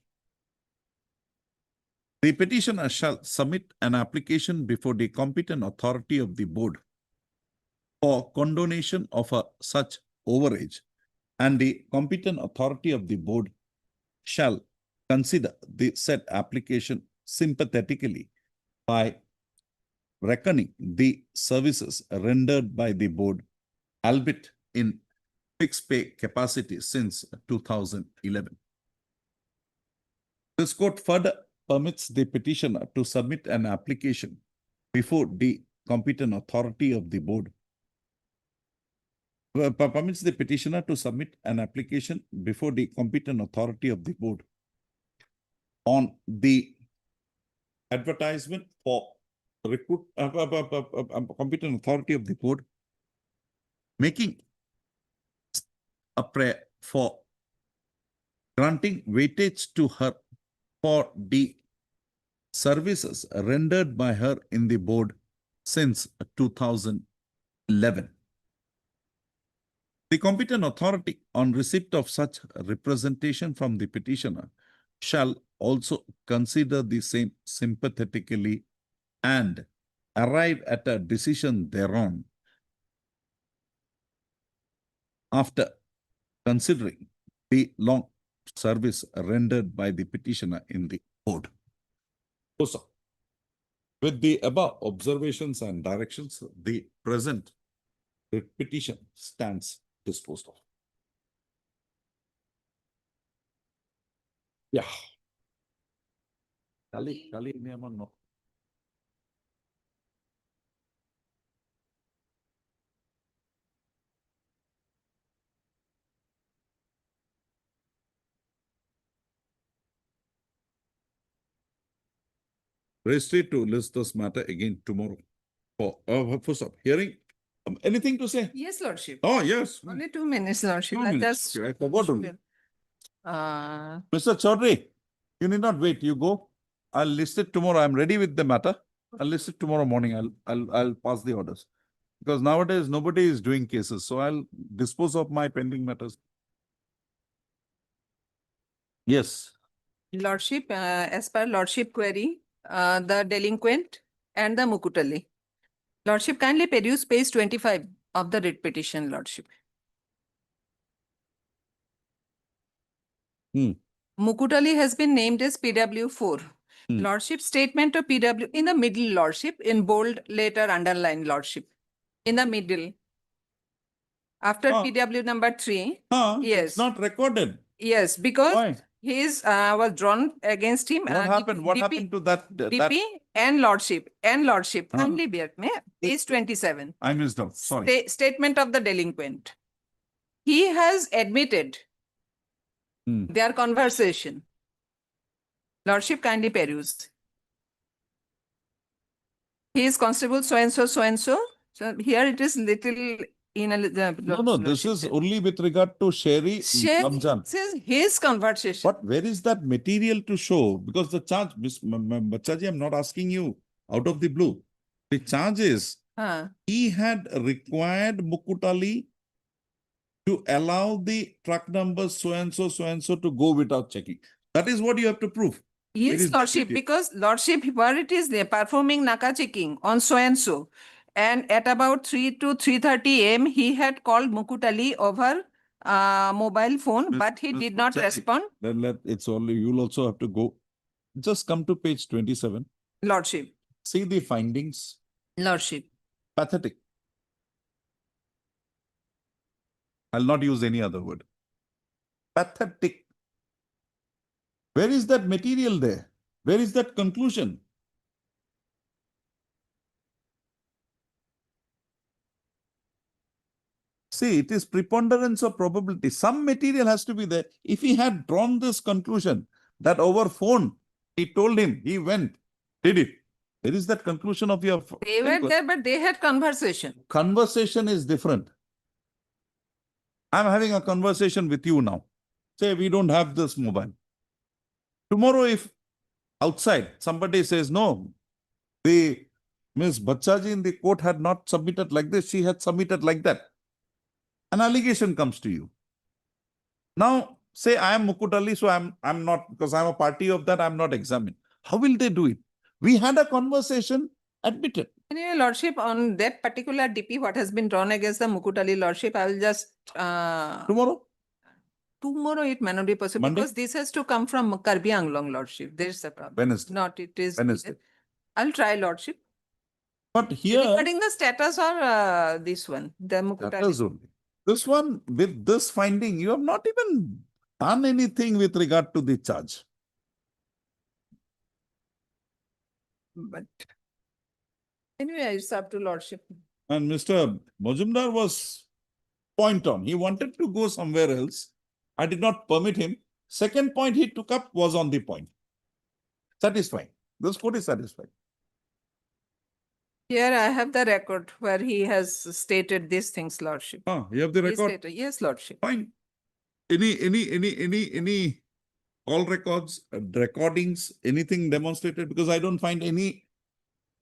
the petitioner shall submit an application before the competent authority of the board for condonation of such overage, and the competent authority of the board shall consider the said application sympathetically by reckoning the services rendered by the board, albeit in fixed pay capacity since 2011. This court further permits the petitioner to submit an application before the competent authority of the board permits the petitioner to submit an application before the competent authority of the board on the advertisement for competent authority of the board making a prayer for granting weightage to her for the services rendered by her in the board since 2011. The competent authority, on receipt of such representation from the petitioner, shall also consider the same sympathetically and arrive at a decision thereon after considering the long service rendered by the petitioner in the board. So, with the above observations and directions, the present petition stands disposed of. Yeah. Kali ini emang no. Registry to list this matter again tomorrow for some hearing. Anything to say? Yes, Lordship. Oh, yes. Only 2 minutes, Lordship. 2 Let minutes. us. Okay, I forgot only. Uh, Mr. Chaudhary, you need not wait. You go. I'll list it tomorrow. I'm ready with the matter. I'll list it tomorrow morning. I'll pass the orders. Because nowadays nobody is doing cases. So I'll dispose of my pending matters. Yes. Lordship, as per Lordship query, the delinquent and the Mukutali. Lordship, kindly peruse page 25 of the writ petition, Lordship. Mukutali has been named as PW4. Lordship statement of PW in the middle, Lordship, in bold letter underline, Lordship. In the middle. After PW number 3. Yes. It's not recorded. Yes, because Why? his was drawn against him. What happened? What happened to that? DP and Lordship. Kindly bear me. Page 27. I missed out. Sorry. Statement of the delinquent. He has admitted their conversation. Lordship, kindly peruse. He is constable so and so, so and so. So here it is little in a No, this is only with regard to Sherry Ramjan. Says his conversation. But where is that material to show? Because the charge, Ms. Bachaji, I'm not asking you out of the blue. The charge is he had required Mukutali to allow the truck number so and so to go without checking. That is what you have to prove. Yes, Lordship, because Lordship, where it is there performing Naka checking on so and so. And at about 3 to 3:30 AM, he had called Mukutali over mobile phone, but he did not respond. Then it's only, you'll also have to go. Just come to page 27. Lordship. See the findings. Lordship. Pathetic. I'll not use any other word. Pathetic. Where is that material there? Where is that conclusion? See, it is preponderance of probability. Some material has to be there. If he had drawn this conclusion that over phone, he told him, he went, did it. There is that conclusion of your... They were there, but they had conversation. Conversation is different. I'm having a conversation with you now. Say, we don't have this mobile. Tomorrow, if outside somebody says, no, the Ms. Bachaji in the court had not submitted like this, she had submitted like that. An allegation comes to you. Now, say I am Mukutali, so I'm not, because I'm a party of that, I'm not examined. How will they do it? We had a conversation, admitted. Anyway, Lordship, on that particular DP, what has been drawn against the Mukutali Lordship, I will just... Tomorrow? Tomorrow it may not be possible Monday? because this has to come from Karbi Anglong Lordship. There is the problem. Wednesday. Not it is. Wednesday. I'll try Lordship. But here... Regarding the status or this one, the Mukutali. Status only. This one, with this finding, you have not even done anything with regard to the charge. But anyway, it's up to Lordship. And Mr. Majumdar was point on. He wanted to go somewhere else. I did not permit him. Second point he took up was on the point. Satisfying. This court is satisfied. Here I have the record where he has stated these things, Lordship. Ah, you have the He record? stated, yes, Lordship. Fine. Any call records, recordings, anything demonstrated? Because I don't find any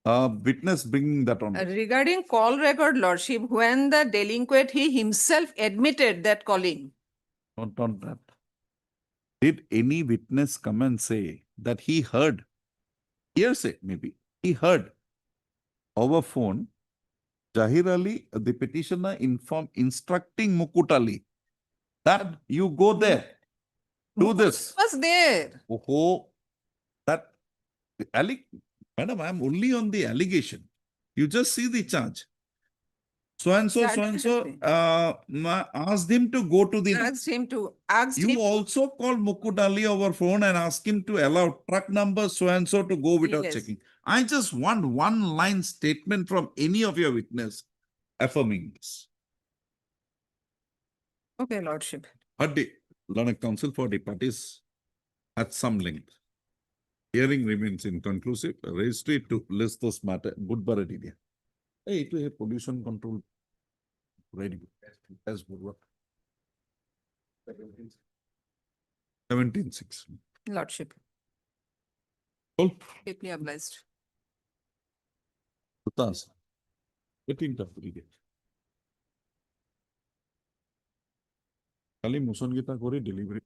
witness bringing that on. Regarding call record, Lordship, when the delinquent, he himself admitted that calling. Not that. Did any witness come and say that he heard, hearsay maybe, he heard over phone, Zahir Ali, the petitioner instructing Mukut Ali that you go there, do this. Was there. Oh, that, madam, I am only on the allegation. You just see the charge. So and so, asked him to go to the. Asked him to, asked him. You also called Mukut Ali over phone and asked him to allow truck number so and so to go without Yes. checking. I just want one line statement from any of your witness affirming this. Okay, Lordship. But the learned counsel for the parties at some length. Hearing remains inconclusive. Registry to list this matter. Budbar area. Hey, to a pollution control. Ready. As Budbar. 17.6. Lordship. Cool. Deeply obliged. Utas. 18th of the খালি motion Gita করে delivery